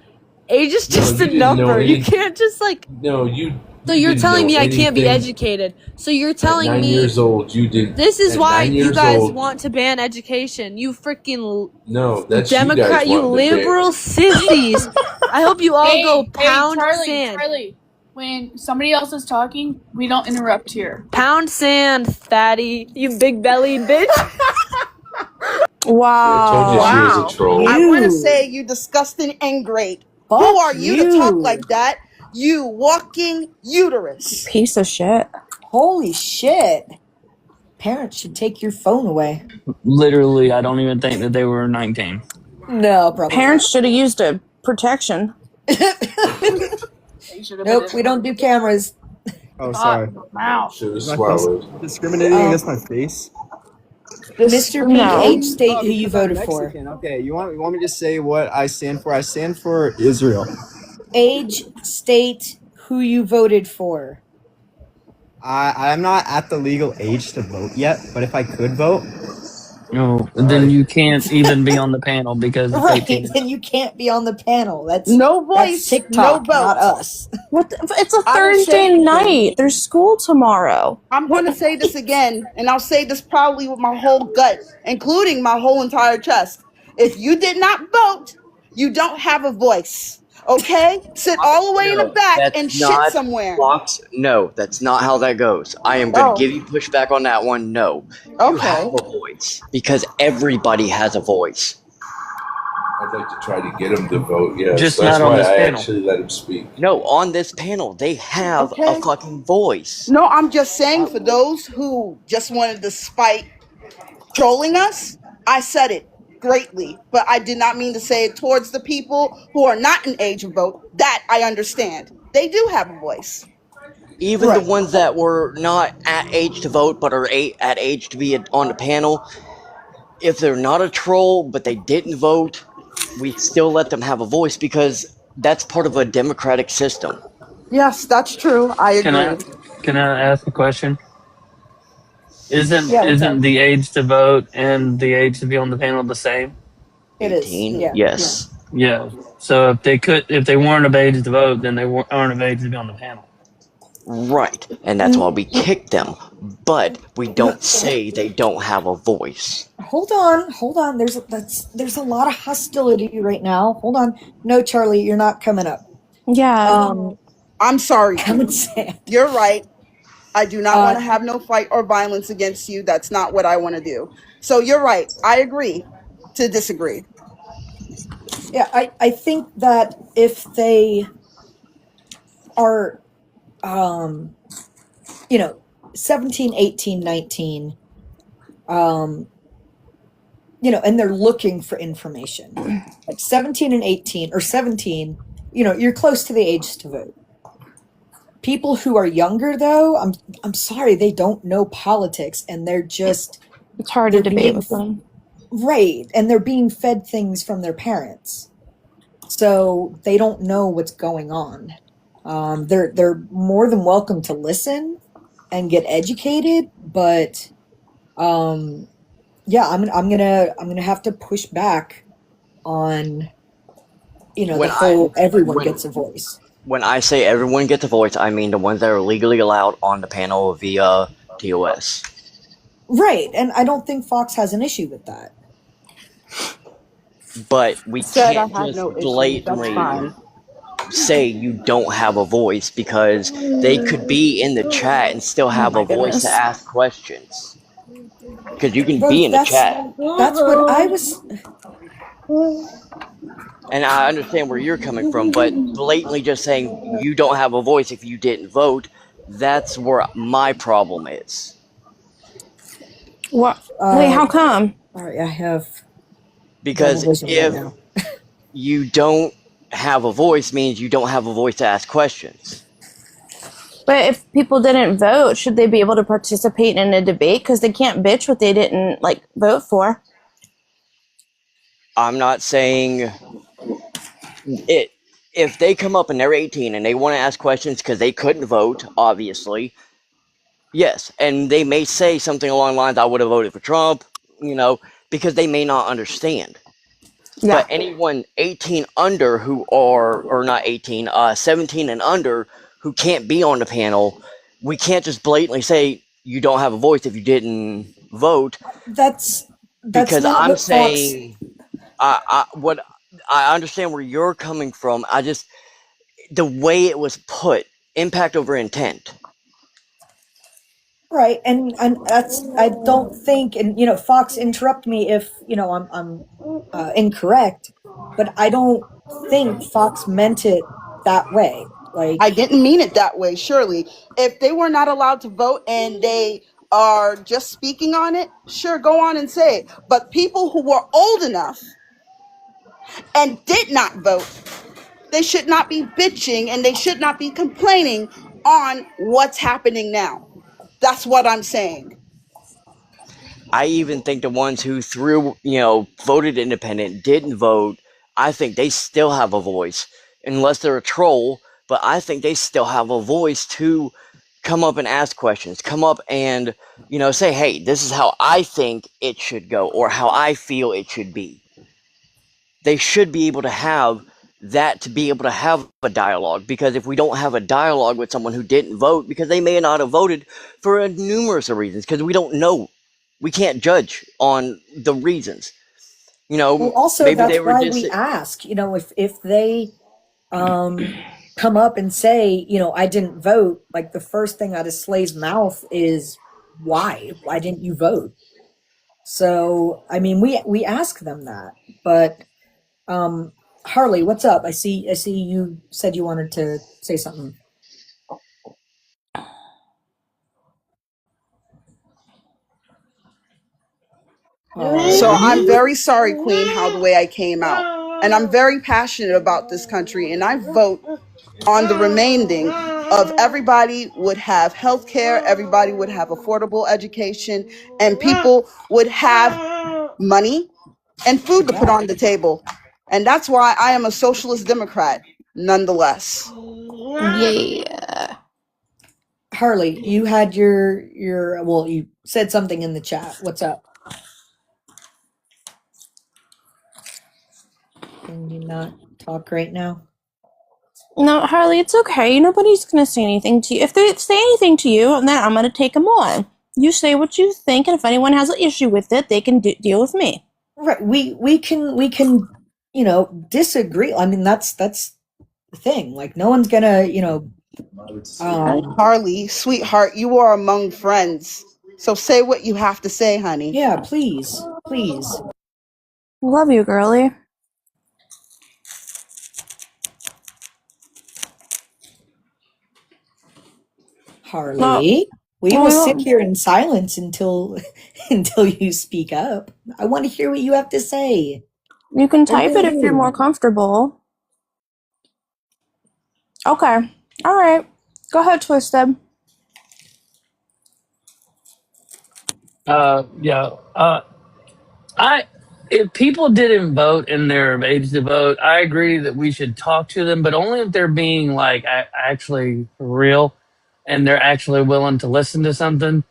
age is just a number. You can't just like. No, you. So you're didn't telling know me I can't be anything. educated. So you're At telling 9 me years old, you didn't. this is at why 9 you years guys old, want to ban education. You freaking No, that's Democrat, you you guys wanting to ban. liberal sissies. I hope you all go pound sand. Charlie, when somebody else is talking, we don't interrupt here. Pound sand, fatty. You big bellied bitch. Wow. I told you she was a troll. I want to say you disgusting ingrate. Who are you to talk like that? You walking uterus. Piece of shit. Holy shit. Parents should take your phone away. Literally, I don't even think that they were 19. No, probably Parents should have used a protection. Nope, we don't do cameras. Oh, sorry. Should have Is my swallowed. face discriminating against my face? Mr. Pink, age, state, who you because I'm voted for. Mexican. Okay, you want me to say what I stand for? I stand for Israel. Age, state, who you voted for. I'm not at the legal age to vote yet, but if I could vote, No, then you can't even be on the panel because it's Right, 18. then you can't be on the panel. That's No that's voice, TikTok, no vote. not us. What? It's a I will say Thursday again. night. There's school tomorrow. I'm going to say this again, and I'll say this probably with my whole gut, including my whole entire chest. If you did not vote, you don't have a voice. Okay? Sit all the way in the back and shit not somewhere. Fox. No, that's not how that goes. I am going to give you pushback on that one. No. You Okay. have a voice because everybody has a voice. I'd like to try to get him to vote. Yeah, Just so that's not on why this I panel. actually let him speak. No, on this panel, they have Okay. a fucking voice. No, I'm just saying for those who just wanted to spite trolling us, I said it greatly, but I did not mean to say it towards the people who are not in age of vote. That I understand. They do have a voice. even the ones that were not at age to vote but are at age to be on the panel, if they're not a troll but they didn't vote, we still let them have a voice because that's part of a democratic system. Yes, that's true. I Can agree. I ask a question? Isn't Yeah, what's up? isn't the age to vote and the age to be on the panel the same? It is. 18? Yeah. Yes. Yeah. So if they weren't of age to vote, then they aren't of age to be on the panel. Right. And that's why we kick them. But we don't say they don't have a voice. Hold on. There's a lot of hostility right now. Hold on. No, Charlie, you're not coming up. Yeah. I'm sorry, Come and Queen. say it. You're right. I do not want to have no fight or violence against you. That's not what I want to do. So you're right. I agree to disagree. Yeah, I think that if they are, 17, 18, 19, and they're looking for information, like 17 and 18 or 17, you're close to the age to vote. People who are younger, though, I'm sorry, they don't know politics, and they're just It's hard to debate with them. right, and they're being fed things from their parents, so they don't know what's going on. They're more than welcome to listen and get educated, but yeah, I'm gonna have to push back on the whole everyone gets a voice. When I say everyone gets a voice, I mean the ones that are legally allowed on the panel via TOS. Right, and I don't think Fox has an issue with that. But we Said I can't have just no issue. That's blatantly fine. say you don't have a voice because they could be in the chat and still Oh have my a voice to goodness. ask questions. Because you can Well, be in the chat. that's what I was. And I understand where you're coming from, but blatantly just saying you don't have a voice if you didn't vote, that's where my problem is. What? Wait, how come? Sorry, I have Because double vision right if now. you don't have a voice means you don't have a voice to ask questions. But if people didn't vote, should they be able to participate in a debate? Because they can't bitch what they didn't vote for. I'm not saying it. If they come up and they're 18 and they want to ask questions because they couldn't vote, obviously, yes, and they may say something along the lines, "I would have voted for Trump," because they may not understand. Yeah. But anyone 18 under who are, or not 18, 17 and under who can't be on the panel, we can't just blatantly say you don't have a voice if you didn't vote. That's Because not I'm what Fox. saying, what I understand where you're coming from. I just the way it was put, impact over intent. Right, and that's I don't think, and Fox, interrupt me if I'm incorrect, but I don't think Fox meant it that way. I Like, didn't mean it that way, surely. If they were not allowed to vote and they are just speaking on it, sure, go on and say it. But people who were old enough and did not vote, they should not be bitching and they should not be complaining on what's happening now. That's what I'm saying. I even think the ones who voted independent, didn't vote, I think they still have a voice, unless they're a troll. But I think they still have a voice to come up and ask questions, come up and say, "Hey, this is how I think it should go, or how I feel it should be." They should be able to have that, to be able to have a dialogue, because if we don't have a dialogue with someone who didn't vote, because they may not have voted for a numerous of reasons, because we don't know, we can't judge on the reasons. well, also Maybe that's they were why just we ask. If they come up and say, I didn't vote, like the first thing out of Slay's mouth is why didn't you vote? So I mean, we ask them that, but Harley, what's up? I see you said you wanted to say something. So I'm very sorry, Queen, how the way I came out. And I'm very passionate about this country and I vote on the remaining of everybody would have health care, everybody would have affordable education, and people would have money and food to put Yeah. on the table. And that's why I am a socialist Democrat, nonetheless. Yeah. Harley, you had your well, you said something in the chat. What's up? Can you not talk right now? No, Harley, it's okay. Nobody's gonna say anything to you. If they say anything to you, then I'm gonna take them on. You say what you think, and if anyone has an issue with it, they can deal with me. Right. We can disagree. I mean, that's the thing. Like, no one's gonna Harley, sweetheart, you are among friends. So say what you have to say, honey. Yeah, please, please. Love you, girlie. Harley, we will sit here in silence until until you speak up. I want to hear what you have to say. You can What type about it if you're you? more comfortable. Okay. All right. Go ahead, Twisted. Yeah. I if people didn't vote and they're of age to vote, I agree that we should talk to them, but only if they're being like actually real and they're actually willing to listen to something.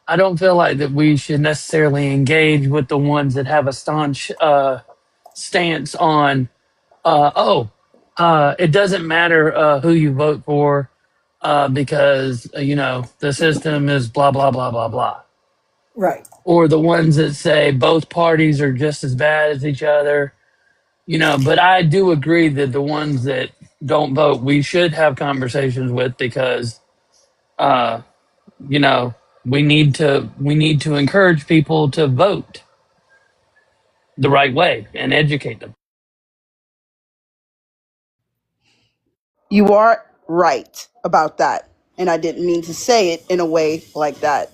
I don't feel like that we should necessarily engage with the ones that have a staunch stance on it doesn't matter who you vote for because the system is blah blah blah blah blah, Right. or the ones that say both parties are just as bad as each other. But I do agree that the ones that don't vote, we should have conversations with because, uh, you know, we need to encourage people to vote the right way and educate them. You are right about that. And I didn't mean to say it in a way like that.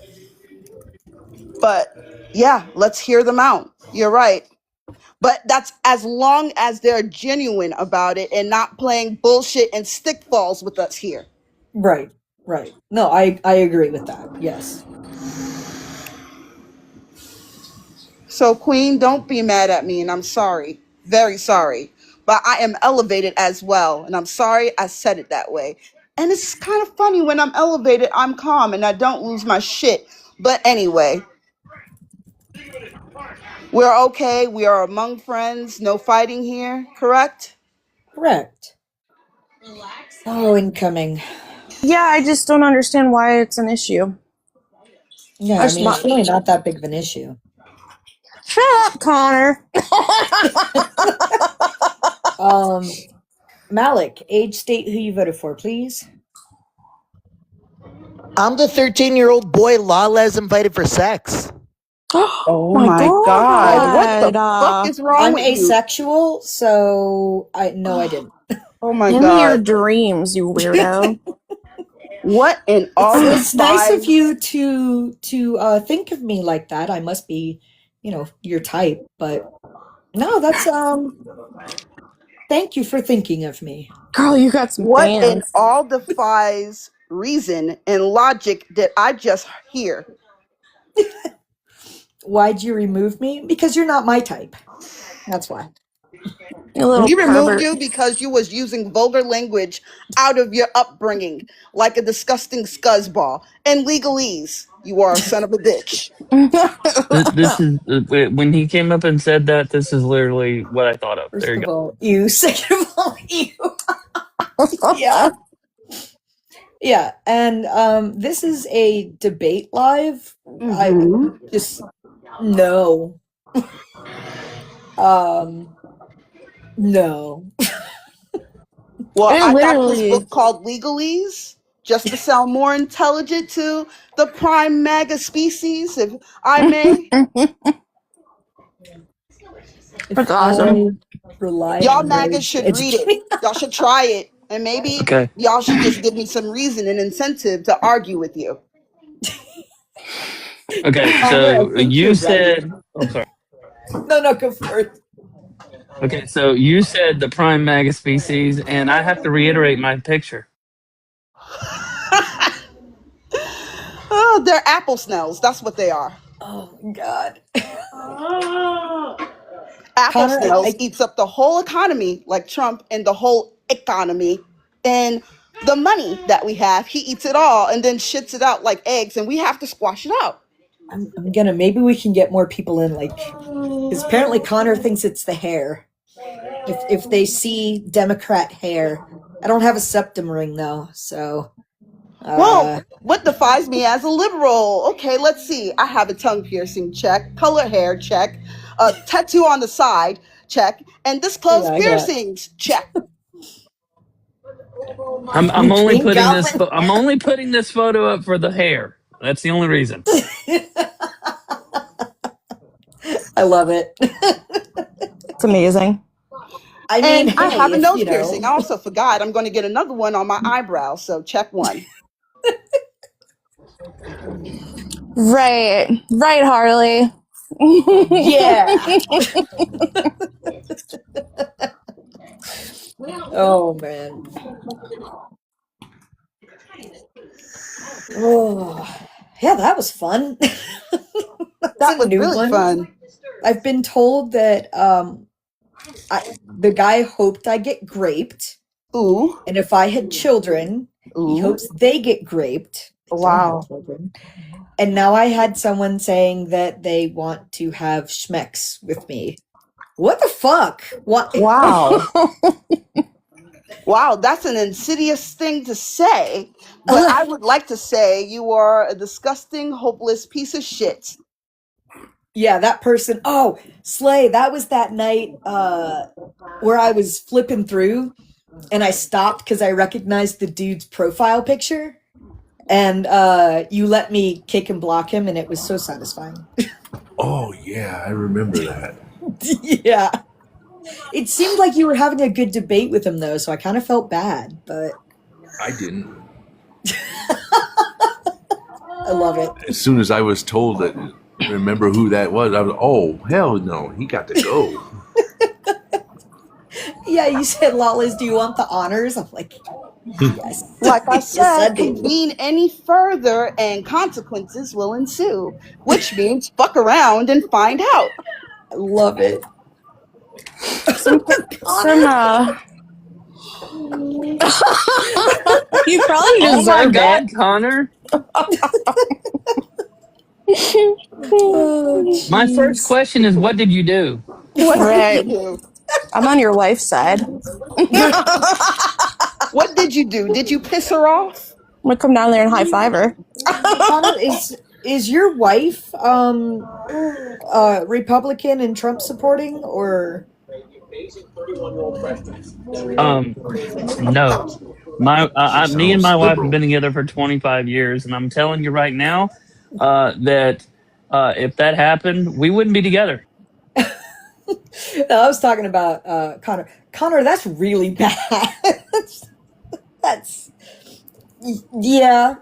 But yeah, let's hear them out. You're right. But that's as long as they're genuine about it and not playing bullshit and stickballs with us here. Right. Right. No, I agree with that. Yes. So, Queen, don't be mad at me, and I'm sorry. Very sorry. But I am elevated as well, and I'm sorry I said it that way. And it's kind of funny when I'm elevated, I'm calm and I don't lose my shit. But anyway, we're okay. We are among friends. No fighting here, correct? Correct. Oh, incoming. Yeah, I just don't understand why it's an issue. Yeah, I mean, it's really not that big of an issue. Shut up, Connor. Malik, age, state, who you voted for, please. I'm the 13-year-old boy Lala's invited for sex. Oh my God. What the fuck is wrong I'm with you? asexual, so I didn't. Oh my Give me your God. dreams, you weirdo. What in all the It's nice of five- you to think of me like that. I must be, your type, but no, that's thank you for thinking of me. Girl, you got some What in fans. all defies reason and logic did I just hear? Why'd you remove me? Because you're not my type. That's why. You little We removed pervert. you because you was using vulgar language out of your upbringing, like a disgusting scuzzball and legalese. You are a son of a bitch. This is when he came up and said that. This is literally what I thought of. First There you of go. all, you. Second of all, you. Yeah. Yeah, and this is a debate live. I just no. No. Well, And I got this literally, book called Legalese just to sound more intelligent to the prime Maga species, if I may. that's awesome. Rely Y'all on MAGA words to should read it. educate. Y'all should try it. And maybe Okay. y'all should just give me some reason and incentive to argue with you. Okay. Connor, I So think you you're ready. said. Oh, sorry. No, go for it. Okay. So you said the prime maga species, and I have to reiterate my picture. Oh, they're apple snails. That's what they are. Oh God. Apple Connor, snails eats up the whole economy, like Trump and the whole economy. And the money that we have, he eats it all and then shits it out like eggs, and we have to squash it out. I'm gonna, maybe we can get more people in, like, because apparently Connor thinks it's the hair. If they see Democrat hair, I don't have a septum ring though, so. Well, what defines me as a liberal? Okay, let's see. I have a tongue piercing, check. Color hair, check. A tattoo on the side, check. And disclose Yeah, I got. piercings, check. I'm only King putting this. Goblin. I'm only putting this photo up for the hair. That's the only reason. I love it. It's amazing. I mean, And I hey, have a if nose you piercing. I know. also forgot I'm going to get another one on my eyebrow, so check one. Right. Right, Harley. Yeah. Oh man. Oh, yeah, that was fun. That's That a was new really one. fun. I've been told that the guy hoped I get graped. Ooh. And if I had children, he Ooh. hopes they get graped. I don't have Wow. children. And now I had someone saying that they want to have schmecks with me. What the fuck? What? Wow. Wow, that's an insidious thing to say. But I would like to say you are a disgusting, hopeless piece of shit. Yeah, that person. Oh, Slay, that was that night where I was flipping through and I stopped because I recognized the dude's profile picture. And you let me kick and block him, and it was so satisfying. Oh yeah, I remember that. Yeah. It seemed like you were having a good debate with him, though, so I kind of felt bad, but I didn't. I love it. As soon as I was told that, remember who that was, I was, oh hell no, he got to go. Yeah, you said, Lawless, do you want the honors? I'm like, yes. Like I Yes, said, I do. convene any further and consequences will ensue, which means fuck around and find out. I love it. Some you probably Oh my deserve God, it. Connor! Oh, My first jeez. question is, what did you do? What did you Right. do? I'm on your wife's side. What did you do? Did you piss her off? I'm gonna come down there and high five her. Connor, is your wife Republican and Trump supporting, or No. She Me and my sounds wife have liberal. been together for 25 years, and I'm telling you right now, that if that happened, we wouldn't be together. No, I was talking about Connor. Connor, that's really bad. That's yeah.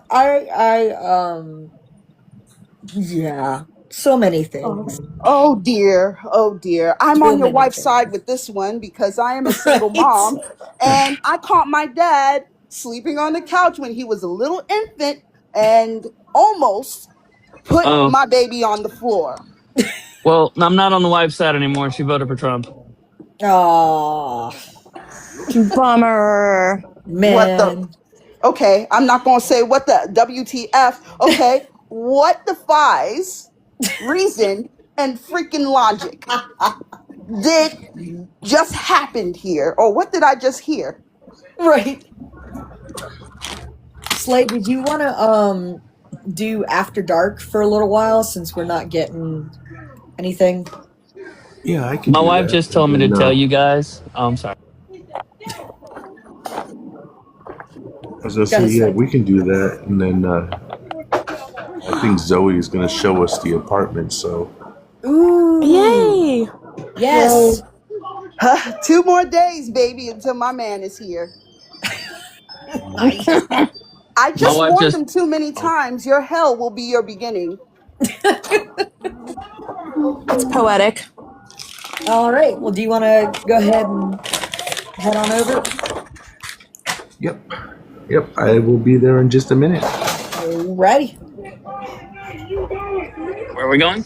Yeah. So many things. Oh dear, oh dear. I'm So on your many wife's things. side with this one because I am a single Right? mom and I caught my dad sleeping on the couch when he was a little infant and almost put Oh, my baby on the floor. well, I'm not on the wife's side anymore. She voted for Trump. Oh Bummer. What the? man. Okay, I'm not going to say what the WTF. Okay, what defies reason and freaking logic did just happened here? Or what did I just hear? Right. Slade, did you want to do After Dark for a little while since we're not getting anything? Yeah, I can My do wife that. just And told me to then, tell you guys. Oh, I'm sorry. I was gonna say, Gotta yeah, say. we can do that. And then I think Zoe is gonna show us the apartment. So Ooh. Yay. Yes. 2 more days, baby, until my man is here. Nice. I My just wife warned just him too many times. Your hell will be your beginning. That's poetic. All right. Well, do you want to go ahead and head on over? yep, I will be there in just a minute. Ready? Where are we going?